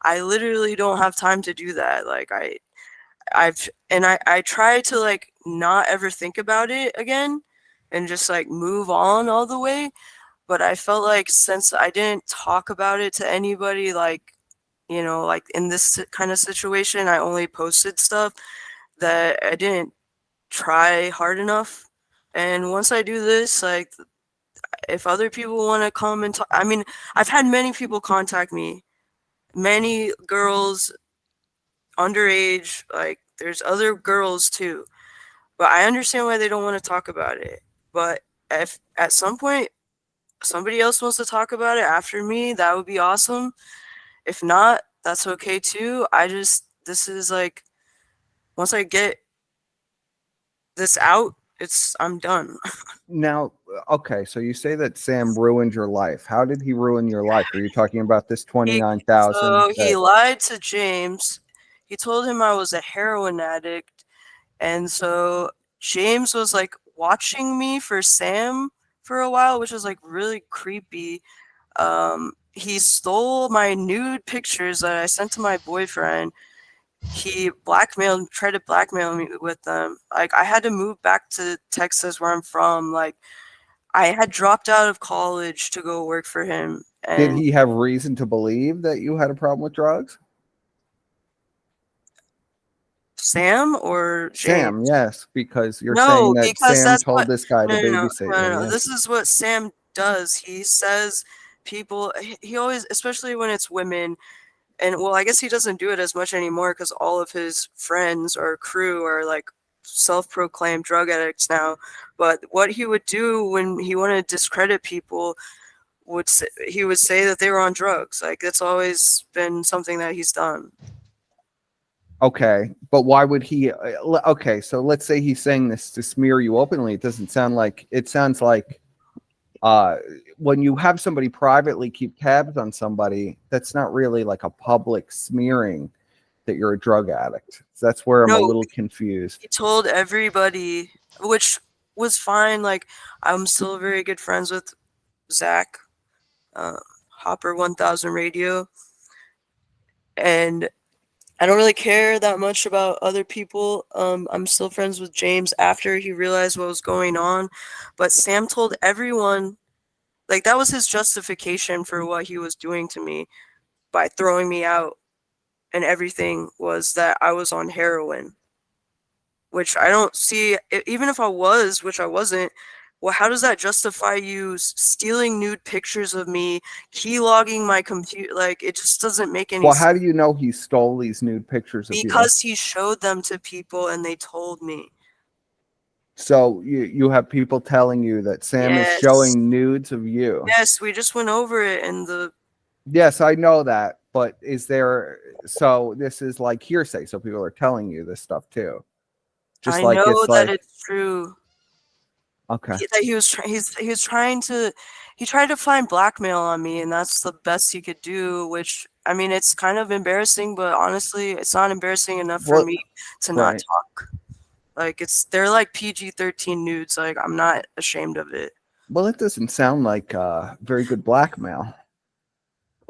I literally don't have time to do that. I try to not ever think about it again and just move on all the way. But I felt like since I didn't talk about it to anybody, in this kind of situation, I only posted stuff that I didn't try hard enough. And once I do this, if other people want to come and talk, I've had many people contact me, many girls underage, there's other girls too, but I understand why they don't want to talk about it. But if at some point somebody else wants to talk about it after me, that would be awesome. If not, that's okay too. This is once I get this out, I'm done. Now, okay, so you say that Sam ruined your life. How did he ruin your life? Are you talking about this 29,000? So he lied to James. He told him I was a heroin addict. And so James was watching me for Sam for a while, which was really creepy. He stole my nude pictures that I sent to my boyfriend. He tried to blackmail me with them. I had to move back to Texas where I'm from. I had dropped out of college to go work for him. Did And he have reason to believe that you had a problem with drugs? Sam or James? Sam, yes, because you're saying that because Sam that's told what, this guy to no, babysit you. Yeah. This is what Sam does. He says he always, especially when it's women, and well, I guess he doesn't do it as much anymore because all of his friends or crew are self-proclaimed drug addicts now. But what he would do when he wanted to discredit people he would say that they were on drugs. That's always been something that he's done. Okay, but why would he? Okay, so let's say he's saying this to smear you openly. It sounds like when you have somebody privately keep tabs on somebody, that's not really like a public smearing that you're a drug addict. So that's where I'm a little confused. He told everybody, which was fine. I'm still very good friends with Zach, Hopper 1000 Radio, and I don't really care that much about other people. I'm still friends with James after he realized what was going on, but Sam told everyone, that was his justification for what he was doing to me by throwing me out and everything, was that I was on heroin, which I don't see. Even if I was, which I wasn't, well, how does that justify you stealing nude pictures of me, keylogging my computer? It just doesn't make any sense. Well, how do you know he stole these nude pictures of you? Because he showed them to people and they told me. So you have people telling you that Sam is showing nudes of you. Yes, we just went over it in the. Yes, I know that, but is there? So this is like hearsay. So people are telling you this stuff too. Just I like know it's that like it's true. okay. That he was trying to he tried to find blackmail on me, and that's the best he could do. Which I mean, it's kind of embarrassing, but honestly, it's not embarrassing enough for What- me to not right. talk. Like they're like PG-13 nudes. Like I'm not ashamed of it. Well, it doesn't sound like very good blackmail.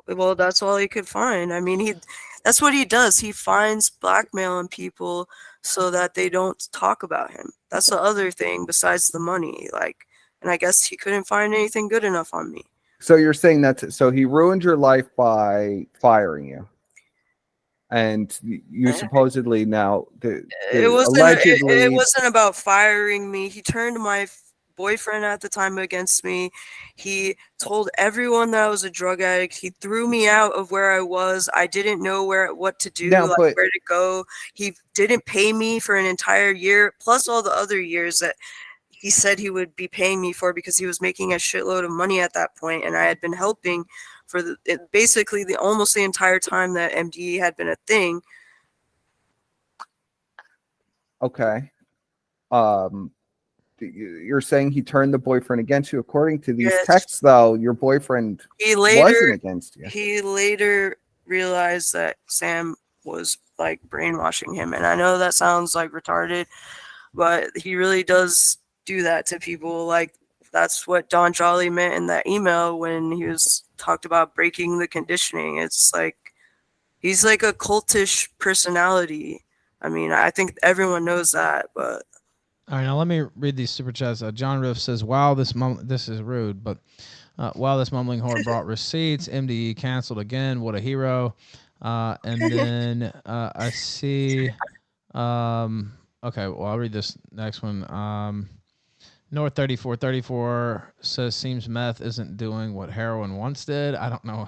Well, that's all he could find. I mean, that's what he does. He finds blackmail on people so that they don't talk about him. That's the other thing besides the money. Like, and I guess he couldn't find anything good enough on me. So you're saying so he ruined your life by firing you, and you supposedly now It wasn't. allegedly It wasn't about firing me. He turned my boyfriend at the time against me. He told everyone that I was a drug addict. He threw me out of where I was. I didn't know what to do, Now, like but- where to go. He didn't pay me for an entire year, plus all the other years that he said he would be paying me for because he was making a shitload of money at that point, and I had been helping for basically almost the entire time that MDE had been a thing. Okay. You're saying he turned the boyfriend against you. According to these Yes. texts, though, your boyfriend wasn't against you. He later realized that Sam was like brainwashing him, and I know that sounds like retarded, but he really does do that to people. Like that's what Don Jolly meant in that email when he was talked about breaking the conditioning. It's like he's like a cultish personality. I mean, I think everyone knows that, but All right, now let me read these super chats. John Riff says, "Wow, this is rude, but wow, this mumbling whore brought receipts. MDE canceled again. What a hero." And then I see. Okay, well, I'll read this next one. North 3434 says, "Seems meth isn't doing what heroin once did." I don't know.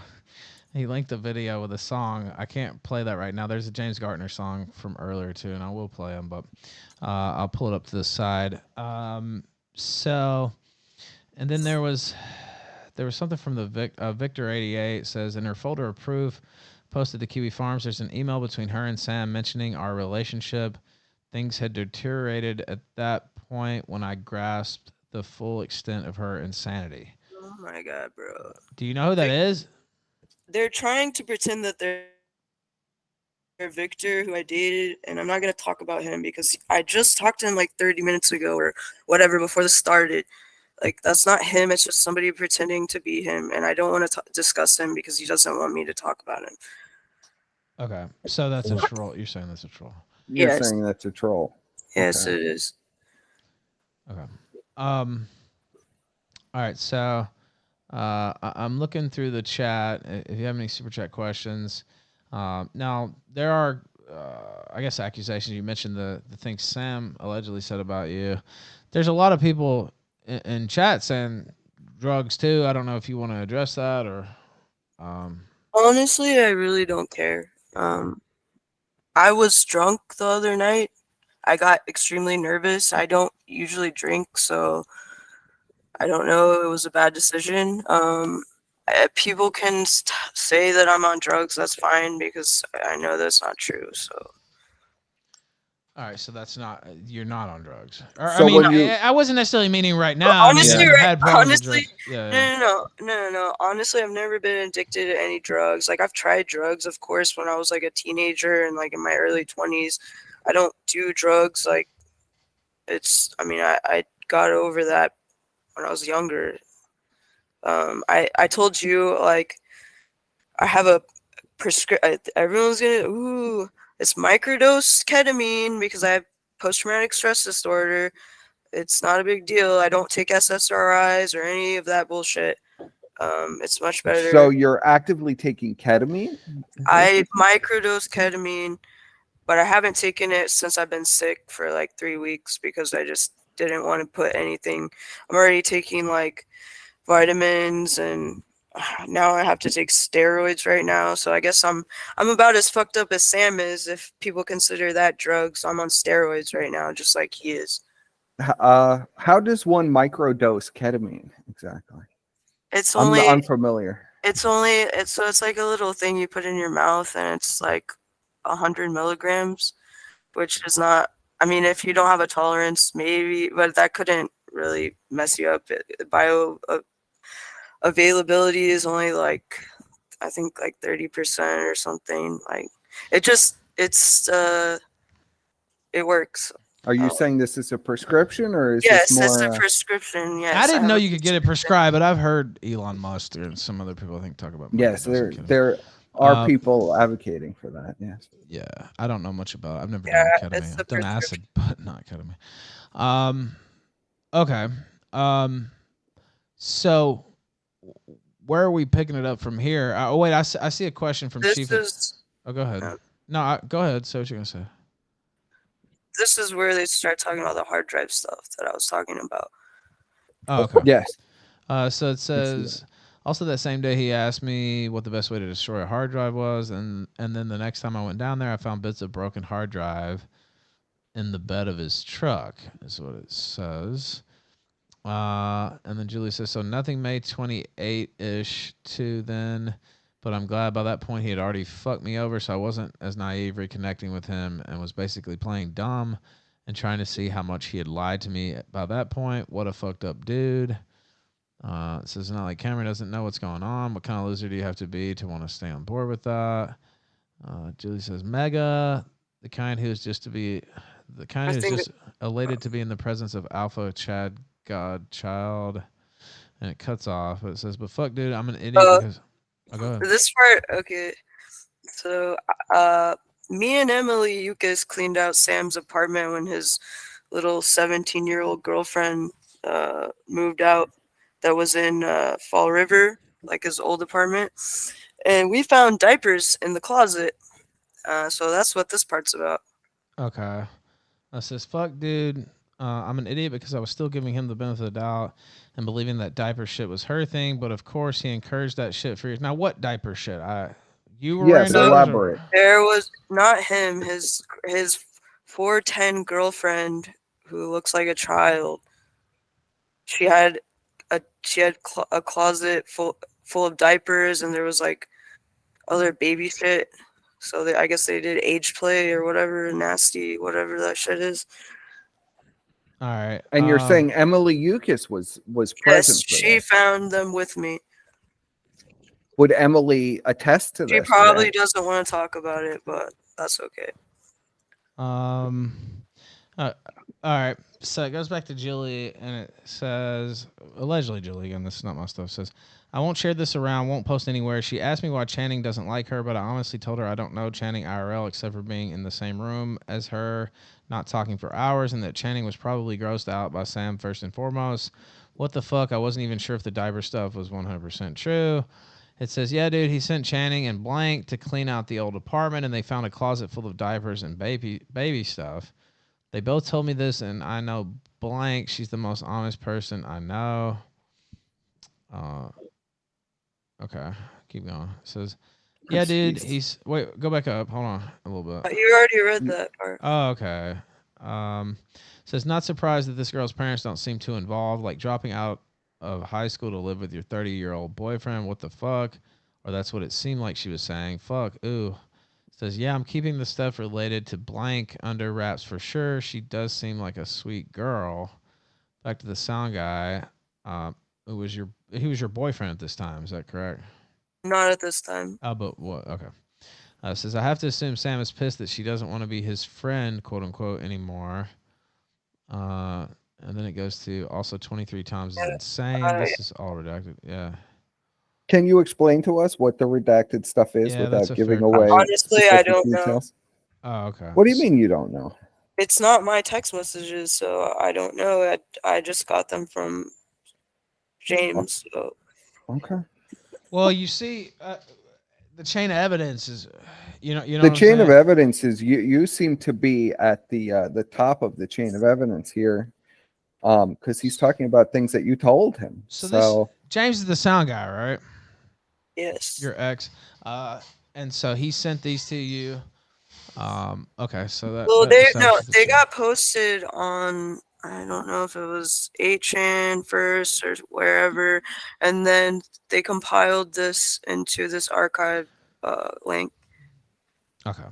He linked a video with a song. I can't play that right now. There's a James Gartner song from earlier too, and I will play them, but I'll pull it up to the side. So, and then there was something from the Victor 88 says, in her folder of proof posted to Kiwi Farms, there's an email between her and Sam mentioning our relationship. Things had deteriorated at that point when I grasped the full extent of her insanity. oh my god, bro. Do you know who that is? They're trying to pretend that they're Victor, who I dated, and I'm not going to talk about him because I just talked to him like 30 minutes ago or whatever before this started. Like, that's not him. It's just somebody pretending to be him, and I don't want to discuss him because he doesn't want me to talk about him. Okay, so that's a troll. You're saying that's a troll. You're Yes. saying that's a troll. Yes, Okay. it is. Okay. All right. So, I'm looking through the chat. If you have any super chat questions, now there are, I guess, accusations. You mentioned the things Sam allegedly said about you. There's a lot of people in chat saying drugs too. I don't know if you want to address that or. Honestly, I really don't care. I was drunk the other night. I got extremely nervous. I don't usually drink, so I don't know. It was a bad decision. People can say that I'm on drugs. That's fine because I know that's not true. So All right, so that's not you're not on drugs. Or, So I mean, when you- I wasn't necessarily meaning right now. honestly, I mean, you've had problems with honestly, drugs. Yeah. no. Honestly, I've never been addicted to any drugs. Like I've tried drugs, of course, when I was like a teenager and like in my early 20s. I don't do drugs. Like I mean, I got over that when I was younger. I told you like I have a everyone's gonna it's microdose ketamine because I have post-traumatic stress disorder. It's not a big deal. I don't take SSRIs or any of that bullshit. It's much better. So you're actively taking ketamine? I microdose ketamine, but I haven't taken it since I've been sick for like 3 weeks because I just didn't want to put anything. I'm already taking like vitamins and now I have to take steroids right now. So I guess I'm about as fucked up as Sam is if people consider that drugs. I'm on steroids right now, just like he is. How does one microdose ketamine exactly? It's only I'm unfamiliar. it's like a little thing you put in your mouth and it's like 100 milligrams, which is not. I mean, if you don't have a tolerance, maybe, but that couldn't really mess you up. Availability is only like, I think like 30% or something. Like it works. Are you saying this is a prescription or is Yes, this it's more? a prescription. Yes, I didn't have know a you could get it prescribed, but I've heard Elon Musk and some other people I think talk about. Yes, there are people advocating for that. Yes. Yeah, I don't know much about it. I've never Yeah, done it's ketamine. a I've done acid, but not ketamine. Okay. So where are we picking it up from here? Oh wait, I see a question from This Chief. is Oh, go ahead. No, go ahead. Say what you're gonna say. this is where they start talking about the hard drive stuff that I was talking about. Oh, okay. Yes. So it says also that same day he asked me what the best way to destroy a hard drive was, and then the next time I went down there, I found bits of broken hard drive in the bed of his truck. Is what it says. And then Julie says, so nothing May 28-ish to then, but I'm glad by that point he had already fucked me over, so I wasn't as naive reconnecting with him and was basically playing dumb and trying to see how much he had lied to me by that point. What a fucked up dude. It says, not like Cameron doesn't know what's going on. What kind of loser do you have to be to want to stay on board with that? Julie says, Mega, the kind who's just elated to be in the presence of Alpha Chad Godchild, and it cuts off. But it says, but fuck, dude, I'm an idiot because. Oh, go ahead. This part, okay. So, me and Emily Yukis cleaned out Sam's apartment when his little 17-year-old girlfriend moved out. That was in Fall River, like his old apartment, and we found diapers in the closet. So that's what this part's about. Okay. It says, fuck, dude. I'm an idiot because I was still giving him the benefit of the doubt and believing that diaper shit was her thing, but of course he encouraged that shit for years. Now, what diaper shit? You were Yes, wearing elaborate. There was not him, his 4'10" girlfriend who looks like a child. She had a closet full of diapers, and there was like other baby shit. So I guess they did age play or whatever, nasty, whatever that shit is. All right. And you're saying Emily Yukis was present Yes, for she this. found them with me. Would Emily attest to She this? probably doesn't want to talk about it, but that's okay. All right. So it goes back to Julie, and it says, allegedly Julie, again, this is not my stuff, says, I won't share this around, won't post anywhere. She asked me why Channing doesn't like her, but I honestly told her I don't know Channing IRL except for being in the same room as her, not talking for hours, and that Channing was probably grossed out by Sam first and foremost. What the fuck? I wasn't even sure if the diaper stuff was 100% true. It says, yeah, dude, he sent Channing and Blank to clean out the old apartment, and they found a closet full of diapers and baby stuff. They both told me this, and I know Blank. She's the most honest person I know. Okay, keep going. It says, yeah, dude, wait, go back up. Hold on a little bit. You already read that part. Oh, okay. Says, not surprised that this girl's parents don't seem too involved, like dropping out of high school to live with your 30-year-old boyfriend. What the fuck? Or that's what it seemed like she was saying. Fuck, ooh. Says, yeah, I'm keeping the stuff related to Blank under wraps for sure. She does seem like a sweet girl. Back to the sound guy. He was your boyfriend at this time. Is that correct? Not at this time. Oh, but what? Okay. Says, I have to assume Sam is pissed that she doesn't want to be his friend, quote unquote, anymore. And then it goes to also 23 times is insane. This is all redacted. Yeah. Can you explain to us what the redacted stuff is without giving away? Honestly, I specific don't know. details? Oh, okay. What do you mean you don't know? It's not my text messages, so I don't know. I just got them from James. So. Okay. Well, you see, the chain of evidence is, you know. The chain of evidence is you seem to be at the top of the chain of evidence here, because he's talking about things that you told him. So James is the sound guy, right? Yes. Your ex, and so he sent these to you. Okay, so that. Well, that they got posted on, I don't know if it was 8chan first or wherever, and then they compiled this into this archive link. Okay.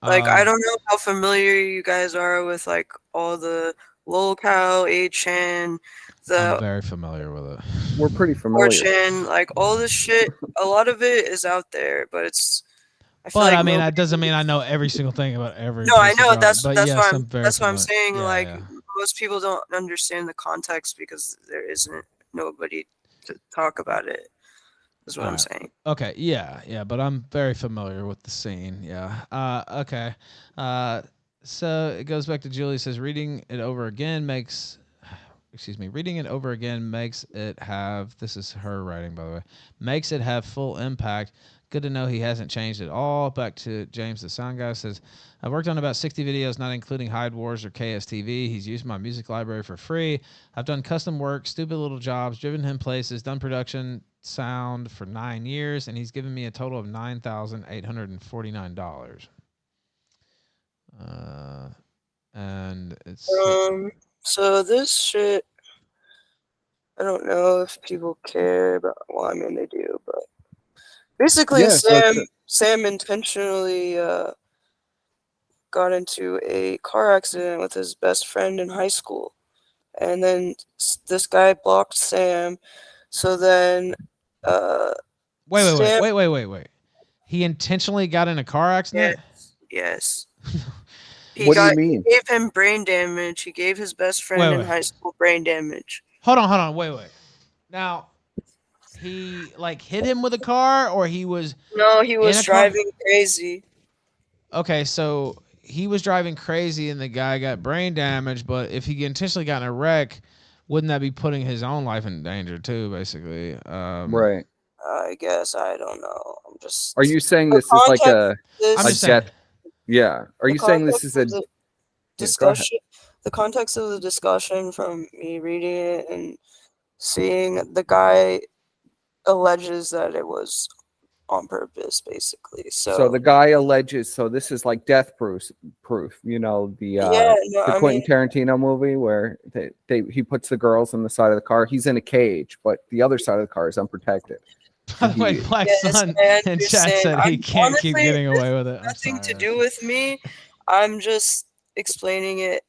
Like, I don't know how familiar you guys are with like all the lolcow, 8chan, I'm the very familiar with it. We're pretty familiar. 4chan, like all this shit. A lot of it is out there, but it's. I feel But like I mean, nobody. that doesn't mean I know every single thing about every No, I piece of know drama. But that's yes, why I'm I'm very that's why I'm familiar. saying Yeah, like yeah. most people don't understand the context because there isn't nobody to talk about it. Is what I'm Alright. saying. Okay, yeah, but I'm very familiar with the scene. Yeah. Okay. So it goes back to Julie says reading it over again makes reading it over again makes it have this is her writing by the way. Makes it have full impact. Good to know he hasn't changed at all. Back to James the sound guy says I've worked on about 60 videos, not including Hyde Wars or KSTV. He's used my music library for free. I've done custom work, stupid little jobs, driven him places, done production sound for 9 years, and he's given me a total of $9,849. And it's So this shit, I don't know if people care about. Well, I mean they do, but basically, Yeah, Sam intentionally got into a car accident with his best friend in high school, and then this guy blocked Sam. So then, Sam, wait. He intentionally got in a car accident? yes. What do you mean? He gave him brain damage. He gave his best friend in Wait. high school brain damage. Hold on. Wait. Now, he like hit him with a car, or he was No, he in was a car? driving crazy. Okay, so he was driving crazy, and the guy got brain damage. But if he intentionally got in a wreck, wouldn't that be putting his own life in danger too? Basically, Right. I guess I don't know. I'm just. Are you saying The this is like context a of this- I'm just death? saying. Yeah. Are the you saying this context is of a the Yeah, go ahead. discussion? The context of the discussion from me reading it and seeing the guy alleges that it was on purpose, basically. So the guy alleges. So this is like death proof. You know the Yeah, no, the I Quentin mean- Tarantino movie where he puts the girls on the side of the car. He's in a cage, but the other side of the car is unprotected. By the way, Black Yes, Sun I in chat understand. said he I'm- can't keep honestly, getting this away with has it. I'm nothing sorry. to do with me. I'm just explaining it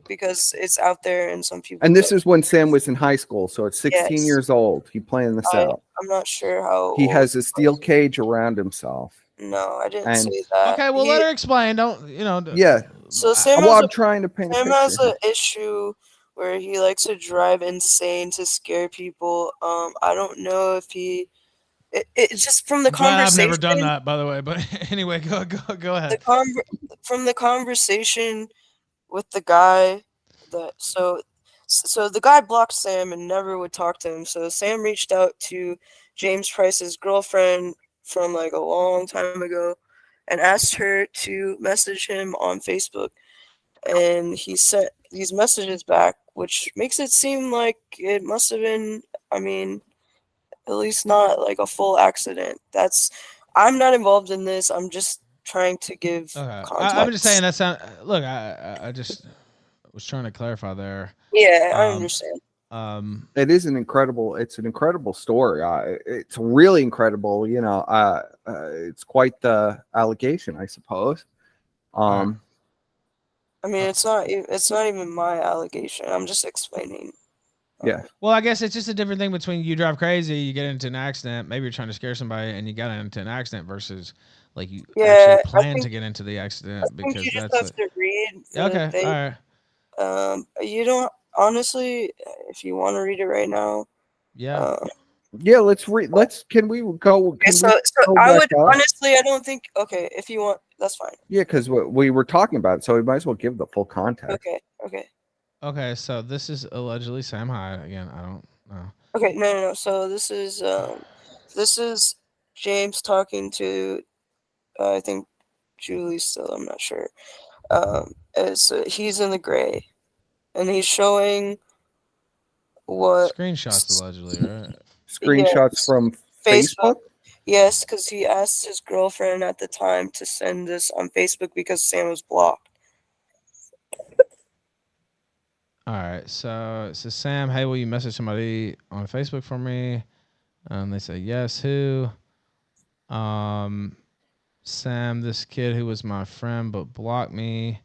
because it's out there and some people. And this is when Sam was in high school, so at 16 Yes. years old, he planned this out. I'm not sure how. He old has a steel cage around himself. No, I didn't And- say that. Okay, well, let her explain. Don't Yeah. So Sam Well, has I'm trying to paint a Sam picture. has an issue where he likes to drive insane to scare people. I don't know if he. It's just from the I'm glad I've conversation. never done that, by the way. But anyway, go ahead. From the conversation with the guy that so the guy blocked Sam and never would talk to him. So Sam reached out to James Price's girlfriend from like a long time ago and asked her to message him on Facebook. And he sent these messages back, which makes it seem like it must have been, I mean, at least not like a full accident. I'm not involved in this. I'm just trying to give context. I'm just saying that sound. Look, I just was trying to clarify there. Yeah, I understand. It is an incredible. It's an incredible story. It's really incredible. You know, it's quite the allegation, I suppose. I mean, it's not even my allegation. I'm just explaining. Yeah. Well, I guess it's just a different thing between you drive crazy, you get into an accident, maybe you're trying to scare somebody, and you got into an accident versus like you actually plan to get into the accident because you just that's have to read. The okay. thing. All right. You don't honestly. If you want to read it right now. Yeah. Yeah, let's read. Can we go? Can So we go I back would up? honestly. I don't think. Okay, if you want, that's fine. Yeah, because we were talking about it, so we might as well give the full context. Okay. So this is allegedly Sam Hyde again. I don't know. Okay, no. So this is James talking to, I think Julie still. I'm not sure. He's in the gray, and he's showing what Screenshots allegedly, right? Screenshots from Facebook. Yes, because he asked his girlfriend at the time to send this on Facebook because Sam was blocked. All right, so it says, Sam, hey, will you message somebody on Facebook for me? And they say, yes, who? Sam, this kid who was my friend but blocked me.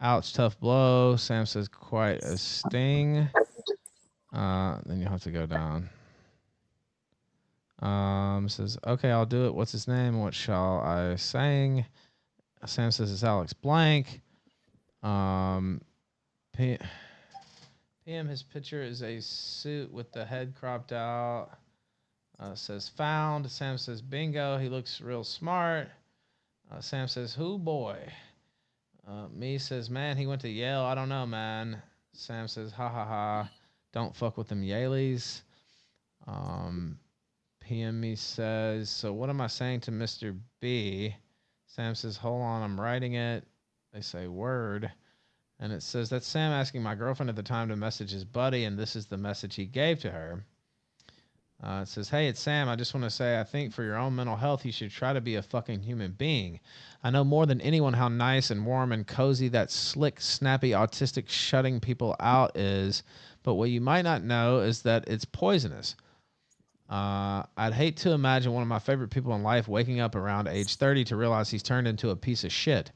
Ouch, tough blow. Sam says quite a sting. Then you'll have to go down. Says, okay, I'll do it. What's his name? What shall I sing? Sam says it's Alex Blank. PM, his picture is a suit with the head cropped out. Says found. Sam says bingo. He looks real smart. Sam says who boy? Me says man, he went to Yale. I don't know, man. Sam says ha ha ha. Don't fuck with them Yaleys. PM me says, so what am I saying to Mr. B? Sam says, hold on, I'm writing it. They say word. And it says, that's Sam asking my girlfriend at the time to message his buddy, and this is the message he gave to her. It says, hey, it's Sam. I just want to say, I think for your own mental health, you should try to be a fucking human being. I know more than anyone how nice and warm and cozy that slick, snappy, autistic shutting people out is. But what you might not know is that it's poisonous. I'd hate to imagine one of my favorite people in life waking up around age 30 to realize he's turned into a piece of shit.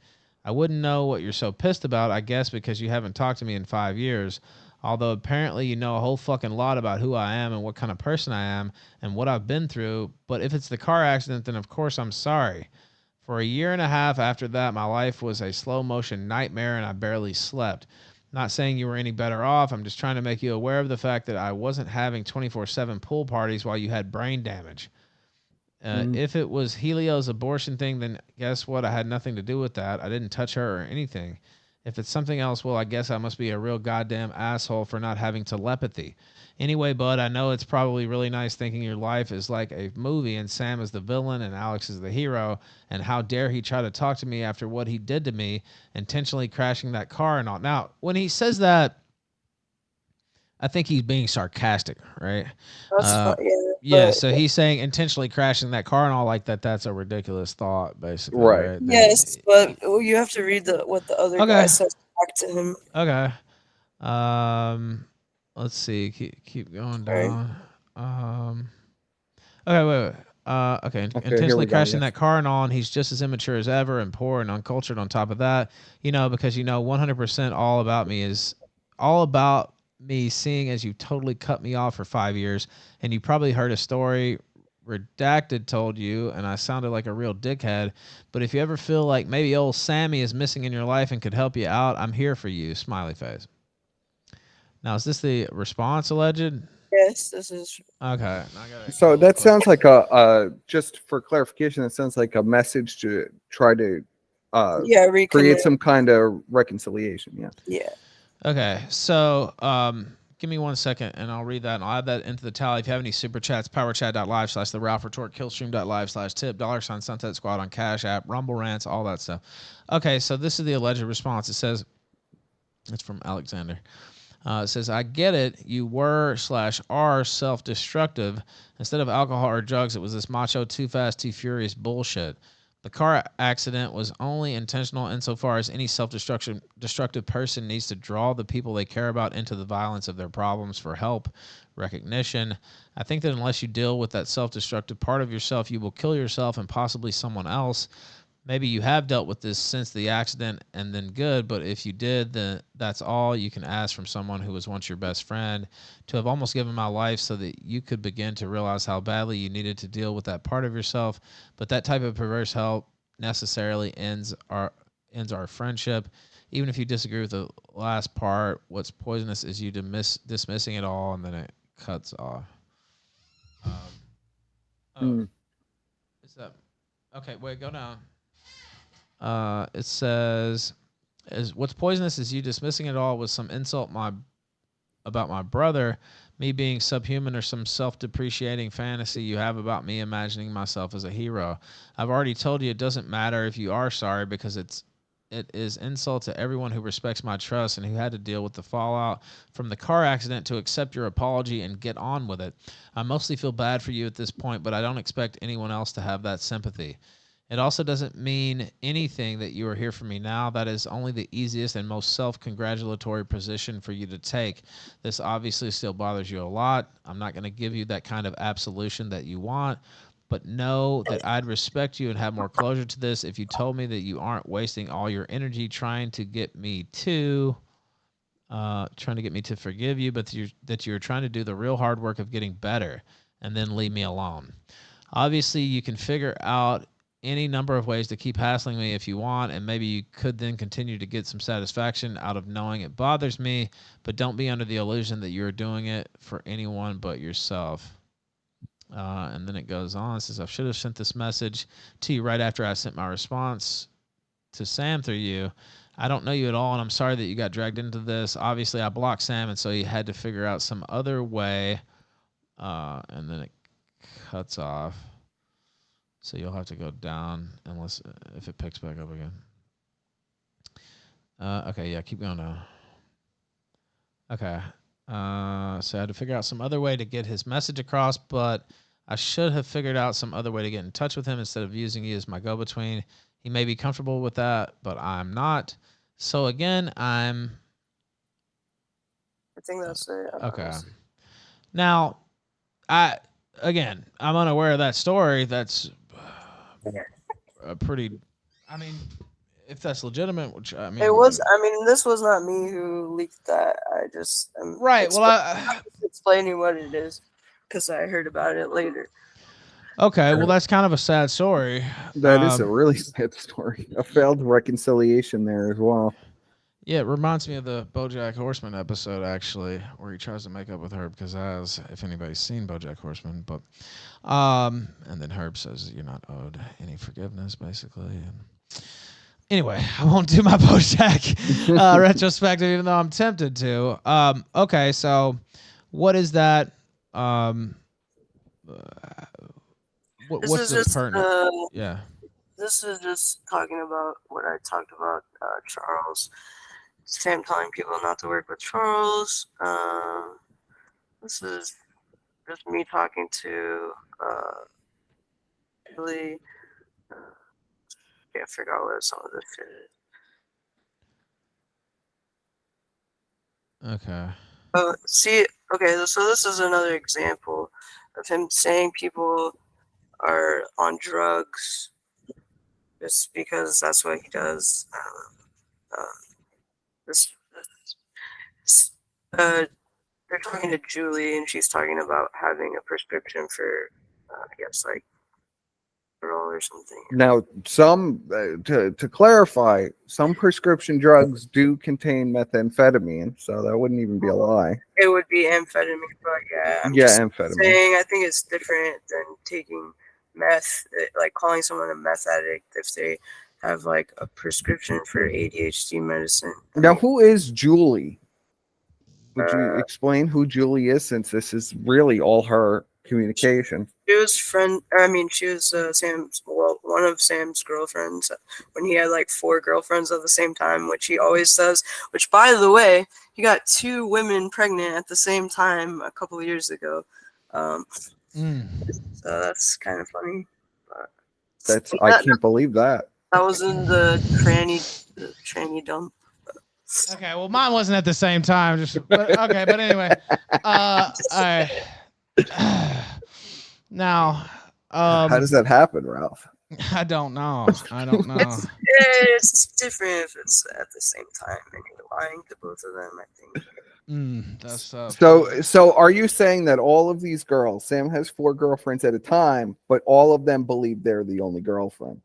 I wouldn't know what you're so pissed about, I guess, because you haven't talked to me in 5 years. Although apparently you know a whole fucking lot about who I am and what kind of person I am and what I've been through. But if it's the car accident, then of course I'm sorry. For a year and a half after that, my life was a slow motion nightmare and I barely slept. Not saying you were any better off. I'm just trying to make you aware of the fact that I wasn't having 24/7 pool parties while you had brain damage. If it was Helio's abortion thing, then guess what? I had nothing to do with that. I didn't touch her or anything. If it's something else, well, I guess I must be a real goddamn asshole for not having telepathy. Anyway, bud, I know it's probably really nice thinking your life is like a movie and Sam is the villain and Alex is the hero. And how dare he try to talk to me after what he did to me, intentionally crashing that car and all. Now, when he says that, I think he's being sarcastic, right? That's fine. Yeah, but- so he's saying intentionally crashing that car and all like that. That's a ridiculous thought, basically. Right. Right? Yes, but you have to read what the other guy says back to him. Okay. Let's see. Keep going down. Okay, wait. Okay. Intentionally crashing that car and all, and he's just as immature as ever and poor and uncultured on top of that. Because 100% all about me is all about me seeing as you totally cut me off for 5 years, and you probably heard a story Redacted told you, and I sounded like a real dickhead, but if you ever feel like maybe old Sammy is missing in your life and could help you out, I'm here for you. Smiley face. Now, is this the response alleged? Yes, this is. Okay. So that sounds like just for clarification, that sounds like a message to try to create some kind of reconciliation. Yeah. Yeah. Okay. So give me 1 second and I'll read that and I'll add that into the tally. If you have any super chats, powerchat.live/the Ralph Retort, Killstream.live/tip, $, Sunset Squad on Cash App, Rumble Rants, all that stuff. Okay. So this is the alleged response. It says, it's from Alexander. It says, I get it. You were/are self-destructive. Instead of alcohol or drugs, it was this macho, too fast, too furious bullshit. The car accident was only intentional insofar as any destructive person needs to draw the people they care about into the violence of their problems for help, recognition. I think that unless you deal with that self-destructive part of yourself, you will kill yourself and possibly someone else. Maybe you have dealt with this since the accident and then good, but if you did, then that's all you can ask from someone who was once your best friend, to have almost given my life so that you could begin to realize how badly you needed to deal with that part of yourself. But that type of perverse help necessarily ends our friendship. Even if you disagree with the last part, what's poisonous is you dismissing it all, and then it cuts off. Is that okay? Wait, go down. It says, what's poisonous is you dismissing it all with some insult about my brother, me being subhuman, or some self-depreciating fantasy you have about me imagining myself as a hero. I've already told you it doesn't matter if you are sorry, because it is insult to everyone who respects my trust and who had to deal with the fallout from the car accident to accept your apology and get on with it. I mostly feel bad for you at this point, but I don't expect anyone else to have that sympathy. It also doesn't mean anything that you are here for me now. That is only the easiest and most self-congratulatory position for you to take. This obviously still bothers you a lot. I'm not going to give you that kind of absolution that you want. but know that I'd respect you and have more closure to this if you told me that you aren't wasting all your energy trying to get me to forgive you, but that you're trying to do the real hard work of getting better and then leave me alone. Obviously, you can figure out any number of ways to keep hassling me if you want, and maybe you could then continue to get some satisfaction out of knowing it bothers me, but don't be under the illusion that you're doing it for anyone but yourself. And then it goes on. It says, I should have sent this message to you right after I sent my response to Sam through you. I don't know you at all, and I'm sorry that you got dragged into this. Obviously, I blocked Sam, and so you had to figure out some other way. And then it cuts off. So you'll have to go down unless if it picks back up again. Okay, yeah, keep going now. Okay. So I had to figure out some other way to get his message across, but I should have figured out some other way to get in touch with him instead of using you as my go-between. He may be comfortable with that, but I'm not. So again, I think that's it. Okay. Now, I'm unaware of that story. That's a pretty. I mean, if that's legitimate, which I mean, It was. I mean, this was not me who leaked that. I just right. Well, I'm just explaining what it is because I heard about it later. Okay, well, that's kind of a sad story. That is a really sad story. A failed reconciliation there as well. Yeah, it reminds me of the BoJack Horseman episode, actually, where he tries to make up with Herb Kazaz, if anybody's seen BoJack Horseman. But, and then Herb says you're not owed any forgiveness, basically. And anyway, I won't do my BoJack retrospective, even though I'm tempted to. Okay, so what is that? What's the pertinent? Yeah. This is just talking about what I talked about, Charles. Sam telling people not to work with Charles. This is just me talking to really can't figure out what some of this shit is. Okay. So this is another example of him saying people are on drugs just because that's what he does. They're talking to Julie, and she's talking about having a prescription for, I guess, like, parole or something. Now, some to clarify, some prescription drugs do contain methamphetamine, so that wouldn't even be a lie. It would be amphetamine, but yeah, amphetamine. Saying I think it's different than taking meth, like calling someone a meth addict if they have like a prescription for ADHD medicine. Now, who is Julie? Would you explain who Julie is, since this is really all her communication? She was Sam's, one of Sam's girlfriends when he had like 4 girlfriends at the same time, which he always does. Which, by the way, he got 2 women pregnant at the same time a couple of years ago. So that's kind of funny. I can't believe that. That was in the tranny dump. Okay, well, mine wasn't at the same time. But anyway, all right. Now, how does that happen, Ralph? I don't know. It's different if it's at the same time and you're lying to both of them, I think. That's so are you saying that all of these girls, Sam has 4 girlfriends at a time, but all of them believe they're the only girlfriend?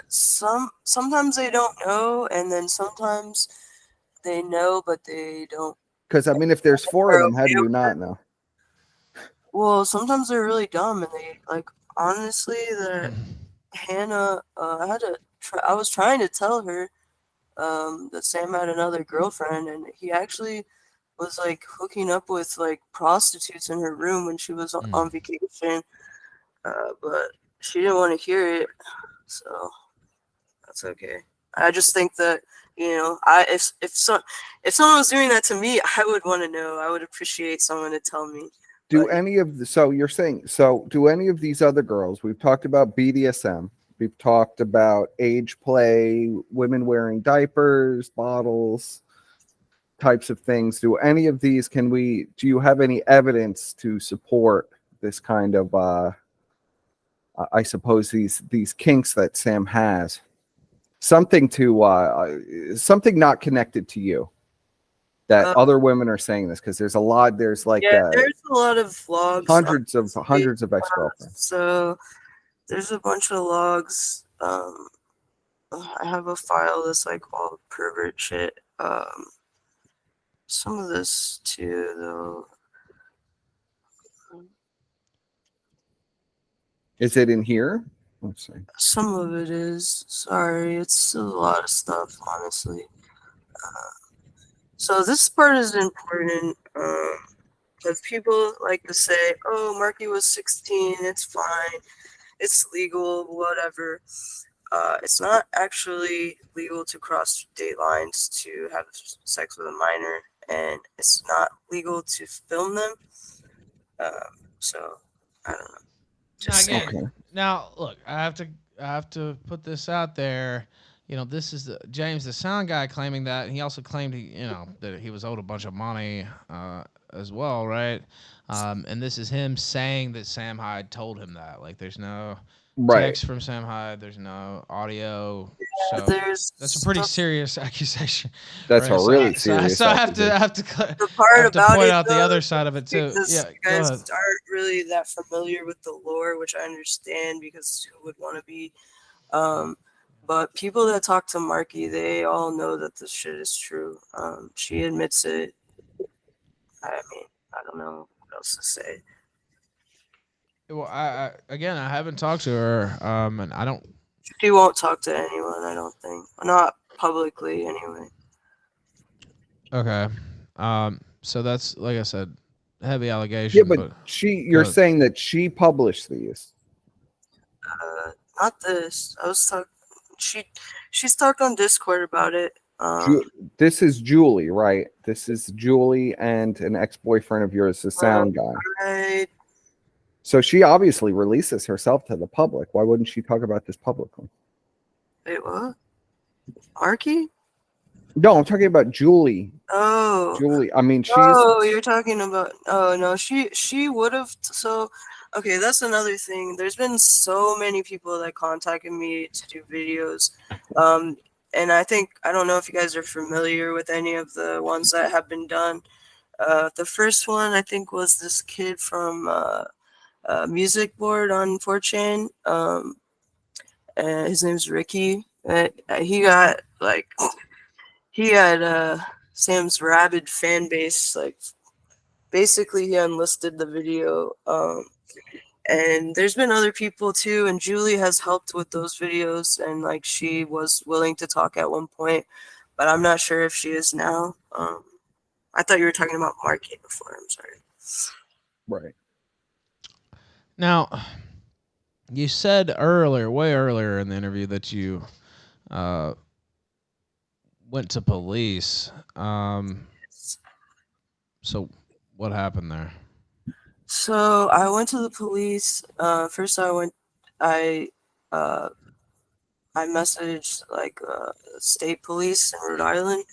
Sometimes they don't know, and then sometimes they know, but they don't. Because I mean, if there's 4 of them, how do you not know? Well, sometimes they're really dumb, and they like honestly that Hannah. I was trying to tell her that Sam had another girlfriend, and he actually was like hooking up with like prostitutes in her room when she was on vacation, but she didn't want to hear it. So that's okay. I just think that, if someone was doing that to me, I would want to know. I would appreciate someone to tell me. Do any of these other girls, we've talked about BDSM, we've talked about age play, women wearing diapers, bottles, types of things. Do any of these, do you have any evidence to support this kind of I suppose these kinks that Sam has, something something not connected to you, that other women are saying this, because there's a lot. There's like there's a lot of vlogs. hundreds of ex-girlfriends. So there's a bunch of logs. I have a file that's like all pervert shit. Some of this too, though. Is it in here? Let's see. Some of it is. Sorry, it's a lot of stuff, honestly. So this part is important because people like to say, "Oh, Marky was 16. It's fine. It's legal. Whatever." It's not actually legal to cross state lines to have sex with a minor, and it's not legal to film them. So I don't know. Just Now, again, now look, I have to put this out there. You know, this is James, the sound guy, claiming that. And he also claimed that he was owed a bunch of money as well, right? And this is him saying that Sam Hyde told him that. Like, there's no text from Sam Hyde. There's no audio. So that's a pretty serious accusation. That's right? a really serious. So I have to the part about point it, out the though, other side of it too. because Yeah, you go guys ahead. aren't really that familiar with the lore, which I understand because who would want to be. But people that talk to Marky, they all know that this shit is true. She admits it. I mean, I don't know what else to say. Well, I haven't talked to her, and I don't. She won't talk to anyone, I don't think. Not publicly, anyway. Okay. So that's, like I said, heavy allegation. Yeah, but you're saying that she published these. Not this. I was talking. She's talked on Discord about it. This is Julie, right? This is Julie and an ex-boyfriend of yours, the sound guy. Right. So she obviously releases herself to the public. Why wouldn't she talk about this publicly? Wait, what? Marky? No, I'm talking about Julie. Oh. Julie. I mean, she's. Oh, you're talking about. Oh no, she would have. So, okay, that's another thing. There's been so many people that contacted me to do videos, and I don't know if you guys are familiar with any of the ones that have been done. The first one I think was this kid from Music Board on 4chan. His name's Ricky. He had Sam's rabid fan base. Like, basically, he unlisted the video. And there's been other people too, and Julie has helped with those videos, and like she was willing to talk at one point, but I'm not sure if she is now. I thought you were talking about Marky before. I'm sorry. Right. Now, you said way earlier in the interview that you went to police. So what happened there? So I went to the police. First, I messaged like state police in Rhode Island,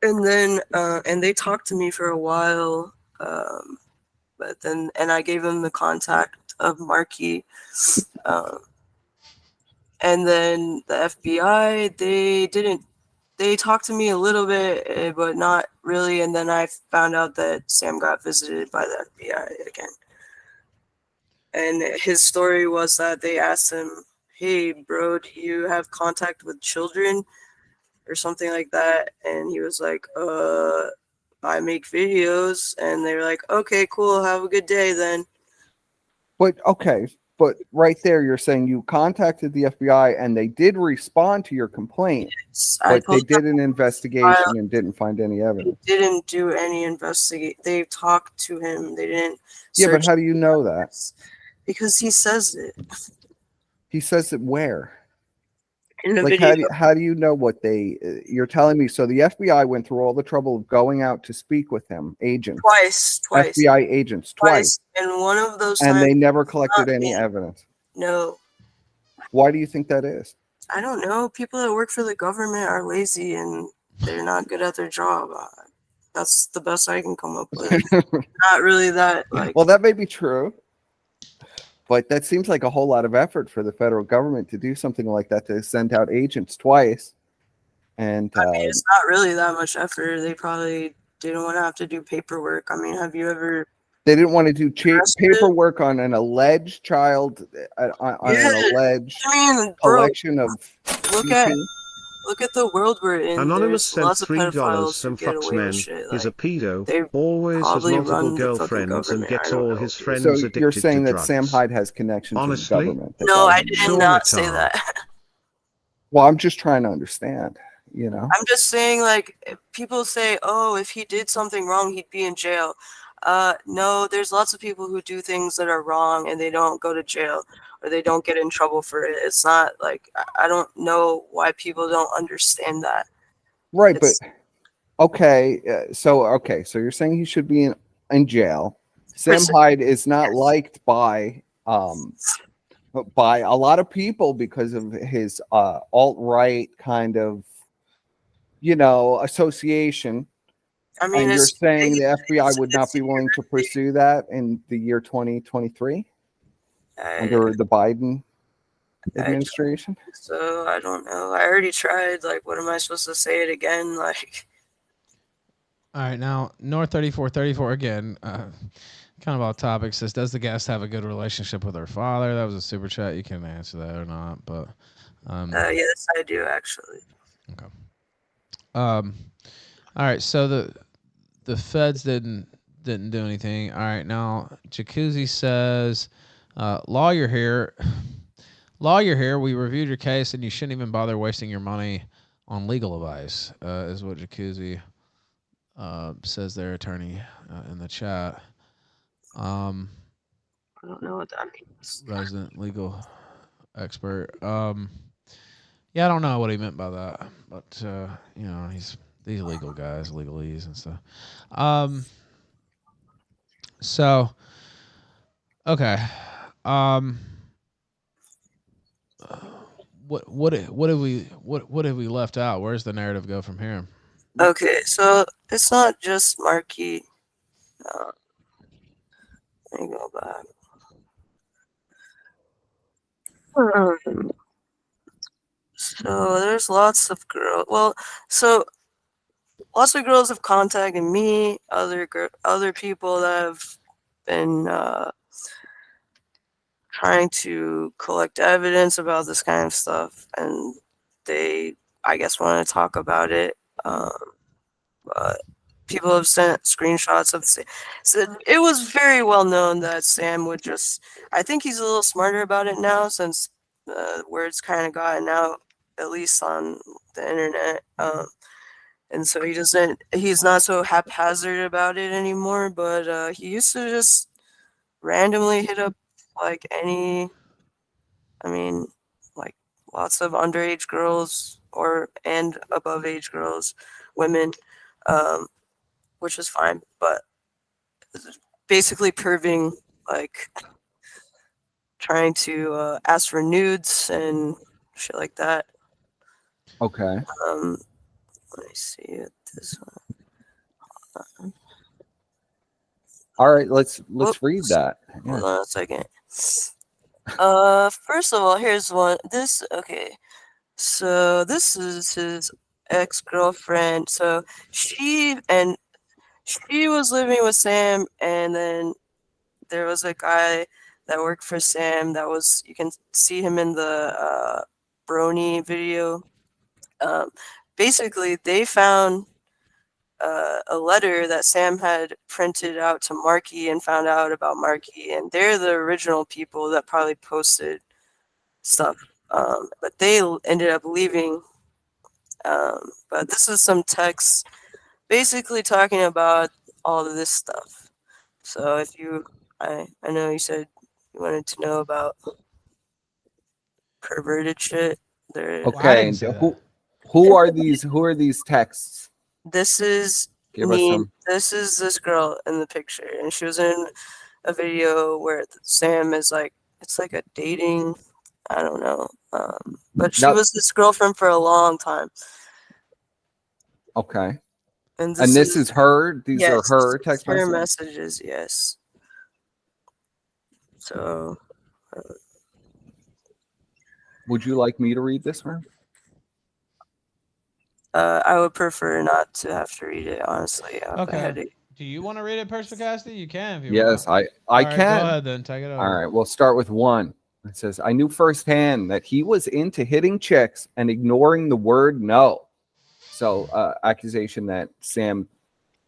and then and they talked to me for a while. But then I gave them the contact of Marky, and then the FBI they talked to me a little bit, but not really. And then I found out that Sam got visited by the FBI again. And his story was that they asked him, "Hey, bro, do you have contact with children?" or something like that. And he was like, I make videos. And they were like, "Okay, cool. Have a good day then." But right there, you're saying you contacted the FBI and they did respond to your complaint, but they did an investigation and didn't find any evidence. They didn't do any investigate. They talked to him. They didn't. Yeah, but how do you know that? Because he says it. He says it where? In the like video. how do you know what you're telling me? So the FBI went through all the trouble of going out to speak with him, agents. Twice. FBI agents, twice. And one of those and times, they never collected any evidence. No. Why do you think that is? I don't know. People that work for the government are lazy and they're not good at their job. That's the best I can come up with. Not really that like. Well, that may be true. But that seems like a whole lot of effort for the federal government to do something like that, to send out agents twice. And I mean, it's not really that much effort. They probably didn't want to have to do paperwork. I mean, have you ever? they didn't want to do paperwork on an alleged child, on an alleged collection of Look at CP. look at the world we're in. Anonymous There's sent lots of $3 pedophiles who from get away with Foxmen. shit. Is a Like, pedo, they always has probably multiple run the fucking girlfriends and government. I gets don't all know. his friends So addicted you're saying to that Sam drugs. Hyde has connections Honestly? to the government? that No, got I him did in. not say that. Well, I'm just trying to understand. I'm just saying, like, people say, oh, if he did something wrong, he'd be in jail. No, there's lots of people who do things that are wrong and they don't go to jail or they don't get in trouble for it. It's not like, I don't know why people don't understand that. Right, but okay, so you're saying he should be in jail. Sam Hyde is not liked by a lot of people because of his alt-right kind of association. I mean, and you're it's saying the FBI would not be willing to pursue that in the year 2023 under the Biden administration? So I don't know. I already tried. Like, what am I supposed to say it again? Like, All right, now North 3434 again, kind of off topic, says, does the guest have a good relationship with her father? That was a super chat. You can answer that or not, but yes, I do actually. Okay. All right, so the feds didn't do anything. All right, now Jacuzzi says, lawyer here. We reviewed your case, and you shouldn't even bother wasting your money on legal advice. Is what Jacuzzi says, their attorney in the chat. I don't know what that means. Resident legal expert. Yeah, I don't know what he meant by that, but he's these legal guys, legalese and stuff. So, okay. What have we left out? Where's the narrative go from here? Okay, so it's not just Marquis. Let me go back. So there's lots of girls. Well, so lots of girls have contacted me. Other people that have been trying to collect evidence about this kind of stuff, and they, I guess, want to talk about it. But people have sent screenshots of. So it was very well known that Sam would just. I think he's a little smarter about it now since word's kind of gotten out, at least on the internet. And so he's not so haphazard about it anymore, but he used to just randomly hit up like like lots of underage girls and above age girls, women, which is fine, but basically perving, like trying to ask for nudes and shit like that. Okay. Let me see it. This one. All right, let's read that. Hold on a second. First of all, here's one. So this is his ex-girlfriend. So she was living with Sam, and then there was a guy that worked for Sam you can see him in the Brony video. Basically, they found a letter that Sam had printed out to Marky and found out about Marky, and they're the original people that probably posted stuff. But they ended up leaving. But this is some text basically talking about all of this stuff. So I know you said you wanted to know about perverted shit. Okay, and who are these texts? This is Give us some. This is this girl in the picture, and she was in a video where Sam is like, it's like a dating, I don't know, but she was his girlfriend for a long time. Okay. And this is her. These are her text her messages. messages. Yes. So Would you like me to read this one? I would prefer not to have to read it, honestly. I have a Okay. headache. Do you want to read it, Perspicacity? You can if you Yes, want. I All right, can. Go ahead then. Take it over. All right, we'll start with one. It says, I knew firsthand that he was into hitting chicks and ignoring the word no. So, accusation that Sam,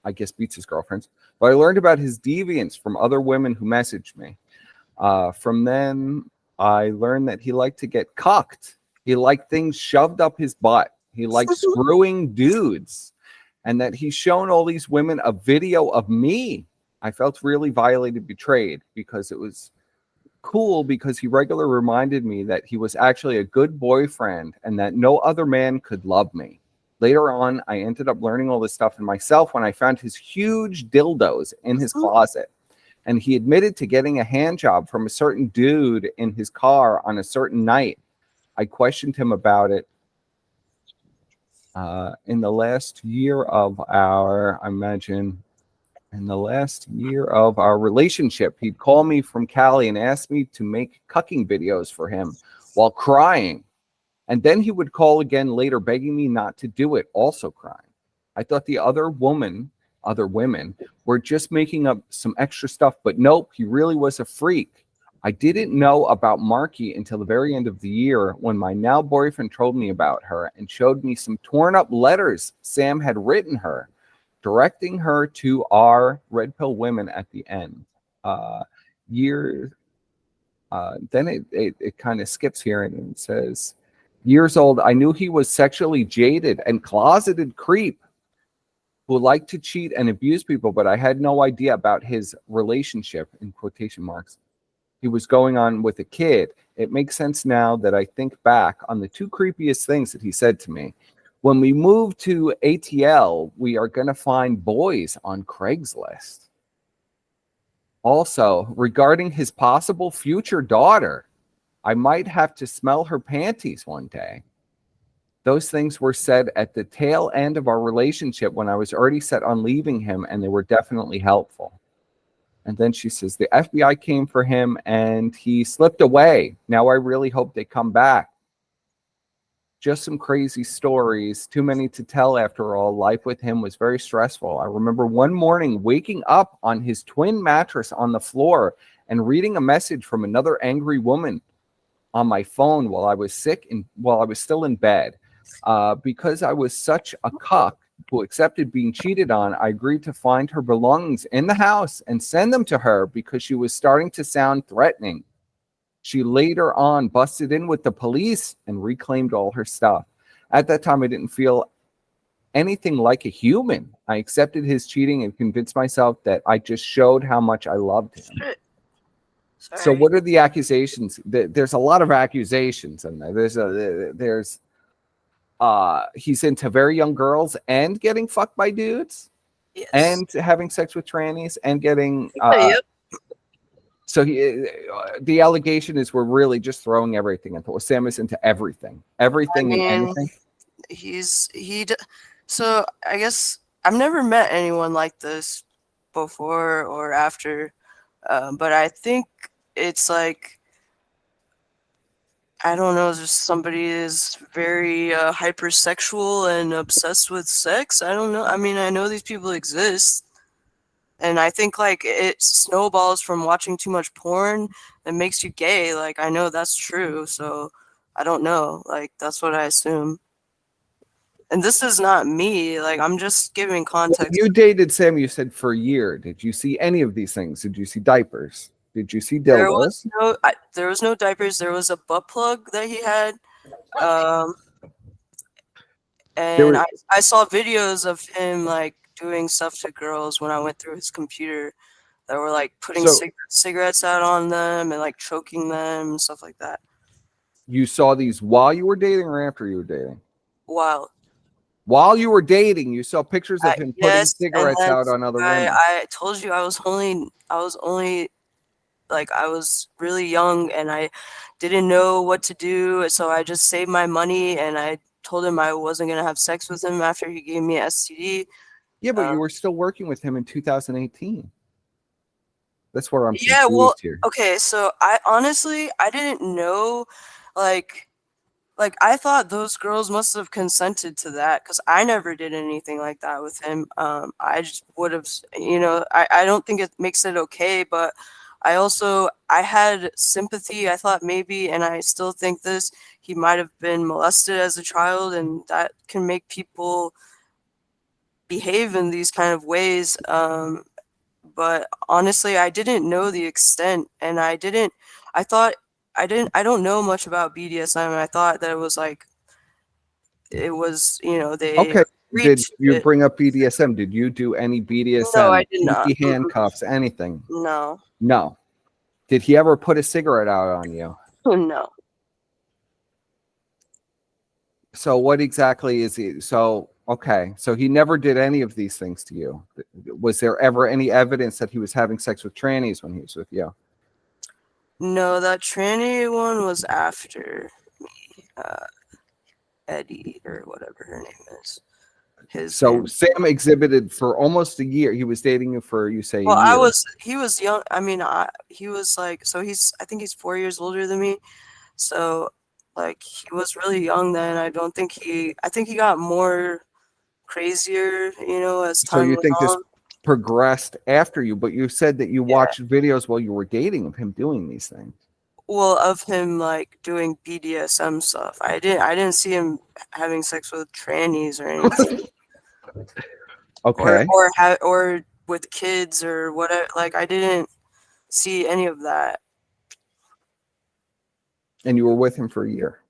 I guess, beats his girlfriends. But I learned about his deviance from other women who messaged me. From then, I learned that he liked to get cucked. He liked things shoved up his butt. He liked screwing dudes. And that he's shown all these women a video of me. I felt really violated, betrayed, because it was cool because he regularly reminded me that he was actually a good boyfriend and that no other man could love me. Later on, I ended up learning all this stuff in myself when I found his huge dildos in his closet. And he admitted to getting a hand job from a certain dude in his car on a certain night. I questioned him about it. In the last year of our relationship, he'd call me from Cali and ask me to make cucking videos for him while crying. And then he would call again later, begging me not to do it, also crying. I thought the other women were just making up some extra stuff, but nope, he really was a freak. I didn't know about Marky until the very end of the year when my now boyfriend told me about her and showed me some torn up letters Sam had written her, directing her to our Red Pill women at the end. Then it kind of skips here and it says, years old, I knew he was sexually jaded and closeted creep who liked to cheat and abuse people, but I had no idea about his relationship, in quotation marks, he was going on with a kid. It makes sense now that I think back on the two creepiest things that he said to me. When we move to ATL, we are going to find boys on Craigslist. Also, regarding his possible future daughter, I might have to smell her panties one day. Those things were said at the tail end of our relationship when I was already set on leaving him, and they were definitely helpful. And then she says, the FBI came for him and he slipped away. Now I really hope they come back. Just some crazy stories, too many to tell after all. Life with him was very stressful. I remember one morning waking up on his twin mattress on the floor and reading a message from another angry woman on my phone while I was sick and while I was still in bed. Because I was such a cuck who accepted being cheated on, I agreed to find her belongings in the house and send them to her because she was starting to sound threatening. She later on busted in with the police and reclaimed all her stuff. At that time, I didn't feel anything like a human. I accepted his cheating and convinced myself that I just showed how much I loved him. So what are the accusations? There's a lot of accusations in there. There's he's into very young girls and getting fucked by dudes, yes, and having sex with trannies and getting so the allegation is we're really just throwing everything into Sam is into everything and anything. So I guess I've never met anyone like this before or after, but I think it's like, I don't know, just somebody is very hypersexual and obsessed with sex. I don't know. I mean, I know these people exist. And I think like it snowballs from watching too much porn and makes you gay. Like, I know that's true. So I don't know. Like, that's what I assume. And this is not me. Like, I'm just giving context. You dated Sam, you said, for a year. Did you see any of these things? Did you see diapers? Did you see dildos? There was no diapers. There was a butt plug that he had. And I saw videos of him like doing stuff to girls when I went through his computer that were like putting cigarettes out on them and like choking them and stuff like that. You saw these while you were dating or after you were dating? While you were dating, you saw pictures of him putting cigarettes out on other women. I told you I was only like, I was really young and I didn't know what to do. So I just saved my money and I told him I wasn't going to have sex with him after he gave me an STD. Yeah, but you were still working with him in 2018. That's where I'm confused here. Okay, so I honestly, I didn't know, like, like I thought those girls must have consented to that because I never did anything like that with him. I just would have, I don't think it makes it okay, but I had sympathy. I thought maybe, and I still think this, he might have been molested as a child, and that can make people behave in these kind of ways. But honestly, I didn't know the extent, and I thought, I don't know much about BDSM, and I thought that it was, they Okay. agreed Did to you it. bring up BDSM? Did you do any No, I BDSM? did not. Kinky handcuffs, anything? No. No. Did he ever put a cigarette out on you? No. So what exactly is he? So, okay. So he never did any of these things to you. Was there ever any evidence that he was having sex with trannies when he was with you? No, that tranny one was after me. Eddie or whatever her name is. His So name. Sam exhibited for almost a year. He was dating you for, you say, a Well, year. he was young. I mean, he was like, so I think he's 4 years older than me. So, like, he was really young then. I think he got more crazier, as So time you went think this on. progressed after you, but you said that you watched videos while you were dating of him doing these things. Well, of him like doing BDSM stuff. I didn't see him having sex with trannies or anything. Okay. Or with kids or whatever. Like I didn't see any of that. And you were with him for a year.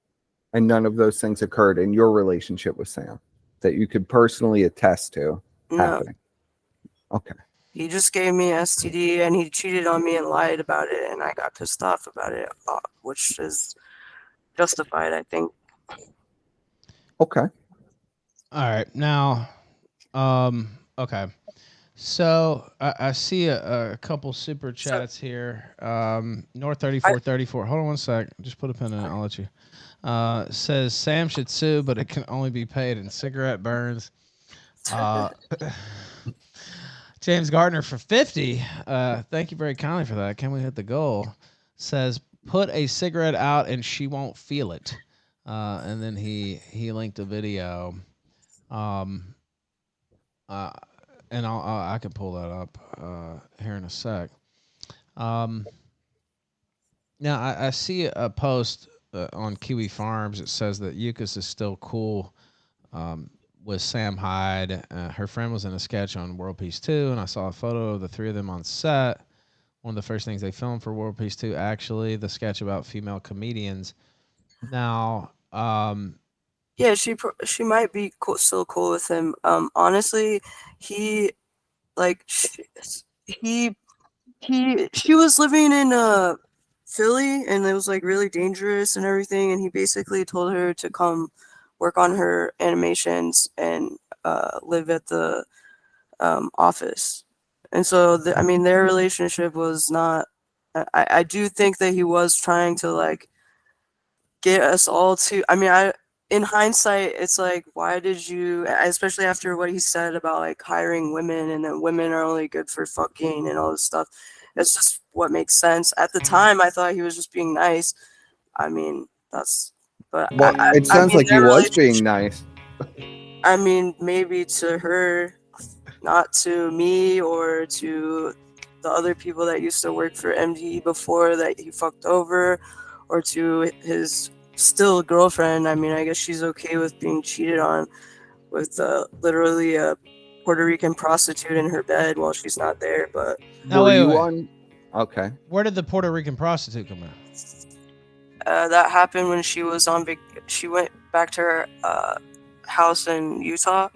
And none of those things occurred in your relationship with Sam that you could personally attest to happening. Okay. He just gave me STD and he cheated on me and lied about it, and I got pissed off about it, which is justified, I think. Okay. All right. Now, okay. So I see a couple super chats here. North 3434. Hold on one sec. Just put a pin in it. I'll let you. Says Sam should sue, but it can only be paid in cigarette burns. James Gardner for 50. Thank you very kindly for that. Can we hit the goal? Says put a cigarette out and she won't feel it. And then he linked a video. And I can pull that up here in a sec. Now I see a post on Kiwi Farms. It says that Yukis is still cool with Sam Hyde. Her friend was in a sketch on World Peace 2, and I saw a photo of the three of them on set. One of the first things they filmed for World Peace 2, actually, the sketch about female comedians. Now, yeah, she might be still cool with him. Honestly, she was living in Philly, and it was like really dangerous and everything. And he basically told her to come work on her animations and live at the office. And so, I mean, their relationship was not. I do think that he was trying to like get us all to. I mean, in hindsight, it's like, why did you? Especially after what he said about like hiring women and that women are only good for fucking and all this stuff. It's just what makes sense. At the time, I thought he was just being nice. I mean, that's. But Well, it sounds like he was being nice. I mean, maybe to her, not to me or to the other people that used to work for MD before that he fucked over, or to his still girlfriend. I mean, I guess she's okay with being cheated on with literally a Puerto Rican prostitute in her bed while she's not there. But now, wait. Okay. Where did the Puerto Rican prostitute come in? That happened when she was on she went back to her house in Utah,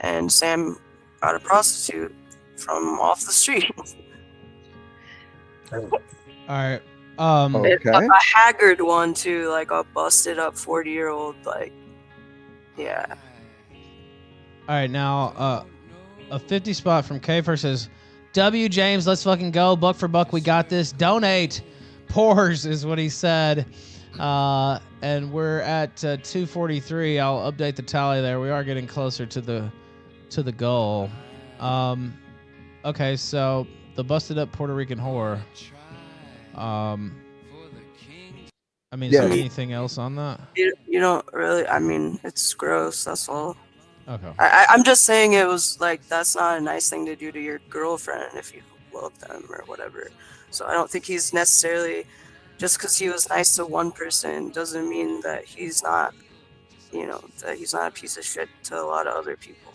and Sam got a prostitute from off the street. All right. Okay. A haggard one too, like a busted up 40-year-old, like, yeah. All right, now a 50 spot from Kafer says, W James, let's fucking go. Buck for buck, we got this. Donate. Pours is what he said. And we're at 243. I'll update the tally there. We are getting closer to the goal. Okay, so the busted up Puerto Rican whore. I mean, is Yeah. there anything else on that? You don't really. I mean, it's gross. That's all. Okay. I'm just saying it was like that's not a nice thing to do to your girlfriend if you love them or whatever. So I don't think he's necessarily just because he was nice to one person doesn't mean that he's not, that he's not a piece of shit to a lot of other people.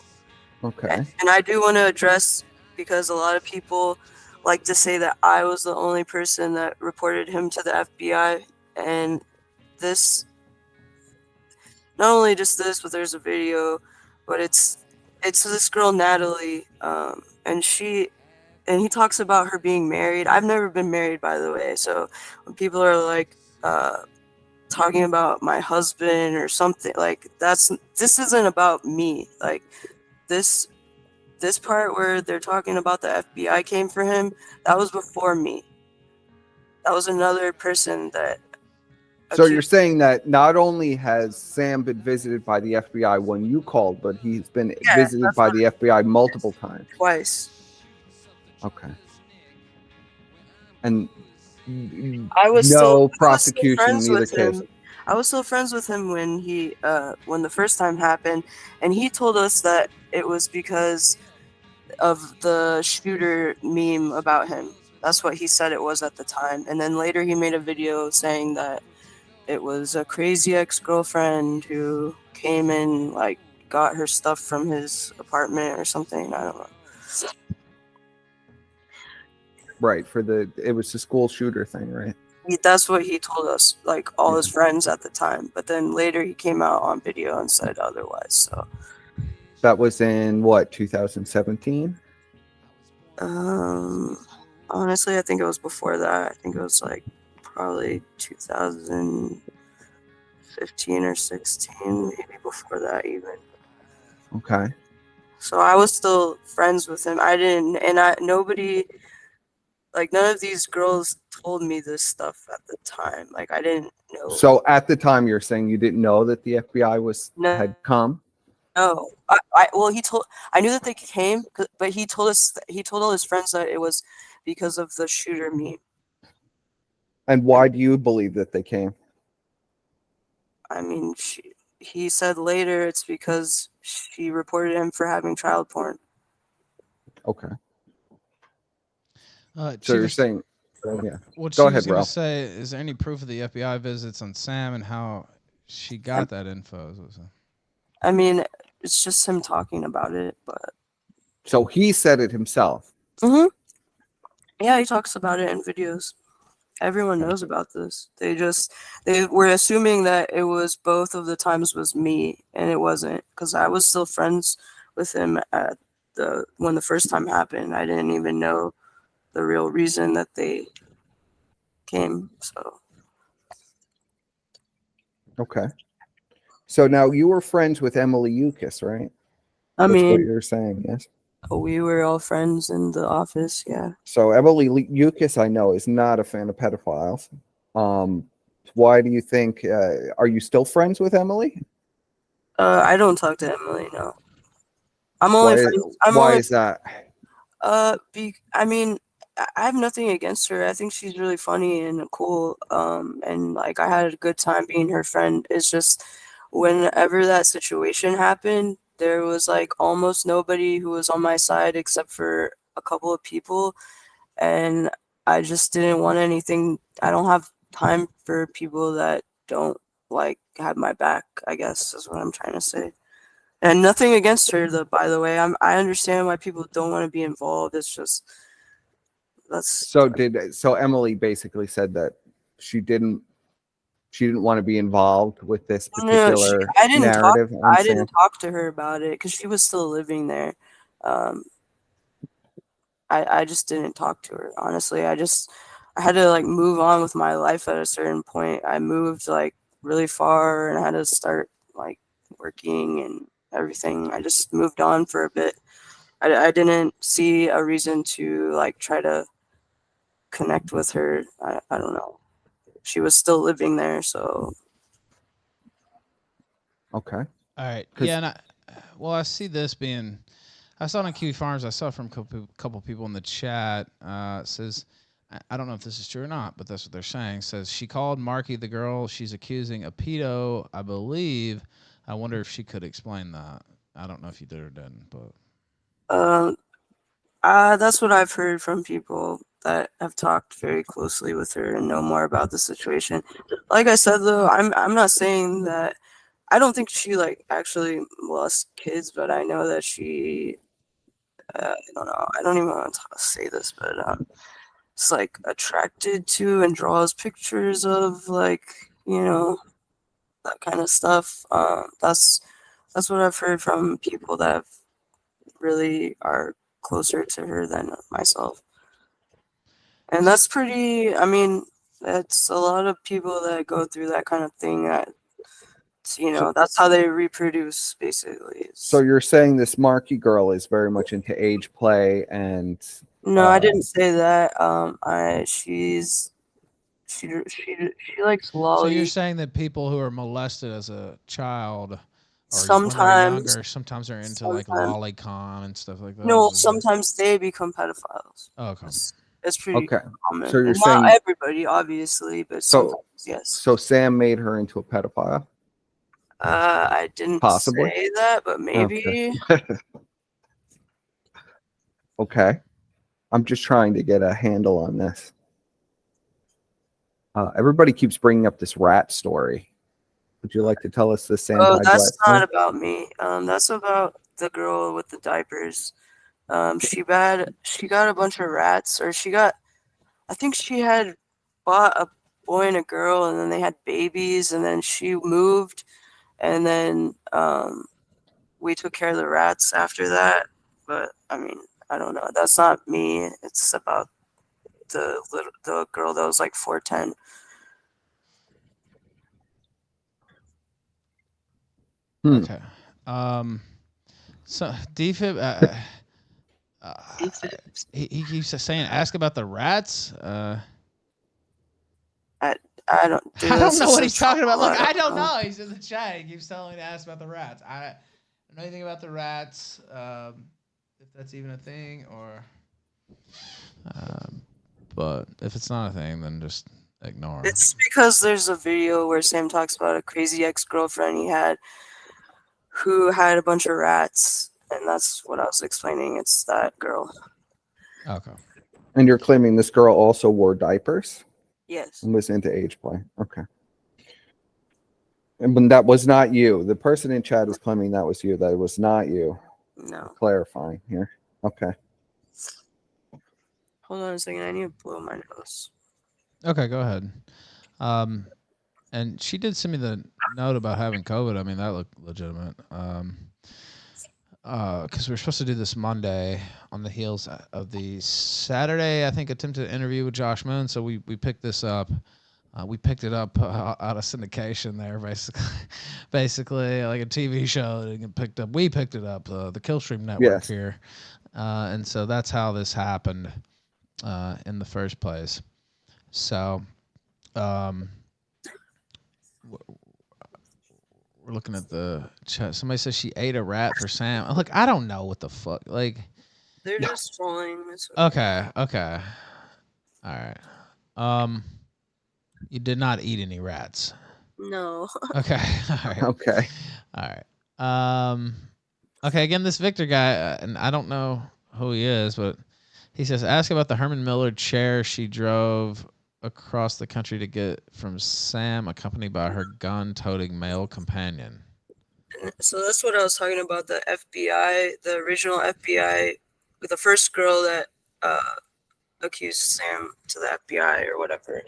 Okay. And I do want to address because a lot of people like to say that I was the only person that reported him to the FBI, and this not only just this, but there's a video, but it's this girl Natalie, and he talks about her being married. I've never been married, by the way. So when people are like talking about my husband or something, like this isn't about me. Like this part where they're talking about the FBI came for him, that was before me. That was another person that. So you're saying that not only has Sam been visited by the FBI when you called, but he's been visited by the FBI multiple times. Twice. Okay. And I was no still prosecution friends in either with case. him. I was still friends with him when when the first time happened, and he told us that it was because of the shooter meme about him. That's what he said it was at the time. And then later he made a video saying that it was a crazy ex-girlfriend who came and like got her stuff from his apartment or something. I don't know. Right, it was the school shooter thing, right? That's what he told us, like all his friends at the time. But then later he came out on video and said otherwise. So that was in what, 2017? Honestly, I think it was before that. I think it was like probably 2015 or 16, maybe before that even. Okay. So I was still friends with him. Nobody, like none of these girls told me this stuff at the time. Like I didn't know. So at the time, you're saying you didn't know that the FBI had come? No, I knew that they came, but he told all his friends that it was because of the shooter meme. And why do you believe that they came? I mean, he said later it's because she reported him for having child porn. Okay. So you're saying, yeah. What Go she was ahead, going Ralph. to say, is there any proof of the FBI visits on Sam and how she got that info? I mean, it's just him talking about it, but. So he said it himself. Mm-hmm. Yeah, he talks about it in videos. Everyone knows about this. They were assuming that it was both of the times was me, and it wasn't, because I was still friends with him when the first time happened. I didn't even know the real reason that they came. So. Okay. So now you were friends with Emily Yukis, right? That's what mean, you're saying, yes? We were all friends in the office, yeah. So Emily Yukis, I know, is not a fan of pedophiles. Why do you think? Are you still friends with Emily? I don't talk to Emily. No, I'm only. Why is that? I mean, I have nothing against her. I think she's really funny and cool. And like I had a good time being her friend. It's just whenever that situation happened, there was like almost nobody who was on my side except for a couple of people, and I just didn't want anything. I don't have time for people that don't like have my back, I guess is what I'm trying to say. And nothing against her, though, by the way. I understand why people don't want to be involved. It's just So Emily basically said that she didn't want to be involved with this particular narrative. I didn't talk to her about it because she was still living there. I just didn't talk to her, honestly. I had to like move on with my life at a certain point. I moved like really far and I had to start like working and everything. I just moved on for a bit. I didn't see a reason to like try to connect with her. I don't know. She was still living there, so. Okay. All right. Yeah, and I see this being. I saw it on Kiwi Farms. I saw it from a couple people in the chat. It says, I don't know if this is true or not, but that's what they're saying. Says she called Marky the girl she's accusing a pedo, I believe. I wonder if she could explain that. I don't know if you did or didn't, but That's what I've heard from people that have talked very closely with her and know more about the situation. Like I said though, I'm not saying that I don't think she like actually lost kids, but I know that she I don't know. I don't even want to say this, but it's like attracted to and draws pictures of like, that kind of stuff. That's what I've heard from people that really are closer to her than myself. And that's pretty, I mean, it's a lot of people that go through that kind of thing that, that's how they reproduce basically. So you're saying this Marky girl is very much into age play and No, I didn't say that. She likes so lolly. you're saying that people who are molested as a child or when they're Sometimes younger, sometimes they're into like lolicon and stuff like that. No, sometimes they become pedophiles. Oh, okay. It's pretty Okay. common. So you're And saying not everybody, obviously, but sometimes, yes. So Sam made her into a pedophile? I didn't Possibly. say that, but maybe. Okay. Okay. I'm just trying to get a handle on this. Everybody keeps bringing up this rat story. Would you like to tell us the Sam Oh, Hyde that's rat not story? about me. That's about the girl with the diapers. She got a bunch of rats, or I think she had bought a boy and a girl, and then they had babies, and then she moved, and then we took care of the rats after that. But I mean, I don't know. That's not me. It's about the girl that was like 4'10". Okay. So defib. He keeps saying, "Ask about the rats." I don't. Dude, I don't know what this he's is talking about. Look, trouble. I don't know. He's in the chat. He keeps telling me to ask about the rats. I don't know anything about the rats. If that's even a thing, or. But if it's not a thing, then just ignore him. It's because there's a video where Sam talks about a crazy ex-girlfriend he had who had a bunch of rats, and that's what I was explaining. It's that girl. Okay. And you're claiming this girl also wore diapers? Yes. And was into age play. Okay. And when that was not you. The person in chat is claiming that was you. That was not you. No. Clarifying here. Okay. Hold on a second. I need to blow my nose. Okay, go ahead. And she did send me the note about having COVID. I mean, that looked legitimate. Because we were supposed to do this Monday on the heels of the Saturday, I think, attempted interview with Josh Moon. So we picked this up. We picked it up out of syndication there, basically like a TV show that get picked up. We picked it up, the Killstream network here. And so that's how this happened in the first place. So we're looking at the chat. Somebody says she ate a rat for Sam. Look, I don't know what the fuck. Like, They're just trolling. okay. All right. You did not eat any rats. No. Okay. All right. Okay. All right. Okay. Again, this Victor guy, and I don't know who he is, but he says, ask about the Herman Miller chair she drove across the country to get from Sam, accompanied by her gun-toting male companion. So that's what I was talking about. The FBI, the original FBI, with the first girl that accused Sam to the FBI or whatever.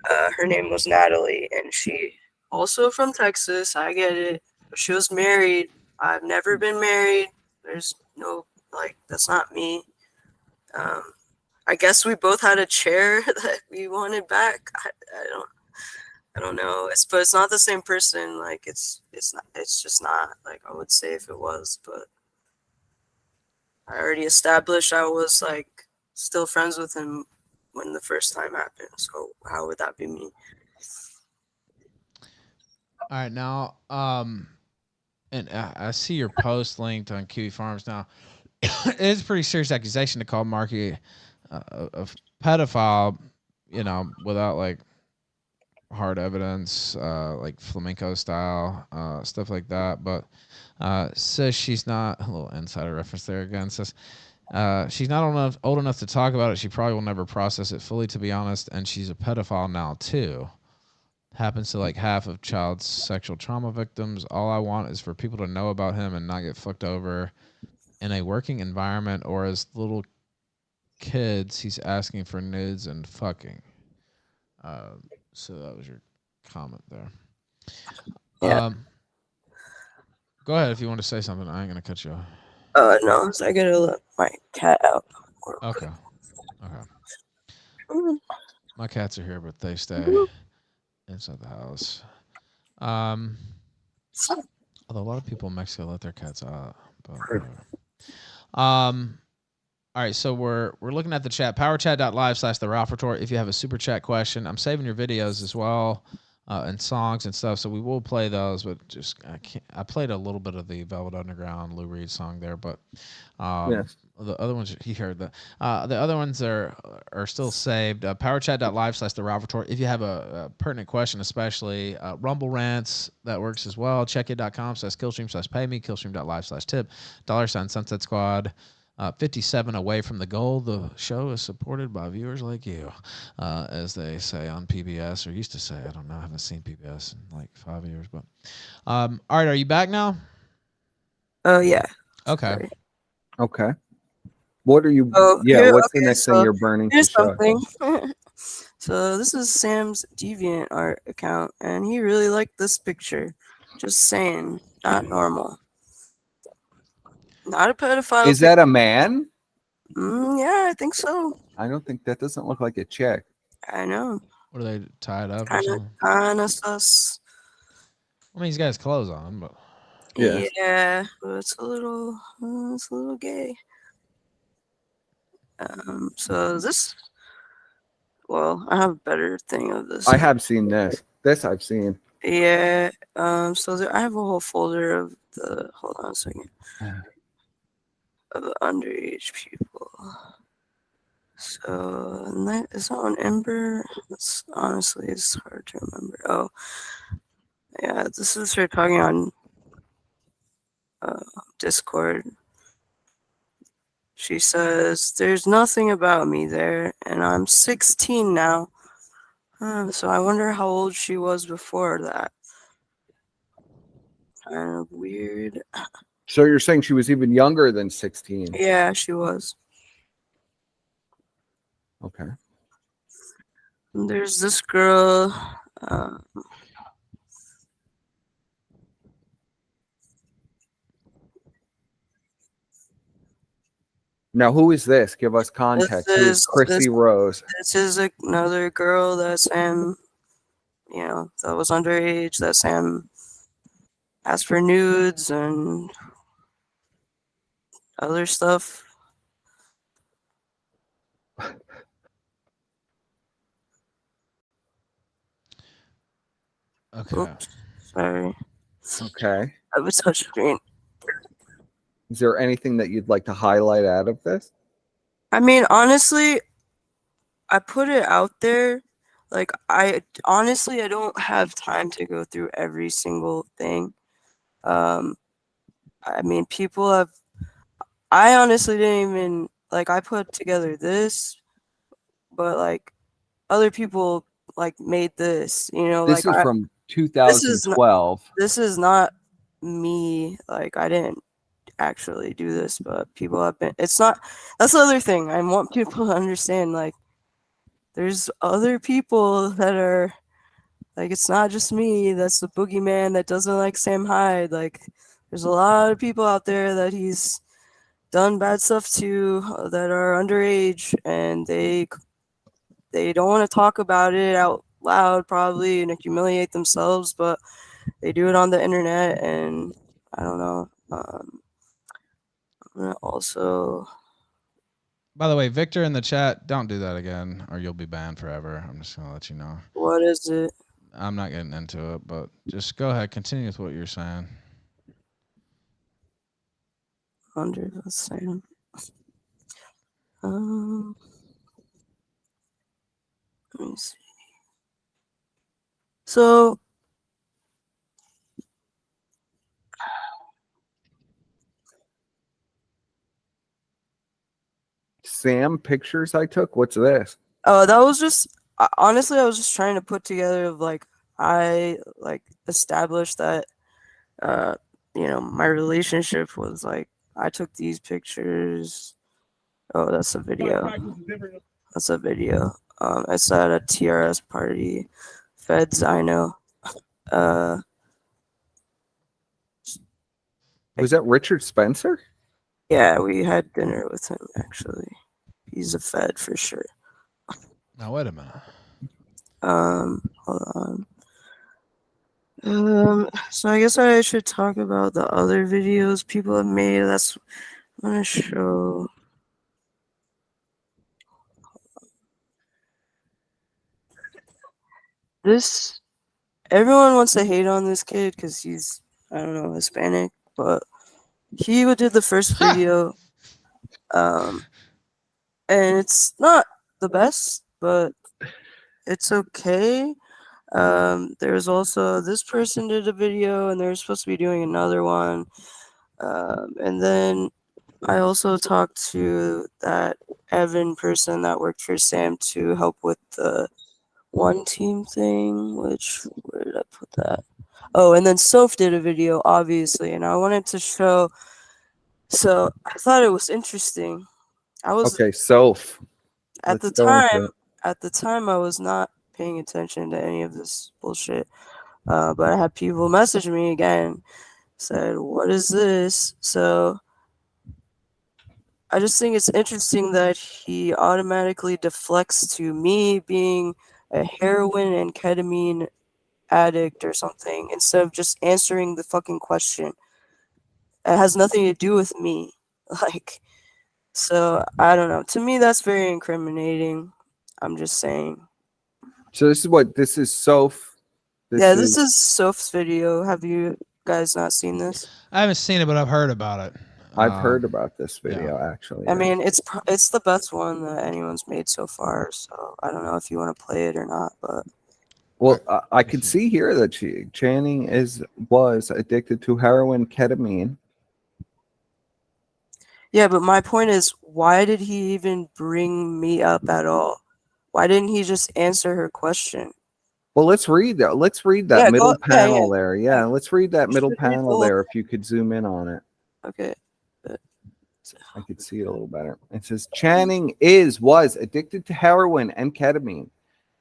Her name was Natalie, and she also from Texas. I get it. But she was married. I've never been married. There's no, like, that's not me. I guess we both had a chair that we wanted back. I don't know. But it's not the same person. Like, it's just not like I would say if it was. But I already established I was like still friends with him when the first time happened. So how would that be me? All right, now, and I see your post linked on Kiwi Farms now. It is a pretty serious accusation to call Marky a pedophile, you know, without like hard evidence, like flamenco style, stuff like that. But says she's not, a little insider reference there again, says she's not old enough to talk about it. She probably will never process it fully, to be honest. And she's a pedophile now, too. Happens to like half of child sexual trauma victims. All I want is for people to know about him and not get fucked over in a working environment or as little kids. He's asking for nudes and fucking. So that was your comment there. Yeah. Go ahead if you want to say something. I ain't gonna cut you off. No, so I gotta let my cat out. Okay. My cats are here, but they stay inside the house. Although a lot of people in Mexico let their cats out. But whatever. All right, so we're looking at the chat. Powerchat.live/the Ralph Retort. If you have a super chat question, I'm saving your videos as well, and songs and stuff. So we will play those, but just I played a little bit of the Velvet Underground Lou Reed song there, but Yes. the other ones he heard the other ones are still saved. Powerchat.live/the Ralph Retort. If you have a pertinent question, especially Rumble rants, that works as well. Checkit.com/Killstream/pay me. Killstream.live/tip. $ Sunset Squad. 57 away from the goal. The show is supported by viewers like you, as they say on PBS, or used to say. I don't know. I haven't seen PBS in like 5 years. But all right, are you back now? Oh yeah. Okay. Sorry. Okay. What are you? Oh, yeah. here- What's the okay, next so thing you're burning to Here's show? something. So this is Sam's DeviantArt account, and he really liked this picture. Just saying, not normal. Not a pedophile. Is that a man? Yeah, I think so. I don't think that doesn't look like a chick. I know. What are they tied up or Kind something? of sus. I mean, he's got his clothes on, but Yeah, but it's a little gay. So this, well, I have a better thing of this. I have seen this. This I've seen. Yeah. So I have a whole folder of the. Hold on a second. Of the underage people. So and that is that on Ember. It's honestly it's hard to remember. Oh, yeah. This is her talking on Discord. She says, "There's nothing about me there, and I'm 16 now. So I wonder how old she was before that. Kind of weird." So you're saying she was even younger than 16? Yeah, she was. Okay. And there's this girl. Now, who is this? Give us context. Who is Chrissy Rose? This is another girl that Sam, that was underage. That Sam asked for nudes and other stuff. Okay. Oops, sorry. Okay. I have a touch screen. Is there anything that you'd like to highlight out of this? I mean, honestly, I put it out there. Like, I don't have time to go through every single thing. I mean, I honestly didn't even, I put together this, but, other people, made this, This is from 2012. This is not me. I didn't actually do this, but people have been. It's not. That's the other thing. I want people to understand. There's other people that are. It's not just me. That's the boogeyman that doesn't like Sam Hyde. There's a lot of people out there that he's done bad stuff to that are underage, and they don't want to talk about it out loud, probably, and humiliate themselves, but they do it on the internet, and I don't know. Also, by the way, Victor in the chat, don't do that again, or you'll be banned forever. I'm just gonna let you know. What is it? I'm not getting into it, but just go ahead, continue with what you're saying. 100%. Let me see. So Sam pictures I took. What's this? that was just honestly, I was just trying to put together of like I like established that my relationship was like I took these pictures. Oh, that's a video. That's a video. I saw at a TRS party. Feds, I know. Was that Richard Spencer? Yeah, we had dinner with him actually. He's a Fed for sure. Now wait a minute. Hold on. So I guess I should talk about the other videos people have made. That's I'm gonna show. This everyone wants to hate on this kid because he's I don't know Hispanic, but he would do the first video, and it's not the best, but it's okay. There's also this person did a video, and they're supposed to be doing another one, and then I also talked to that Evan person that worked for Sam to help with the one team thing, which where did I put that? Oh, and then Soph did a video, obviously, and I wanted to show. So I thought it was interesting. I was Okay, Soph. at Let's the go into time. it. At the time, I was not paying attention to any of this bullshit. But I had people message me again, said, "What is this?" So I just think it's interesting that he automatically deflects to me being a heroin and ketamine addict or something instead of just answering the fucking question. It has nothing to do with me. Like, so I don't know. To me, that's very incriminating. I'm just saying. So this is Soph. This is Soph's video. Have you guys not seen this? I haven't seen it, but I've heard about it. I've heard about this video actually. I mean, it's the best one that anyone's made so far. So I don't know if you want to play it or not, but Well, I could see here that Channing was addicted to heroin, ketamine. yeah. But my point is, why did he even bring me up at all? Why didn't he just answer her question? Well, let's read that. Let's read that Yeah, middle go- yeah, panel yeah. there. Yeah, let's read that middle should read the panel whole there. If you could zoom in on it, Okay. I could see it a little better. It says Channing was addicted to heroin and ketamine,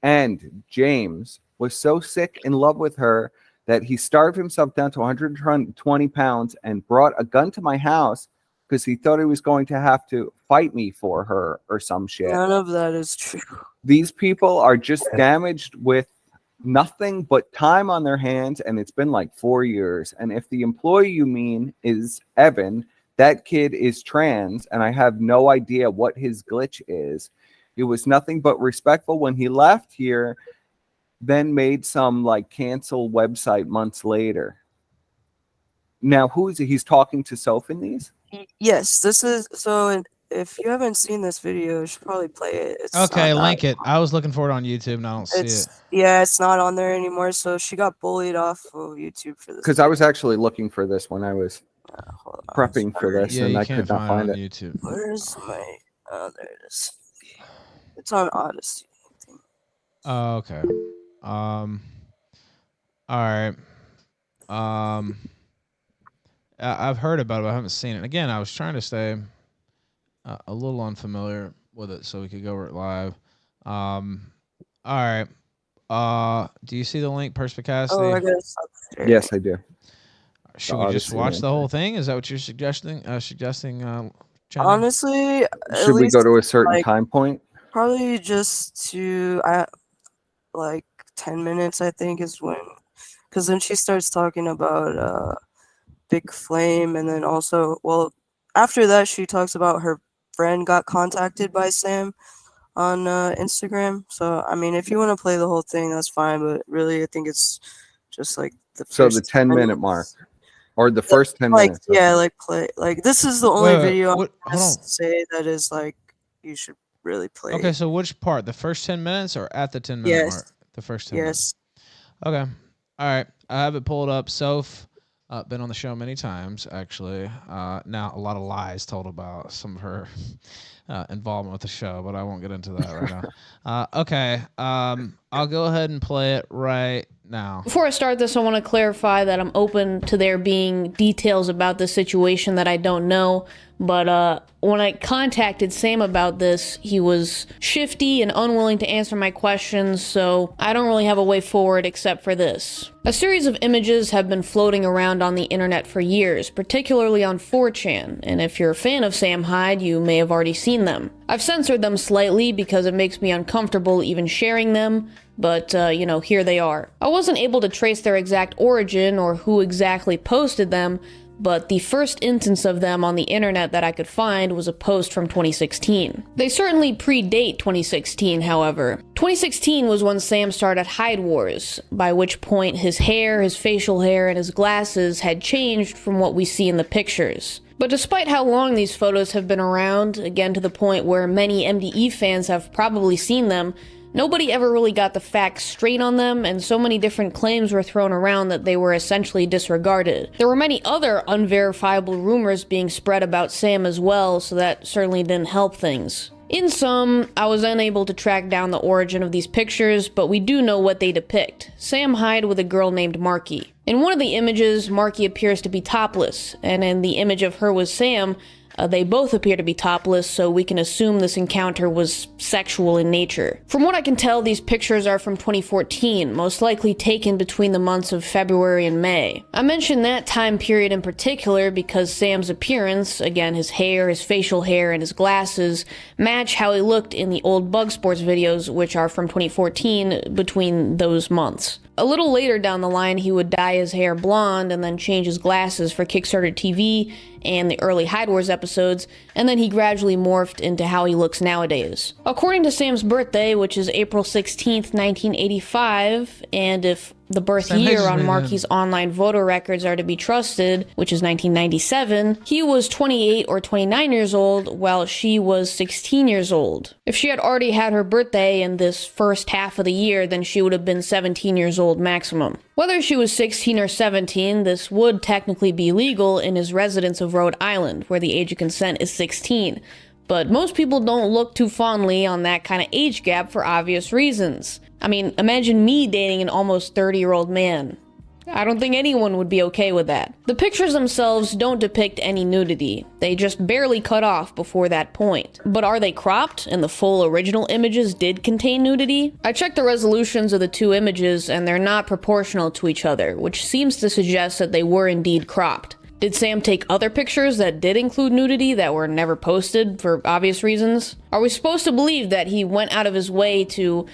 and James was so sick in love with her that he starved himself down to 120 pounds and brought a gun to my house because he thought he was going to have to fight me for her or some shit. None of that is true. These people are just damaged with nothing but time on their hands, and it's been like 4 years. And if the employee you mean is Evan, that kid is trans, and I have no idea what his glitch is. He was nothing but respectful when he left here, then made some like cancel website months later. Now, who is he? He's talking to Soph in these? Yes, this is so. If you haven't seen this video, you should probably play it. It's Okay, not link it. I was looking for it on YouTube and I don't see It's it. yeah, it's not on there anymore. So she got bullied off of YouTube for this. Because I was actually looking for this when I was prepping for this, Yeah, and you I can't could not find on it. YouTube. Where's my? Oh, there it is. It's on Odyssey. Oh, okay. All right. I've heard about it, but I haven't seen it. Again, I was trying to stay a little unfamiliar with it so we could go over it live. All right. Do you see the link, Perspicacity? Oh, I guess. Yes, I do. Should The we just Odyssey watch link. the whole thing? Is that what you're suggesting? Channing? Honestly, Should we go to a certain time point? Probably just to like 10 minutes. I think is when, because then she starts talking about Big Flame, and then also, well, after that she talks about her friend got contacted by Sam on Instagram. So I mean, if you want to play the whole thing, that's fine. But really, I think it's just like the So first the 10-minute mark, or the first 10 like minutes. yeah, okay. like play like this is the only Wait, video I'm hold gonna on. say that is like you should really play. Okay, so which part? The first 10 minutes or at the 10-minute mark? Yes. The first 10 minutes. Okay. All right. I have it pulled up. Soph, been on the show many times, actually. Now, a lot of lies told about some of her involvement with the show, but I won't get into that right now. Okay. I'll go ahead and play it right now. Before I start this, I want to clarify that I'm open to there being details about this situation that I don't know. But when I contacted Sam about this, he was shifty and unwilling to answer my questions, so I don't really have a way forward except for this. A series of images have been floating around on the internet for years, particularly on 4chan, and if you're a fan of Sam Hyde, you may have already seen them. I've censored them slightly because it makes me uncomfortable even sharing them, but, here they are. I wasn't able to trace their exact origin or who exactly posted them, but the first instance of them on the internet that I could find was a post from 2016. They certainly predate 2016, however. 2016 was when Sam started Hyde Wars, by which point his hair, his facial hair, and his glasses had changed from what we see in the pictures. But despite how long these photos have been around, again to the point where many MDE fans have probably seen them, nobody ever really got the facts straight on them, and so many different claims were thrown around that they were essentially disregarded. There were many other unverifiable rumors being spread about Sam as well, so that certainly didn't help things. In sum, I was unable to track down the origin of these pictures, but we do know what they depict. Sam Hyde with a girl named Marky. In one of the images, Marky appears to be topless, and in the image of her with Sam, they both appear to be topless, so we can assume this encounter was sexual in nature. From what I can tell, these pictures are from 2014, most likely taken between the months of February and May. I mention that time period in particular because Sam's appearance, again his hair, his facial hair, and his glasses, match how he looked in the old Bug Sports videos, which are from 2014, between those months. A little later down the line, he would dye his hair blonde and then change his glasses for Kickstarter TV and the early Hyde Wars episodes, and then he gradually morphed into how he looks nowadays. According to Sam's birthday, which is April 16th, 1985, and if the birth year on Marky's online voter records are to be trusted, which is 1997, he was 28 or 29 years old, while she was 16 years old. If she had already had her birthday in this first half of the year, then she would have been 17 years old maximum. Whether she was 16 or 17, this would technically be legal in his residence of Rhode Island, where the age of consent is 16. But most people don't look too fondly on that kind of age gap for obvious reasons. I mean, imagine me dating an almost 30-year-old man. I don't think anyone would be okay with that. The pictures themselves don't depict any nudity. They just barely cut off before that point. But are they cropped, and the full original images did contain nudity? I checked the resolutions of the two images, and they're not proportional to each other, which seems to suggest that they were indeed cropped. Did Sam take other pictures that did include nudity that were never posted for obvious reasons? Are we supposed to believe that he went out of his way to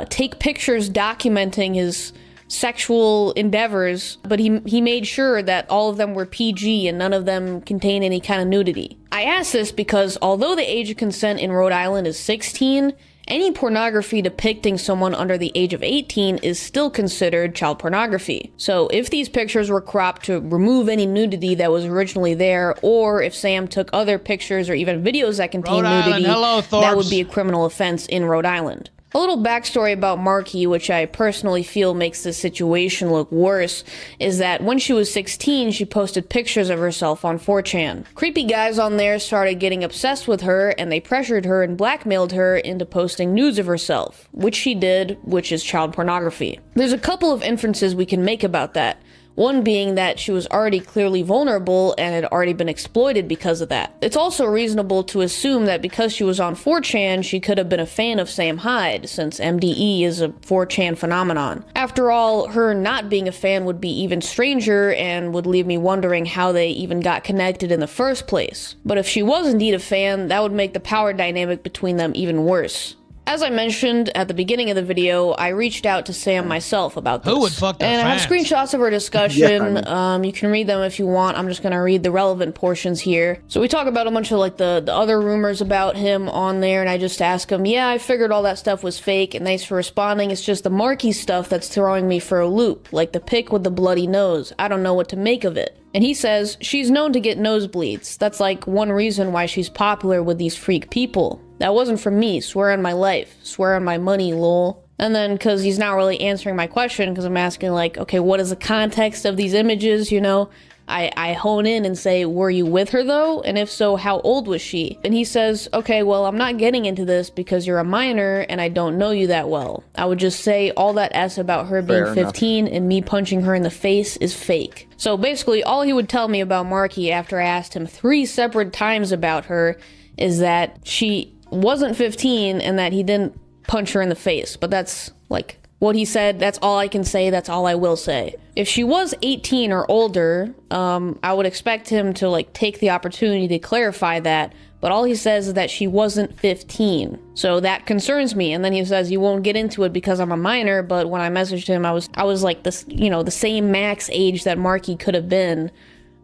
take pictures documenting his sexual endeavors, but he made sure that all of them were PG and none of them contain any kind of nudity? I ask this because although the age of consent in Rhode Island is 16, any pornography depicting someone under the age of 18 is still considered child pornography. So if these pictures were cropped to remove any nudity that was originally there, or if Sam took other pictures or even videos that contain nudity, that would be a criminal offense in Rhode Island. A little backstory about Marky, which I personally feel makes the situation look worse, is that when she was 16, she posted pictures of herself on 4chan. Creepy guys on there started getting obsessed with her, and they pressured her and blackmailed her into posting nudes of herself, which she did, which is child pornography. There's a couple of inferences we can make about that. One being that she was already clearly vulnerable and had already been exploited because of that. It's also reasonable to assume that because she was on 4chan, she could have been a fan of Sam Hyde, since MDE is a 4chan phenomenon. After all, her not being a fan would be even stranger and would leave me wondering how they even got connected in the first place. But if she was indeed a fan, that would make the power dynamic between them even worse. As I mentioned at the beginning of the video, I reached out to Sam myself about this. Who would fuck their And I have fans? screenshots of our discussion. You can read them if you want. I'm just going to read the relevant portions here. So we talk about a bunch of like the other rumors about him on there, and I just ask him, yeah, I figured all that stuff was fake, and thanks for responding. It's just the Marky stuff that's throwing me for a loop, like the pic with the bloody nose. I don't know what to make of it. And he says, she's known to get nosebleeds. That's like one reason why she's popular with these freak people. That wasn't from me. Swear on my life. Swear on my money, lol. And then, because he's not really answering my question, because I'm asking, like, okay, what is the context of these images, you know? I hone in and say, were you with her though? And if so, how old was she? And he says, okay, well, I'm not getting into this because you're a minor and I don't know you that well. I would just say all that S about her being Fair 15 and me punching her in the face is fake. So basically, all he would tell me about Marky after I asked him 3 separate times about her is that she wasn't 15 and that he didn't punch her in the face. But that's, like, what he said. That's all I can say. That's all I will say. If she was 18 or older, I would expect him to, like, take the opportunity to clarify that. But all he says is that she wasn't 15. So that concerns me. And then he says, you won't get into it because I'm a minor. But when I messaged him, I was like this, you know, the same max age that Marky could have been.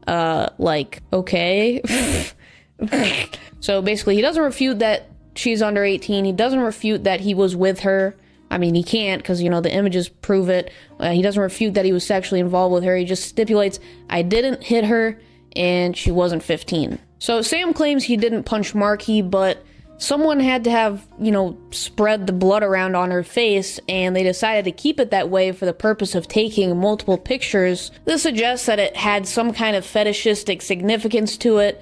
Like, okay. So basically, he doesn't refute that she's under 18. He doesn't refute that he was with her. I mean, he can't because, you know, the images prove it. He doesn't refute that he was sexually involved with her. He just stipulates, I didn't hit her and she wasn't 15. So Sam claims he didn't punch Marky, but someone had to have, you know, spread the blood around on her face, and they decided to keep it that way for the purpose of taking multiple pictures. This suggests that it had some kind of fetishistic significance to it,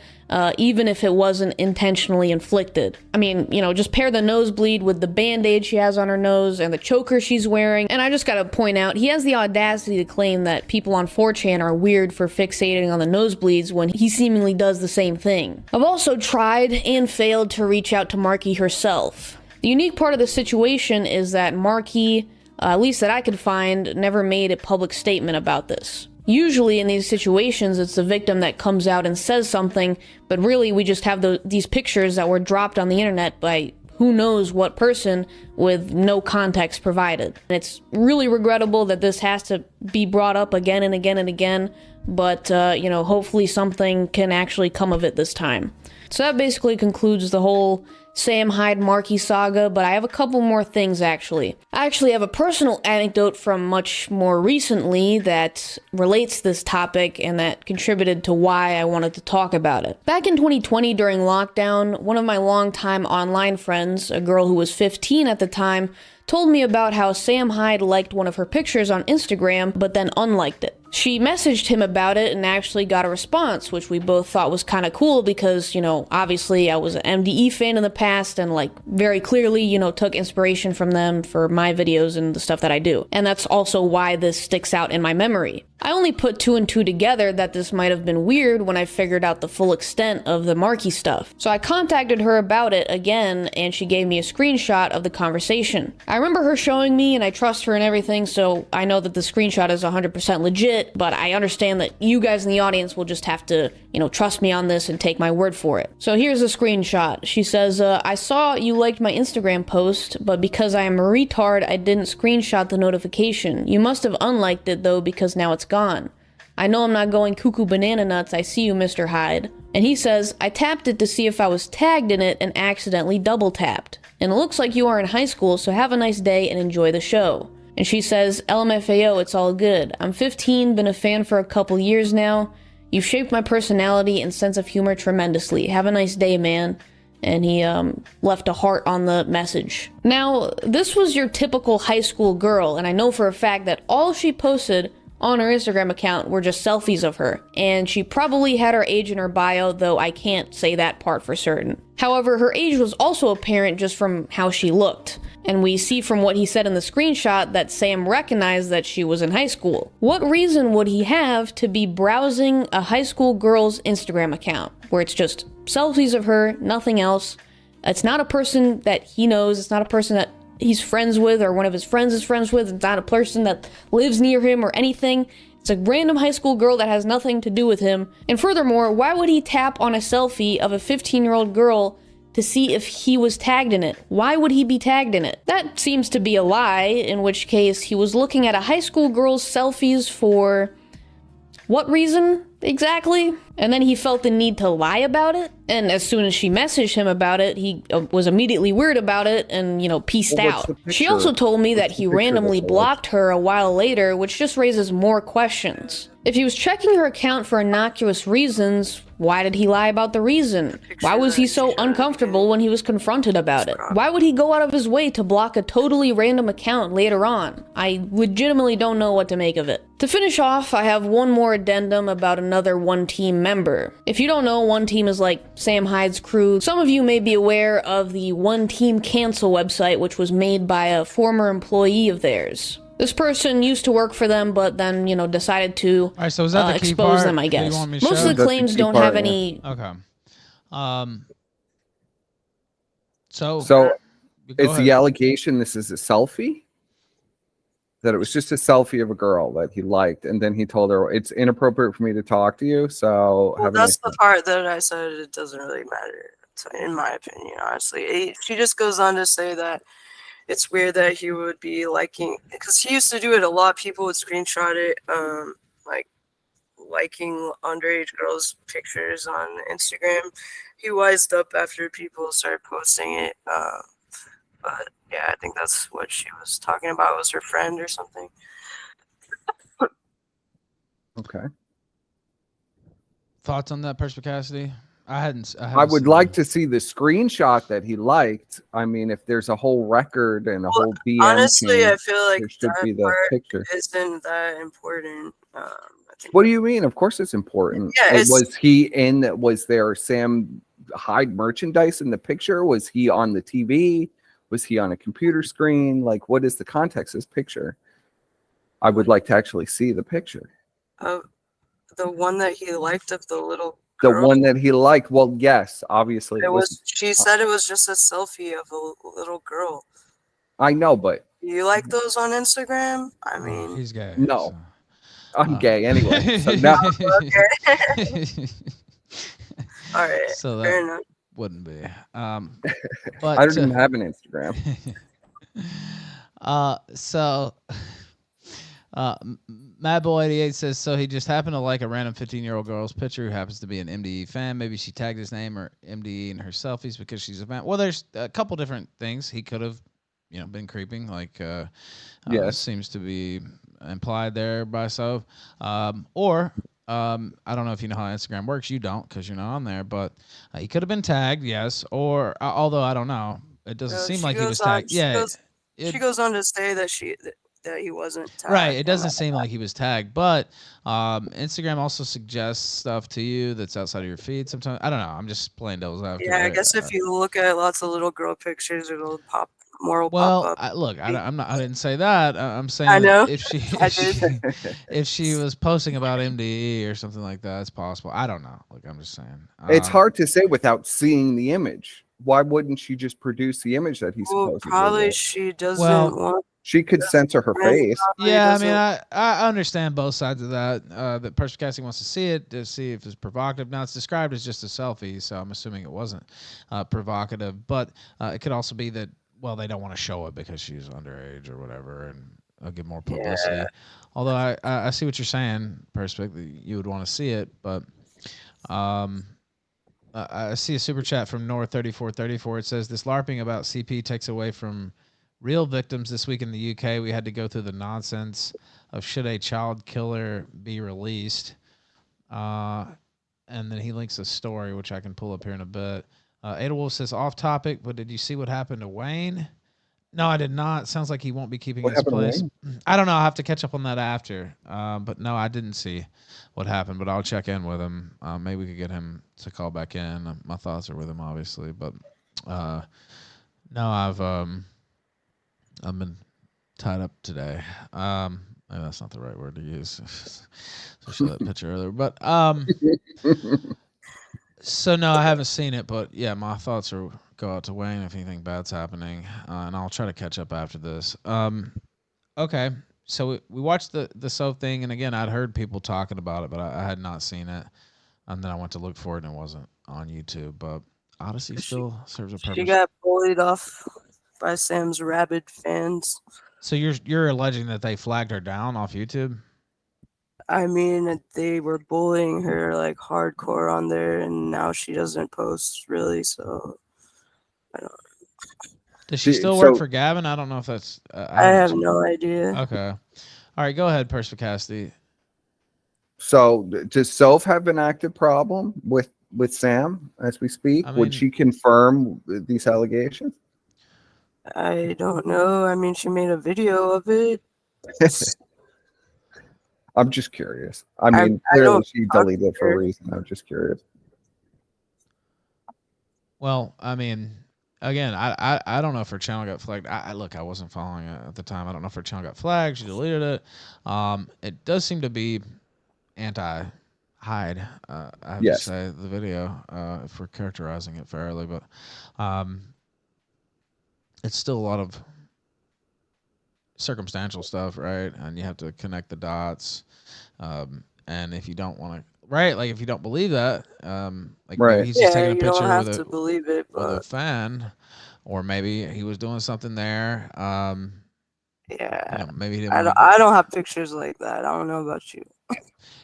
even if it wasn't intentionally inflicted. I mean, you know, just pair the nosebleed with the band-aid she has on her nose and the choker she's wearing. And I just gotta point out, he has the audacity to claim that people on 4chan are weird for fixating on the nosebleeds when he seemingly does the same thing. I've also tried and failed to reach out to Marky herself. The unique part of the situation is that Marky, at least that I could find, never made a public statement about this. Usually in these situations, it's the victim that comes out and says something, but really we just have these pictures that were dropped on the internet by who knows what person with no context provided. And it's really regrettable that this has to be brought up again and again and again, but, you know, hopefully something can actually come of it this time. So that basically concludes the whole Sam Hyde Marky saga, but I have a couple more things actually. I actually have a personal anecdote from much more recently that relates to this topic and that contributed to why I wanted to talk about it. Back in 2020 during lockdown, one of my longtime online friends, a girl who was 15 at the time, told me about how Sam Hyde liked one of her pictures on Instagram, but then unliked it. She messaged him about it and actually got a response, which we both thought was kind of cool because, you know, obviously I was an MDE fan in the past and, like, very clearly, you know, took inspiration from them for my videos and the stuff that I do. And that's also why this sticks out in my memory. I only put 2 and 2 together that this might have been weird when I figured out the full extent of the Marky stuff. So I contacted her about it again, and she gave me a screenshot of the conversation. I remember her showing me, and I trust her and everything, so I know that the screenshot is 100% legit, but I understand that you guys in the audience will just have to, you know, trust me on this and take my word for it. So here's a screenshot. She says, I saw you liked my Instagram post, but because I am a retard, I didn't screenshot the notification. You must have unliked it though, because now it's gone. I know I'm not going cuckoo banana nuts. I see you, Mr. Hyde. And he says, I tapped it to see if I was tagged in it and accidentally double tapped. And it looks like you are in high school, so have a nice day and enjoy the show. And she says, LMFAO, it's all good. I'm 15, been a fan for a couple years now. You've shaped my personality and sense of humor tremendously. Have a nice day, man. And he left a heart on the message. Now, this was your typical high school girl, and I know for a fact that all she posted on her Instagram account were just selfies of her. And she probably had her age in her bio, though I can't say that part for certain. However, her age was also apparent just from how she looked. And we see from what he said in the screenshot that Sam recognized that she was in high school. What reason would he have to be browsing a high school girl's Instagram account, where it's just selfies of her, nothing else? It's not a person that he knows, it's not a person that he's friends with or one of his friends is friends with, it's not a person that lives near him or anything. It's a random high school girl that has nothing to do with him. And furthermore, why would he tap on a selfie of a 15-year-old girl to see if he was tagged in it? Why would he be tagged in it? That seems to be a lie, in which case he was looking at a high school girl's selfies for what reason? exactly? And then he felt the need to lie about it. And as soon as she messaged him about it, he was immediately weird about it and, peaced Well, what's out. the She picture? also told me that What's the he picture randomly that's alleged? blocked her a while later, which just raises more questions. If he was checking her account for innocuous reasons, why did he lie about the reason? Why was he so uncomfortable when he was confronted about it? Why would he go out of his way to block a totally random account later on? I legitimately don't know what to make of it. To finish off, I have one more addendum about another One Team member. If you don't know, One Team is like Sam Hyde's crew. Some of you may be aware of the One Team Cancel website, which was made by a former employee of theirs. This person used to work for them, but then, decided to All right, so is that the key expose part them, I that you guess. want me to Most show? of the claims don't have any... Okay. So go is ahead. the allegation this is a selfie? That it was just a selfie of a girl that he liked, and then he told her it's inappropriate for me to talk to you. So Well, have a that's nice the part that I said it doesn't really matter, in my opinion, honestly. She just goes on to say that it's weird that he would be liking, because he used to do it a lot. People would screenshot it, like liking underage girls' pictures on Instagram. He wised up after people started posting it. But yeah, I think that's what she was talking about, was her friend or something. Okay. Thoughts on that, Perspicacity? I would like to see the screenshot that he liked. I mean, if there's a whole record and a whole DM Honestly, chain, I feel like there should be that the part picture. isn't that important. What do you mean? Of course it's important. Yeah, And it's- was there Sam Hyde merchandise in the picture? Was he on the TV? Was he on a computer screen? Like, what is the context of this picture? I would like to actually see the picture. The one that he liked of the little The girl. one that he liked. Well, yes, obviously It was. She said it was just a selfie of a little girl. I know, but Do you like those on Instagram? I mean, he's gay. no. I'm gay anyway. So no. Okay. All right. So fair that enough. wouldn't be. But I don't even have an Instagram. Mad Boy 88 says, so he just happened to like a random 15-year-old girl's picture who happens to be an MDE fan. Maybe she tagged his name or MDE in her selfies because she's a fan. Well, there's a couple different things. He could have, been creeping, like Yes. seems to be implied there by so. Or I don't know if you know how Instagram works. You don't because you're not on there. But he could have been tagged, yes. Or although I don't know, it doesn't seem She like he was goes on- tagged. she Yeah. goes- She goes on to say that that he wasn't tagged. Right, it doesn't seem like he was tagged, but Instagram also suggests stuff to you that's outside of your feed sometimes. I don't know. I'm just playing devil's advocate. Yeah, I guess if you look at lots of little girl pictures, it'll pop. More will Well, pop up. I'm not. I didn't say that. I'm saying I know. if she I did. if she was posting about MDE or something like that, it's possible. I don't know. Like I'm just saying. It's hard to say without seeing the image. Why wouldn't she just produce the image that he's Well, supposed to probably do? she doesn't Well, want. She could censor her face. Yeah, I mean, I understand both sides of that. That Perspicacity wants to see it to see if it's provocative. Now it's described as just a selfie, so I'm assuming it wasn't provocative. But it could also be that they don't want to show it because she's underage or whatever, and I'll give more publicity. Yeah. Although I see what you're saying, Perspective. You would want to see it, but I see a super chat from Nor3434. It says this LARPing about CP takes away from real victims. This week in the UK, we had to go through the nonsense of should a child killer be released. And then he links a story, which I can pull up here in a bit. Adewolf says, off topic, but did you see what happened to Wayne? No, I did not. Sounds like he won't be keeping his place. I don't know. I'll have to catch up on that after. But no, I didn't see what happened, but I'll check in with him. Maybe we could get him to call back in. My thoughts are with him, obviously. But no, I've been tied up today. Maybe that's not the right word to use. So show that picture earlier. But so no, I haven't seen it. But yeah, my thoughts are go out to Wayne if anything bad's happening, and I'll try to catch up after this. Okay, so we watched the soap thing, and again, I'd heard people talking about it, but I had not seen it. And then I went to look for it, and it wasn't on YouTube. But Odyssey still serves a purpose. She got bullied off by Sam's rabid fans. So you're alleging that they flagged her down off YouTube? I mean, they were bullying her like hardcore on there, and now she doesn't post really. So I don't. Does she still work So for Gavin? I don't know if that's. I have no idea. Okay. All right, go ahead, Perspicacity. so does Soph have an active problem with Sam as we speak? I Would mean- she confirm these allegations? I don't know. I mean, she made a video of it. I'm just curious. I mean, I clearly don't she talk deleted to it for a her. reason. I'm just curious. Well, I mean, again, I don't know if her channel got flagged. Look, I wasn't following it at the time. I don't know if her channel got flagged. She deleted it. It does seem to be anti-Hyde. I have to Yes. say the video, if we're characterizing it fairly, but it's still a lot of circumstantial stuff, right? And you have to connect the dots. And if you don't want to, right? Like if you don't believe that, like maybe Right. he's just taking a You don't picture have with to a believe it, with a but fan, or maybe he was doing something there. yeah, You know, maybe he didn't want to. I don't have pictures like that. I don't know about you.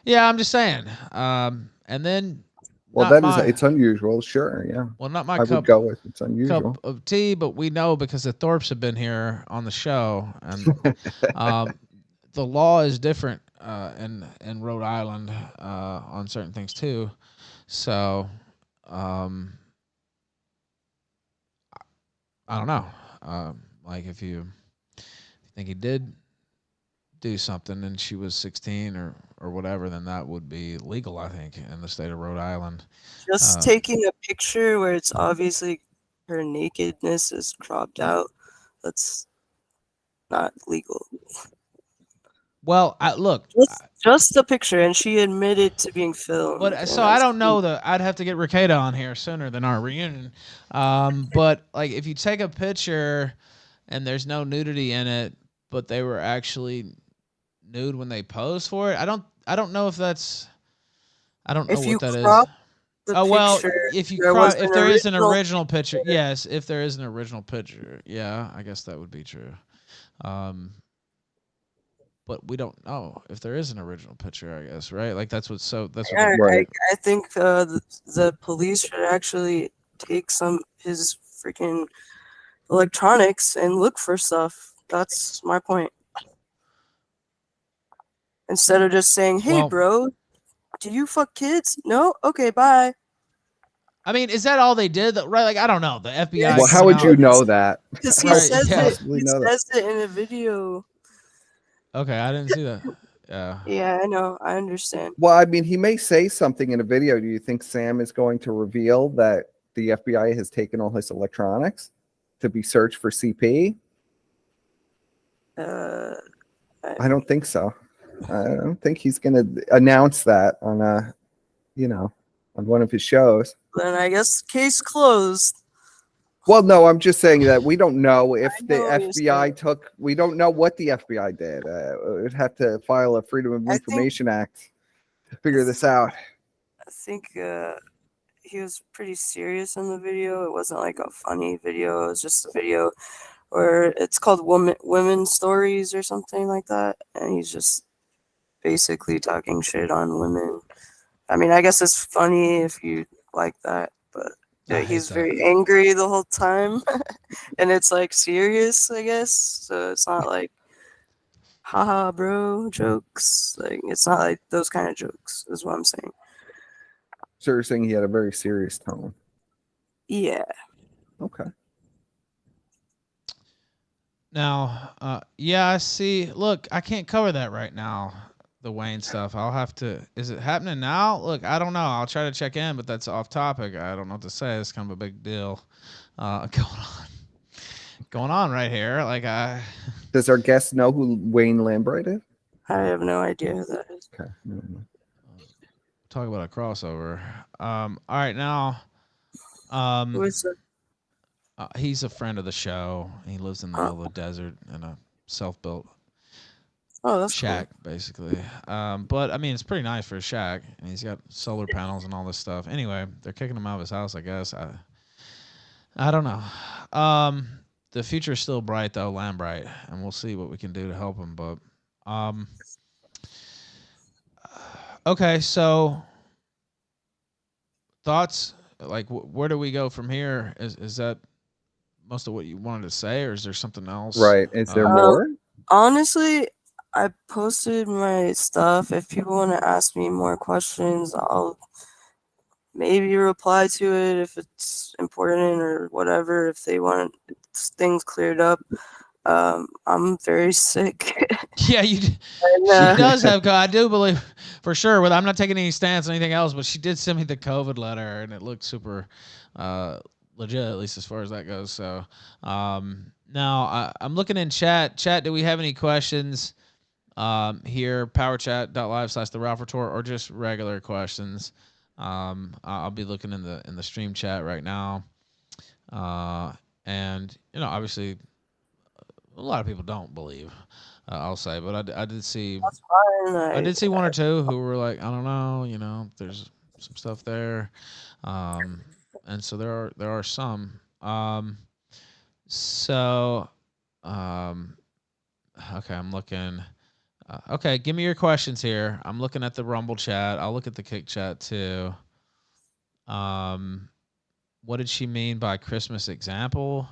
Yeah, I'm just saying. And then Well, not it's unusual. Sure, yeah. well, not my I would go with it's unusual. cup of tea, but we know because the Thorpes have been here on the show, and the law is different in Rhode Island on certain things too. So, I don't know. Like if you think he did do something and she was 16 or whatever, then that would be legal, I think, in the state of Rhode Island. Just taking a picture where it's obviously her nakedness is cropped out, that's not legal. Well, look, Just the picture, and she admitted to being filmed. but and so I that's don't know I'd have to get Ricada on here sooner than our reunion. But like if you take a picture and there's no nudity in it, but they were actually nude when they posed for it, I don't know if that's, I don't know If you what that is. crop the Oh well, picture, if you there was if an there is an original original picture, yes, if there is an original picture, yeah, I guess that would be true. But we don't know if there is an original picture, I guess, right? Like that's what I think the police should actually take his freaking electronics and look for stuff. That's my point. Instead of just saying, "Hey, Well- bro, do you fuck kids?" No. Okay, bye. I mean, is that all they did? Right? Like I don't know. The FBI. Well, how coming would out- you know that? Because he Right, says yeah. it. He says it in a video. Okay, I didn't see that. Yeah. Yeah, I know. I understand. Well, I mean, he may say something in a video. Do you think Sam is going to reveal that the FBI has taken all his electronics to be searched for CP? I don't think so. I don't think he's going to announce that on on one of his shows. Then I guess case closed. Well, no, I'm just saying that we don't know if the know what you're FBI took. We don't know what the FBI did. We'd have to file a Freedom of Information Act to figure this out. I think he was pretty serious in the video. It wasn't like a funny video. It was just a video where it's called Women Stories or something like that. And he's just basically talking shit on women. I mean, I guess it's funny if you like that, but he's very angry the whole time. And it's like serious, I guess. So it's not like, haha, bro, jokes. Like, it's not like those kind of jokes, is what I'm saying. So you're saying he had a very serious tone. Yeah. Okay. Now, yeah, I see. Look, I can't cover that right now. The Wayne stuff. I'll have to. Is it happening now? Look, I don't know. I'll try to check in, but that's off topic. I don't know what to say. It's kind of a big deal going on right here. Like Does our guest know who Wayne Lambright is? I have no idea who that is. Okay. Talk about a crossover. All right, now. Who is it? He's a friend of the show. He lives in the middle of the desert in a self-built shack, basically. But I mean, it's pretty nice for a shack, and he's got solar panels and all this stuff. Anyway, they're kicking him out of his house, I guess. I don't know. The future is still bright though, Lambright, and we'll see what we can do to help him. But Okay, so thoughts? Like, where do we go from here? Is that most of what you wanted to say, or is there something else? Right. Is there Um, more? honestly, I posted my stuff. If people want to ask me more questions, I'll maybe reply to it if it's important or whatever. If they want things cleared up, I'm very sick. Yeah, And, she does have. I do believe for sure. I'm not taking any stance on anything else, but she did send me the COVID letter, and it looked super legit, at least as far as that goes. So now I'm looking in chat. Chat, do we have any questions here? Powerchat.live/the Ralph Retort, or just regular questions. I'll be looking in the stream chat right now, and obviously a lot of people don't believe. I'll say, but I did see that's fine. I did see one or two who were like, I don't know, there's some stuff there, and so there are some. So, um, okay, I'm looking. Okay, give me your questions here. I'm looking at the Rumble chat. I'll look at the Kick chat too. What did she mean by Christmas example?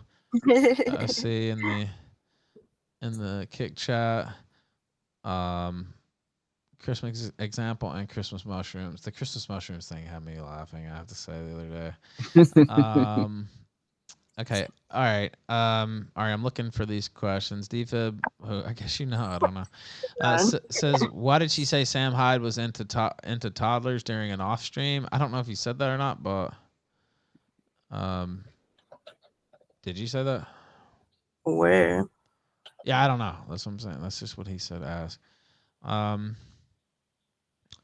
I see in the Kick chat. Christmas example and Christmas mushrooms. The Christmas mushrooms thing had me laughing, I have to say, the other day. Okay. All right. All right. I'm looking for these questions. Defib, who I guess I don't know. Says, why did she say Sam Hyde was into toddlers during an off stream? I don't know if he said that or not, but did you say that? Where? Yeah, I don't know. That's what I'm saying. That's just what he said. Ask.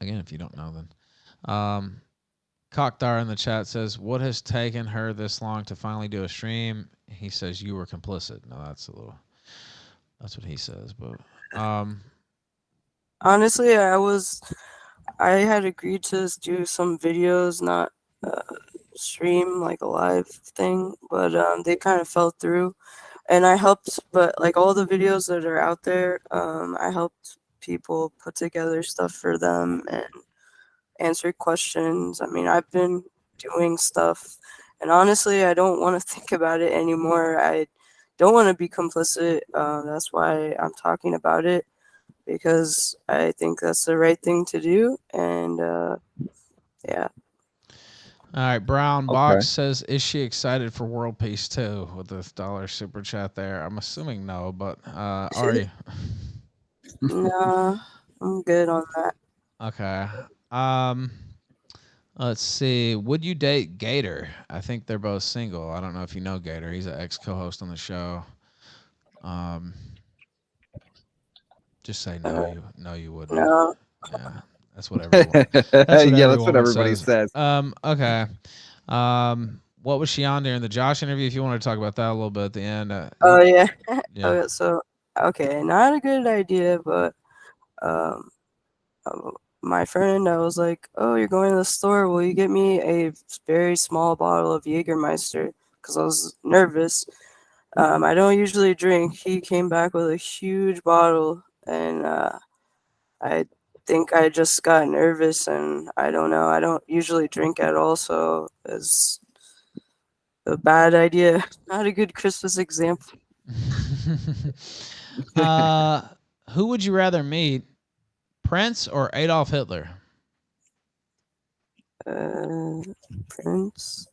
Again, if you don't know, then. Cockdar in the chat says, what has taken her this long to finally do a stream? He says, you were complicit. No, that's what he says. But honestly, I had agreed to do some videos, not stream like a live thing, but they kind of fell through. And I helped, but like all the videos that are out there, I helped people put together stuff for them and answer questions. I mean, I've been doing stuff, and honestly, I don't want to think about it anymore. I don't want to be complicit. That's why I'm talking about it, because I think that's the right thing to do. And yeah. all right, Brown Okay. Box says, is she excited for World Peace 2 with the $1 super chat there? I'm assuming no, but are you? No, I'm good on that. Okay. Let's see. Would you date Gator? I think they're both single. I don't know if you know Gator. He's an ex co-host on the show. Just say no. You wouldn't. No. Yeah, that's what everyone. That's what Yeah, that's what everybody says. says. Okay. What was she on during the Josh interview? If you want to talk about that a little bit at the end. Oh yeah. Yeah. Okay, so okay, not a good idea, but um, my friend, I was like, "Oh, you're going to the store? Will you get me a very small bottle of Jägermeister?" Because I was nervous. I don't usually drink. He came back with a huge bottle, and I think I just got nervous, and I don't know. I don't usually drink at all, so it's a bad idea. Not a good Christmas example. Who would you rather meet, Prince or Adolf Hitler? Prince.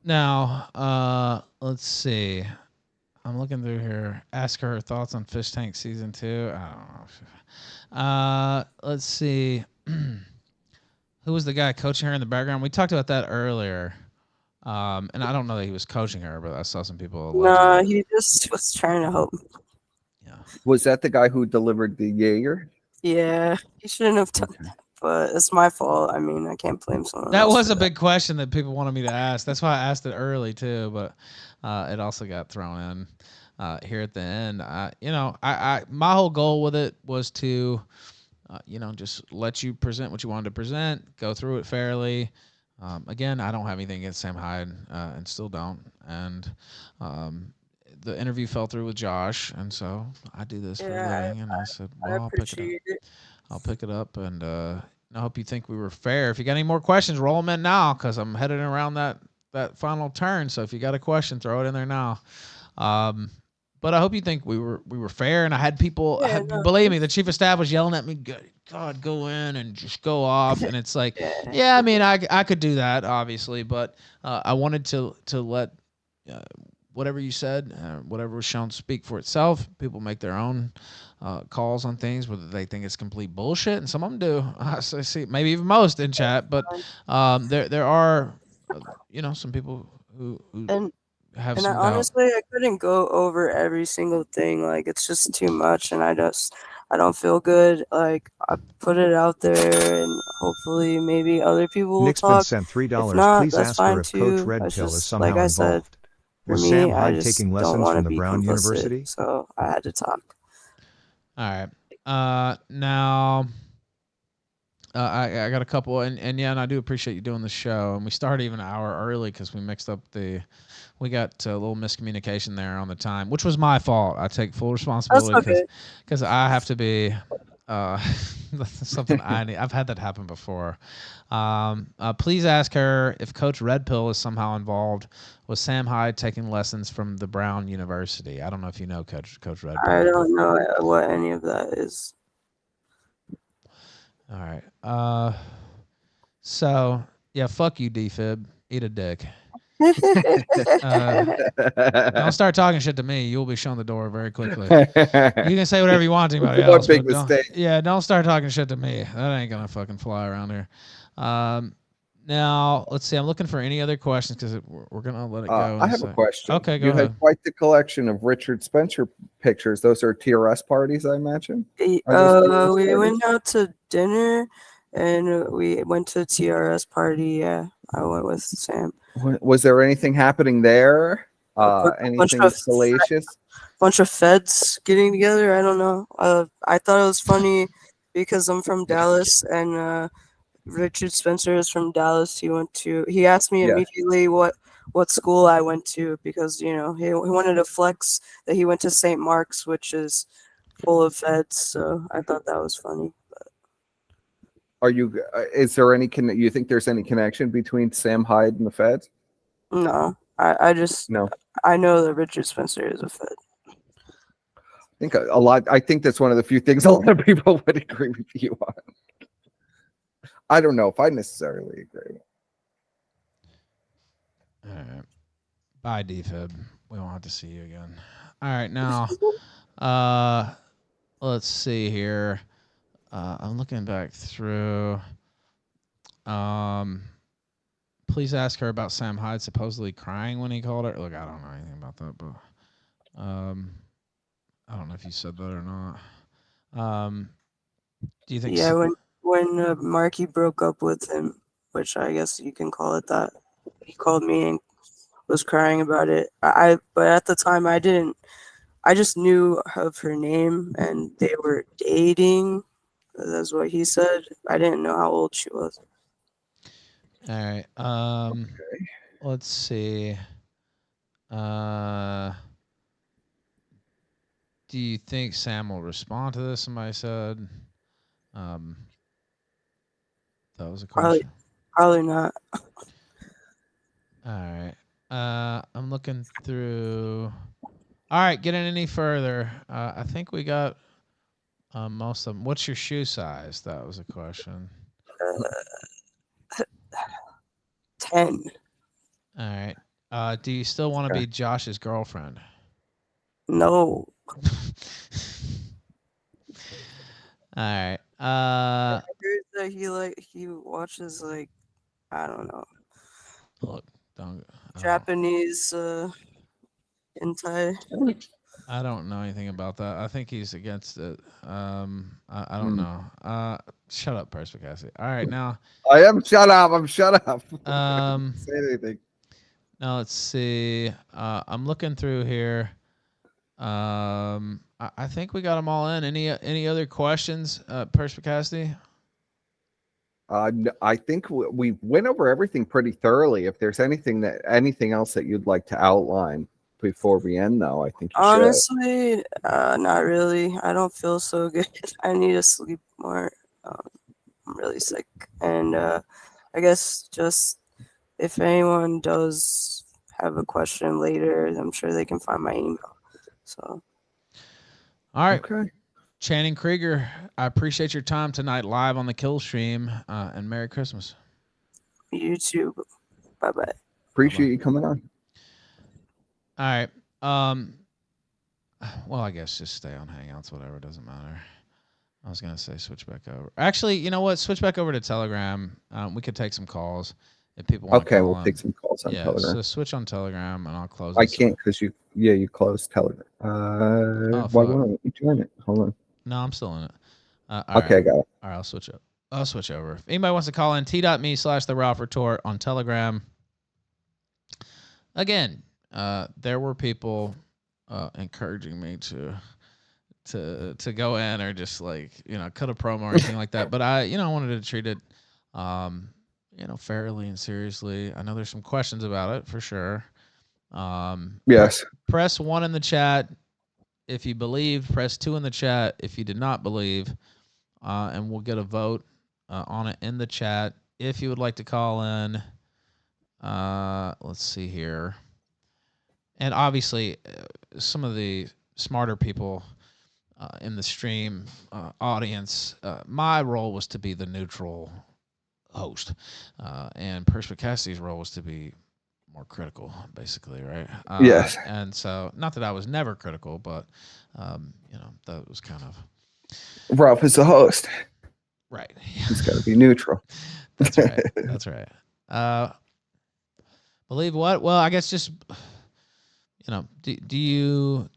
Now, let's see. I'm looking through here. Ask her thoughts on Fish Tank season 2. I don't know. Let's see. Who was the guy coaching her in the background? We talked about that earlier. And I don't know that he was coaching her, but I saw some people allegedly. No, he just was trying to help me. Was that the guy who delivered the Jaeger? Yeah, he shouldn't have done that, but it's my fault. I mean, I can't blame someone That else. was a big question that people wanted me to ask. That's why I asked it early too, but it also got thrown in here at the end. I my whole goal with it was to, just let you present what you wanted to present, go through it fairly. Again, I don't have anything against Sam Hyde, and still don't. And the interview fell through with Josh, and so I do this for a living. And I said, well, I'll pick it up. I'll pick it up, and I hope you think we were fair. If you got any more questions, roll them in now, because I'm headed around that final turn. So if you got a question, throw it in there now. But I hope you think we were fair. And I had people, believe me, the chief of staff was yelling at me, God, go in and just go off. And it's like, yeah, I mean, I could do that, obviously, but I wanted to let whatever you said, whatever was shown, speak for itself. People make their own calls on things, whether they think it's complete bullshit, and some of them do. I see, maybe even most in chat, but there are, some people who have And some doubt. honestly, I couldn't go over every single thing. Like, it's just too much, and I don't feel good. Like, I put it out there, and hopefully, maybe other people will Nick's been talk. sent If $3. not, Please that's ask fine her if too. Coach Red It's Pill is just, somehow like I said, involved. for Was me, Sam I Hyde just taking don't lessons want from to the be Brown complicit, University? so I had to talk. All right. Now, I got a couple, and I do appreciate you doing the show. And we started even an hour early because we mixed up we got a little miscommunication there on the time, which was my fault. I take full responsibility because I have to be something I need. I've had that happen before. Please ask her if Coach Red Pill is somehow involved with Sam Hyde taking lessons from the Brown University. I don't know if you know Coach Red Pill. I don't know what any of that is. All right. So yeah, fuck you, D-Fib. Eat a dick. Don't start talking shit to me. You'll be shown the door very quickly. You can say whatever you want to anybody else. Big but mistake. don't start talking shit to me. That ain't gonna fucking fly around here. Now let's see. I'm looking for any other questions because we're gonna let it go. I have a question. Okay, go you ahead. had quite the collection of Richard Spencer pictures. Those are TRS parties, I imagine. We went out to dinner, and we went to a TRS party. Yeah, I went with Sam. Was there anything happening there? Anything salacious? Bunch of feds getting together. I don't know. I thought it was funny because I'm from Dallas, and Richard Spencer is from Dallas. He asked me immediately what school I went to because he wanted to flex that he went to St. Mark's, which is full of feds. So I thought that was funny. Is there any you think there's any connection between Sam Hyde and the feds? No, I just I know that Richard Spencer is a fed. I think that's one of the few things a lot of people would agree with you on. I don't know if I necessarily agree. All right. Bye, D-Fib. We won't have to see you again. All right, now, let's see here. I'm looking back through. Please ask her about Sam Hyde supposedly crying when he called her. Look, I don't know anything about that, but I don't know if you said that or not. Do you think? Yeah, when Marky broke up with him, which I guess you can call it that, he called me and was crying about it. But at the time I didn't. I just knew of her name and they were dating. That's what he said. I didn't know how old she was. All right. Let's see. Do you think Sam will respond to this? Somebody said. That was a question. Probably not. All right. I'm looking through. All right, getting any further. I think we got most of them. What's your shoe size? That was a question. 10. All right. Do you still want to be Josh's girlfriend? No. All right. I heard that he watches I don't know. Look, don't. Japanese hentai. I don't know anything about that. I think he's against it. I don't know. Shut up, Perspicacity. All right, now. I am shut up. I'm shut up. Say anything. Now let's see. I'm looking through here. I think we got them all in. Any other questions, Perspicacity? I think we went over everything pretty thoroughly. If there's anything else that you'd like to outline, before we end, though. I think you Honestly, not really. I don't feel so good. I need to sleep more. I'm really sick. And I guess just if anyone does have a question later, I'm sure they can find my email. So, All right. Okay. Channing Creager, I appreciate your time tonight live on the Killstream, and Merry Christmas. you too. Bye bye. Appreciate you coming on. All right. Well, I guess just stay on Hangouts, whatever. It doesn't matter. I was going to say switch back over. Actually, you know what? Switch back over to Telegram. We could take some calls if people want to Okay, call we'll on. take some calls on Telegram. So switch on Telegram, and I'll close I this. can't because you closed Telegram. Why fuck. won't you join it? Hold on. No, I'm still in it. All Okay, right. I got it. All right, I'll switch over. If anybody wants to call in, t.me/the Ralph Retort on Telegram. Again, there were people encouraging me to go in or just like, cut a promo or anything like that. But I wanted to treat it, fairly and seriously. I know there's some questions about it for sure. Yes. Press 1 in the chat if you believe. Press 2 in the chat if you did not believe. And we'll get a vote on it in the chat. If you would like to call in, let's see here. And obviously, some of the smarter people in the stream audience, my role was to be the neutral host. And Perspicacity's role was to be more critical, basically, right? Yes. And so, not that I was never critical, but, that was kind of... Ralph is the host. Right. He's got to be neutral. That's right. That's right. Believe what? Well, I guess just, do you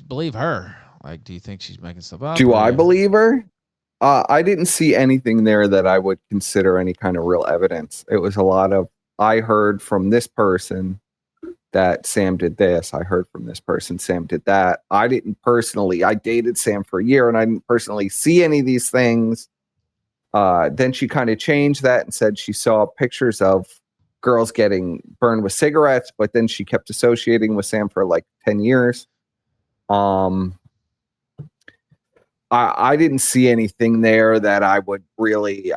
believe her? Like, do you think she's making stuff up? Do I believe her? I didn't see anything there that I would consider any kind of real evidence. It was a lot of, I heard from this person that Sam did this. I heard from this person Sam did that. I dated Sam for a year and I didn't personally see any of these things. Then she kind of changed that and said she saw pictures of girls getting burned with cigarettes, but then she kept associating with Sam for like 10 years. I didn't see anything there that I would really,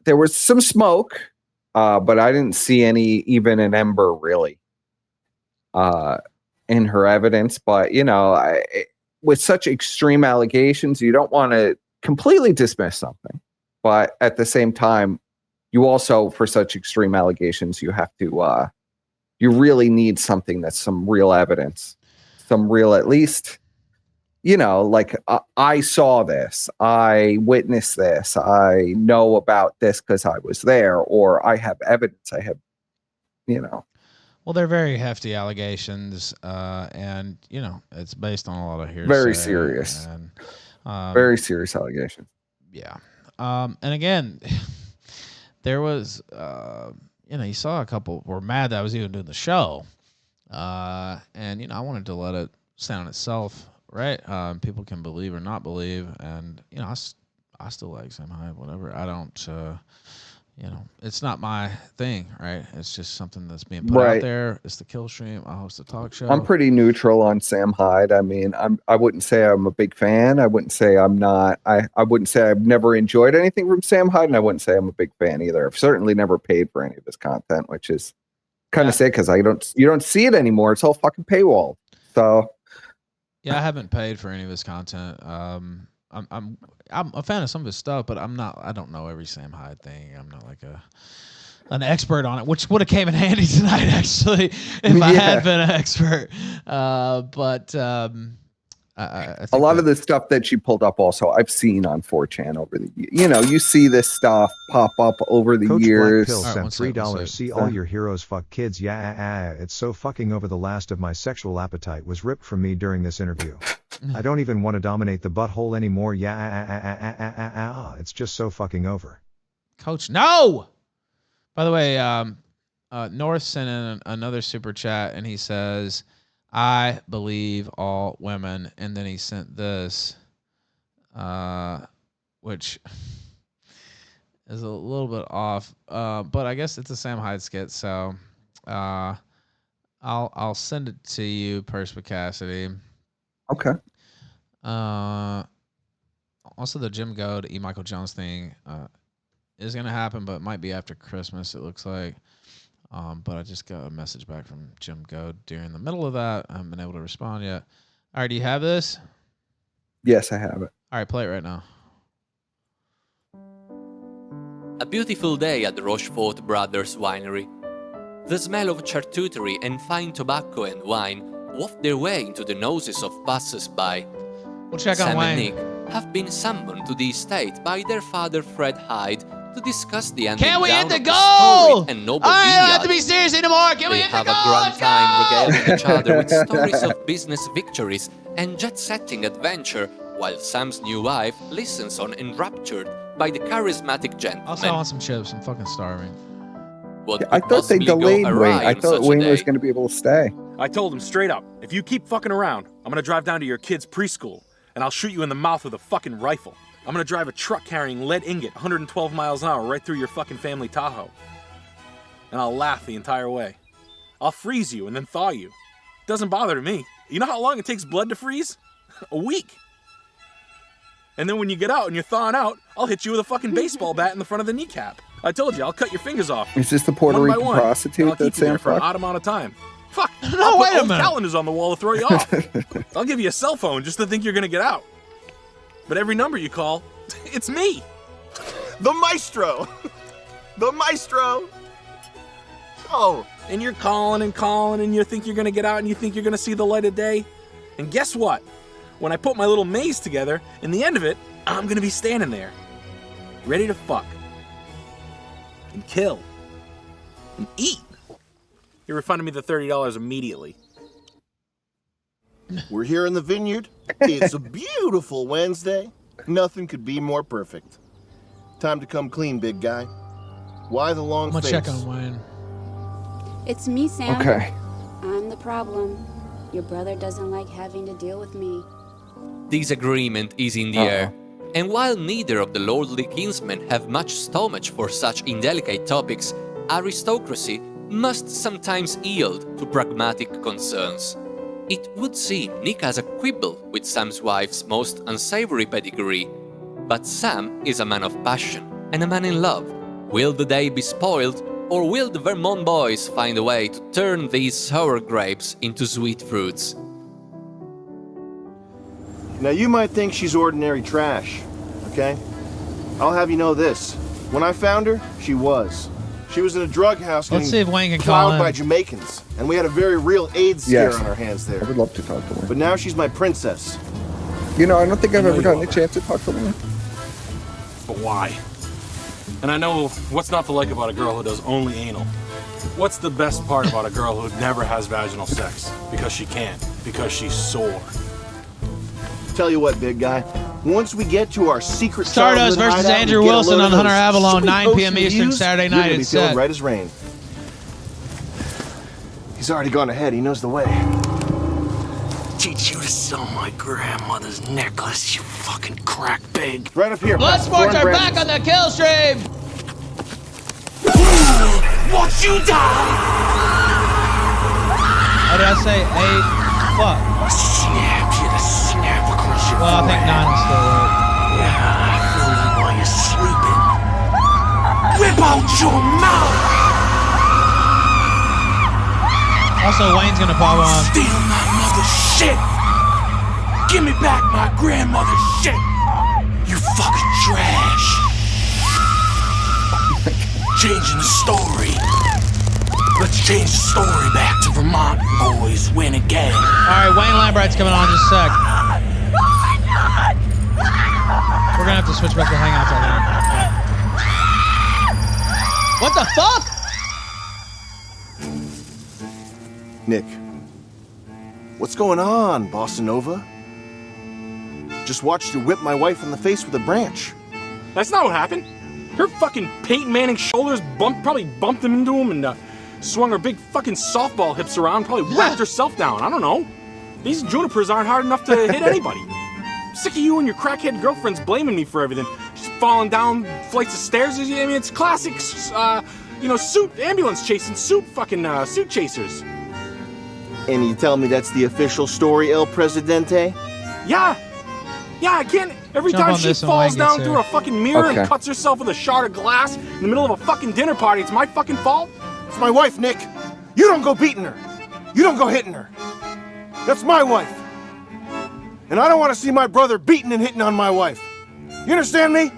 there was some smoke, but I didn't see even an ember really, in her evidence. But, with such extreme allegations, you don't want to completely dismiss something. But at the same time, you also, for such extreme allegations, you have to, you really need something that's some real evidence, some real, at least, like I saw this, I witnessed this, I know about this because I was there, or I have evidence, I have, Well, they're very hefty allegations, and, it's based on a lot of hearsay. Very serious. And, very serious allegations. Yeah. And again, there was, you saw a couple were mad that I was even doing the show. And, I wanted to let it stand on itself, right? People can believe or not believe. And, I still like Sam Hyde, whatever. I don't, it's not my thing, right? It's just something that's being put out there. It's the Killstream. I host a talk show. I'm pretty neutral on Sam Hyde. I mean, I wouldn't say I'm a big fan. I wouldn't say I'm not. I wouldn't say I've never enjoyed anything from Sam Hyde, and I wouldn't say I'm a big fan either. I've certainly never paid for any of his content, which is kind of sad because you don't see it anymore. It's all fucking paywall. So yeah, I haven't paid for any of his content. I'm a fan of some of his stuff, but I don't know every Sam Hyde thing. I'm not like an expert on it, which would have came in handy tonight, actually, if I had been an expert. But I think a lot of the stuff that she pulled up also I've seen on 4chan over the you see this stuff pop up over the Coach years. Black Pill sent $3. See all your heroes fuck kids. Yeah, it's so fucking over. The last of my sexual appetite was ripped from me during this interview. I don't even want to dominate the butthole anymore. Yeah, it's just so fucking over. Coach, no! By the way, North sent in another super chat, and he says, I believe all women. And then he sent this, which is a little bit off, but I guess it's a Sam Hyde skit, so I'll send it to you, Perspicacity. Okay. Also, the Jim Goad E. Michael Jones thing is gonna happen, but it might be after Christmas. It looks like. But I just got a message back from Jim Goad during the middle of that. I haven't been able to respond yet. All right, do you have this? Yes, I have it. All right, play it right now. A beautiful day at the Rochefort Brothers Winery. The smell of charcuterie and fine tobacco and wine waft their way into the noses of passers-by. We'll check Sam on and Wayne. Nick have been summoned to the estate by their father Fred Hyde to discuss the ending Can we down hit the of goal? storied and noble All right, I don't have to vineyard. be serious anymore. Can we They hit the have goal? a grand Let's time go! regaling each other with stories of business victories and jet-setting adventure, while Sam's new wife listens on enraptured by the charismatic gentleman. Also, I want some chips. I'm fucking starving. What I could thought they possibly go delayed Wayne. awry I on thought such a Wayne was day? going to be able to stay. I told him straight up, if you keep fucking around, I'm gonna drive down to your kid's preschool, and I'll shoot you in the mouth with a fucking rifle. I'm gonna drive a truck carrying lead ingot 112 miles an hour right through your fucking family Tahoe. And I'll laugh the entire way. I'll freeze you and then thaw you. Doesn't bother me. You know how long it takes blood to freeze? A week. And then when you get out and you're thawing out, I'll hit you with a fucking baseball bat in the front of the kneecap. I told you, I'll cut your fingers off. Is this the Puerto one by Rican one, and prostitute I'll keep that you there Sam for an fucked? odd amount of time. Fuck. No, I'll put wait a old minute. calendars on the wall to throw you off. I'll give you a cell phone just to think you're gonna get out. But every number you call, it's me. The maestro. The maestro. Oh. And you're calling and you think you're gonna get out and you think you're gonna see the light of day. And guess what? When I put my little maze together, in the end of it, I'm gonna be standing there, ready to fuck. And kill. And eat. You're refunding me the $30 immediately. We're here in the vineyard. It's a beautiful Wednesday. Nothing could be more perfect. Time to come clean, big guy. Why the long I'm gonna face? check on Wayne. It's me, Sam. Okay. I'm the problem. Your brother doesn't like having to deal with me. Disagreement is in the air, and while neither of the lordly kinsmen have much stomach for such indelicate topics, aristocracy must sometimes yield to pragmatic concerns. It would seem Nick has a quibble with Sam's wife's most unsavory pedigree, but Sam is a man of passion and a man in love. Will the day be spoiled, or will the Vermont boys find a way to turn these sour grapes into sweet fruits? Now you might think she's ordinary trash, okay? I'll have you know this. When I found her, she was. She was in a drug house Let's getting see if Wayne can call plowed in. by Jamaicans, and we had a very real AIDS scare Yes. on our hands there. I would love to talk to Wayne. But now she's my princess. You know, I don't think I've know ever you gotten a are. chance to talk to Wayne. But why? And I know what's not to like about a girl who does only anal. What's the best part about a girl who never has vaginal sex? Because she can't. Because she's sore. Tell you what, big guy. Once we get to our secret Stardust childhood versus hideout and Andrew get a Wilson load on of Hunter those Avalon, sweet 9 p.m. ocean Eastern, views, Saturday you're night. gonna be It's feeling set. right as rain. He's already gone ahead. He knows the way. Teach you to sell my grandmother's necklace, you fucking crack pig. Right up here. Blood Sports are back on the Killstream. What you done? What did I say? 8. Fuck. Snap you to snap across your Well, I think 9 is still right. Yeah, I feel you while you're sleeping. Whip out your mouth! Also, Wayne's gonna pop on. Steal my mother's shit! Give me back my grandmother's shit! You fucking trash! Changing the story. Let's change the story back to Vermont. Boys win again. Alright, Wayne Lambright's coming on in just a sec. We're gonna have to switch back to Hangouts, I think. What the fuck? Nick, what's going on, Bossa Nova? Just watched you whip my wife in the face with a branch. That's not what happened. Her fucking Peyton Manning shoulders probably bumped him into him and swung her big fucking softball hips around, probably whacked herself down. I don't know. These junipers aren't hard enough to hit anybody. I'm sick of you and your crackhead girlfriends blaming me for everything. She's falling down flights of stairs. I mean, it's classic, suit ambulance chasing suit chasers. And you tell me that's the official story, El Presidente? Yeah, I can't. Every Jump time on she this and falls Wayne gets down through here. a fucking mirror Okay. and cuts herself with a shard of glass in the middle of a fucking dinner party, it's my fucking fault? It's my wife, Nick. You don't go beating her. You don't go hitting her. That's my wife. And I don't want to see my brother beating and hitting on my wife. You understand me?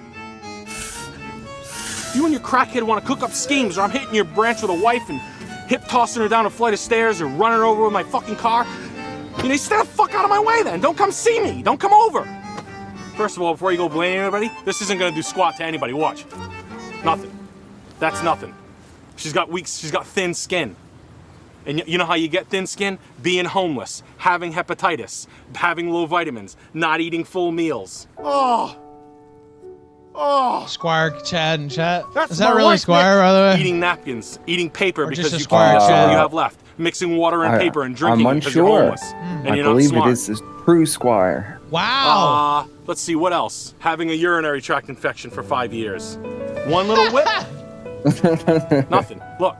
You and your crackhead want to cook up schemes, or I'm hitting your branch with a wife and hip tossing her down a flight of stairs, or running her over with my fucking car. You know, stay the fuck out of my way then. Don't come see me. Don't come over. First of all, before you go blaming anybody, this isn't gonna do squat to anybody. Watch. Nothing. That's nothing. She's got thin skin. And you know how you get thin skin? Being homeless, having hepatitis, having low vitamins, not eating full meals. Oh. Squire, Chad, and chat. That's Is that my really wife, Squire, Nick. by the way? Eating napkins, eating paper Or just because a you Squire can't all chat? you have left. Mixing water and paper and drinking I'm because you're unsure. homeless. And I you're not believe smart. it is the true Squire. Wow. Let's see, what else? Having a urinary tract infection for 5 years. One little whip? Nothing. Look,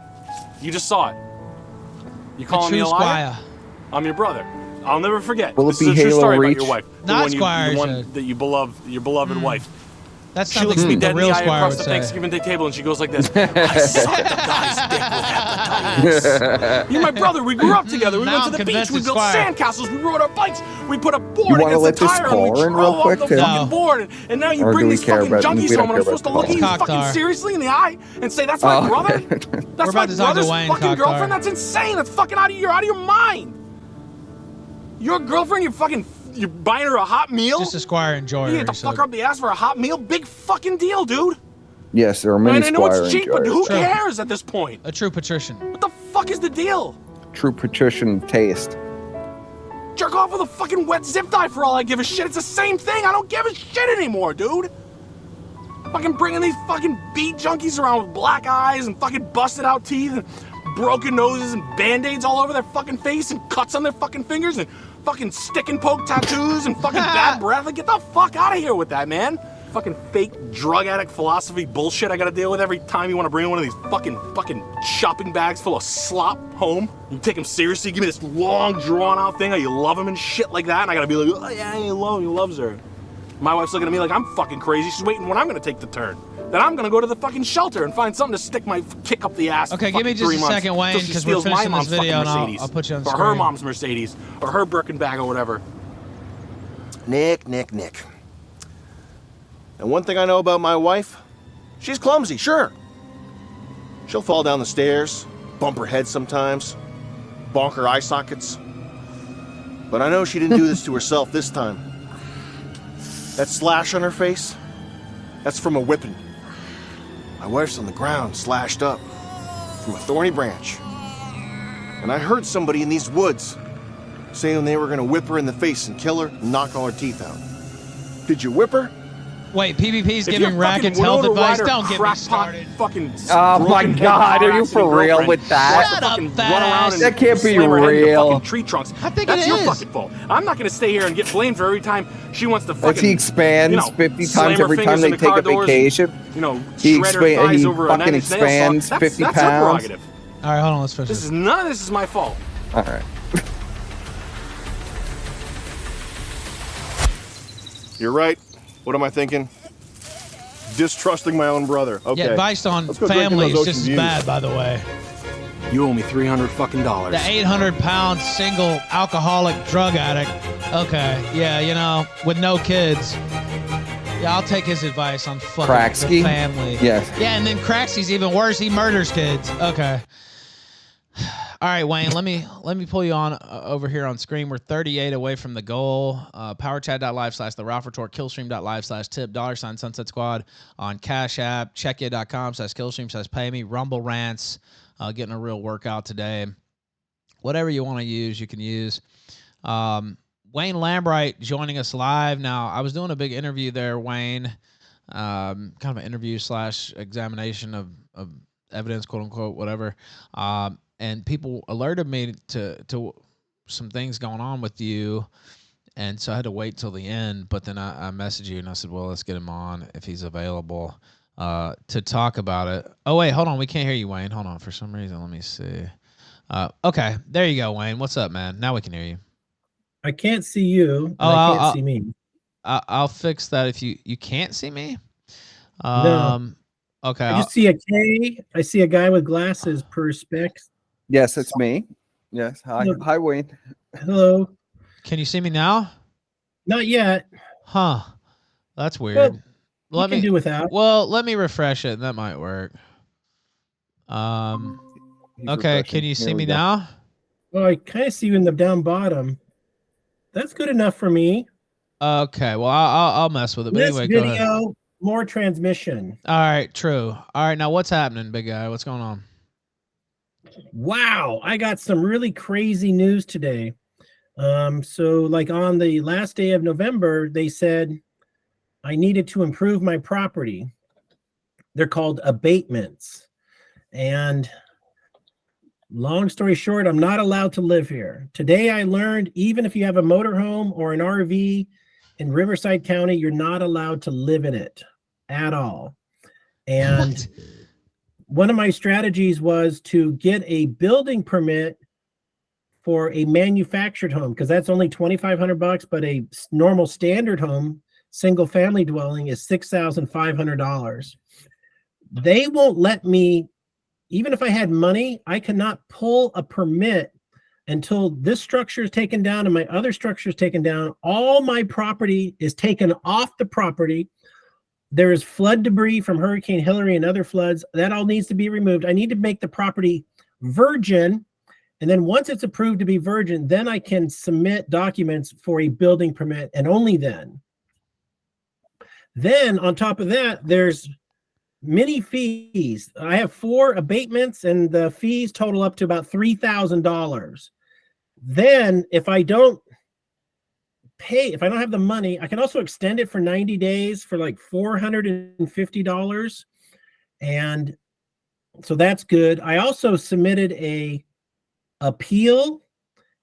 you just saw it. You calling me a true liar? Squire. I'm your brother. I'll never forget. Will it This be is a true Halo story Reach? about your wife. Not the Squire, one Chad. that your beloved wife. That's She looks something me dead the in the real eye Squire across would the say. Thanksgiving Day table, and she goes like this: "I sucked a guy's dick with hepatitis." You're my brother. We grew up together. We Now went to I'm the beach. convinced We it's built Squire. sandcastles. We rode our bikes. We put a You board wanna against let the this tire, and we call in drove real quick, up the Tim? fucking board. And now you Or bring do we these care fucking about- junkies we don't home, and I'm care supposed to about look the at you call. fucking Cocktar. seriously in the eye and say that's my Oh, brother? okay. That's We're my about to talk to brother's Wayne, fucking Cocktar. girlfriend? That's insane. That's fucking out of your mind. Your girlfriend, you're buying her a hot meal? Just a Squire enjoyer. You get to fuck her up the ass for a hot meal? Big fucking deal, dude. Yes, there are many And I know Squire it's cheap, but who enjoyers. cares at this point? A true patrician. What the fuck is the deal? True patrician taste. Jerk off with a fucking wet zip tie for all I give a shit. It's the same thing. I don't give a shit anymore, dude. Fucking bringing these fucking beat junkies around with black eyes and fucking busted out teeth and broken noses and band-aids all over their fucking face and cuts on their fucking fingers and fucking stick and poke tattoos and fucking bad breath. Like, get the fuck out of here with that, man. Fucking fake drug addict philosophy bullshit I gotta deal with every time you want to bring one of these fucking shopping bags full of slop home. You take them seriously, give me this long drawn out thing how you love him and shit like that, and I gotta be like, oh yeah, he loves her. My wife's looking at me like I'm fucking crazy. She's waiting when I'm gonna take the turn. Then I'm gonna go to the fucking shelter and find something to stick my kick up the ass. Okay, for give me fucking just 3 a months second, Wayne, till she 'cause we're steals my finishing this mom's video, fucking and Mercedes, I'll put you on or her screen. mom's Mercedes, or her Birkin bag or whatever. Nick. And one thing I know about my wife, she's clumsy, sure. She'll fall down the stairs, bump her head sometimes, bonk her eye sockets. But I know she didn't do this to herself this time. That slash on her face, that's from a whipping. My wife's on the ground, slashed up, from a thorny branch. And I heard somebody in these woods saying they were gonna whip her in the face and kill her and knock all her teeth out. Did you whip her? Wait, PvP's If giving your fucking Rackets health Winona advice? Ryder Don't get me crackpot started. Fucking Oh my broken head God, car are you accident for real girlfriend with that? wants to Shut up, fucking fat run around ass. and That can't be slam her head into real. fucking tree trunks. I think That's it your is. fucking fault. I'm not gonna stay here and get blamed for every time she wants to As fucking. he expands you know, 50 slam times her every time fingers they into take car a doors and, vacation. you know, He shred her thighs he over a fucking 9-inch nail saw. expands That's 50 her pounds. prerogative. All right, hold on. Let's finish this. None of this is my fault. All right. You're right. What am I thinking? Distrusting my own brother. Okay. Yeah, advice on Let's go drink in family those is just as Ocean bad, Views. by the way. You owe me $300 fucking dollars. The 800-pound single alcoholic drug addict. Okay, yeah, you know, with no kids. Yeah, I'll take his advice on fucking the Kraxky? family. Yes. Yeah, and then Kraxky's even worse. He murders kids. Okay. All right, Wayne. Let me pull you on over here on screen. We're 38 away from the goal. PowerChat.live/the Killstream.live/tip $ Sunset Squad on Cash App. Checkya.com/Killstream/pay me. Rumble rants. Getting a real workout today. Whatever you want to use, you can use. Wayne Lambright joining us live now. I was doing a big interview there, Wayne. Kind of an interview / examination of evidence, quote unquote, whatever. And people alerted me to some things going on with you, and so I had to wait till the end. But then I messaged you and I said, "Well, let's get him on if he's available to talk about it." Oh wait, hold on, we can't hear you, Wayne. Hold on, for some reason, let me see. Okay, there you go, Wayne. What's up, man? Now we can hear you. I can't see you. And Oh, I can't see me. I'll fix that if you can't see me. No. Okay. I just see a K. I see a guy with glasses per specs. Yes, it's me. Yes. Hi. Look. Hi, Wayne. Hello. Can you see me now? Not yet. Huh. That's weird. Well, you can do without. Well, let me refresh it. That might work. Okay, can you see me now? Well, I kind of see you in the down bottom. That's good enough for me. Okay, well, I'll mess with it. But Less anyway, go ahead. video, more transmission. All right, true. All right, now what's happening, big guy? What's going on? Wow, I got some really crazy news today. So like on the last day of November, they said I needed to improve my property. They're called abatements. And long story short, I'm not allowed to live here. Today I learned even if you have a motorhome or an RV in Riverside County, you're not allowed to live in it at all. And one of my strategies was to get a building permit for a manufactured home, because that's only $2,500, but a normal standard home, single family dwelling, is $6,500. They won't let me, even if I had money, I cannot pull a permit until this structure is taken down and my other structure is taken down. All my property is taken off the property. There is flood debris from Hurricane Hillary and other floods. That all needs to be removed. I need to make the property virgin. And then once it's approved to be virgin, then I can submit documents for a building permit, and only then. Then on top of that, there's many fees. I have 4 abatements and the fees total up to about $3,000. Then if I don't pay, if I don't have the money, I can also extend it for 90 days for like $450. And so that's good. I also submitted a appeal,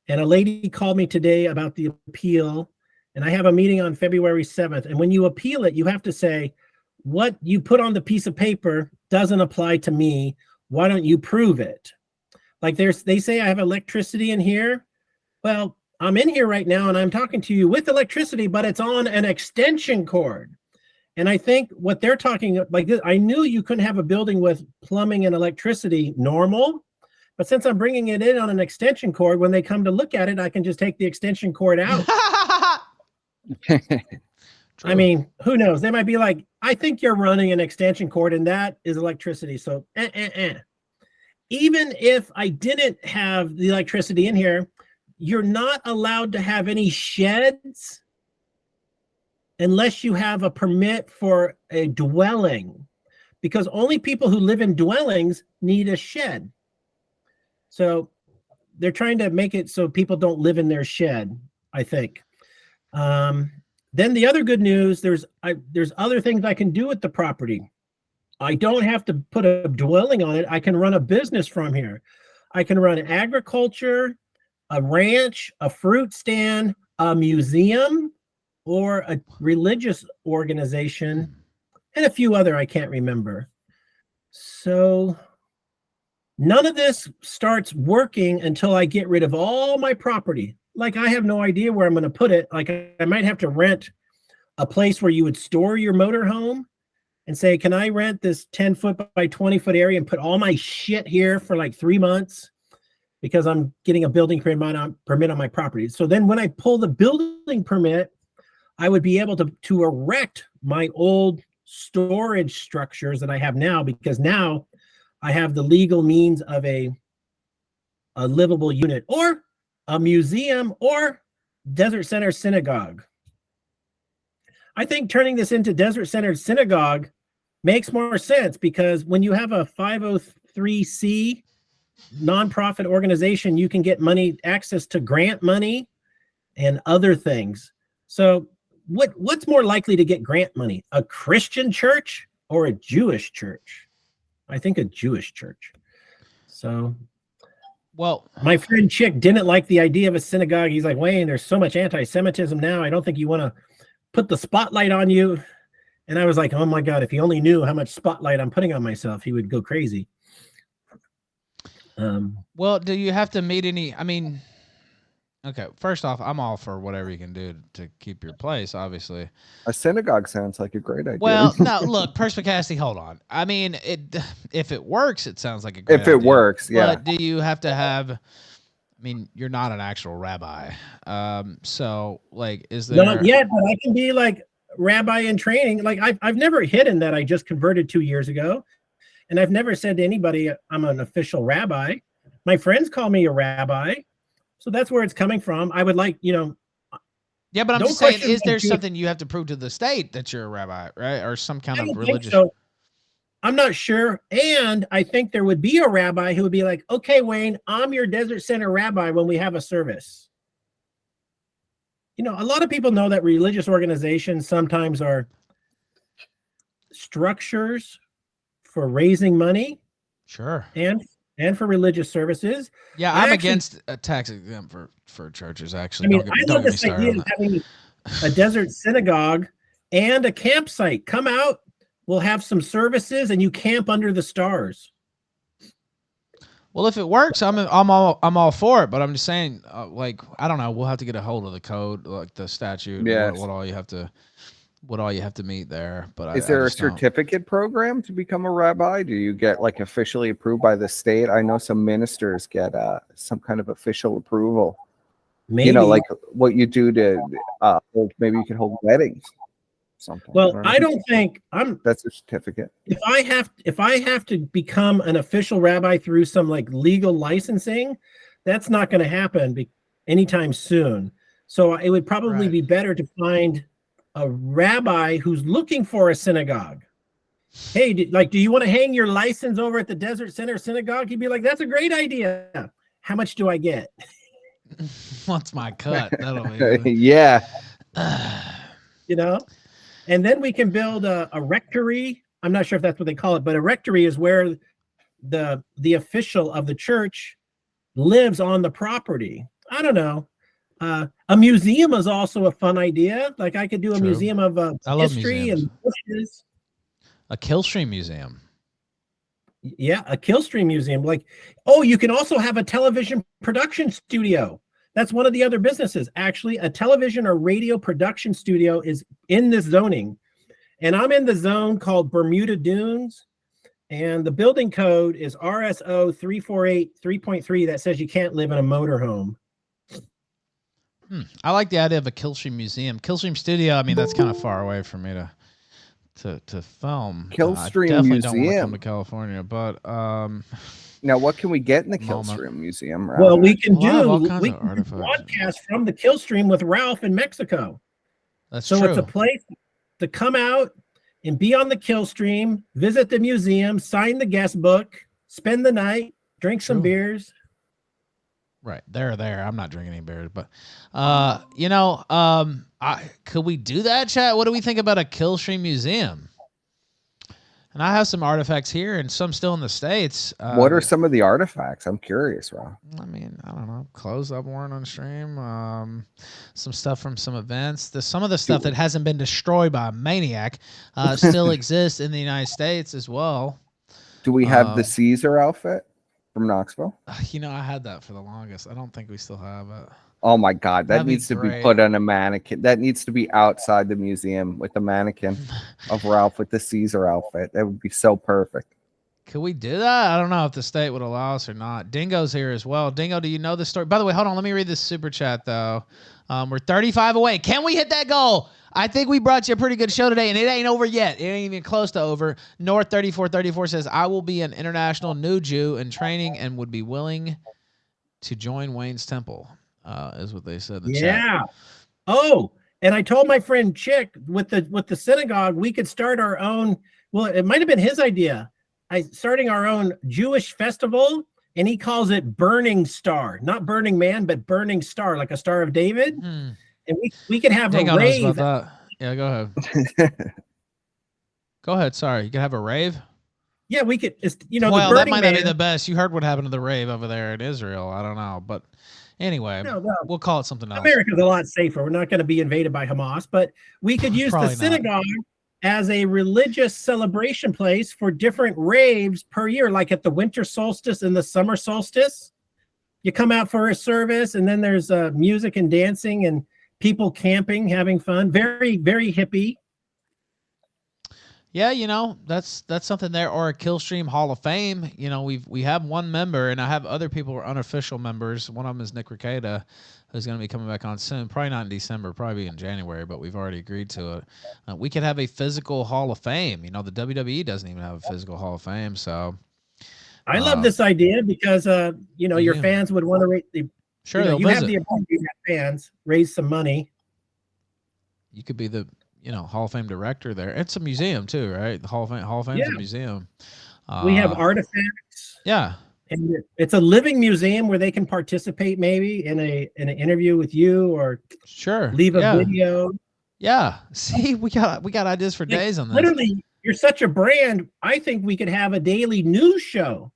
and a lady called me today about the appeal, and I have a meeting on February 7th. And when you appeal it, you have to say, what you put on the piece of paper doesn't apply to me. Why don't you prove it? Like they say I have electricity in here. Well, I'm in here right now and I'm talking to you with electricity, but it's on an extension cord. And I think what they're talking like this, I knew you couldn't have a building with plumbing and electricity normal, but since I'm bringing it in on an extension cord, when they come to look at it, I can just take the extension cord out. I mean, who knows? They might be like, I think you're running an extension cord and that is electricity. So even if I didn't have the electricity in here, you're not allowed to have any sheds unless you have a permit for a dwelling, because only people who live in dwellings need a shed. So they're trying to make it so people don't live in their shed, I think. Then the other good news, there's other things I can do with the property. I don't have to put a dwelling on it. I can run a business from here. I can run agriculture, a ranch, a fruit stand, a museum, or a religious organization, and a few other I can't remember. So none of this starts working until I get rid of all my property. Like I have no idea where I'm going to put it. Like I might have to rent a place where you would store your motorhome and say, can I rent this 10-foot by 20-foot area and put all my shit here for like 3 months because I'm getting a building permit on my property. So then when I pull the building permit, I would be able to erect my old storage structures that I have now, because now I have the legal means of a livable unit or a museum or Desert Center Synagogue. I think turning this into Desert Center Synagogue makes more sense, because when you have a 503c nonprofit organization, you can get money, access to grant money and other things. So what's more likely to get grant money, a Christian church or a Jewish church? I think a Jewish church. So, well, my friend Chick didn't like the idea of a synagogue. He's like, Wayne, there's so much anti-Semitism now. I don't think you want to put the spotlight on you. And I was like, oh my God, if he only knew how much spotlight I'm putting on myself, he would go crazy. Well, do you have to meet any? I mean, okay. First off, I'm all for whatever you can do to keep your place. Obviously. A synagogue sounds like a great idea. Well, no. Look, perspicacity. Hold on. I mean, if it works, it sounds like a great if it idea. works, yeah. But do you have to have? I mean, you're not an actual rabbi. So like, is there? Not yet, but I can be like rabbi in training. Like I've never hidden that I just converted 2 years ago, and I've never said to anybody I'm an official rabbi. My friends call me a rabbi, so that's where it's coming from. I would like, Yeah, but I'm don't just saying, question is my there Jewish- something you have to prove to the state that you're a rabbi, right, or some kind I of don't think religious? so. I'm not sure. And I think there would be a rabbi who would be like, okay, Wayne, I'm your Desert Center rabbi when we have a service. You know, a lot of people know that religious organizations sometimes are structures for raising money. Sure. And for religious services. Yeah, I'm against a tax exempt for churches, actually. I mean, don't I get love me this started idea on of that. having a desert synagogue and a campsite. Come out, we'll have some services, and you camp under the stars. Well, if it works, I'm all for it. But I'm just saying, like, I don't know. We'll have to get a hold of the code, like the statute, Yes. what all you have to meet there. But Is I there a just don't. certificate program to become a rabbi? Do you get like officially approved by the state? I know some ministers get some kind of official approval. Maybe. You know, like what you do to maybe you can hold weddings. Something. Well, I don't think that's a certificate. If I have to become an official rabbi through some like legal licensing, that's not going to happen anytime soon. So it would probably be better to find a rabbi who's looking for a synagogue. Hey, do you want to hang your license over at the Desert Center Synagogue? He'd be like, that's a great idea. How much do I get? What's my cut? That'll be yeah. You know? And then we can build a rectory. I'm not sure if that's what they call it, but a rectory is where the official of the church lives on the property. I don't know. A museum is also a fun idea. Like I could do a museum of I love history museums. and bushes. A Killstream museum. Yeah, a Killstream museum. Like, oh, you can also have a television production studio. That's one of the other businesses. Actually, a television or radio production studio is in this zoning. And I'm in the zone called Bermuda Dunes. And the building code is RSO 348 3.3 that says you can't live in a motorhome. I like the idea of a Killstream museum. Killstream studio, I mean, that's kind of far away for me to film. Killstream I definitely museum. don't want to come to California, but now what can we get in the Killstream museum? Ralph? Well, we can all do kinds we of can artifacts. broadcast from the Killstream with Ralph in Mexico. That's so true. it's a place to come out and be on the Killstream, visit the museum, sign the guest book, spend the night, drink some beers. Right. There. I'm not drinking any beers, but could we do that, chat? What do we think about a Killstream museum? And I have some artifacts here and some still in the States. What are some of the artifacts? I'm curious, Ralph. I mean, I don't know. Clothes I've worn on stream. Some stuff from some events. Some of the stuff that hasn't been destroyed by a maniac still exists in the United States as well. Do we have the Caesar outfit from Knoxville? I had that for the longest. I don't think we still have it. Oh my God, that That'd be needs to be great. put on a mannequin. That needs to be outside the museum with the mannequin of Ralph with the Caesar outfit. That would be so perfect. Could we do that? I don't know if the state would allow us or not. Dingo's here as well. Dingo, do you know the story? By the way, hold on. Let me read this super chat, though. We're 35 away. Can we hit that goal? I think we brought you a pretty good show today, and it ain't over yet. It ain't even close to over. North 3434 says, I will be an international new Jew in training and would be willing to join Wayne's temple, is what they said in the chat. Yeah. Oh, and I told my friend Chick with the synagogue, we could start our own. Well, it might have been his idea. Starting our own Jewish festival, and he calls it Burning Star, not Burning Man, but Burning Star, like a Star of David. And we could have Dingo a knows rave. about that. Yeah, go ahead. Go ahead. Sorry, you can have a rave. Yeah, we could. Well, Well, the that Burning might not be Man, the best. You heard what happened to the rave over there in Israel. I don't know, but anyway, No, well, we'll call it something else. America's a lot safer. We're not going to be invaded by Hamas, but we could use the Probably not. synagogue as a religious celebration place for different raves per year, like at the winter solstice and the summer solstice. You come out for a service, and then there's music and dancing and people camping, having fun. Very, very hippie. Yeah, that's something there, or a Killstream Hall of Fame. We have one member, and I have other people who are unofficial members. One of them is Nick Ricada, who's going to be coming back on soon. Probably not in December, probably in January, but we've already agreed to it. We could have a physical Hall of Fame. The WWE doesn't even have a physical Hall of Fame, so I love this idea because your fans would want to raise the. Sure, you they'll have the visit. ability to have fans raise some money. You could be the Hall of Fame director there. It's a museum too, right? The Hall of Fame's a museum. We have artifacts. Yeah. And it's a living museum where they can participate maybe in an interview with you or leave a video. Yeah. See, we got ideas for days on this. Literally, you're such a brand. I think we could have a daily news show.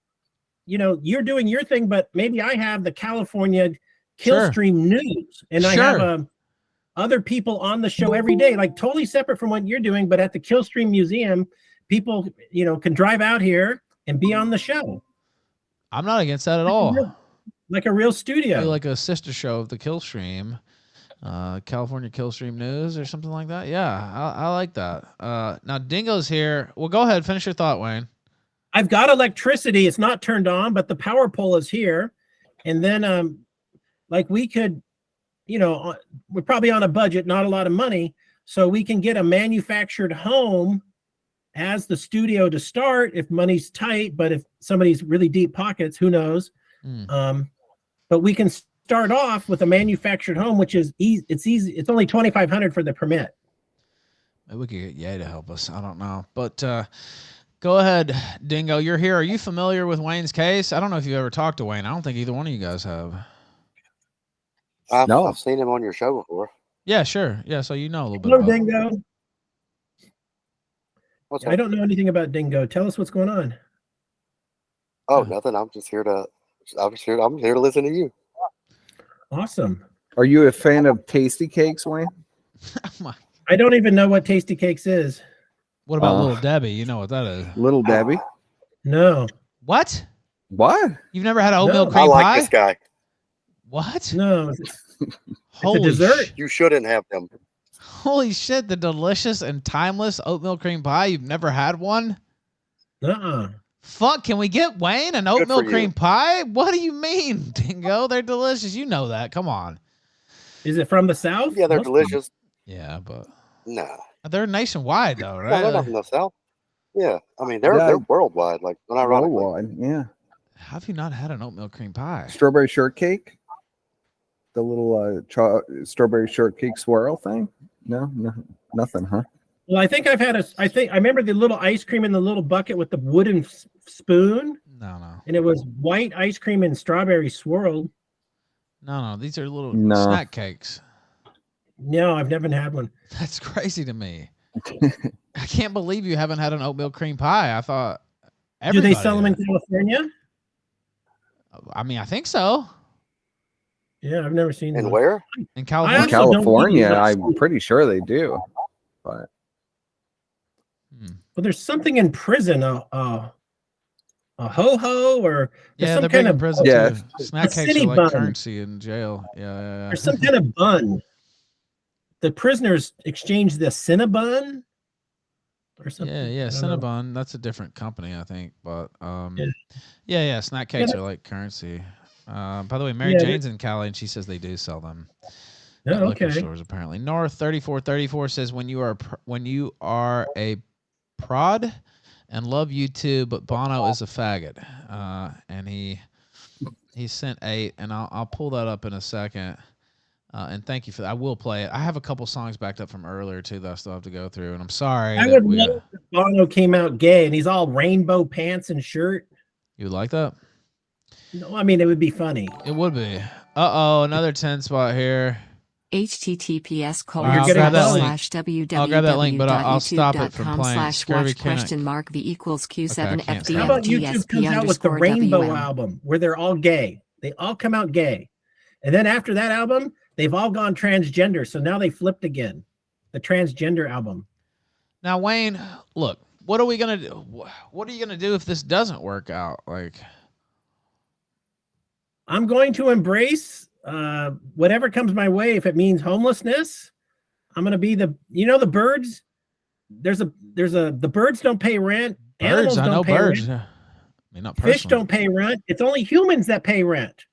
You're doing your thing, but maybe I have the California Killstream news, and I have other people on the show every day, like totally separate from what you're doing, but at the Killstream Museum, people, can drive out here and be on the show. I'm not against that at all. Like a real studio. Maybe like a sister show of the Killstream, California Killstream News or something like that. Yeah, I like that. Now Dingo's here. Well, go ahead, finish your thought, Wayne. I've got electricity. It's not turned on, but the power pole is here. And then, we could, we're probably on a budget, not a lot of money. So we can get a manufactured home as the studio to start if money's tight, but if somebody's really deep pockets, who knows? But we can start off with a manufactured home, which is easy. It's easy. It's only $2,500 for the permit. Maybe we could get Ye to help us. I don't know, but go ahead, Dingo. You're here. Are you familiar with Wayne's case? I don't know if you've ever talked to Wayne. I don't think either one of you guys have. I've seen him on your show before. Yeah, sure. Yeah, so a little bit. Hello, about Dingo. What's I don't know anything about Dingo. Tell us what's going on. Oh, nothing. I'm here to listen to you. Awesome. Are you a fan of Tasty Cakes, Wayne? I don't even know what Tasty Cakes is. What about Little Debbie? You know what that is. Little Debbie? No. What? What? You've never had oatmeal I cream like pie? this guy. What? No. Holy dessert. You shouldn't have them. Holy shit, the delicious and timeless oatmeal cream pie. You've never had one? Fuck, can we get Wayne an oatmeal cream pie? What do you mean, Dingo? They're delicious. You know that. Come on. Is it from the South? Yeah, they're delicious. Yeah, but No. they're nationwide though, right? No, they're not from the South. Yeah. I mean, they're worldwide. Like, not ironically. Worldwide, yeah. How have you not had an oatmeal cream pie? Strawberry shortcake? The little strawberry shortcake swirl thing? No, nothing, huh? Well, I think I remember the little ice cream in the little bucket with the wooden spoon. No. And it was white ice cream and strawberry swirled. No. These are little No. snack cakes. No, I've never had one. That's crazy to me. I can't believe you haven't had an oatmeal cream pie. I thought Do they sell them in California? I mean, I think so. Yeah, I've never seen them. And where? In California. In California, I'm pretty sure they do. But Well, there's something in prison, a ho-ho, or there's Yeah, some they're kind big in of prison Yeah. too. Snack a cakes city are like bun. currency in jail. Yeah. There's some kind of bun. The prisoners exchange the Cinnabon or something. Yeah, I don't know. Cinnabon. That's a different company, I think. But yeah, snack cakes are like currency. By the way, Mary Yeah, Jane's in Cali, and she says they do sell them at Oh, liquor okay. stores. Apparently, North 3434 says when you are a prod and love you too, but Bono is a faggot. And he sent 8, and I'll pull that up in a second. And thank you for that. I will play it. I have a couple songs backed up from earlier too that I still have to go through, and I'm sorry. I would love if Bono came out gay and he's all rainbow pants and shirt. You would like that? No, I mean it would be funny. It would be. Another 10 spot here. https I'll grab that link. I'll grab that link, but I'll stop it from playing. Scurvy question mark v equals q7 Okay, I can't fdf How about YouTube comes out with the Rainbow album where they're all gay? They all come out gay. And then after that album, they've all gone transgender. So now they flipped again. The transgender album. Now, Wayne, look, what are we gonna do? What are you gonna do if this doesn't work out? Like, I'm going to embrace whatever comes my way. If it means homelessness, I'm gonna be the birds. The birds don't pay rent. Animals I know don't pay birds. rent. Yeah. I mean, not Fish personally. don't pay rent. It's only humans that pay rent.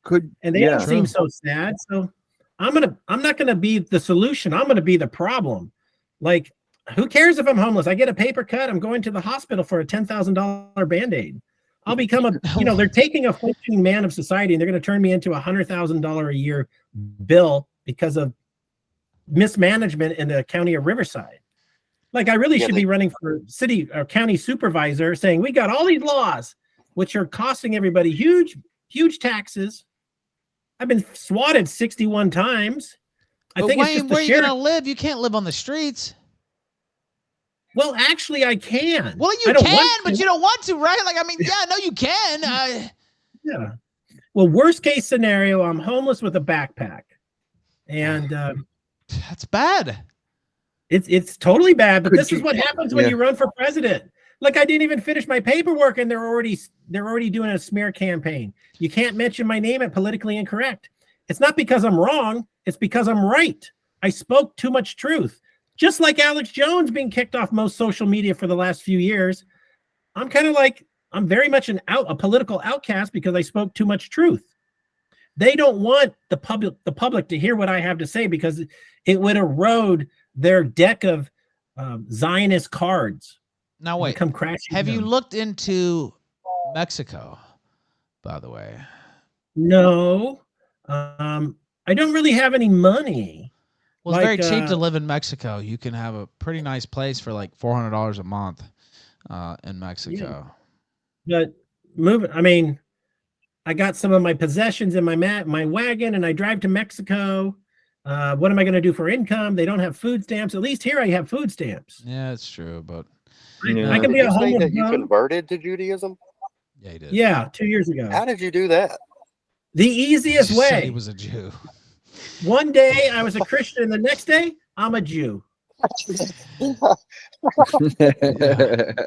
And they don't seem so sad. So I'm not gonna be the solution. I'm gonna be the problem. Like, who cares if I'm homeless? I get a paper cut. I'm going to the hospital for a $10,000 Band-Aid. I'll become they're taking a functioning man of society and they're going to turn me into $100,000 a year bill because of mismanagement in the county of Riverside. Like, I really should be running for city or county supervisor saying, we got all these laws, which are costing everybody huge, huge taxes. I've been swatted 61 times. I think it's just the where are you sheriff. gonna live? You can't live on the streets. Well, actually, I can. Well, you can, but you don't want to, right? Like, I mean, yeah, no, you can. Yeah. Well, worst case scenario, I'm homeless with a backpack, and that's bad. It's totally bad. But this is what happens when you run for president. Like, I didn't even finish my paperwork, and they're already doing a smear campaign. You can't mention my name at politically incorrect. It's not because I'm wrong. It's because I'm right. I spoke too much truth. Just like Alex Jones being kicked off most social media for the last few years, I'm kind of like, I'm very much a political outcast because I spoke too much truth. They don't want the public to hear what I have to say because it would erode their deck of Zionist cards. Now wait, come crashing. Have you looked into Mexico, by the way? No, I don't really have any money. Well, it's very cheap to live in Mexico. You can have a pretty nice place for like $400 a month in Mexico. Yeah. But I mean, I got some of my possessions in my wagon, and I drive to Mexico. What am I going to do for income? They don't have food stamps. At least here I have food stamps. Yeah, it's true, but I can be a homeless that you bum. converted to Judaism? Yeah, he did. Yeah, 2 years ago. How did you do that? The easiest He said way. he was a Jew. One day I was a Christian, and the next day I'm a Jew. I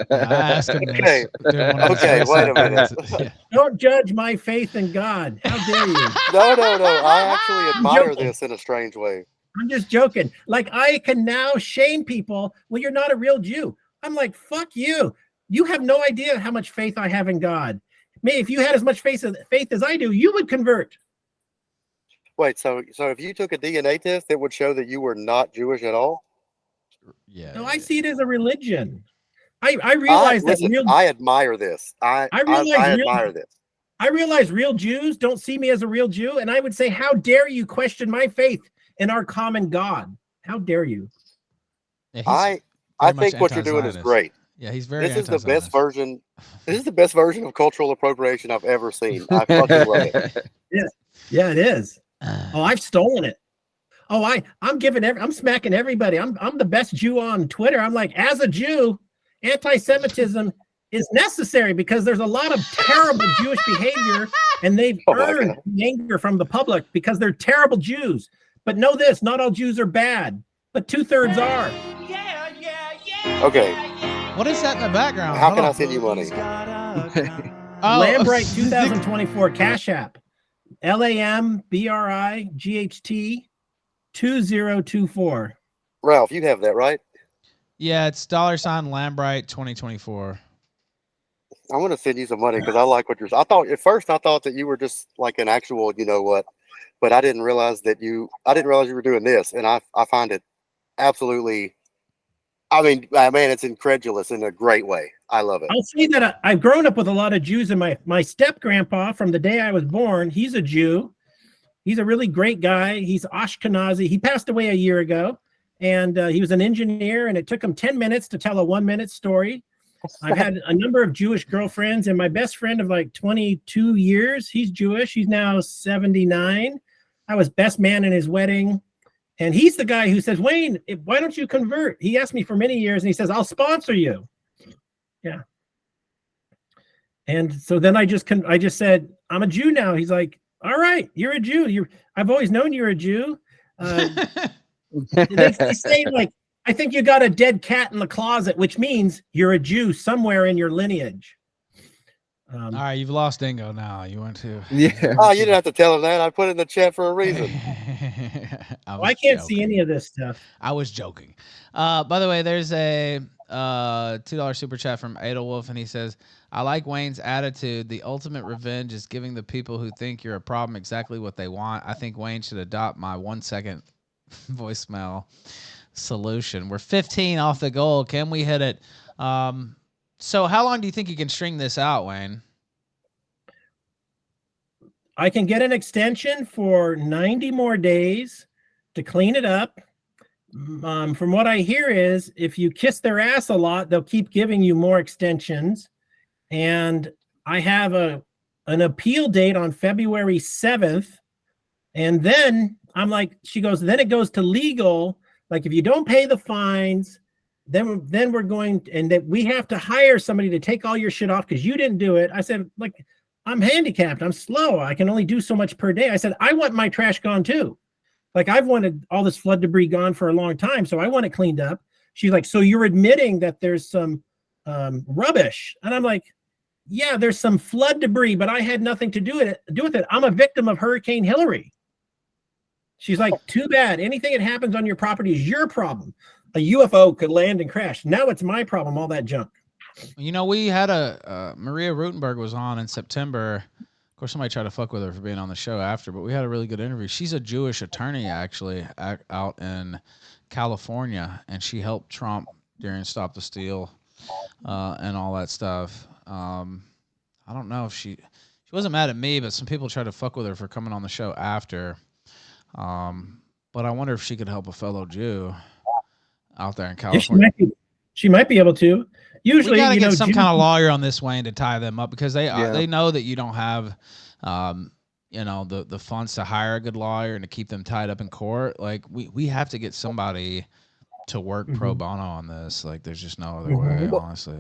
asked him Okay. this during one of his Okay, wait a minute. Yeah. Don't judge my faith in God. How dare you? No. I actually admire joking. this in a strange way. I'm just joking. Like, I can now shame people. Well, you're not a real Jew. I'm like, fuck you. You have no idea how much faith I have in God. Maybe if you had as much faith as I do, you would convert. Wait, so if you took a DNA test, it would show that you were not Jewish at all? Yeah. No, I see it as a religion. I realize I admire this. I admire this. I realize real Jews don't see me as a real Jew, and I would say, how dare you question my faith in our common God? How dare you? Yeah, I think what you're doing is great. Yeah, he's very. This is the best version. This is the best version of cultural appropriation I've ever seen. I fucking love it. Yeah, it is. Oh, I've stolen it. Oh, I'm smacking everybody. I'm the best Jew on Twitter. I'm like, as a Jew, anti-Semitism is necessary because there's a lot of terrible Jewish behavior, and they've earned anger from the public because they're terrible Jews. But know this: not all Jews are bad, but 2/3 are. Okay. What is that in the background? How can I send you money? Lambright 2024 Cash App. LAMBRIGHT 2024. Ralph, you have that, right? Yeah, it's $Lambright 2024. I want to send you some money because I like what you're. I thought that you were just like an actual, you know what, but I didn't realize you were doing this, and I find it absolutely. I mean, man, it's incredulous in a great way. I love it. I'll say that I've grown up with a lot of Jews, and my step grandpa from the day I was born, he's a Jew. He's a really great guy. He's Ashkenazi. He passed away a year ago, and he was an engineer, and it took him 10 minutes to tell a 1-minute story. I've had a number of Jewish girlfriends, and my best friend of like 22 years, he's Jewish. He's now 79. I was best man in his wedding. And he's the guy who says, Wayne, why don't you convert? He asked me for many years, and he says, I'll sponsor you. Yeah. And so then I just said, I'm a Jew now. He's like, all right, you're a Jew. I've always known you're a Jew. They say, like, I think you got a dead cat in the closet, which means you're a Jew somewhere in your lineage. All right, you've lost Dingo now. You want to? Yeah. Oh, you didn't have to tell him that. I put it in the chat for a reason. I can't see any of this stuff. I was joking. By the way, there's a $2 super chat from Edelwolf, and he says, I like Wayne's attitude. The ultimate revenge is giving the people who think you're a problem exactly what they want. I think Wayne should adopt my 1 second voicemail solution. We're 15 off the goal. Can we hit it? So how long do you think you can string this out, Wayne? I can get an extension for 90 more days to clean it up. From what I hear is if you kiss their ass a lot, they'll keep giving you more extensions. And I have an appeal date on February 7th. And then I'm like, she goes, then it goes to legal. Like if you don't pay the fines, then we're going, and that we have to hire somebody to take all your shit off because you didn't do it. I said, like, I'm handicapped. I'm slow. I can only do so much per day. I said, I want my trash gone too. Like I've wanted all this flood debris gone for a long time, so I want it cleaned up. She's like, so you're admitting that there's some rubbish? And I'm like, yeah, there's some flood debris, but I had nothing to do with it. I'm a victim of Hurricane Hillary. She's like, too bad. Anything that happens on your property is your problem. A UFO could land and crash. Now it's my problem, all that junk. You know, we had Maria Rutenberg was on in September. Of course, somebody tried to fuck with her for being on the show after, but we had a really good interview. She's a Jewish attorney, actually, out in California, and she helped Trump during Stop the Steal and all that stuff. I don't know if she wasn't mad at me, but some people tried to fuck with her for coming on the show after. But I wonder if she could help a fellow Jew out there in California. Yeah, she might be able to. Usually, we gotta get some Jews, kind of lawyer on this, Wayne, to tie them up because they know that you don't have, the funds to hire a good lawyer and to keep them tied up in court. Like we have to get somebody to work pro bono on this. Like there's just no other way, honestly.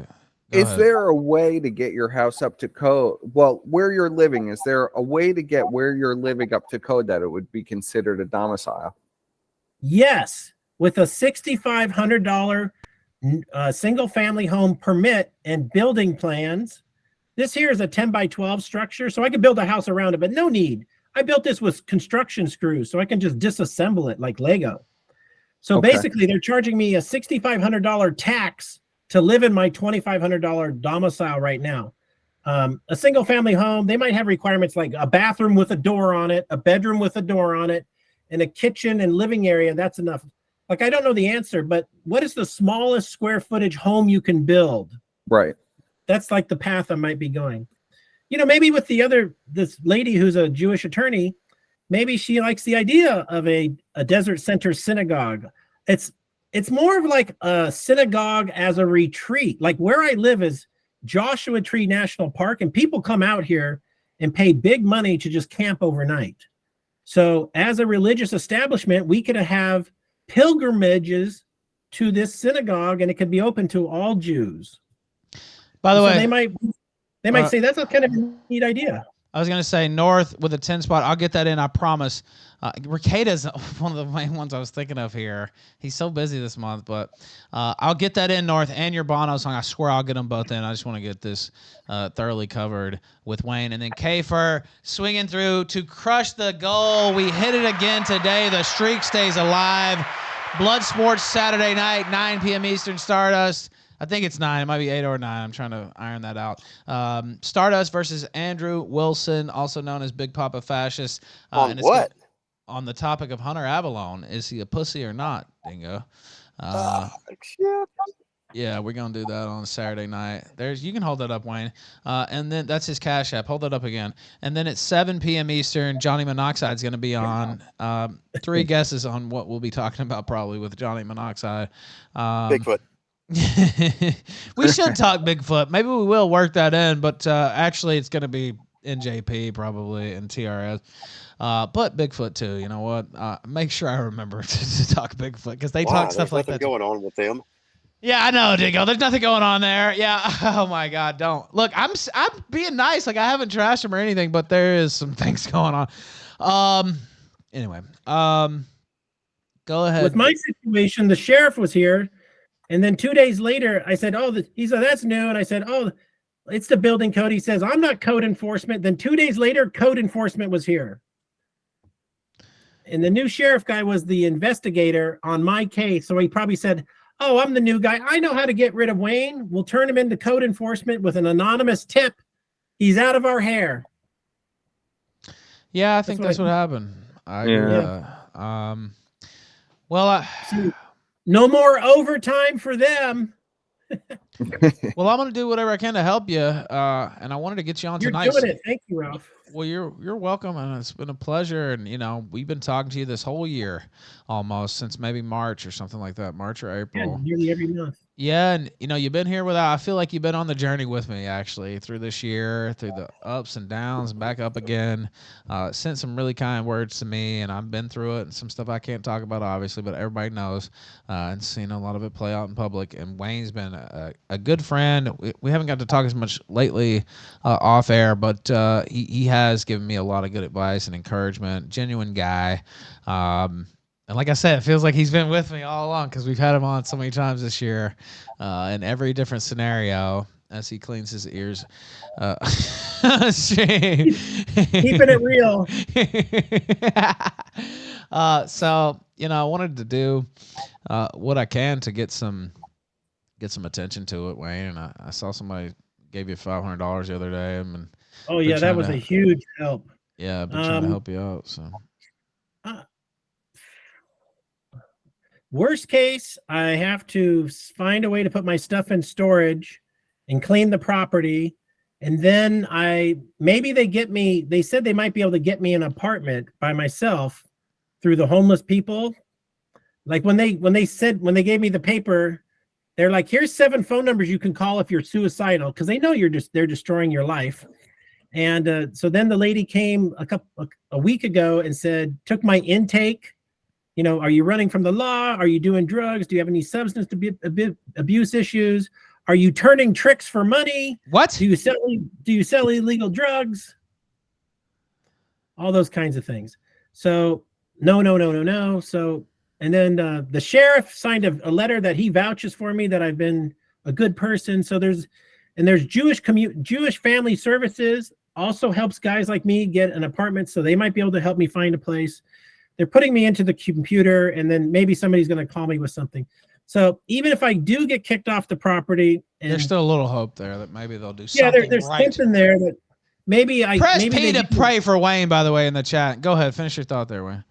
Is there a way to get your house up to code? Well, where you're living, is there a way to get where you're living up to code that it would be considered a domicile? Yes, with a $6,500 single family home permit and building plans. This here is a 10 by 12 structure, so I could build a house around it, but no need. I built this with construction screws, so I can just disassemble it like Lego. So basically, they're charging me a $6,500 tax to live in my $2,500 domicile right now. A single family home, they might have requirements like a bathroom with a door on it, a bedroom with a door on it, and a kitchen and living area. That's enough. Like, I don't know the answer, but what is the smallest square footage home you can build? Right. That's like the path I might be going. You know, maybe with this lady who's a Jewish attorney, maybe she likes the idea of a desert center synagogue. It's more of like a synagogue as a retreat. Like where I live is Joshua Tree National Park, and people come out here and pay big money to just camp overnight. So as a religious establishment, we could have pilgrimages to this synagogue, and it could be open to all Jews. By the way, they might say that's a kind of a neat idea. I was gonna say north with a 10 spot. I'll get that in. I promise. Ricado's one of the main ones I was thinking of here. He's so busy this month, but I'll get that in north and your Bono song. I swear I'll get them both in. I just want to get this thoroughly covered with Wayne. And then K-Fur swinging through to crush the goal. We hit it again today. The streak stays alive. Blood Sports Saturday night, 9 p.m. Eastern, Stardust. I think it's 9. It might be 8 or 9. I'm trying to iron that out. Stardust versus Andrew Wilson, also known as Big Papa Fascist. On what? On the topic of Hunter Avalon. Is he a pussy or not, Dingo? Yeah, we're going to do that on Saturday night. You can hold that up, Wayne. And then that's his Cash App. Hold that up again. And then at 7 p.m. Eastern, Johnny Monoxide's going to be on. 3 guesses on what we'll be talking about probably with Johnny Monoxide. Bigfoot. We should talk Bigfoot. Maybe we will work that in, but actually it's going to be NJP probably and TRS. But Bigfoot too. You know what? Make sure I remember to talk Bigfoot because they talk stuff like that. There's nothing going on with them. Yeah, I know, Dingo. There's nothing going on there. Yeah. Oh my God, don't look. I'm being nice. Like I haven't trashed him or anything, but there is some things going on. Anyway. Go ahead. With my situation, the sheriff was here, and then 2 days later, I said, "Oh, he said that's new," and I said, "Oh, it's the building code." He says, "I'm not code enforcement." Then 2 days later, code enforcement was here, and the new sheriff guy was the investigator on my case. So he probably said, "Oh, I'm the new guy. I know how to get rid of Wayne. We'll turn him into code enforcement with an anonymous tip. He's out of our hair." Yeah, I think that's what happened. I agree. Well, no more overtime for them. Well, I'm going to do whatever I can to help you, and I wanted to get you on You're tonight. doing it. Thank you, Ralph. Well, you're welcome, and it's been a pleasure. And we've been talking to you this whole year, almost since maybe March or something like that, March or April. Yeah, nearly every month. Yeah, and you've been here I feel like you've been on the journey with me actually through this year, through the ups and downs, and back up again. Sent some really kind words to me, and I've been through it, and some stuff I can't talk about obviously, but everybody knows, and seen a lot of it play out in public. And Wayne's been a good friend. We haven't got to talk as much lately off air, but he has given me a lot of good advice and encouragement. Genuine guy. And like I said, it feels like he's been with me all along because we've had him on so many times this year in every different scenario as he cleans his ears. Keeping it real. So, I wanted to do what I can to get some attention to it, Wayne. And I saw somebody gave you $500 the other day. Oh, yeah, that was a huge help. Yeah, I've been trying to help you out. So. Worst case, I have to find a way to put my stuff in storage and clean the property. And then they said they might be able to get me an apartment by myself through the homeless people. Like when they gave me the paper, they're like, here's 7 phone numbers you can call if you're suicidal. Cause they know they're destroying your life. And so then the lady came a week ago and said, took my intake. Are you running from the law? Are you doing drugs? Do you have any substance abuse issues? Are you turning tricks for money? What? Do you sell illegal drugs? All those kinds of things. So no. So, and then the sheriff signed a letter that he vouches for me that I've been a good person. So there's Jewish Family Services also helps guys like me get an apartment. So they might be able to help me find a place. They're putting me into the computer, and then maybe somebody's going to call me with something. So even if I do get kicked off the property, there's still a little hope there that maybe they'll do something. Yeah, there's something there that maybe press P to pray for Wayne. By the way, in the chat, go ahead, finish your thought there, Wayne.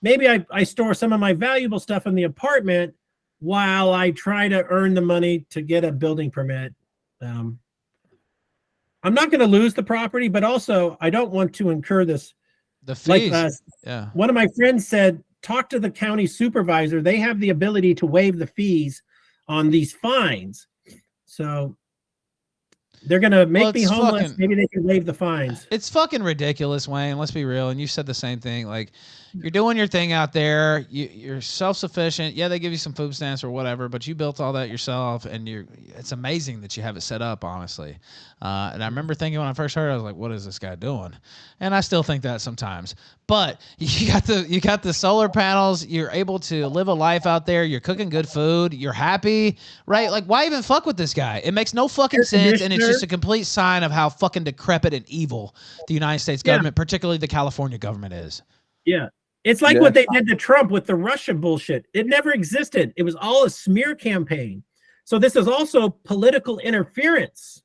Maybe I store some of my valuable stuff in the apartment while I try to earn the money to get a building permit. I'm not going to lose the property, but also I don't want to incur this. The fees. One of my friends said, talk to the county supervisor. They have the ability to waive the fees on these fines. So they're going to make me homeless. Maybe they can waive the fines. It's fucking ridiculous, Wayne. Let's be real. And you said the same thing. Like, you're doing your thing out there. You're self-sufficient. Yeah, they give you some food stamps or whatever, but you built all that yourself, and it's amazing that you have it set up, honestly. And I remember thinking when I first heard it, I was like, what is this guy doing? And I still think that sometimes. But you got the solar panels. You're able to live a life out there. You're cooking good food. You're happy, right? Like, why even fuck with this guy? It makes no fucking sense, and it's just a complete sign of how fucking decrepit and evil the United States government, particularly the California government, is. Yeah. It's like what they did to Trump with the Russia bullshit. It never existed. It was all a smear campaign. So this is also political interference.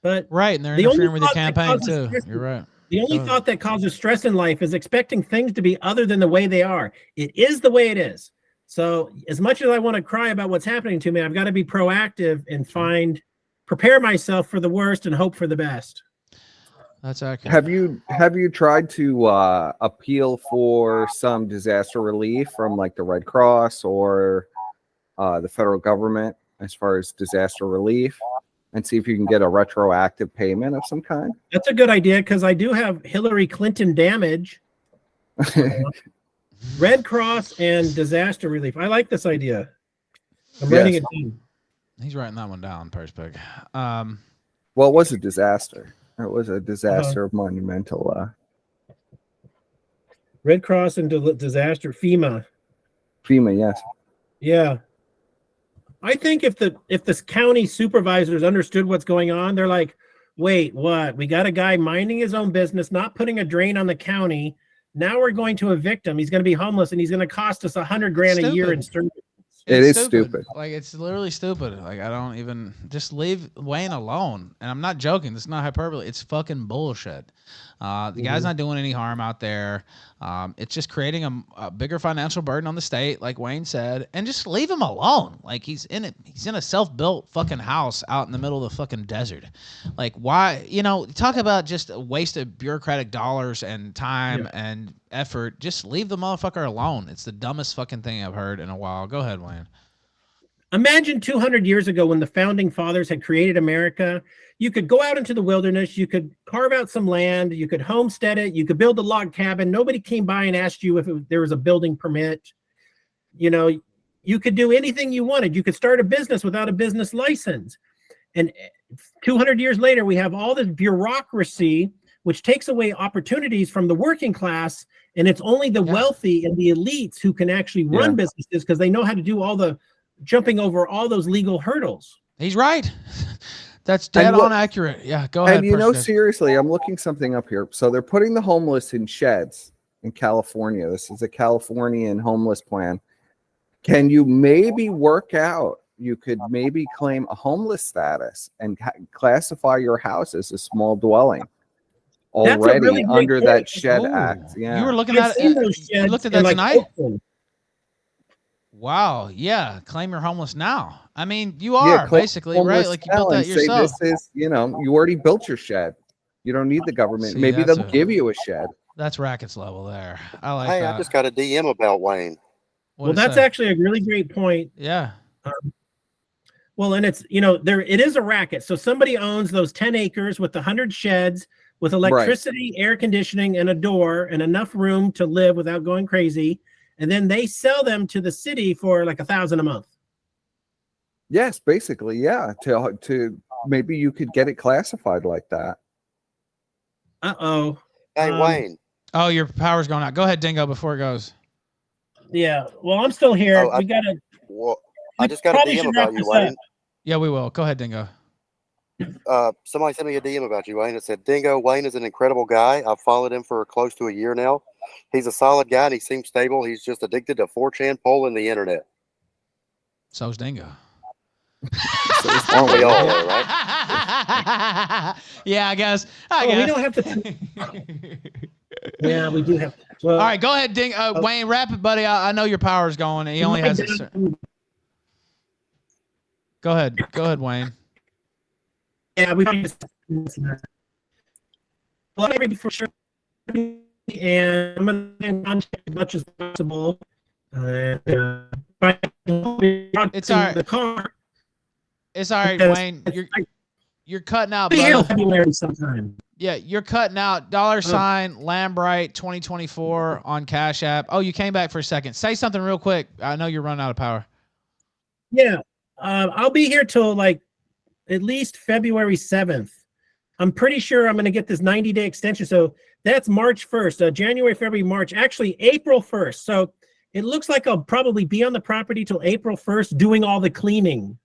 But right, and they're interfering with the campaign too. You're right. The only thought that causes stress in life is expecting things to be other than the way they are. It is the way it is. So as much as I want to cry about what's happening to me, I've got to be proactive and prepare myself for the worst and hope for the best. That's accurate. Have you tried to appeal for some disaster relief from like the Red Cross or the federal government as far as disaster relief, and see if you can get a retroactive payment of some kind? That's a good idea because I do have Hillary Clinton damage. Red Cross and disaster relief. I like this idea. I'm writing it down. He's writing that one down, Perspec. Well, it was a disaster. It was a disaster of monumental. Red Cross and disaster, FEMA. FEMA, yes. Yeah. I think if the county supervisors understood what's going on, they're like, wait, what? We got a guy minding his own business, not putting a drain on the county. Now we're going to evict him. He's going to be homeless, and he's going to cost us $100,000 a year in service. It is stupid. Like, it's literally stupid. Like, I don't even just leave Wayne alone. And I'm not joking. This is not hyperbole. It's fucking bullshit. The guy's not doing any harm out there. It's just creating a bigger financial burden on the state, like Wayne said, and just leave him alone. Like, he's in a self-built fucking house out in the middle of the fucking desert. Like, why? Talk about just a waste of bureaucratic dollars and time and effort. Just leave the motherfucker alone. It's the dumbest fucking thing I've heard in a while. Go ahead, Wayne. Imagine 200 years ago when the founding fathers had created America. You could go out into the wilderness, you could carve out some land, you could homestead it, you could build a log cabin. Nobody came by and asked you if there was a building permit. You could do anything you wanted. You could start a business without a business license. And 200 years later, we have all this bureaucracy, which takes away opportunities from the working class. And it's only the wealthy and the elites who can actually run businesses because they know how to do all the jumping over all those legal hurdles. He's right. That's dead on accurate. Yeah, go ahead. And seriously, I'm looking something up here. So they're putting the homeless in sheds in California. This is a Californian homeless plan. Can you maybe work out? You could maybe claim a homeless status and classify your house as a small dwelling already really under that shed act. Yeah, you were looking at it. You looked at that tonight. Wow. Yeah. Claim you're homeless now. I mean, you are basically, right? Like, you built that yourself. This is, you already built your shed. You don't need the government. See, maybe they'll give you a shed. That's Racket's level there. I like that. Hey, I just got a DM about Wayne. Well, that's actually a really great point. Yeah. Well, and it's, it is a racket. So somebody owns those 10 acres with 100 sheds with electricity, air conditioning, and a door and enough room to live without going crazy. And then they sell them to the city for like $1,000 a month. Yes, basically, yeah. To maybe you could get it classified like that. Uh-oh. Hey, Wayne. Oh, your power's going out. Go ahead, Dingo, before it goes. Yeah. Well, I'm still here. I just got a DM about you, Wayne. Yeah, we will. Go ahead, Dingo. Somebody sent me a DM about you, Wayne. It said, Dingo, Wayne is an incredible guy. I've followed him for close to a year now. He's a solid guy and he seems stable. He's just addicted to 4chan polling the internet. So's Dingo. Aren't we all, right? Yeah, I guess. We don't have to. Yeah, we do have to. Well, all right, go ahead, Wayne, wrap it, buddy. I know your power's going. He only has a... Go ahead, Wayne. Yeah, we don't for sure. And I'm going to contact as much as possible. It's all right. The car. It's all right, Wayne. You're cutting out, brother. February sometime. Yeah, you're cutting out. $sign Lambright 2024 on Cash App. Oh, you came back for a second. Say something real quick. I know you're running out of power. Yeah, I'll be here till like at least February 7th. I'm pretty sure I'm going to get this 90-day extension. So that's March 1st, January, February, March, actually April 1st. So it looks like I'll probably be on the property till April 1st doing all the cleaning.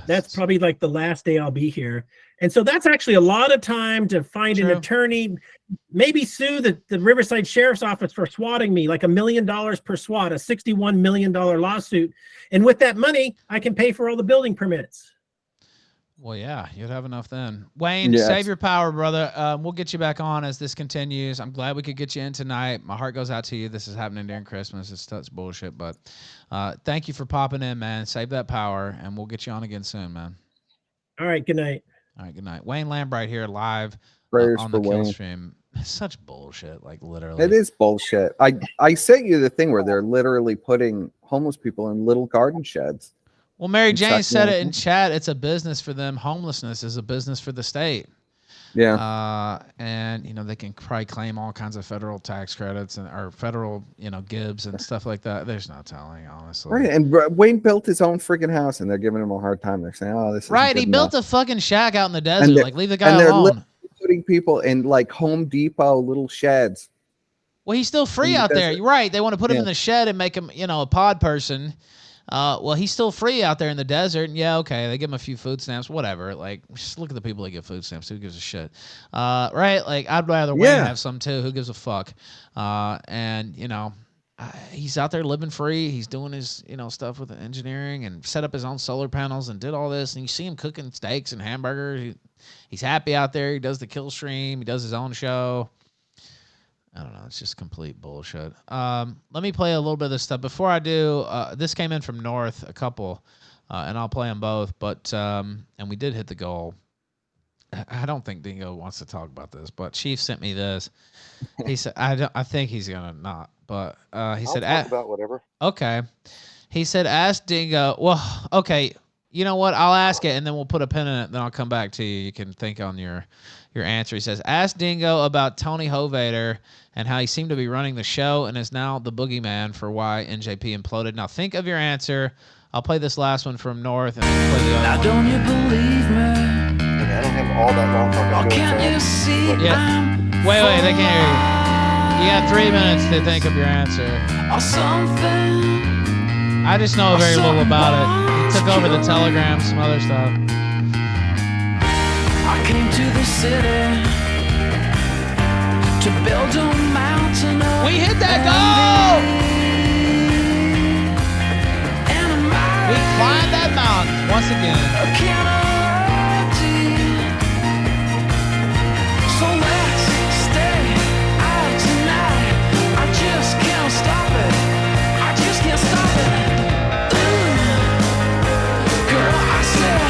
That's probably like the last day I'll be here. And so that's actually a lot of time to find an attorney, maybe sue the Riverside Sheriff's Office for swatting me, like $1 million per swat, a $61 million lawsuit. And with that money, I can pay for all the building permits. Well, yeah, you'd have enough then. Wayne, save your power, brother. We'll get you back on as this continues. I'm glad we could get you in tonight. My heart goes out to you. This is happening during Christmas. It's such bullshit, but thank you for popping in, man. Save that power, and we'll get you on again soon, man. All right, good night. All right, good night. Wayne Lambright here live on the Killstream. Such bullshit, like literally. It is bullshit. I sent you the thing where they're literally putting homeless people in little garden sheds. Well, Mary Jane said it in chat. It's a business for them. Homelessness is a business for the state. Yeah. And they can probably claim all kinds of federal tax credits or federal, gibs and stuff like that. There's no telling, honestly. Right. And Wayne built his own freaking house, and they're giving him a hard time. They're saying, "Oh, this is right." He built a fucking shack out in the desert. Like, leave the guy alone. Putting people in like Home Depot little sheds Well, he's still free the out there. desert. You're right. They want to put him Yeah. in the shed and make him, a pod person. Well, he's still free out there in the desert. And yeah, okay, they give him a few food stamps, whatever. Like, just look at the people that get food stamps. Who gives a shit? Right? Like, I'd rather Wayne Yeah. have some too. Who gives a fuck? And he's out there living free. He's doing his, stuff with the engineering and set up his own solar panels and did all this. And you see him cooking steaks and hamburgers. He's happy out there. He does the Killstream. He does his own show. I don't know. It's just complete bullshit. Let me play a little bit of this stuff. Before I do, this came in from North, a couple, and I'll play them both. But and we did hit the goal. I don't think Dingo wants to talk about this, but Chief sent me this. He said, I think he's going to not. But he said, I'll talk about whatever. Okay. He said, ask Dingo. Well, okay. You know what? I'll ask it, and then we'll put a pin in it, then I'll come back to you. You can think on your answer. He says, ask Dingo about Tony Hovader and how he seemed to be running the show and is now the boogeyman for why NJP imploded. Now, think of your answer. I'll play this last one from North, and then play the other one. Don't you believe me? Okay, I don't have all that long time Or to do can it, you see Yeah. Wait, they can't hear you. You got 3 minutes to think of your answer. or something? I just know very little about it. He took over the Telegram, some other stuff. I came to the city to build a mountain. We hit that goal! We climbed that mountain once again. So let's stay out tonight. I just can't stop it. I just can't stop it. Girl, I said,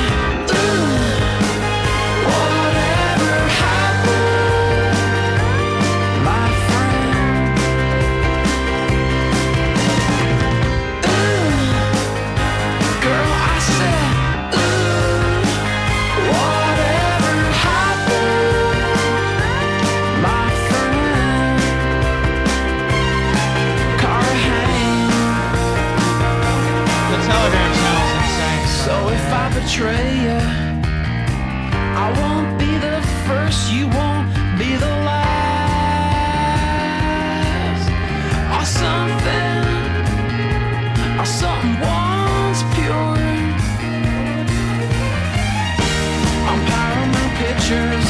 whatever happened, my friend. Girl, I said, whatever happened, my friend. Car hang. The Telegram channel's insane. So if I betray you, I won't be the first, you won't be the last. Or something once pure. I'm Paramount Pictures.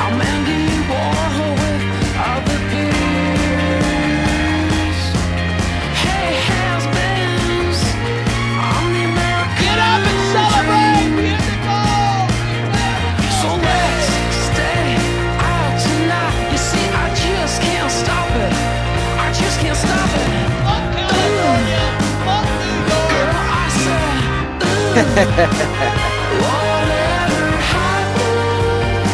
I'm Andy Warhol with other peers. Hey, has-beens. I'm the American. Get up and celebrate! We hit the goal! So let's stay out tonight. You see, I just can't stop it. I just can't stop it. Fuck California! Fuck New York! Girl, I said, whatever happened,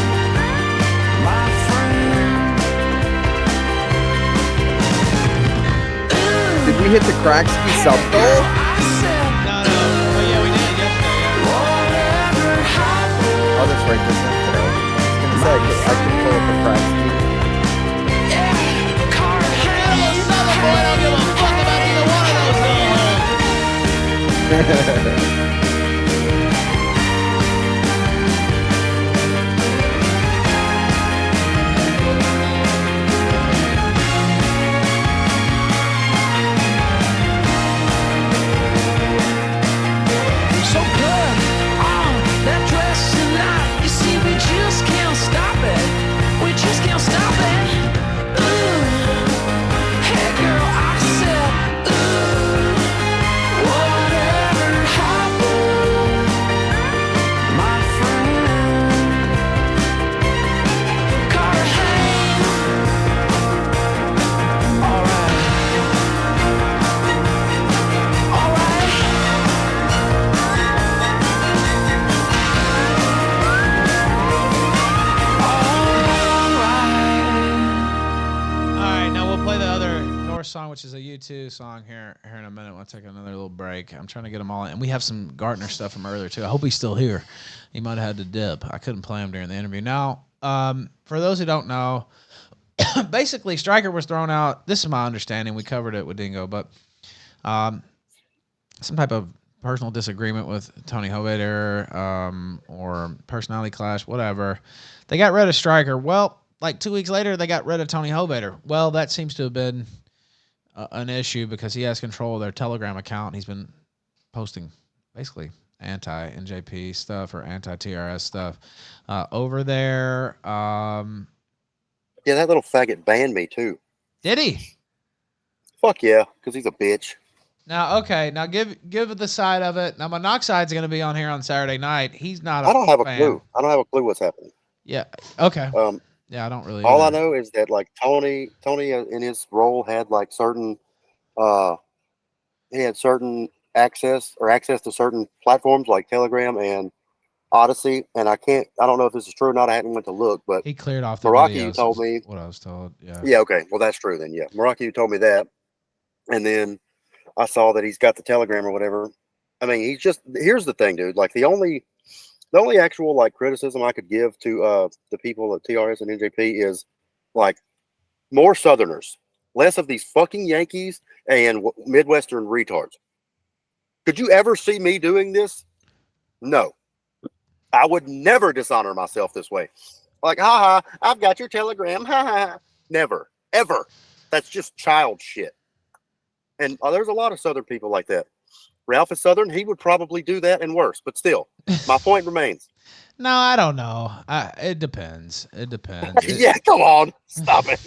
my friend. Did we hit the crack ski sub goal? I said, No. Well, yeah, we did yesterday. whatever happened, Oh, that's right. This is today. I was gonna say I could pull up the crack ski. yeah, car I'm hang. a celebrate. I don't give a fuck about either one of those things. So put on that dress tonight. You see, we just can't stop it. We just can't stop it. Hey girl, I said, whatever happened, my friend. Car hang. All right. All right. All right, now we'll play the other North song, which is a U2 song here in a minute. We'll take another little break. I'm trying to get them all in. And we have some Gartner stuff from earlier, too. I hope he's still here. He might have had to dip. I couldn't play him during the interview. Now, for those who don't know, basically, Stryker was thrown out. This is my understanding. We covered it with Dingo, but some type of personal disagreement with Tony Hovader or personality clash, whatever. They got rid of Stryker. Well, like 2 weeks later, they got rid of Tony Hovader. Well, that seems to have been an issue because he has control of their Telegram account. He's been posting basically anti-NJP stuff or anti-TRS stuff over there. Yeah, that little faggot banned me too. Did he? Fuck yeah, because he's a bitch. Now, okay, now give the side of it. Now, Monoxide's going to be on here on Saturday night. He's not a I don't have a fan. clue. I don't have a clue what's happening. Yeah. Okay. Yeah, I don't really. All either. I know is that like Tony in his role had like certain, he had certain access to certain platforms like Telegram and Odyssey, and I don't know if this is true or not. I hadn't went to look, but he cleared off the Meraki, videos. you told me what I was told. Yeah. Yeah, okay. Well, that's true then. Yeah, Meraki, you told me that, and then I saw that he's got the Telegram or whatever. I mean, here's the thing, dude. Like the only actual like criticism I could give to the people at TRS and NJP is like more Southerners, less of these fucking Yankees and Midwestern retards. Could you ever see me doing this? No, I would never dishonor myself this way. Like, haha, I've got your Telegram. Ha. Never, ever. That's just child shit. And there's a lot of Southern people like that. Ralph is Southern. He would probably do that and worse. But still, my point remains. No, I don't know. It depends. It depends. Yeah, come on, stop it.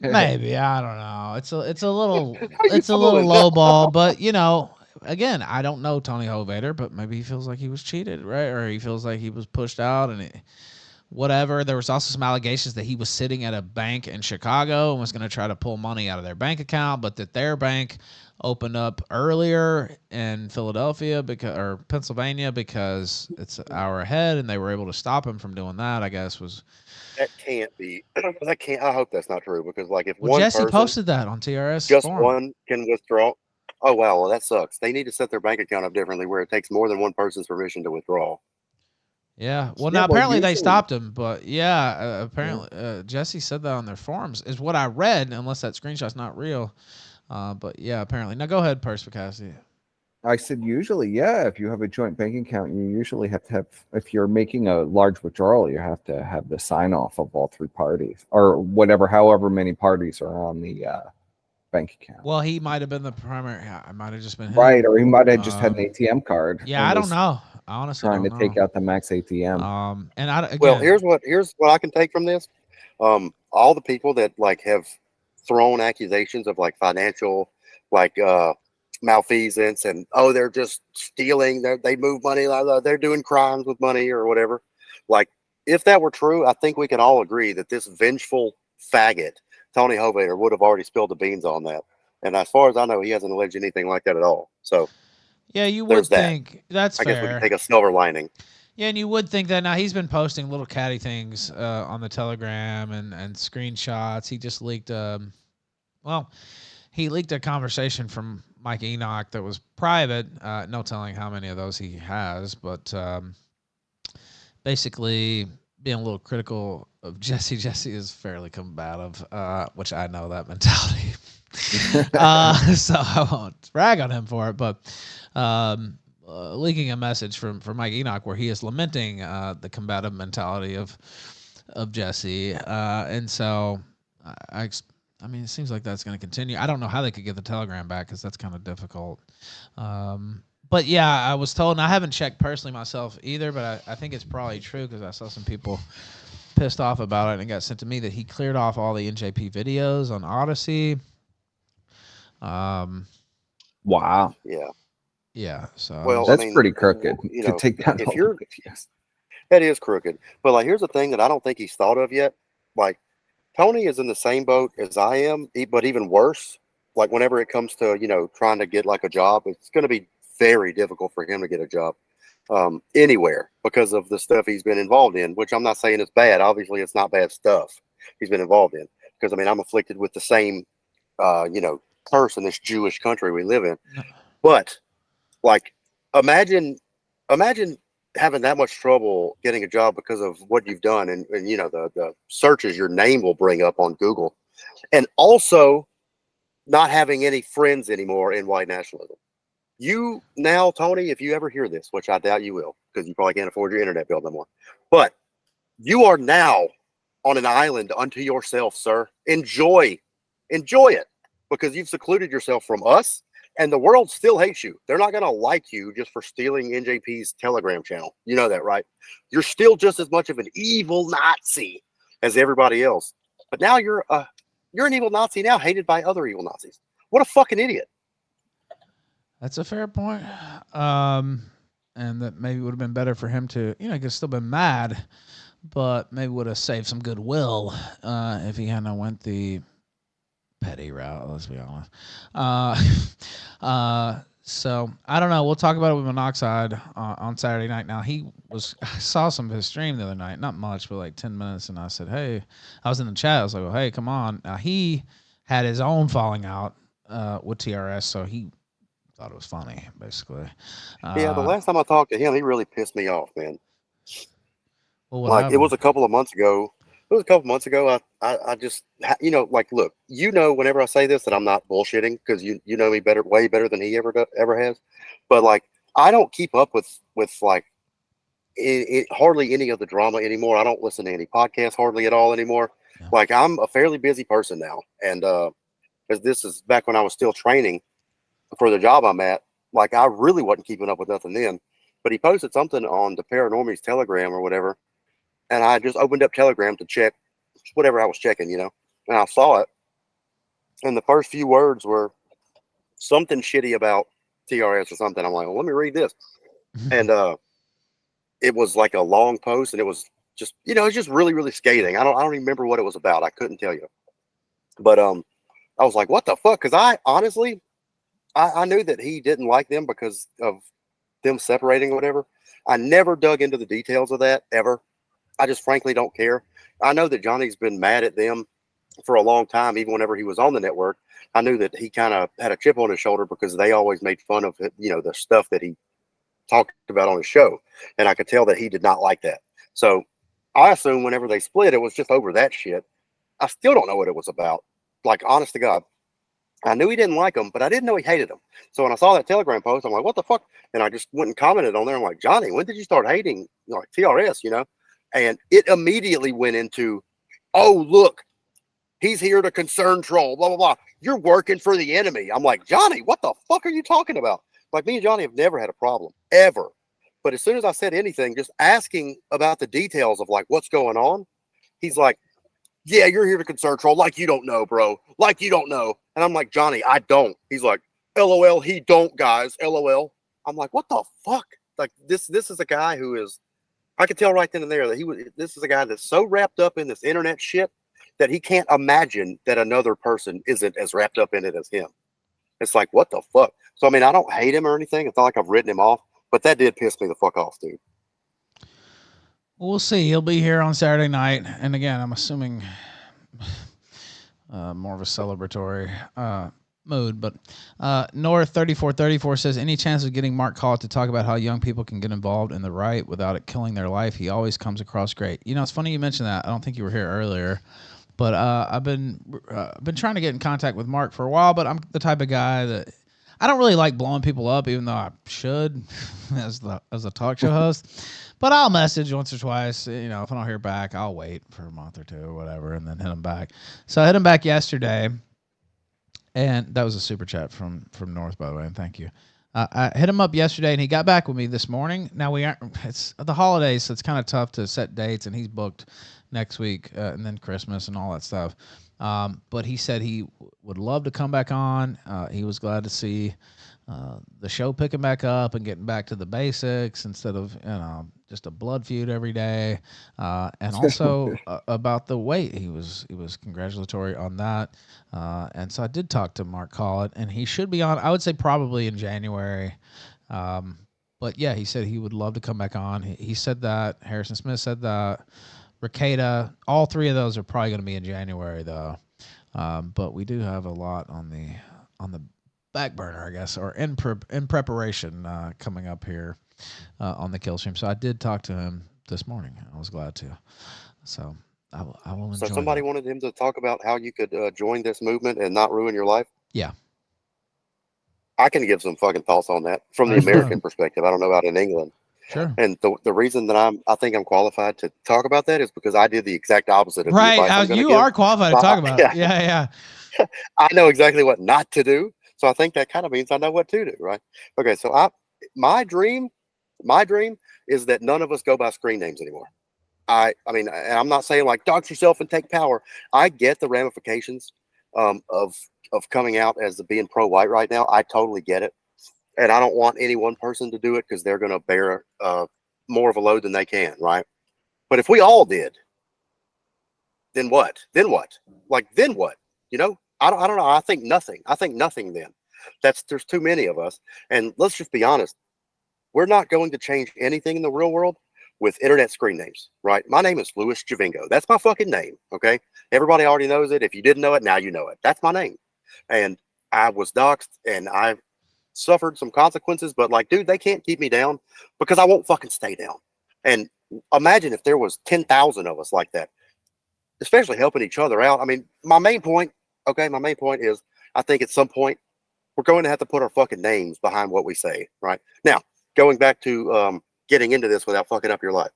Maybe, I don't know. It's a little low ball, but you know, again, I don't know Tony Hovader, but maybe he feels like he was cheated, right? Or he feels like he was pushed out and whatever. There was also some allegations that he was sitting at a bank in Chicago and was going to try to pull money out of their bank account, but that their bank opened up earlier in Philadelphia or Pennsylvania because it's an hour ahead, and they were able to stop him from doing that. I guess that can't be. That can't. I hope that's not true because, like, if well, one Jesse person, posted that on TRS, just forum. one can withdraw. Oh wow, well that sucks. They need to set their bank account up differently, where it takes more than one person's permission to withdraw. Yeah. Well, now apparently they stopped him, but yeah, apparently Jesse said that on their forums is what I read, unless that screenshot's not real. But yeah, apparently. Now go ahead, Perspicacity. I said usually, yeah. If you have a joint bank account, you usually have to have. If you're making a large withdrawal, you have to have the sign off of all three parties, or whatever, however many parties are on the bank account. Well, he might have been the primary. I might have just been him. Right, or he might have just had an ATM card. Yeah, I don't know. I honestly trying don't to know. take out the max ATM. And again, well, here's what I can take from this. All the people that like have thrown accusations of like financial, like malfeasance, and they're just stealing. They move money. They're doing crimes with money or whatever. Like, if that were true, I think we can all agree that this vengeful faggot Tony Hovader would have already spilled the beans on that. And as far as I know, he hasn't alleged anything like that at all. So yeah, you would think that's fair. I guess we can take a silver lining. Yeah, and you would think that now he's been posting little catty things on the Telegram and screenshots. He just leaked he leaked a conversation from Mike Enoch that was private. No telling how many of those he has, but basically being a little critical of Jesse. Jesse is fairly combative, which I know that mentality. So I won't brag on him for it, but leaking a message from Mike Enoch where he is lamenting the combative mentality of Jesse, and so I mean, it seems like that's going to continue. I don't know how they could get the Telegram back because that's kind of difficult. But yeah, I was told, and I haven't checked personally myself either, but I think it's probably true because I saw some people pissed off about it and it got sent to me that he cleared off all the NJP videos on Odyssey. Wow. Yeah. Yeah. So well, that's pretty crooked to take down. If you're, that is crooked. But like, here's the thing that I don't think he's thought of yet. Like, Tony is in the same boat as I am, but even worse. Like, whenever it comes to trying to get like a job, it's going to be very difficult for him to get a job anywhere because of the stuff he's been involved in. Which I'm not saying is bad. Obviously, it's not bad stuff he's been involved in. Because I mean, I'm afflicted with the same, curse in this Jewish country we live in. But like, imagine having that much trouble getting a job because of what you've done, and the searches your name will bring up on Google, and also not having any friends anymore in white nationalism. You now, Tony, if you ever hear this, which I doubt you will, because you probably can't afford your internet bill no more, but you are now on an island unto yourself, sir. Enjoy it, because you've secluded yourself from us, and the world still hates you. They're not going to like you just for stealing NJP's Telegram channel. You know that, right? You're still just as much of an evil Nazi as everybody else. But now you're an evil Nazi now, hated by other evil Nazis. What a fucking idiot. That's a fair point. And that maybe would have been better for him to, he could have still been mad, but maybe would have saved some goodwill if he hadn't went the petty route, let's be honest. So I don't know. We'll talk about it with Monoxide on Saturday night. Now I saw some of his stream the other night, not much, but like 10 minutes. And I said, hey, I was in the chat. I was like, well, hey, come on. Now he had his own falling out with TRS. So he thought it was funny, basically. Yeah. The last time I talked to him, he really pissed me off, man. Well, like, it was a couple of months ago. I just, like, look, whenever I say this that I'm not bullshitting, because you know me way better than he ever has. But like, I don't keep up with like hardly any of the drama anymore. I don't listen to any podcasts hardly at all anymore. Yeah. Like, I'm a fairly busy person now, and because this is back when I was still training for the job I'm at. Like, I really wasn't keeping up with nothing then. But he posted something on the Paranormies Telegram or whatever. And I just opened up Telegram to check whatever I was checking, and I saw it. And the first few words were something shitty about TRS or something. I'm like, well, let me read this. And it was like a long post, and it was just, it's just really, really scathing. I don't even remember what it was about. I couldn't tell you. But I was like, what the fuck? Because I honestly, I knew that he didn't like them because of them separating or whatever. I never dug into the details of that ever. I just frankly don't care. I know that Johnny's been mad at them for a long time, even whenever he was on the network. I knew that he kind of had a chip on his shoulder because they always made fun of it, the stuff that he talked about on his show. And I could tell that he did not like that. So I assume whenever they split, it was just over that shit. I still don't know what it was about. Like, honest to God. I knew he didn't like him, but I didn't know he hated him. So when I saw that Telegram post, I'm like, what the fuck? And I just went and commented on there. I'm like, Johnny, when did you start hating like TRS, And it immediately went into, oh, look, he's here to concern troll, blah, blah, blah. You're working for the enemy. I'm like, Johnny, what the fuck are you talking about? Like, me and Johnny have never had a problem, ever. But as soon as I said anything, just asking about the details of like what's going on, he's like, yeah, you're here to concern troll. Like, you don't know, bro. Like, you don't know. And I'm like, Johnny, I don't. He's like, LOL, he don't, guys. LOL. I'm like, what the fuck? Like, this is a guy who is, I could tell right then and there that this is a guy that's so wrapped up in this internet shit that he can't imagine that another person isn't as wrapped up in it as him. It's like, what the fuck? So, I mean, I don't hate him or anything. It's not like I've written him off, but that did piss me the fuck off, dude. We'll see. He'll be here on Saturday night. And again, I'm assuming more of a celebratory mood. But North 3434 says, any chance of getting Mark Call to talk about how young people can get involved in the right without it killing their life? He always comes across great. It's funny you mentioned that. I don't think you were here earlier. But I've been trying to get in contact with Mark for a while, but I'm the type of guy that I don't really like blowing people up, even though I should as a talk show host. But I'll message once or twice. If I don't hear back, I'll wait for a month or two or whatever, and then hit him back. So I hit him back yesterday, and that was a super chat from North, by the way, and thank you. I hit him up yesterday, and he got back with me this morning. Now it's the holidays, so it's kind of tough to set dates, and he's booked next week, and then Christmas and all that stuff. But he said he would love to come back on. He was glad to see the show picking back up and getting back to the basics instead of just a blood feud every day, and also about the weight. He was congratulatory on that, and so I did talk to Mark Collett, and he should be on. I would say probably in January, but yeah, he said he would love to come back on. He said that. Harrison Smith said that. Ricada, all three of those are probably going to be in January though, but we do have a lot on the back burner, I guess, or in preparation coming up here on the Killstream. So I did talk to him this morning. I was glad to. So I will enjoy. So somebody wanted him to talk about how you could join this movement and not ruin your life? Yeah. I can give some fucking thoughts on that from the American perspective. I don't know about in England. Sure. And the reason that I think I'm qualified to talk about that is because I did the exact opposite of the Right. advice I'm gonna You give. are qualified to talk about it. Yeah. I know exactly what not to do. So I think that kind of means I know what to do, right? Okay, so my dream is that none of us go by screen names anymore. I mean, and I'm not saying like dox yourself and take power. I get the ramifications of coming out as being pro-white right now. I totally get it, and I don't want any one person to do it because they're going to bear more of a load than they can, right? But if we all did, then what? Then what? Like then what? You know, I don't know. I think nothing. Then. There's too many of us, and let's just be honest. We're not going to change anything in the real world with internet screen names, right? My name is Louis Javingo. That's my fucking name, okay? Everybody already knows it. If you didn't know it, now you know it. That's my name. And I was doxxed and I suffered some consequences, but like, dude, they can't keep me down because I won't fucking stay down. And imagine if there was 10,000 of us like that, especially helping each other out. I mean, my main point is I think at some point we're going to have to put our fucking names behind what we say, right? Now, going back to getting into this without fucking up your life.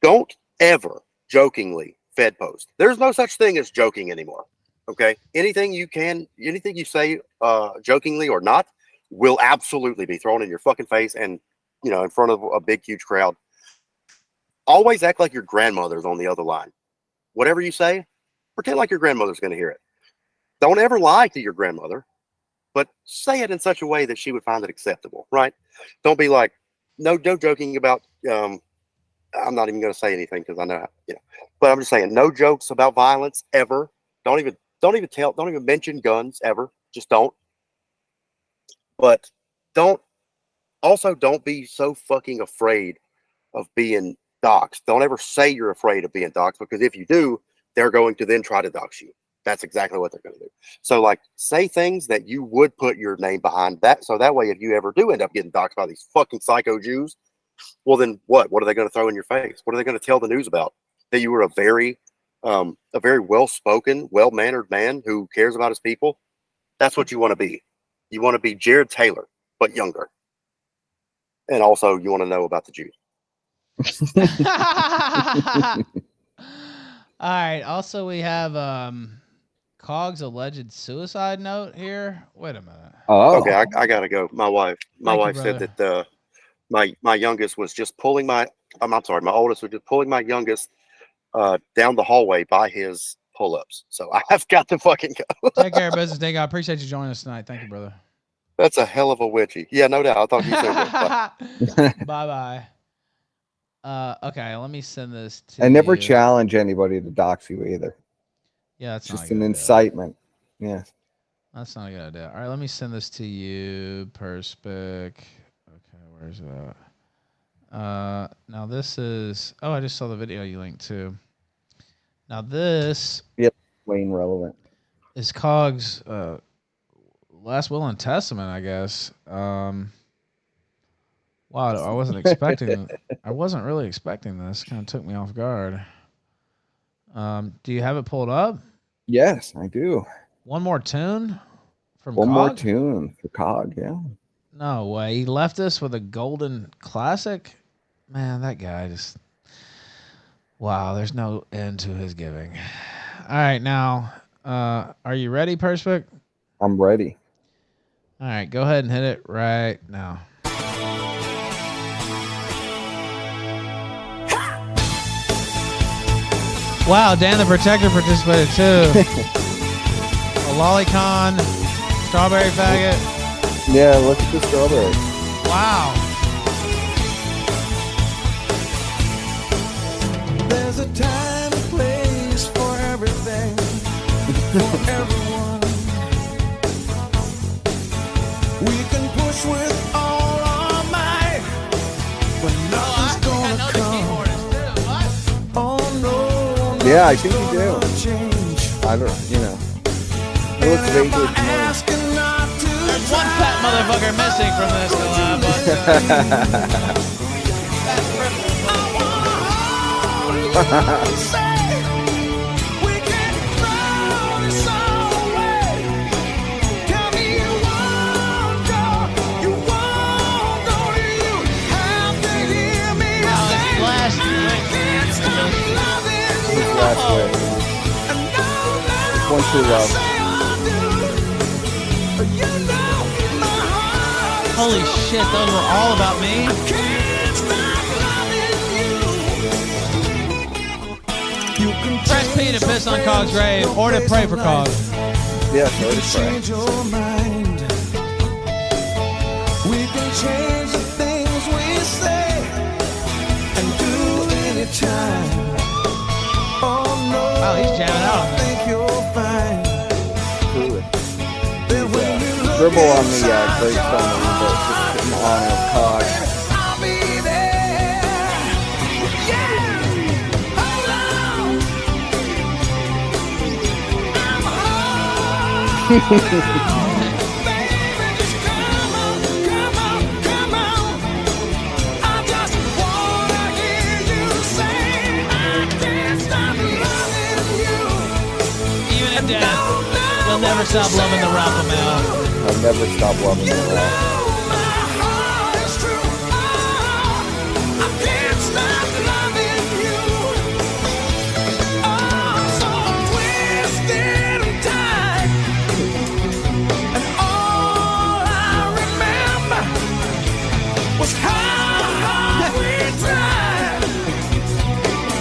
Don't ever jokingly Fed post. There's no such thing as joking anymore. Okay. Anything you say jokingly or not will absolutely be thrown in your fucking face and, you know, in front of a big, huge crowd. Always act like your grandmother's on the other line. Whatever you say, pretend like your grandmother's going to hear it. Don't ever lie to your grandmother, but say it in such a way that she would find it acceptable, right? Don't be like, no joking about, I'm not even going to say anything because I know, you know, but I'm just saying no jokes about violence ever. Don't even mention guns ever. Just don't. But don't be so fucking afraid of being doxxed. Don't ever say you're afraid of being doxxed, because if you do, they're going to then try to dox you. That's exactly what they're going to do. So like, say things that you would put your name behind that. So that way, if you ever do end up getting doxxed by these fucking psycho Jews, well, then what? What are they going to throw in your face? What are they going to tell the news about? That you were a very well-spoken, well-mannered man who cares about his people? That's what you want to be. You want to be Jared Taylor, but younger. And also, you want to know about the Jews. All right. Also, we have Cog's alleged suicide note here. Wait a minute. Oh. Okay, I gotta go. My wife said that my youngest was just pulling my oldest was just pulling my youngest down the hallway by his pull-ups. So I've got to fucking go. Take care, business. Dig. I appreciate you joining us tonight. Thank you, brother. That's a hell of a witchy. Yeah, no doubt. I'll talk to you soon. Bye. Okay, let me send this to I never you. challenge anybody to dox you either. Yeah, that's just not an incitement. Yeah. That's not a good idea. All right, let me send this to you, Perspic. Okay, where's that? Now this is. Oh, I just saw the video you linked to. Now this. Yep, Wayne relevant. Is Cog's last will and testament, I guess. Wow, I wasn't expecting. I wasn't really expecting this. Kind of took me off guard. Do you have it pulled up? Yes, I do. One more tune from One Cog? more tune for Cog, yeah. No way. He left us with a golden classic. Man, that guy just. Wow, there's no end to his giving. All right, now, are you ready, Perspic? I'm ready. All right, go ahead and hit it right now. Wow, Dan the Protector participated too. A lolicon, strawberry faggot. Yeah, look at the strawberry. Wow. There's a time and place for everything, for everyone. We can push with all our might, but nothing's gonna come. Oh no. Yeah, I think you do. I don't, you know. It looks vaguely familiar. There's one fat motherfucker missing from this collab. wait. One True Love. Holy shit, those were all about me. Press P to piss on Cog's grave or to pray for Cog. Yes, or to pray. We can change the things we say and do anytime. Oh no, wow, he's jamming out. I think you'll find that when you look Dribble on the inside great your song, but just in honor of Cog. I'll be there. Yeah, hold on. I'm You'll never stop loving the Ralph Mail. I'll never stop loving the Ralph.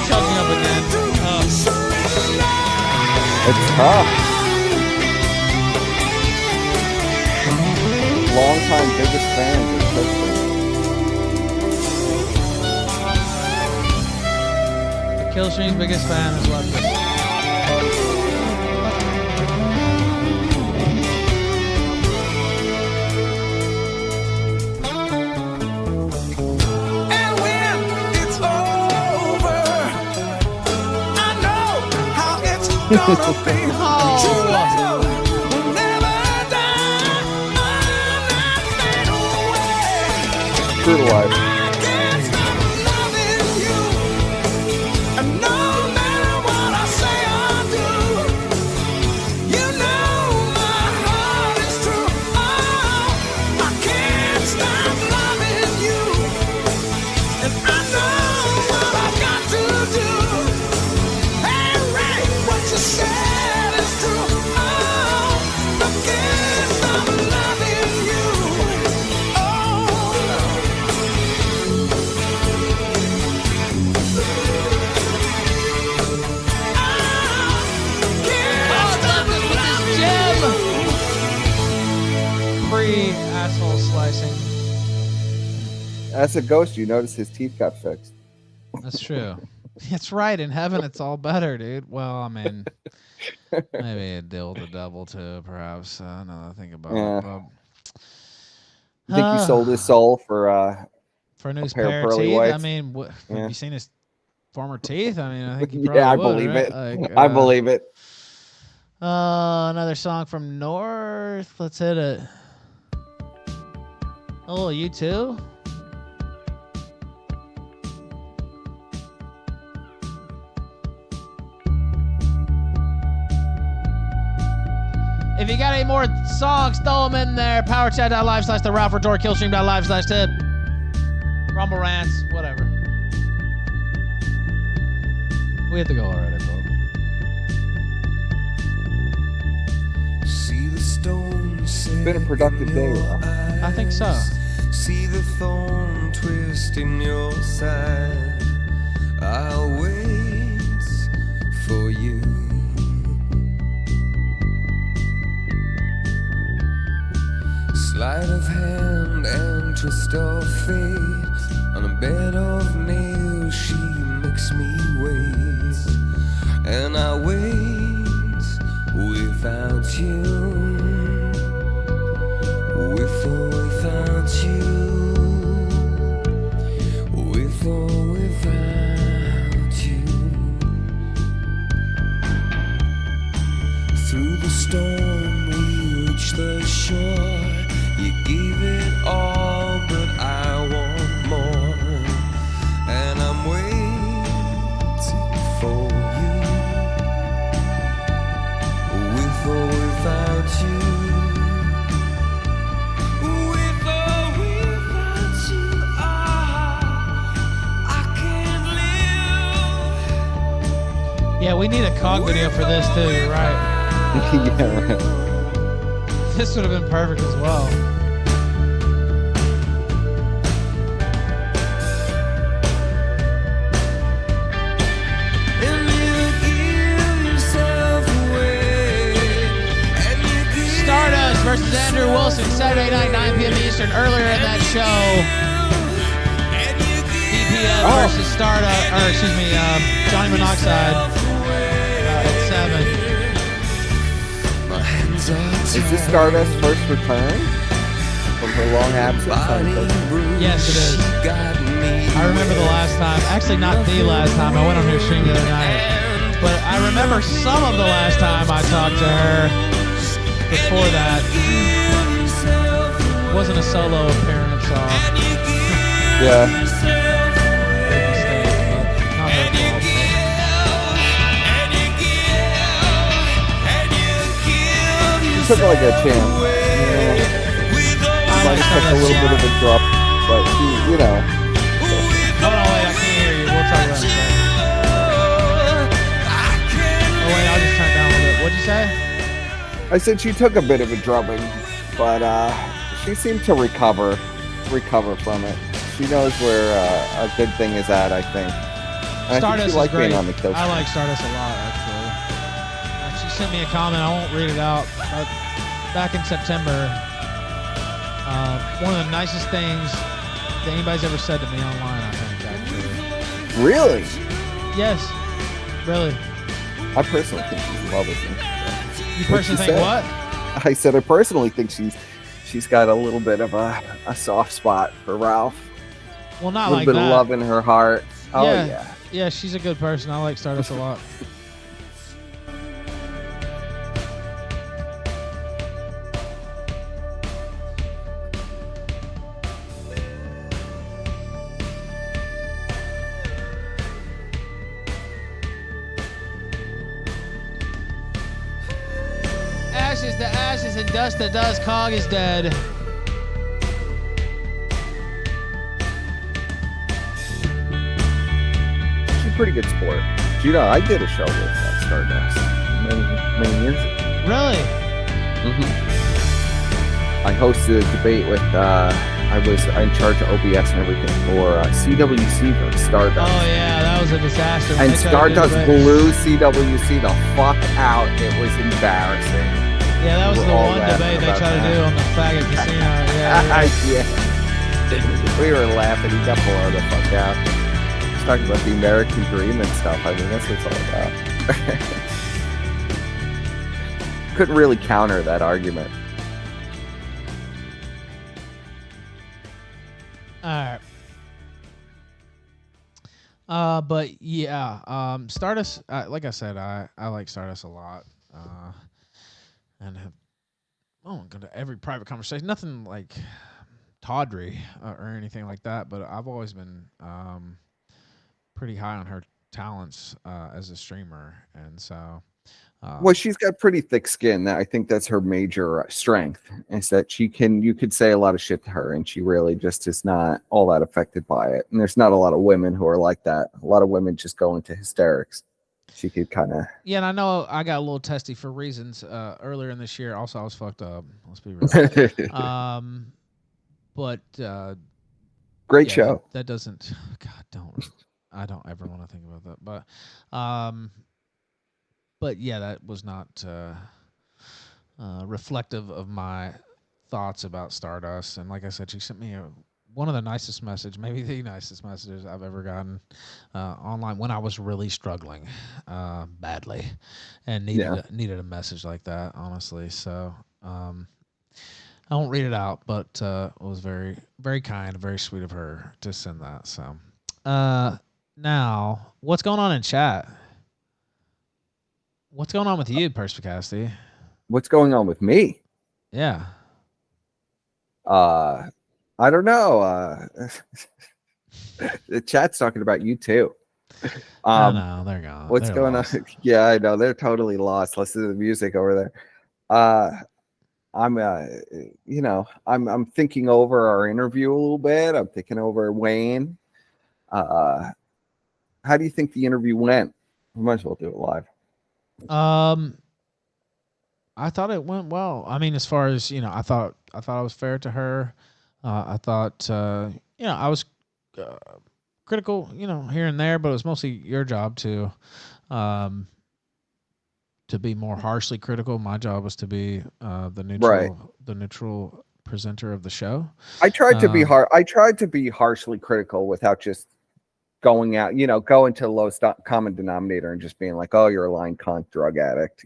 Choking up again. It's tough. Long-time biggest fans of Killstream. The Killstream's biggest fan is left us. And when it's over, I know how it's gonna be. True love will never die. True to life. And no matter what I say or do, you know my heart is true. Oh, I can't stop loving you. And I know what I've got to do. Hey, Ray, what you said is true. Oh, I can't stop loving you. Oh, Free asshole slicing. As a ghost, you notice his teeth got fixed. That's true. It's right. In heaven, it's all better, dude. Well, I mean, maybe a deal with the devil too, perhaps. Now that I think about it. Yeah. But, I think he sold his soul for a new pair of pearly teeth. whites. I mean, Yeah. have you seen his former teeth? I mean, I think he Yeah, probably I would, believe right? it. Like, I believe it. Another song from North. Let's hit it. Oh, you too? If you got any more songs, throw them in there. Powerchat.live/the Ralph Retore, Killstream.live/tip. Rumble rants, whatever. We have to go already, folks. see the stone It's been a productive day, Ralph. I think so. See the thorn twist in your side. I'll wait for you. Sleight of hand and twist of fate. On a bed of nails, she makes me wait. And I wait without you. With or without you. With or without you. Through the storm we reach the shore. You gave it all, but I want more. And I'm waiting for you. With or without you. we need a cog video for this too. You're right. Yeah. This would have been perfect as well. Stardust versus Andrew Wilson, Saturday night, 9 p.m. Eastern. Earlier in that show, DPM versus Stardust, or excuse me, Johnny Monoxide at 7. Is this Stardust's first return from her long absence? Yes, it is. I remember the last time, actually not the last time, I went on her stream the other night, but I remember some of the last time I talked to her. Before that, it wasn't a solo appearance song. Yeah. Not her fault. She took like a champ. Might have took a little bit of a drop, but she, you know. Hold on, wait, I can't hear you. We'll talk about it in a second. Oh, wait, I'll just turn it down a little bit. What'd you say? I said she took a bit of a drubbing, but she seemed to recover from it. She knows where a good thing is at, I think. And Stardust I think she liked is great. being on the Killstream. I like Stardust a lot, actually. She sent me a comment. I won't read it out. But back in September, one of the nicest things that anybody's ever said to me online, I think, actually. Really? Yes. Really. I personally think she's in love with me. You personally think what? I said I personally think she's got a little bit of a soft spot for Ralph. Well, not a little like bit that. of love in her heart. Oh Yeah. yeah. Yeah, she's a good person. I like Stardust a lot. Ashes to ashes and dust to dust. Cog is dead. She's a pretty good sport. You know, I did a show with Stardust many years ago. Really? I hosted a debate with, I was in charge of OBS and everything for CWC versus Stardust. Oh yeah, that was a disaster. And They tried to do Stardust it. blew CWC the fuck out. It was embarrassing. Yeah, that was We the were all one laughing debate they about tried to that. do on the faggot casino. Yeah. Yeah. We were laughing. He got blown the fuck out. He's talking about the American dream and stuff. I mean, that's what it's all about. Couldn't really counter that argument. All right. But yeah, Stardust. Like I said, I like Stardust a lot. And have gone to every private conversation. Nothing like tawdry or anything like that. But I've always been pretty high on her talents as a streamer, and so. Well, she's got pretty thick skin. I think that's her major strength, is that you could say a lot of shit to her and she really just is not all that affected by it. And there's not a lot of women who are like that. A lot of women just go into hysterics. She could kind of. Yeah, and I know I got a little testy for reasons earlier in this year. Also, I was fucked up. Let's be real. But great show. That doesn't. God, I don't ever want to think about that. But yeah, that was not reflective of my thoughts about Stardust. And like I said, she sent me one of the nicest messages, maybe the nicest messages I've ever gotten online when I was really struggling badly and needed a message like that, honestly. So I won't read it out, but it was very, very kind, very sweet of her to send that. So now, what's going on in chat? What's going on with you, Perspicasti? What's going on with me? Yeah. I don't know. The chat's talking about you too. No, they're gone. What's They're going lost. on? Yeah, I know. They're totally lost. Listen to the music over there. I'm thinking over our interview a little bit. I'm thinking over Wayne. How do you think the interview went? We might as well do it live. I thought it went well. I mean, as far as I thought I was fair to her. I thought I was critical, here and there, but it was mostly your job to be more harshly critical. My job was to be the neutral presenter of the show. I tried to be I tried to be harshly critical without just going out, going to the lowest common denominator and just being like, "Oh, you're a lying cunt, drug addict,"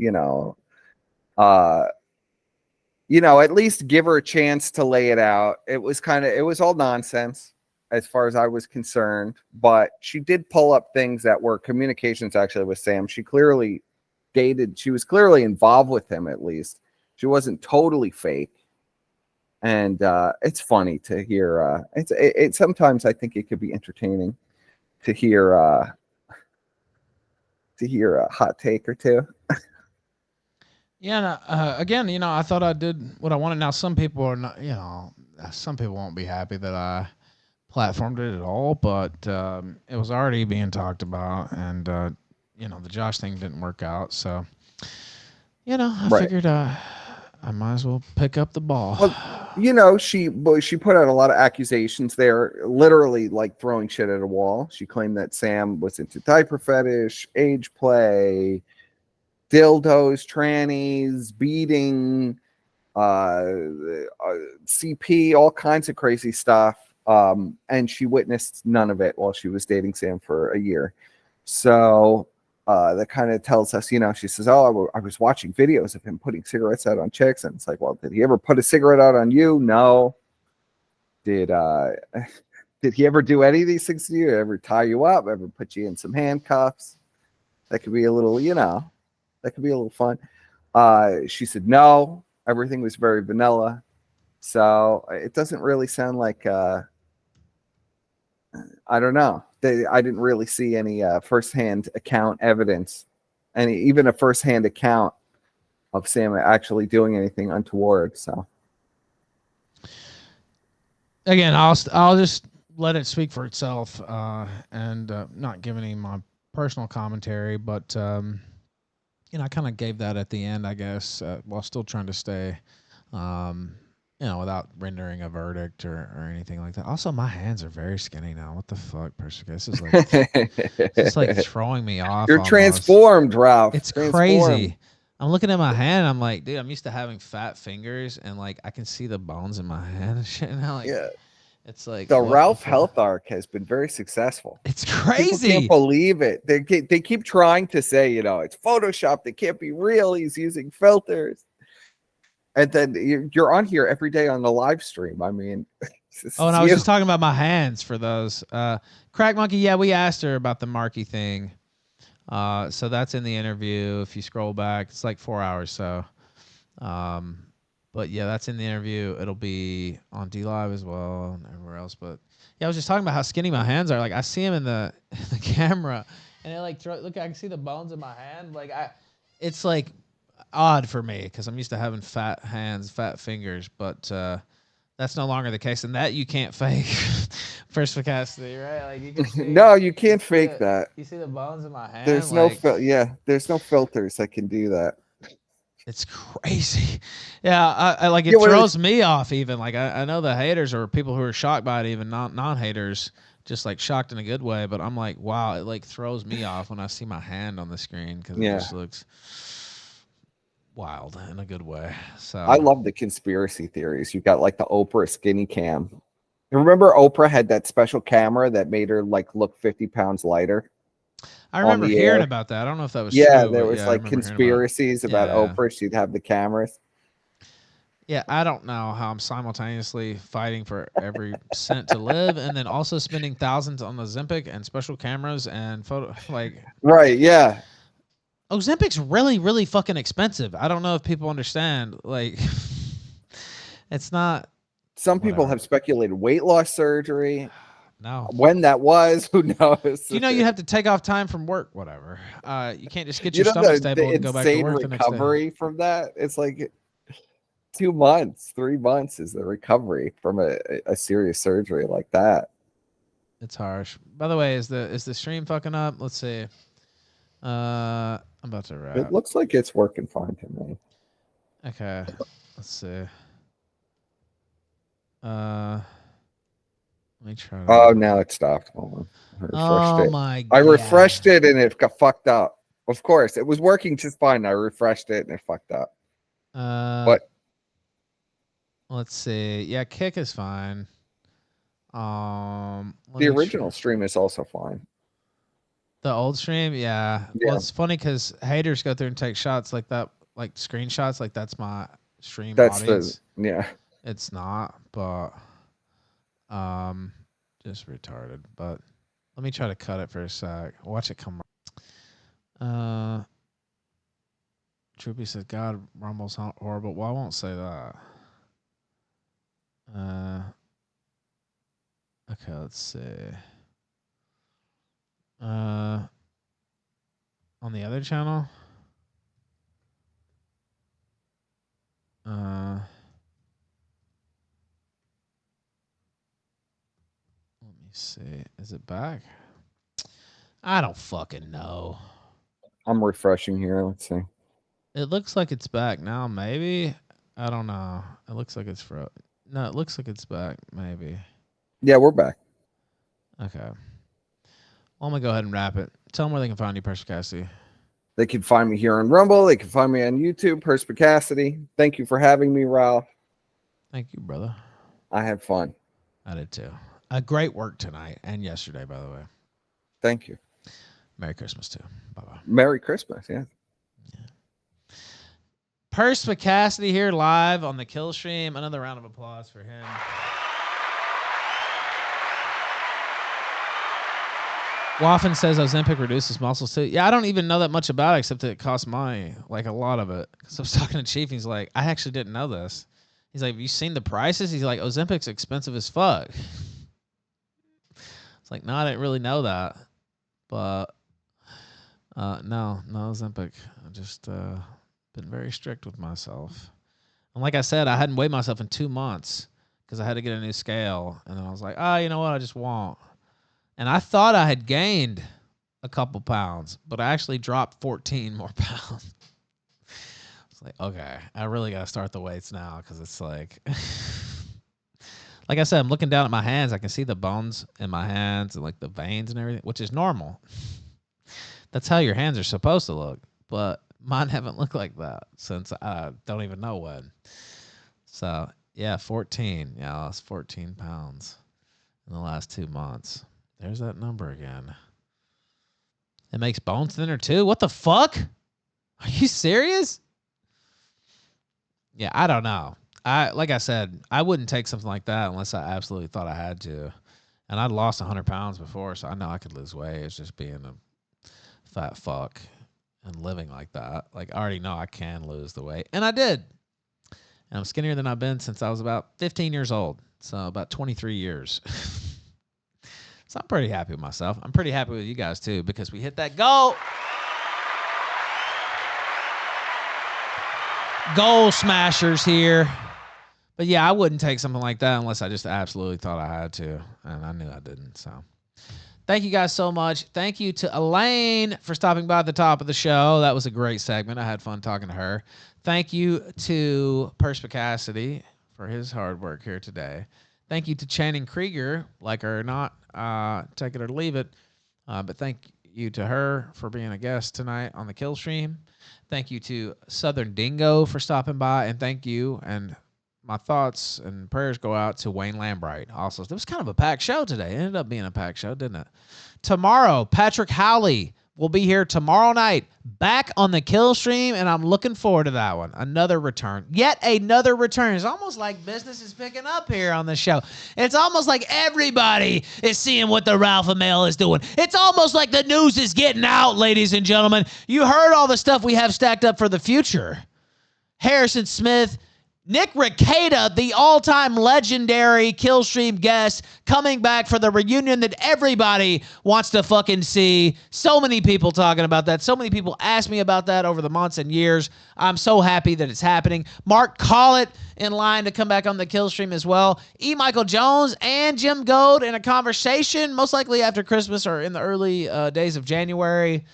at least give her a chance to lay it out. It was all nonsense as far as I was concerned, but she did pull up things that were communications actually with Sam. She was clearly involved with him, at least. She wasn't totally fake. And it's funny to hear. It sometimes I think it could be entertaining to hear a hot take or two. Yeah, again, I thought I did what I wanted. Now, some people are not, some people won't be happy that I platformed it at all, but it was already being talked about, and the Josh thing didn't work out, so I figured I might as well pick up the ball. Well, she put out a lot of accusations there, literally like throwing shit at a wall. She claimed that Sam was into diaper fetish, age play, dildos, trannies, beating, CP, all kinds of crazy stuff. And she witnessed none of it while she was dating Sam for a year. So that kind of tells us, she says, "Oh, I was watching videos of him putting cigarettes out on chicks." And it's like, well, did he ever put a cigarette out on you? No. Did he ever do any of these things to you? Ever tie you up? Ever put you in some handcuffs? That could be a little, that could be a little fun. She said no. Everything was very vanilla. So it doesn't really sound like, I don't know. I didn't really see any firsthand account evidence, even a firsthand account of Sam actually doing anything untoward. So again, I'll just let it speak for itself, and not give any of my personal commentary, but I kind of gave that at the end, I guess, while still trying to stay, without rendering a verdict or anything like that. Also, my hands are very skinny now. What the fuck, Persica? This is like throwing me off. You're almost. Transformed, Ralph. It's crazy. I'm looking at my hand. I'm like, dude, I'm used to having fat fingers, and like I can see the bones in my hand and shit now. Like, yeah. It's like the Ralph health arc has been very successful. It's crazy. People can't believe it. They keep trying to say, it's Photoshopped. It can't be real. He's using filters. And then you're on here every day on the live stream. I mean, and I was just talking about my hands for those. Crack Monkey, yeah, we asked her about the Marky thing. So that's in the interview. If you scroll back, it's like 4 hours. So, but yeah, that's in the interview. It'll be on DLive as well and everywhere else. But yeah, I was just talking about how skinny my hands are. Like I see them in the camera, and it like look, I can see the bones in my hand. Like it's like odd for me because I'm used to having fat hands, fat fingers, but that's no longer the case, and that you can't fake. Perspicacity, right? Like you can see, no, you can't fake that. You see the bones in my hand. There's there's no filters that can do that. It's crazy. Yeah, I like it throws me off even. Like I know the haters or people who are shocked by it, even non-haters, just like shocked in a good way. But I'm like, wow, it like throws me off when I see my hand on the screen because it just looks wild in a good way. So I love the conspiracy theories. You've got like the Oprah skinny cam. You remember Oprah had that special camera that made her like look 50 pounds lighter? I remember hearing about that. I don't know if that was true. There was like conspiracies about Oprah. She'd have the cameras. Yeah, I don't know how I'm simultaneously fighting for every cent to live and then also spending thousands on Ozempic and special cameras and photo Right, yeah. Ozempic's really, really fucking expensive. I don't know if people understand. Like it's not. Some people have speculated weight loss surgery. No. When that was, who knows? You have to take off time from work, whatever. You can't just get your stomach stable and go back to work the next day. Recovery from that, it's like 2 months, 3 months is the recovery from a serious surgery like that. It's harsh. By the way, is the stream fucking up? Let's see. I'm about to wrap. It looks like it's working fine to me. Okay. Let's see. Let me try. Oh, now it stopped. Hold on. I refreshed Oh it. my I God. refreshed it and it got fucked up. Of course, it was working just fine. I refreshed it and it fucked up. But let's see. Yeah, Kick is fine. the original stream is also fine. The old stream, yeah. Yeah. Well, it's funny because haters go through and take shots like that, like screenshots, like that's my stream That's audience. yeah. It's not, but just retarded. But let me try to cut it for a sec. Watch it come. Troopy says, "God, Rumble's horrible." Well, I won't say that. Okay, let's see. On the other channel. Let me see. Is it back? I don't fucking know. I'm refreshing here. Let's see. It looks like it's back now. Maybe. I don't know. It looks like it's No, it looks like it's back. Maybe. Yeah, we're back. Okay. Well, I'm going to go ahead and wrap it. Tell them where they can find you, Perspicacity. They can find me here on Rumble. They can find me on YouTube, Perspicacity. Thank you for having me, Ralph. Thank you, brother. I had fun. I did too. A great work tonight and yesterday, by the way. Thank you. Merry Christmas too. Bye-bye. Merry Christmas, yeah. Perspicacity here live on the Killstream. Another round of applause for him. Waffen says Ozempic reduces muscles too. Yeah, I don't even know that much about it except that it costs money, like a lot of it. Because I was talking to Chief, he's like, I actually didn't know this. He's like, have you seen the prices? He's like, Ozempic's expensive as fuck. It's like, no, I didn't really know that. But no Ozempic. I just been very strict with myself. And like I said, I hadn't weighed myself in 2 months because I had to get a new scale. And then I was like, oh, you know what? I just won't. And I thought I had gained a couple pounds, but I actually dropped 14 more pounds. It's like, okay, I really got to start the weights now because it's like, like I said, I'm looking down at my hands. I can see the bones in my hands and like the veins and everything, which is normal. That's how your hands are supposed to look. But mine haven't looked like that since I don't even know when. So, yeah, 14. Yeah, I lost 14 pounds in the last 2 months. There's that number again. It makes bones thinner too? What the fuck? Are you serious? Yeah, I don't know. Like I said, I wouldn't take something like that unless I absolutely thought I had to. And I'd lost 100 pounds before, so I know I could lose weight. It's just being a fat fuck and living like that. Like, I already know I can lose the weight. And I did. And I'm skinnier than I've been since I was about 15 years old. So about 23 years. So I'm pretty happy with myself. I'm pretty happy with you guys too because we hit that goal. Goal smashers here. But yeah, I wouldn't take something like that unless I just absolutely thought I had to. And I knew I didn't. So thank you guys so much. Thank you to Elaine for stopping by at the top of the show. That was a great segment. I had fun talking to her. Thank you to Perspicacity for his hard work here today. Thank you to Channing Creager, like her or not, take it or leave it. But thank you to her for being a guest tonight on the Killstream. Thank you to Southern Dingo for stopping by. And thank you. And my thoughts and prayers go out to Wayne Lambright. Also, it was kind of a packed show today. It ended up being a packed show, didn't it? Tomorrow, Patrick Howley will be here tomorrow night back on the Killstream, and I'm looking forward to that one. Another return. Yet another return. It's almost like business is picking up here on the show. It's almost like everybody is seeing what the Ralph Mail is doing. It's almost like the news is getting out, ladies and gentlemen. You heard all the stuff we have stacked up for the future. Harrison Smith, Nick Rekieta, the all-time legendary Killstream guest, coming back for the reunion that everybody wants to fucking see. So many people talking about that. So many people asked me about that over the months and years. I'm so happy that it's happening. Mark Collett in line to come back on the Killstream as well. E. Michael Jones and Jim Gold in a conversation, most likely after Christmas or in the early days of January.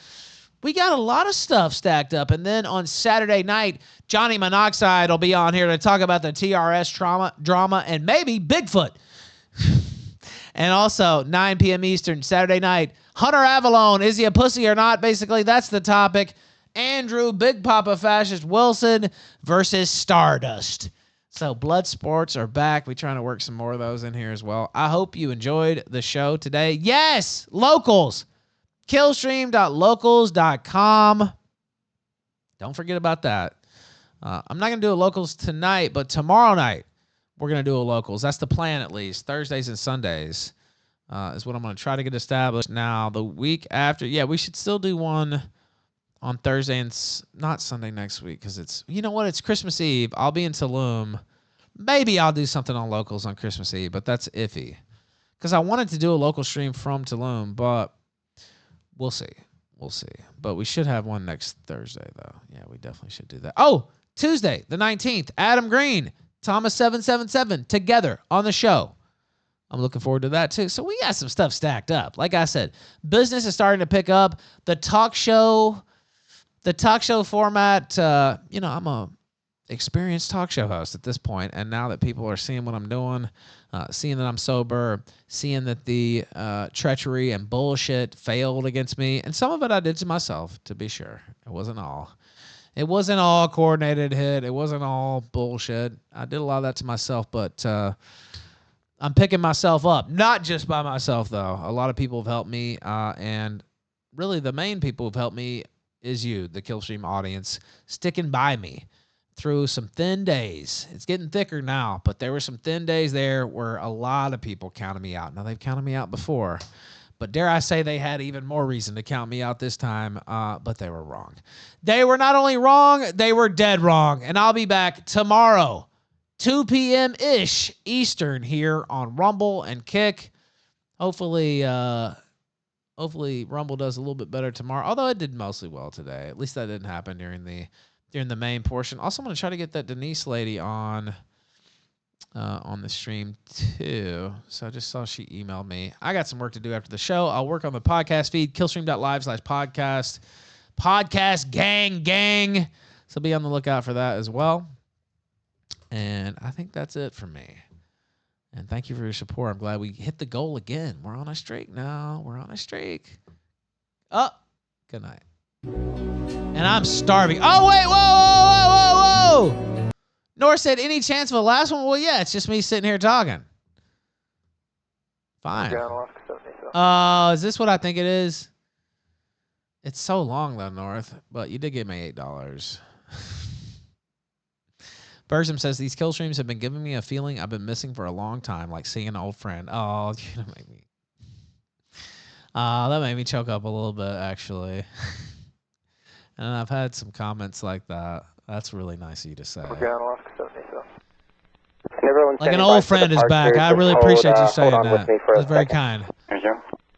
We got a lot of stuff stacked up. And then on Saturday night, Johnny Monoxide will be on here to talk about the TRS drama and maybe Bigfoot. And also, 9 p.m. Eastern, Saturday night, Hunter Avalon, is he a pussy or not? Basically, that's the topic. Andrew Big Papa Fascist Wilson versus Stardust. So blood sports are back. We're trying to work some more of those in here as well. I hope you enjoyed the show today. Yes, locals. Killstream.locals.com. Don't forget about that. I'm not going to do a locals tonight, but tomorrow night we're going to do a locals. That's the plan, at least. Thursdays and Sundays is what I'm going to try to get established. Now, the week after, yeah, we should still do one on Thursday and not Sunday next week because it's, you know what, it's Christmas Eve. I'll be in Tulum. Maybe I'll do something on locals on Christmas Eve, but that's iffy because I wanted to do a local stream from Tulum, but we'll see. We'll see. But we should have one next Thursday, though. Yeah, we definitely should do that. Oh, Tuesday, the 19th, Adam Green, Thomas777 together on the show. I'm looking forward to that, too. So we got some stuff stacked up. Like I said, business is starting to pick up. The talk show format, I'm a experienced talk show host at this point, and now that people are seeing what I'm doing, seeing that I'm sober, seeing that the treachery and bullshit failed against me, and some of it I did to myself, to be sure. It wasn't all coordinated hit. It wasn't all bullshit. I did a lot of that to myself, but I'm picking myself up, not just by myself, though. A lot of people have helped me, and really the main people who've helped me is you, the Killstream audience, sticking by me through some thin days. It's getting thicker now, but there were some thin days there where a lot of people counted me out. Now, they've counted me out before, but dare I say they had even more reason to count me out this time, but they were wrong. They were not only wrong, they were dead wrong, and I'll be back tomorrow, 2 p.m.-ish Eastern here on Rumble and Kick. Hopefully Rumble does a little bit better tomorrow, although it did mostly well today. At least that didn't happen during the main portion. Also, I'm going to try to get that Denise lady on the stream too. So I just saw she emailed me. I got some work to do after the show. I'll work on the podcast feed, killstream.live/podcast. Podcast gang. So be on the lookout for that as well. And I think that's it for me. And thank you for your support. I'm glad we hit the goal again. We're on a streak now. Oh, good night. And I'm starving. Oh, wait. Whoa. Nor said, any chance of a last one? Well, yeah, it's just me sitting here talking. Fine. Is this what I think it is? It's so long, though, North. But you did give me $8. Burzum says, these kill streams have been giving me a feeling I've been missing for a long time, like seeing an old friend. Oh, that made me choke up a little bit, actually. And I've had some comments like that. That's really nice of you to say. Like an old friend is back. I really appreciate you saying that. That's very kind.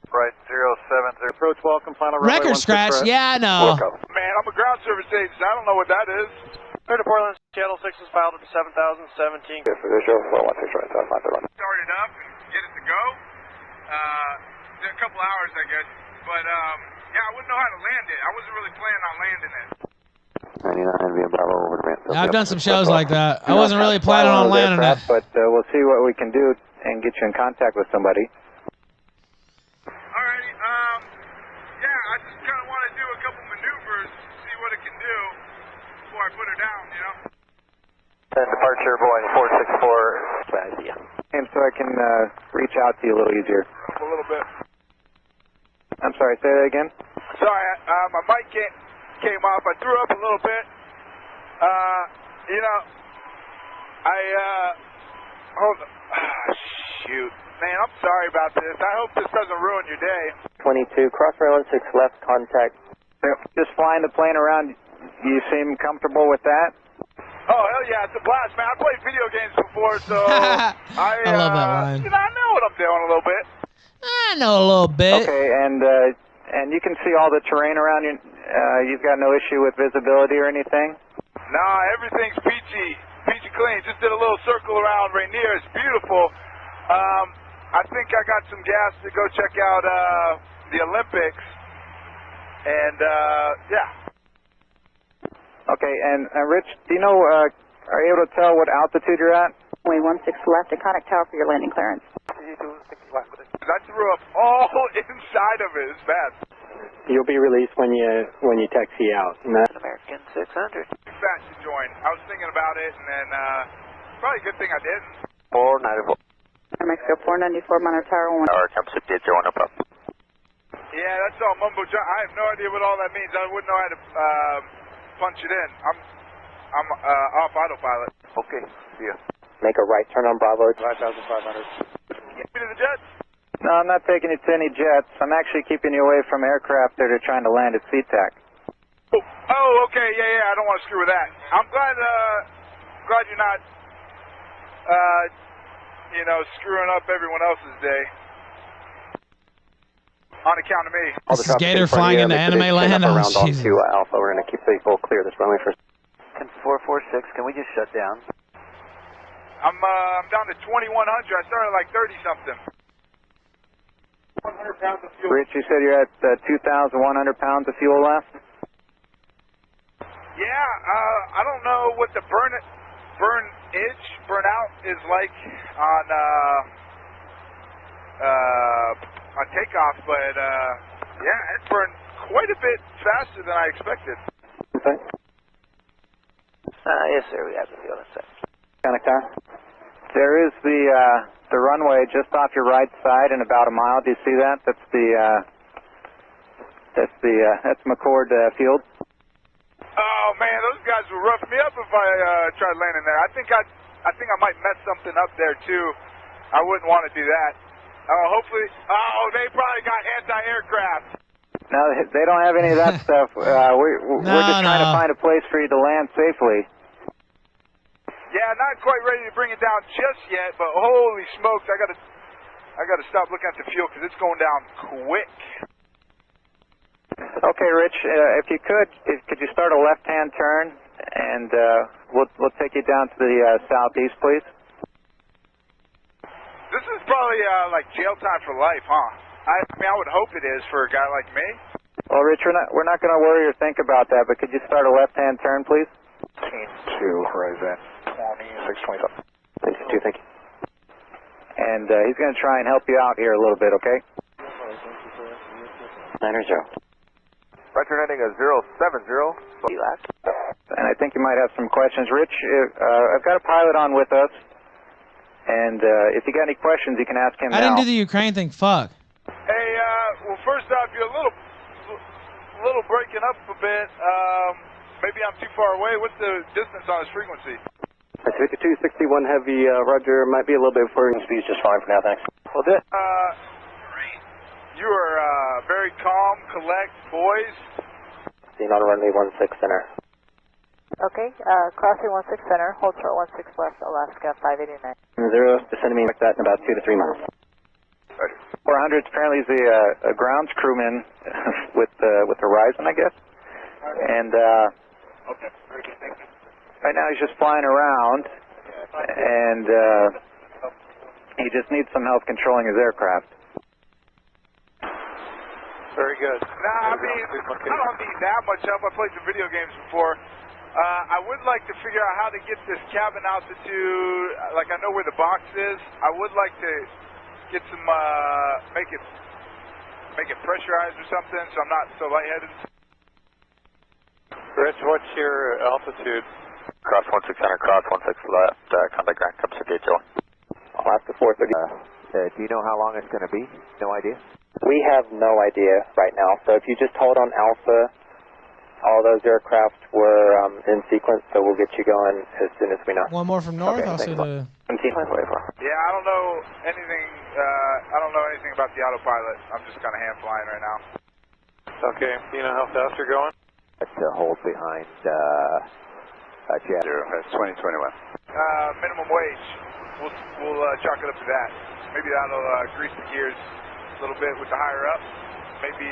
Right, 070. Approach welcome, final record scratch, yeah, I know. Man, I'm a ground service agent. I don't know what that is. Clear to Portland, Channel 6 is filed at 7017. Good for this show, 416 right, started up and get it to go. In a couple hours, I guess. But, yeah, I wouldn't know how to land it. I wasn't really planning on landing it. 99 via Bravo over to Mansfield. I've done some shows like that. I wasn't really planning on landing it. But we'll see what we can do and get you in contact with somebody. Alrighty, yeah, I just kind of want to do a couple maneuvers, see what it can do before I put her down, you know? Departure, Boeing 464, and so I can reach out to you a little easier. A little bit. I'm sorry, say that again? Sorry, my mic came off. I threw up a little bit. You know, hold on. Shoot. Man, I'm sorry about this. I hope this doesn't ruin your day. 22, cross rail 16 left, contact. Just flying the plane around, you seem comfortable with that? Oh, hell yeah, it's a blast, man. I played video games before, so I love that line. You know, I know what I'm doing a little bit. I know a little bit. Okay, and you can see all the terrain around you. You've got no issue with visibility or anything? Nah, everything's peachy clean. Just did a little circle around Rainier. It's beautiful. I think I got some gas to go check out the Olympics. And, yeah. Okay, and Rich, do you know, are you able to tell what altitude you're at? Runway 16 left, to contact tower for your landing clearance. I threw up all inside of it. It's bad. You'll be released when you taxi out. American 600. Fat to join. I was thinking about it, and then probably a good thing I didn't. 494. Mexico 494, monitor tower 1. Tower comes to join up. Yeah, that's all mumbo jumbo. I have no idea what all that means. I wouldn't know how to punch it in. I'm off autopilot. Okay, see ya. Make a right turn on Bravo. 5,500. Get me to the jets. No, I'm not taking you to any jets. I'm actually keeping you away from aircraft that are trying to land at SeaTac. Oh, okay, yeah, I don't want to screw with that. I'm glad you're not, screwing up everyone else's day. On account of me. This is Gator flying into anime land. Oh, Jesus. Alpha, we're going to keep people clear this runway for 446. Can we just shut down? I'm down to 2100. I started like 30 something. 100 pounds of fuel. Rich, you said you're at 2,100 pounds of fuel left? Yeah, I don't know what the burnout is like on takeoff, but yeah, it burned quite a bit faster than I expected. Okay. Yes, sir. We have the fuel in sight. There is the runway just off your right side in about a mile. Do you see that? That's McCord Field. Oh man, those guys would rough me up if I tried landing there. I think I might mess something up there too. I wouldn't want to do that. Hopefully. Oh, they probably got anti-aircraft. No, they don't have any of that stuff. We're just trying to find a place for you to land safely. Yeah, not quite ready to bring it down just yet, but holy smokes, I gotta stop looking at the fuel because it's going down quick. Okay, Rich, if you could you start a left-hand turn, and we'll take you down to the southeast, please. This is probably like jail time for life, huh? I mean, I would hope it is for a guy like me. Well, Rich, we're not going to worry or think about that, but could you start a left-hand turn, please? 2, horizon 2625. Thank you. And he's going to try and help you out here a little bit, okay? 9-0. Right turn heading is 070. And I think you might have some questions. Rich, I've got a pilot on with us, and if you got any questions, you can ask him now. I didn't do the Ukraine thing. Fuck. Hey, well, first off, you're a little breaking up a bit. Maybe I'm too far away. What's the distance on this frequency? 5261 heavy, Roger. Might be a little bit before speed's just fine for now, thanks. Well, good. You are very calm, collect, poised. Seen on runway 16 center. Okay, crossing 16 center, hold short 16 left, Alaska 589. 0, descending me like that in about 2 to 3 miles. 400 apparently is a grounds crewman with Horizon, I guess. And right now he's just flying around, and he just needs some help controlling his aircraft. Very good. Nah, I mean, I don't need that much help. I played some video games before. I would like to figure out how to get this cabin altitude. Like, I know where the box is. I would like to get some, make it pressurized or something, so I'm not so lightheaded. Rich, what's your altitude? Cross 1600, cross 16 left, contact ground, comes to gate 1. I'll ask the 430. Do you know how long it's going to be? No idea? We have no idea right now, so if you just hold on Alpha, all those aircraft were in sequence, so we'll get you going as soon as we know. One more from north. I'll say the. Yeah, I don't know anything. I don't know anything about the autopilot. I'm just kind of hand flying right now. Okay, you know how fast you're going? It's a hold behind Jet. That's 2021. Minimum wage. We'll chalk it up to that. Maybe that'll grease the gears a little bit with the higher up. Maybe,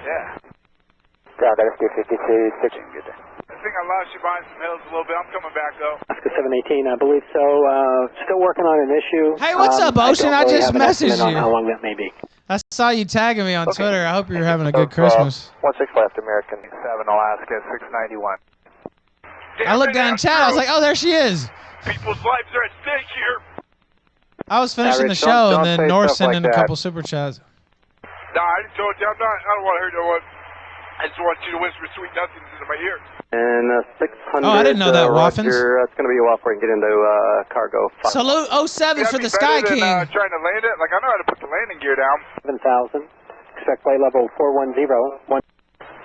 yeah. Ground, that's 52, 6. Good day. I think I lost you behind some hills a little bit. I'm coming back though. 718, I believe so. Still working on an issue. Hey, what's up, Ocean? I just messaged on you. how long that may be. I saw you tagging me on Twitter. I hope you're having a good Christmas. 16 left, American 7 Alaska 691. I looked down in chat. I was like, oh, there she is. People's lives are at stake here. I was finishing the Rich, show, don't and say then North stuff sent like in a that. couple super chats. Nah, I just told you I don't want to hear no one. I just want you to whisper sweet nothings into my ear. And 600. Oh, I didn't know that, Waffens. It's going to be a while before we can get into cargo. Salute 07 for the Sky Than, King. trying to land it. Like I know how to put the landing gear down. 7,000. Expect flight level 410.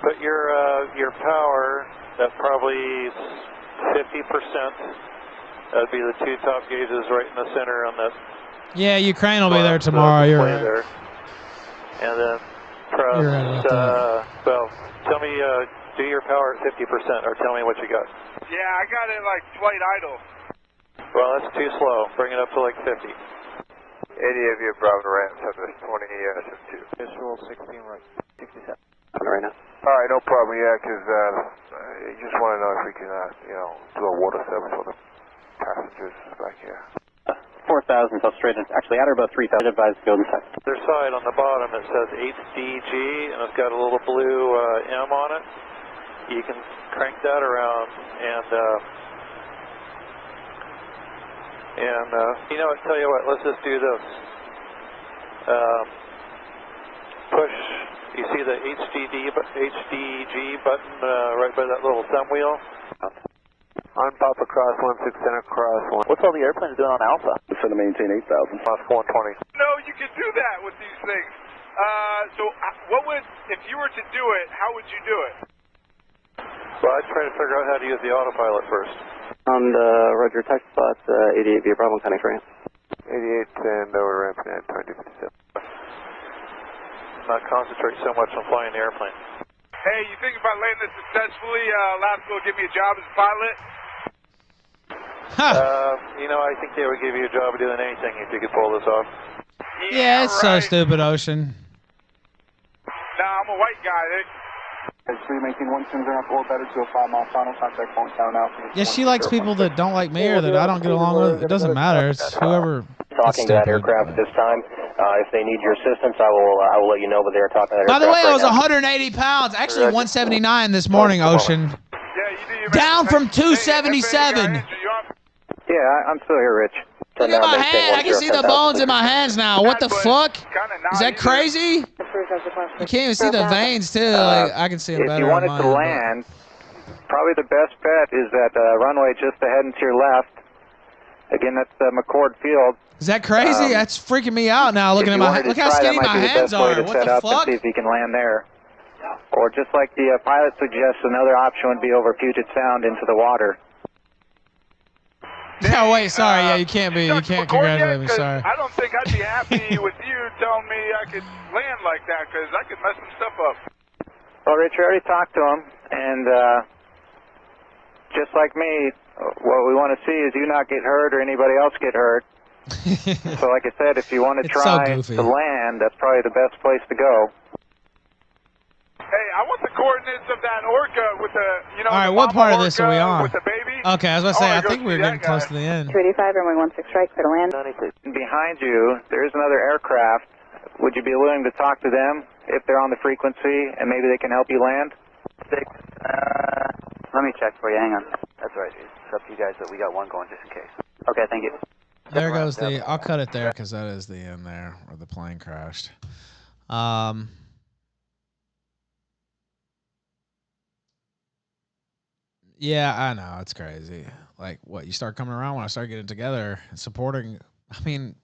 Put your power at probably 50%. That'd be the two top gauges right in the center on that. Yeah, Ukraine will be there tomorrow. You're right. There. And then press, You're right about that. well, tell me, do your power at 50% or tell me what you got. Yeah, I got it like flight idle. Well, that's too slow. Bring it up to like 50. 80 of you Bravo Rams have this 20 SM2. Visual 16 right. 67. Right now. All right, no problem. Yeah, because I just want to know if we can, do a water service for the passengers back here. 4,000, so straight in. Actually, at or about 3,000. Advise field inside. Their side on the bottom, it says HDG, and it's got a little blue M on it. You can crank that around, and tell you what, let's just do this. Push, you see the HDG button right by that little thumb wheel? On Papa Cross 16 Center Cross 1. What's all the airplanes doing on Alpha? For the maintain 8,000. Cross 420. No, you can do that with these things. What would, if you were to do it, how would you do it? Well, I'd try to figure out how to use the autopilot first. On Roger, touch spot 88 via Bravo, County France. 88 and over ramp at 2057. Not concentrate so much on flying the airplane. Hey, you think if I land this successfully, Alaska will give me a job as a pilot? I think they would give you a job of doing anything if you could pull this off. Yeah, it's so stupid, Ocean. Nah, I'm a white guy. Maintain 1 or better to a 5-mile final contact point down out. Yeah, she likes people that don't like me or that I don't get along with. It doesn't matter. It's whoever. Talking to that aircraft at this time. If they need your assistance, I will let you know. But they are talking to that By the way, I was aircraft 180 pounds. Actually, 179 this morning, Ocean. Down from 277. Yeah, I'm still here, Rich. Look at my hand. I can see the bones in my hands now. What the fuck? Is that crazy? You can't even see the veins, too. Like, I can see them If better you wanted on to mine, land, probably the best bet is that runway just ahead and to your left. Again, that's McCord Field. Is that crazy? That's freaking me out now. Looking at my, look how skinny my hands are. What the fuck? See if you can land there. Or just like the pilot suggests, another option would be over Puget Sound into the water. Oh wait, sorry. Yeah, you can't congratulate me. Sorry. I don't think I'd be happy with you telling me I could land like that because I could mess some stuff up. Well, Rich, we already talked to him, and just like me, what we want to see is you not get hurt or anybody else get hurt. So like I said, if you want to try to land, that's probably the best place to go. Hey, I want the coordinates of that orca with the, All right, what part of this are we on? With the baby. Okay, I was going to say, I think we were getting close to the end. 285, runway 16 right, clear to land. Behind you, there is another aircraft. Would you be willing to talk to them if they're on the frequency and maybe they can help you land? Let me check for you. Hang on. That's right. It's up to you guys, but we got one going just in case. Okay, thank you. There goes the, I'll cut it there because that is the end there where the plane crashed. Yeah, I know. It's crazy. Like, what, you start coming around when I start getting together and supporting. I mean,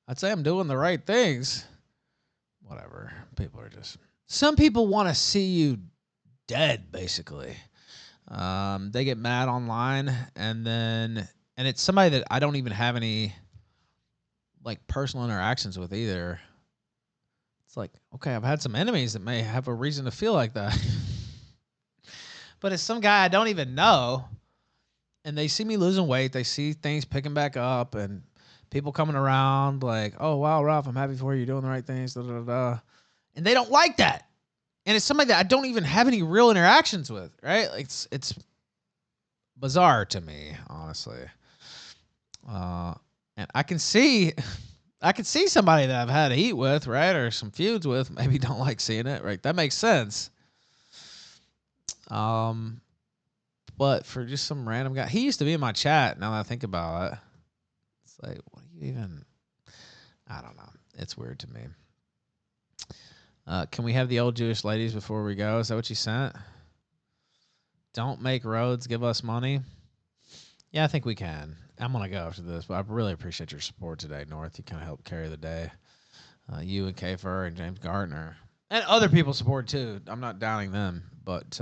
I'd say I'm doing the right things. Whatever. People are just. Some people want to see you dead, basically. They get mad online, and it's somebody that I don't even have any, like, personal interactions with either. It's like, okay, I've had some enemies that may have a reason to feel like that. But it's some guy I don't even know, and they see me losing weight. They see things picking back up, and people coming around like, oh, wow, Ralph, I'm happy for you. You're doing the right things, da, da, da. And they don't like that. And it's somebody that I don't even have any real interactions with, right? Like it's bizarre to me, honestly. And I can see somebody that I've had heat with, right, or some feuds with, maybe don't like seeing it, right? That makes sense. But for just some random guy, he used to be in my chat. Now that I think about it, it's like, what do you even? I don't know. It's weird to me. Can we have the old Jewish ladies before we go? Is that what you sent? Don't make roads, give us money. Yeah, I think we can. I'm going to go after this, but I really appreciate your support today, North. You kind of helped carry the day. You and K-Fur and James Gardner. And other people support, too. I'm not downing them, but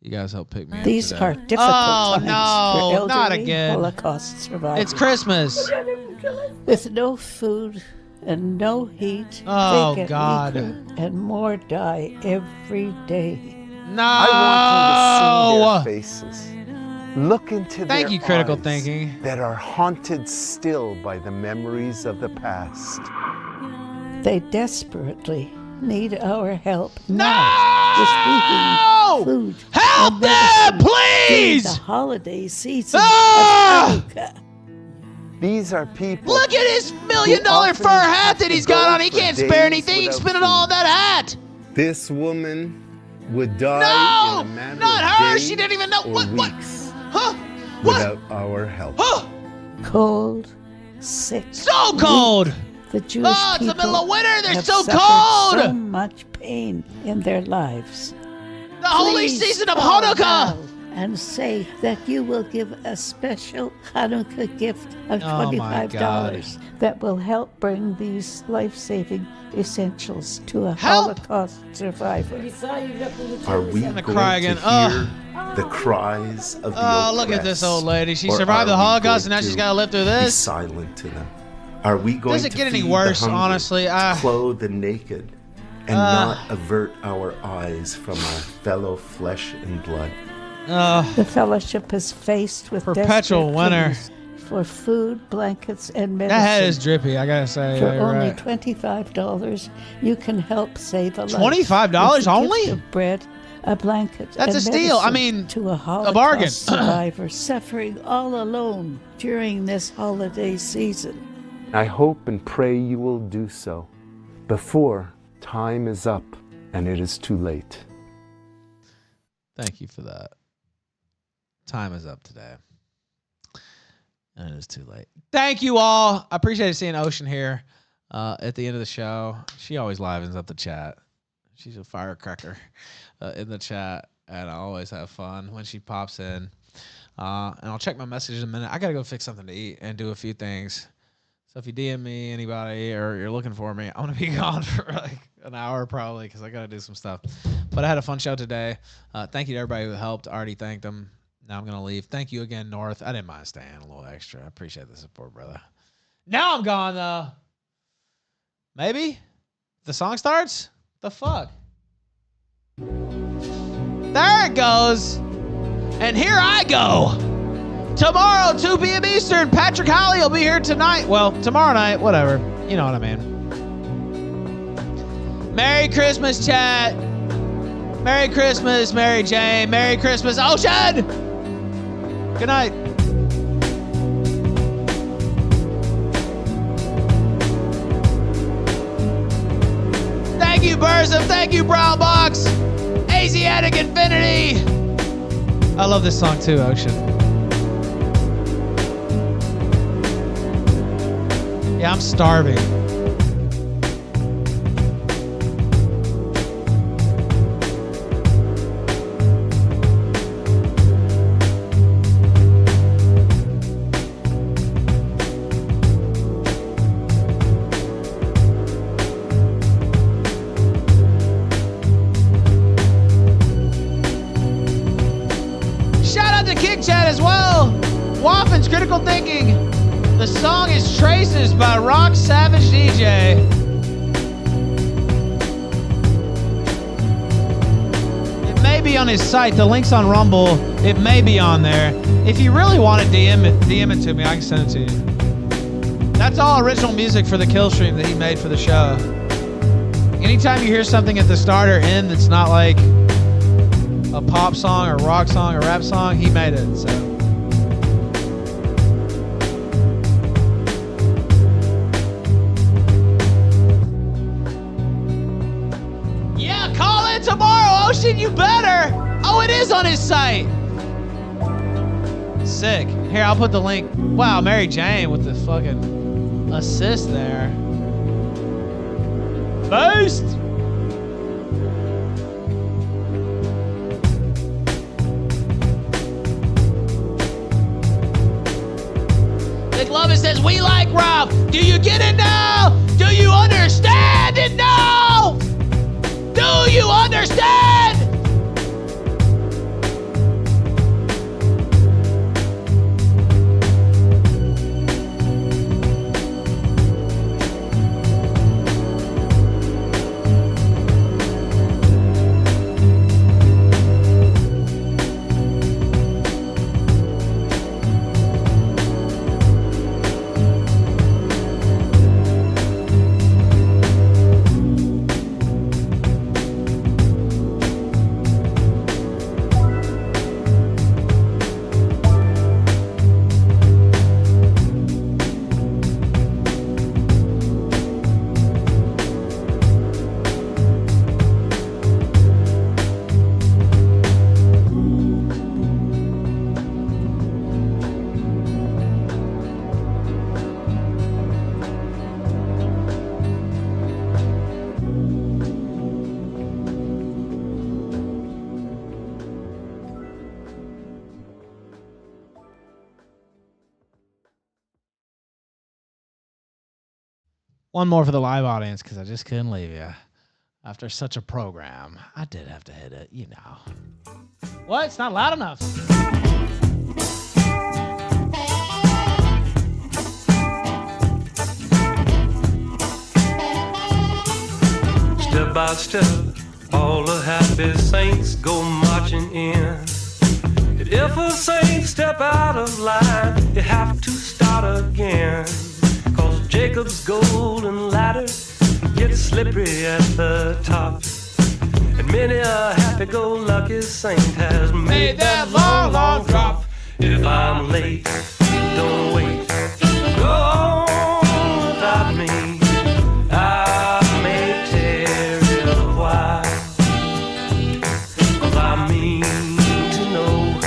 you guys helped pick me up These today. are difficult times for elderly not again. Holocaust survivors. It's Christmas. With no food and no heat, Oh, they get God. weaker and more die every day. No! I want you to see their faces. Look into Thank their you, critical eyes thinking. that are haunted still by the memories of the past. They desperately need our help now. With heating, food, help and them, medicine please! during the holiday season Ah! of Hanukkah. These are people. Look at his $1 million fur hat that he's got on. He can't spare anything. He's spending all of that hat. This woman would die No! in a matter Not of her. days She didn't even know. or What? weeks Huh? What? without our help. Cold, sick, So cold. The Jewish Oh, it's the people middle of winter. They're have so suffered cold. so much pain in their lives. The holy Please season of call Hanukkah. now and say that you will give a special Hanukkah gift of Oh, my $25 that will help bring these life-saving essentials to a Help! Holocaust survivor. Are we gonna going cry to again. hear the cries of the Oh, look at this old lady. She survived the Holocaust, and now she's got to live through Be this. silent to them. Are we going Does it to get any feed worse, the hungry, honestly? clothe the naked, and not avert our eyes from our fellow flesh and blood? The fellowship is faced with Perpetual desperate winter. pleas for food, blankets, and That medicine. head is drippy, I gotta say. For Yeah, you're only right. $25, you can help save a life. $25 with the only? gift of bread, a blanket, That's and a steal. I medicine mean, to a Holocaust bargain. survivor suffering all alone during this holiday season. I hope and pray you will do so before time is up and it is too late. Thank you for that. Time is up today. And it is too late. Thank you all. I appreciate seeing Ocean here at the end of the show. She always livens up the chat. She's a firecracker in the chat. And I always have fun when she pops in. And I'll check my messages in a minute. I got to go fix something to eat and do a few things. So if you DM me, anybody, or you're looking for me, I'm going to be gone for like an hour probably because I got to do some stuff. But I had a fun show today. Thank you to everybody who helped. I already thanked them. Now I'm going to leave. Thank you again, North. I didn't mind staying a little extra. I appreciate the support, brother. Now I'm gone, though. Maybe? The song starts? The fuck? There it goes. And here I go. Tomorrow, 2 p.m. Eastern, Patrick Holly will be here tonight. Well, tomorrow night, whatever. You know what I mean. Merry Christmas, chat. Merry Christmas, Mary Jane. Merry Christmas, Ocean. Good night. Thank you, Burzum. Thank you, Brown Box. Asiatic Infinity. I love this song too, Ocean. Yeah, I'm starving. Shout out to Kick Chat as well. Waffin's Critical Thinking. The song is Traces by Rock Savage DJ. It may be on his site. The link's on Rumble. It may be on there. If you really want to DM it to me, I can send it to you. That's all original music for the Killstream that he made for the show. Anytime you hear something at the start or end that's not like a pop song or rock song or rap song, he made it, so. Yeah, call in tomorrow, Ocean, you better! Oh, it is on his site! Sick. Here, I'll put the link. Wow, Mary Jane with the fucking assist there. Boost! Big Lover says, we like Ralph. Do you get it now? Do you understand it now? Do you understand? One more for the live audience, because I just couldn't leave you. After such a program, I did have to hit it, you know. What? It's not loud enough. Step by step, all the happy saints go marching in. And if a saint step out of line, you have to start again. Cause Jacob's golden ladder gets slippery at the top. And many a happy-go-lucky saint has made that long, long drop. If I'm late, don't wait. Go on without me. I may tarry a while. Cause I mean to know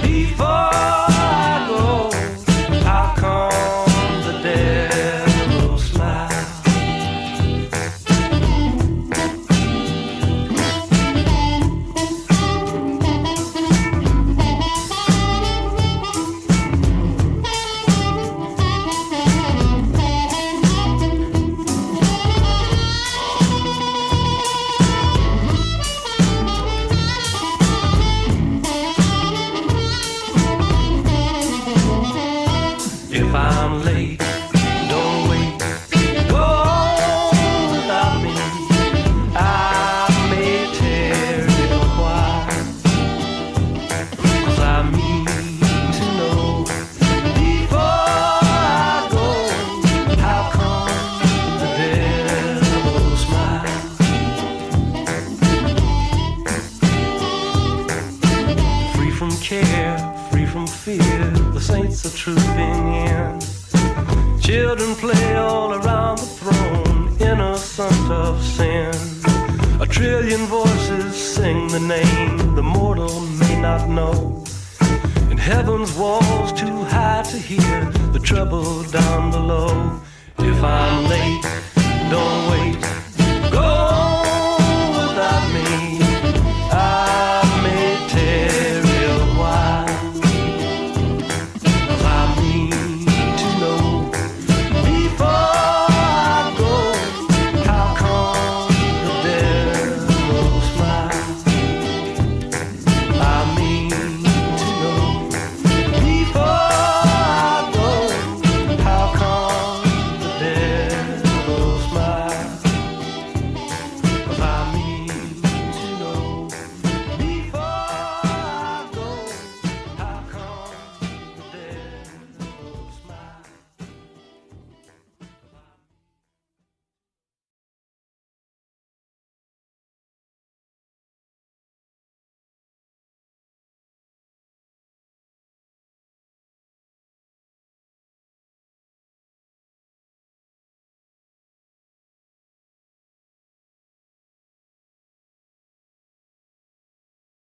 before I go, how come the devil smile? If I'm late, don't wait. Go on without me. I may tarry a while. Cause I mean to know before I go, how come the devil smiles? Free from care, free from fear, the saints are trooping in. Children play all around the throne, innocent of sin. A trillion voices sing the name the mortal may not know. And heaven's walls too high to hear the trouble down below.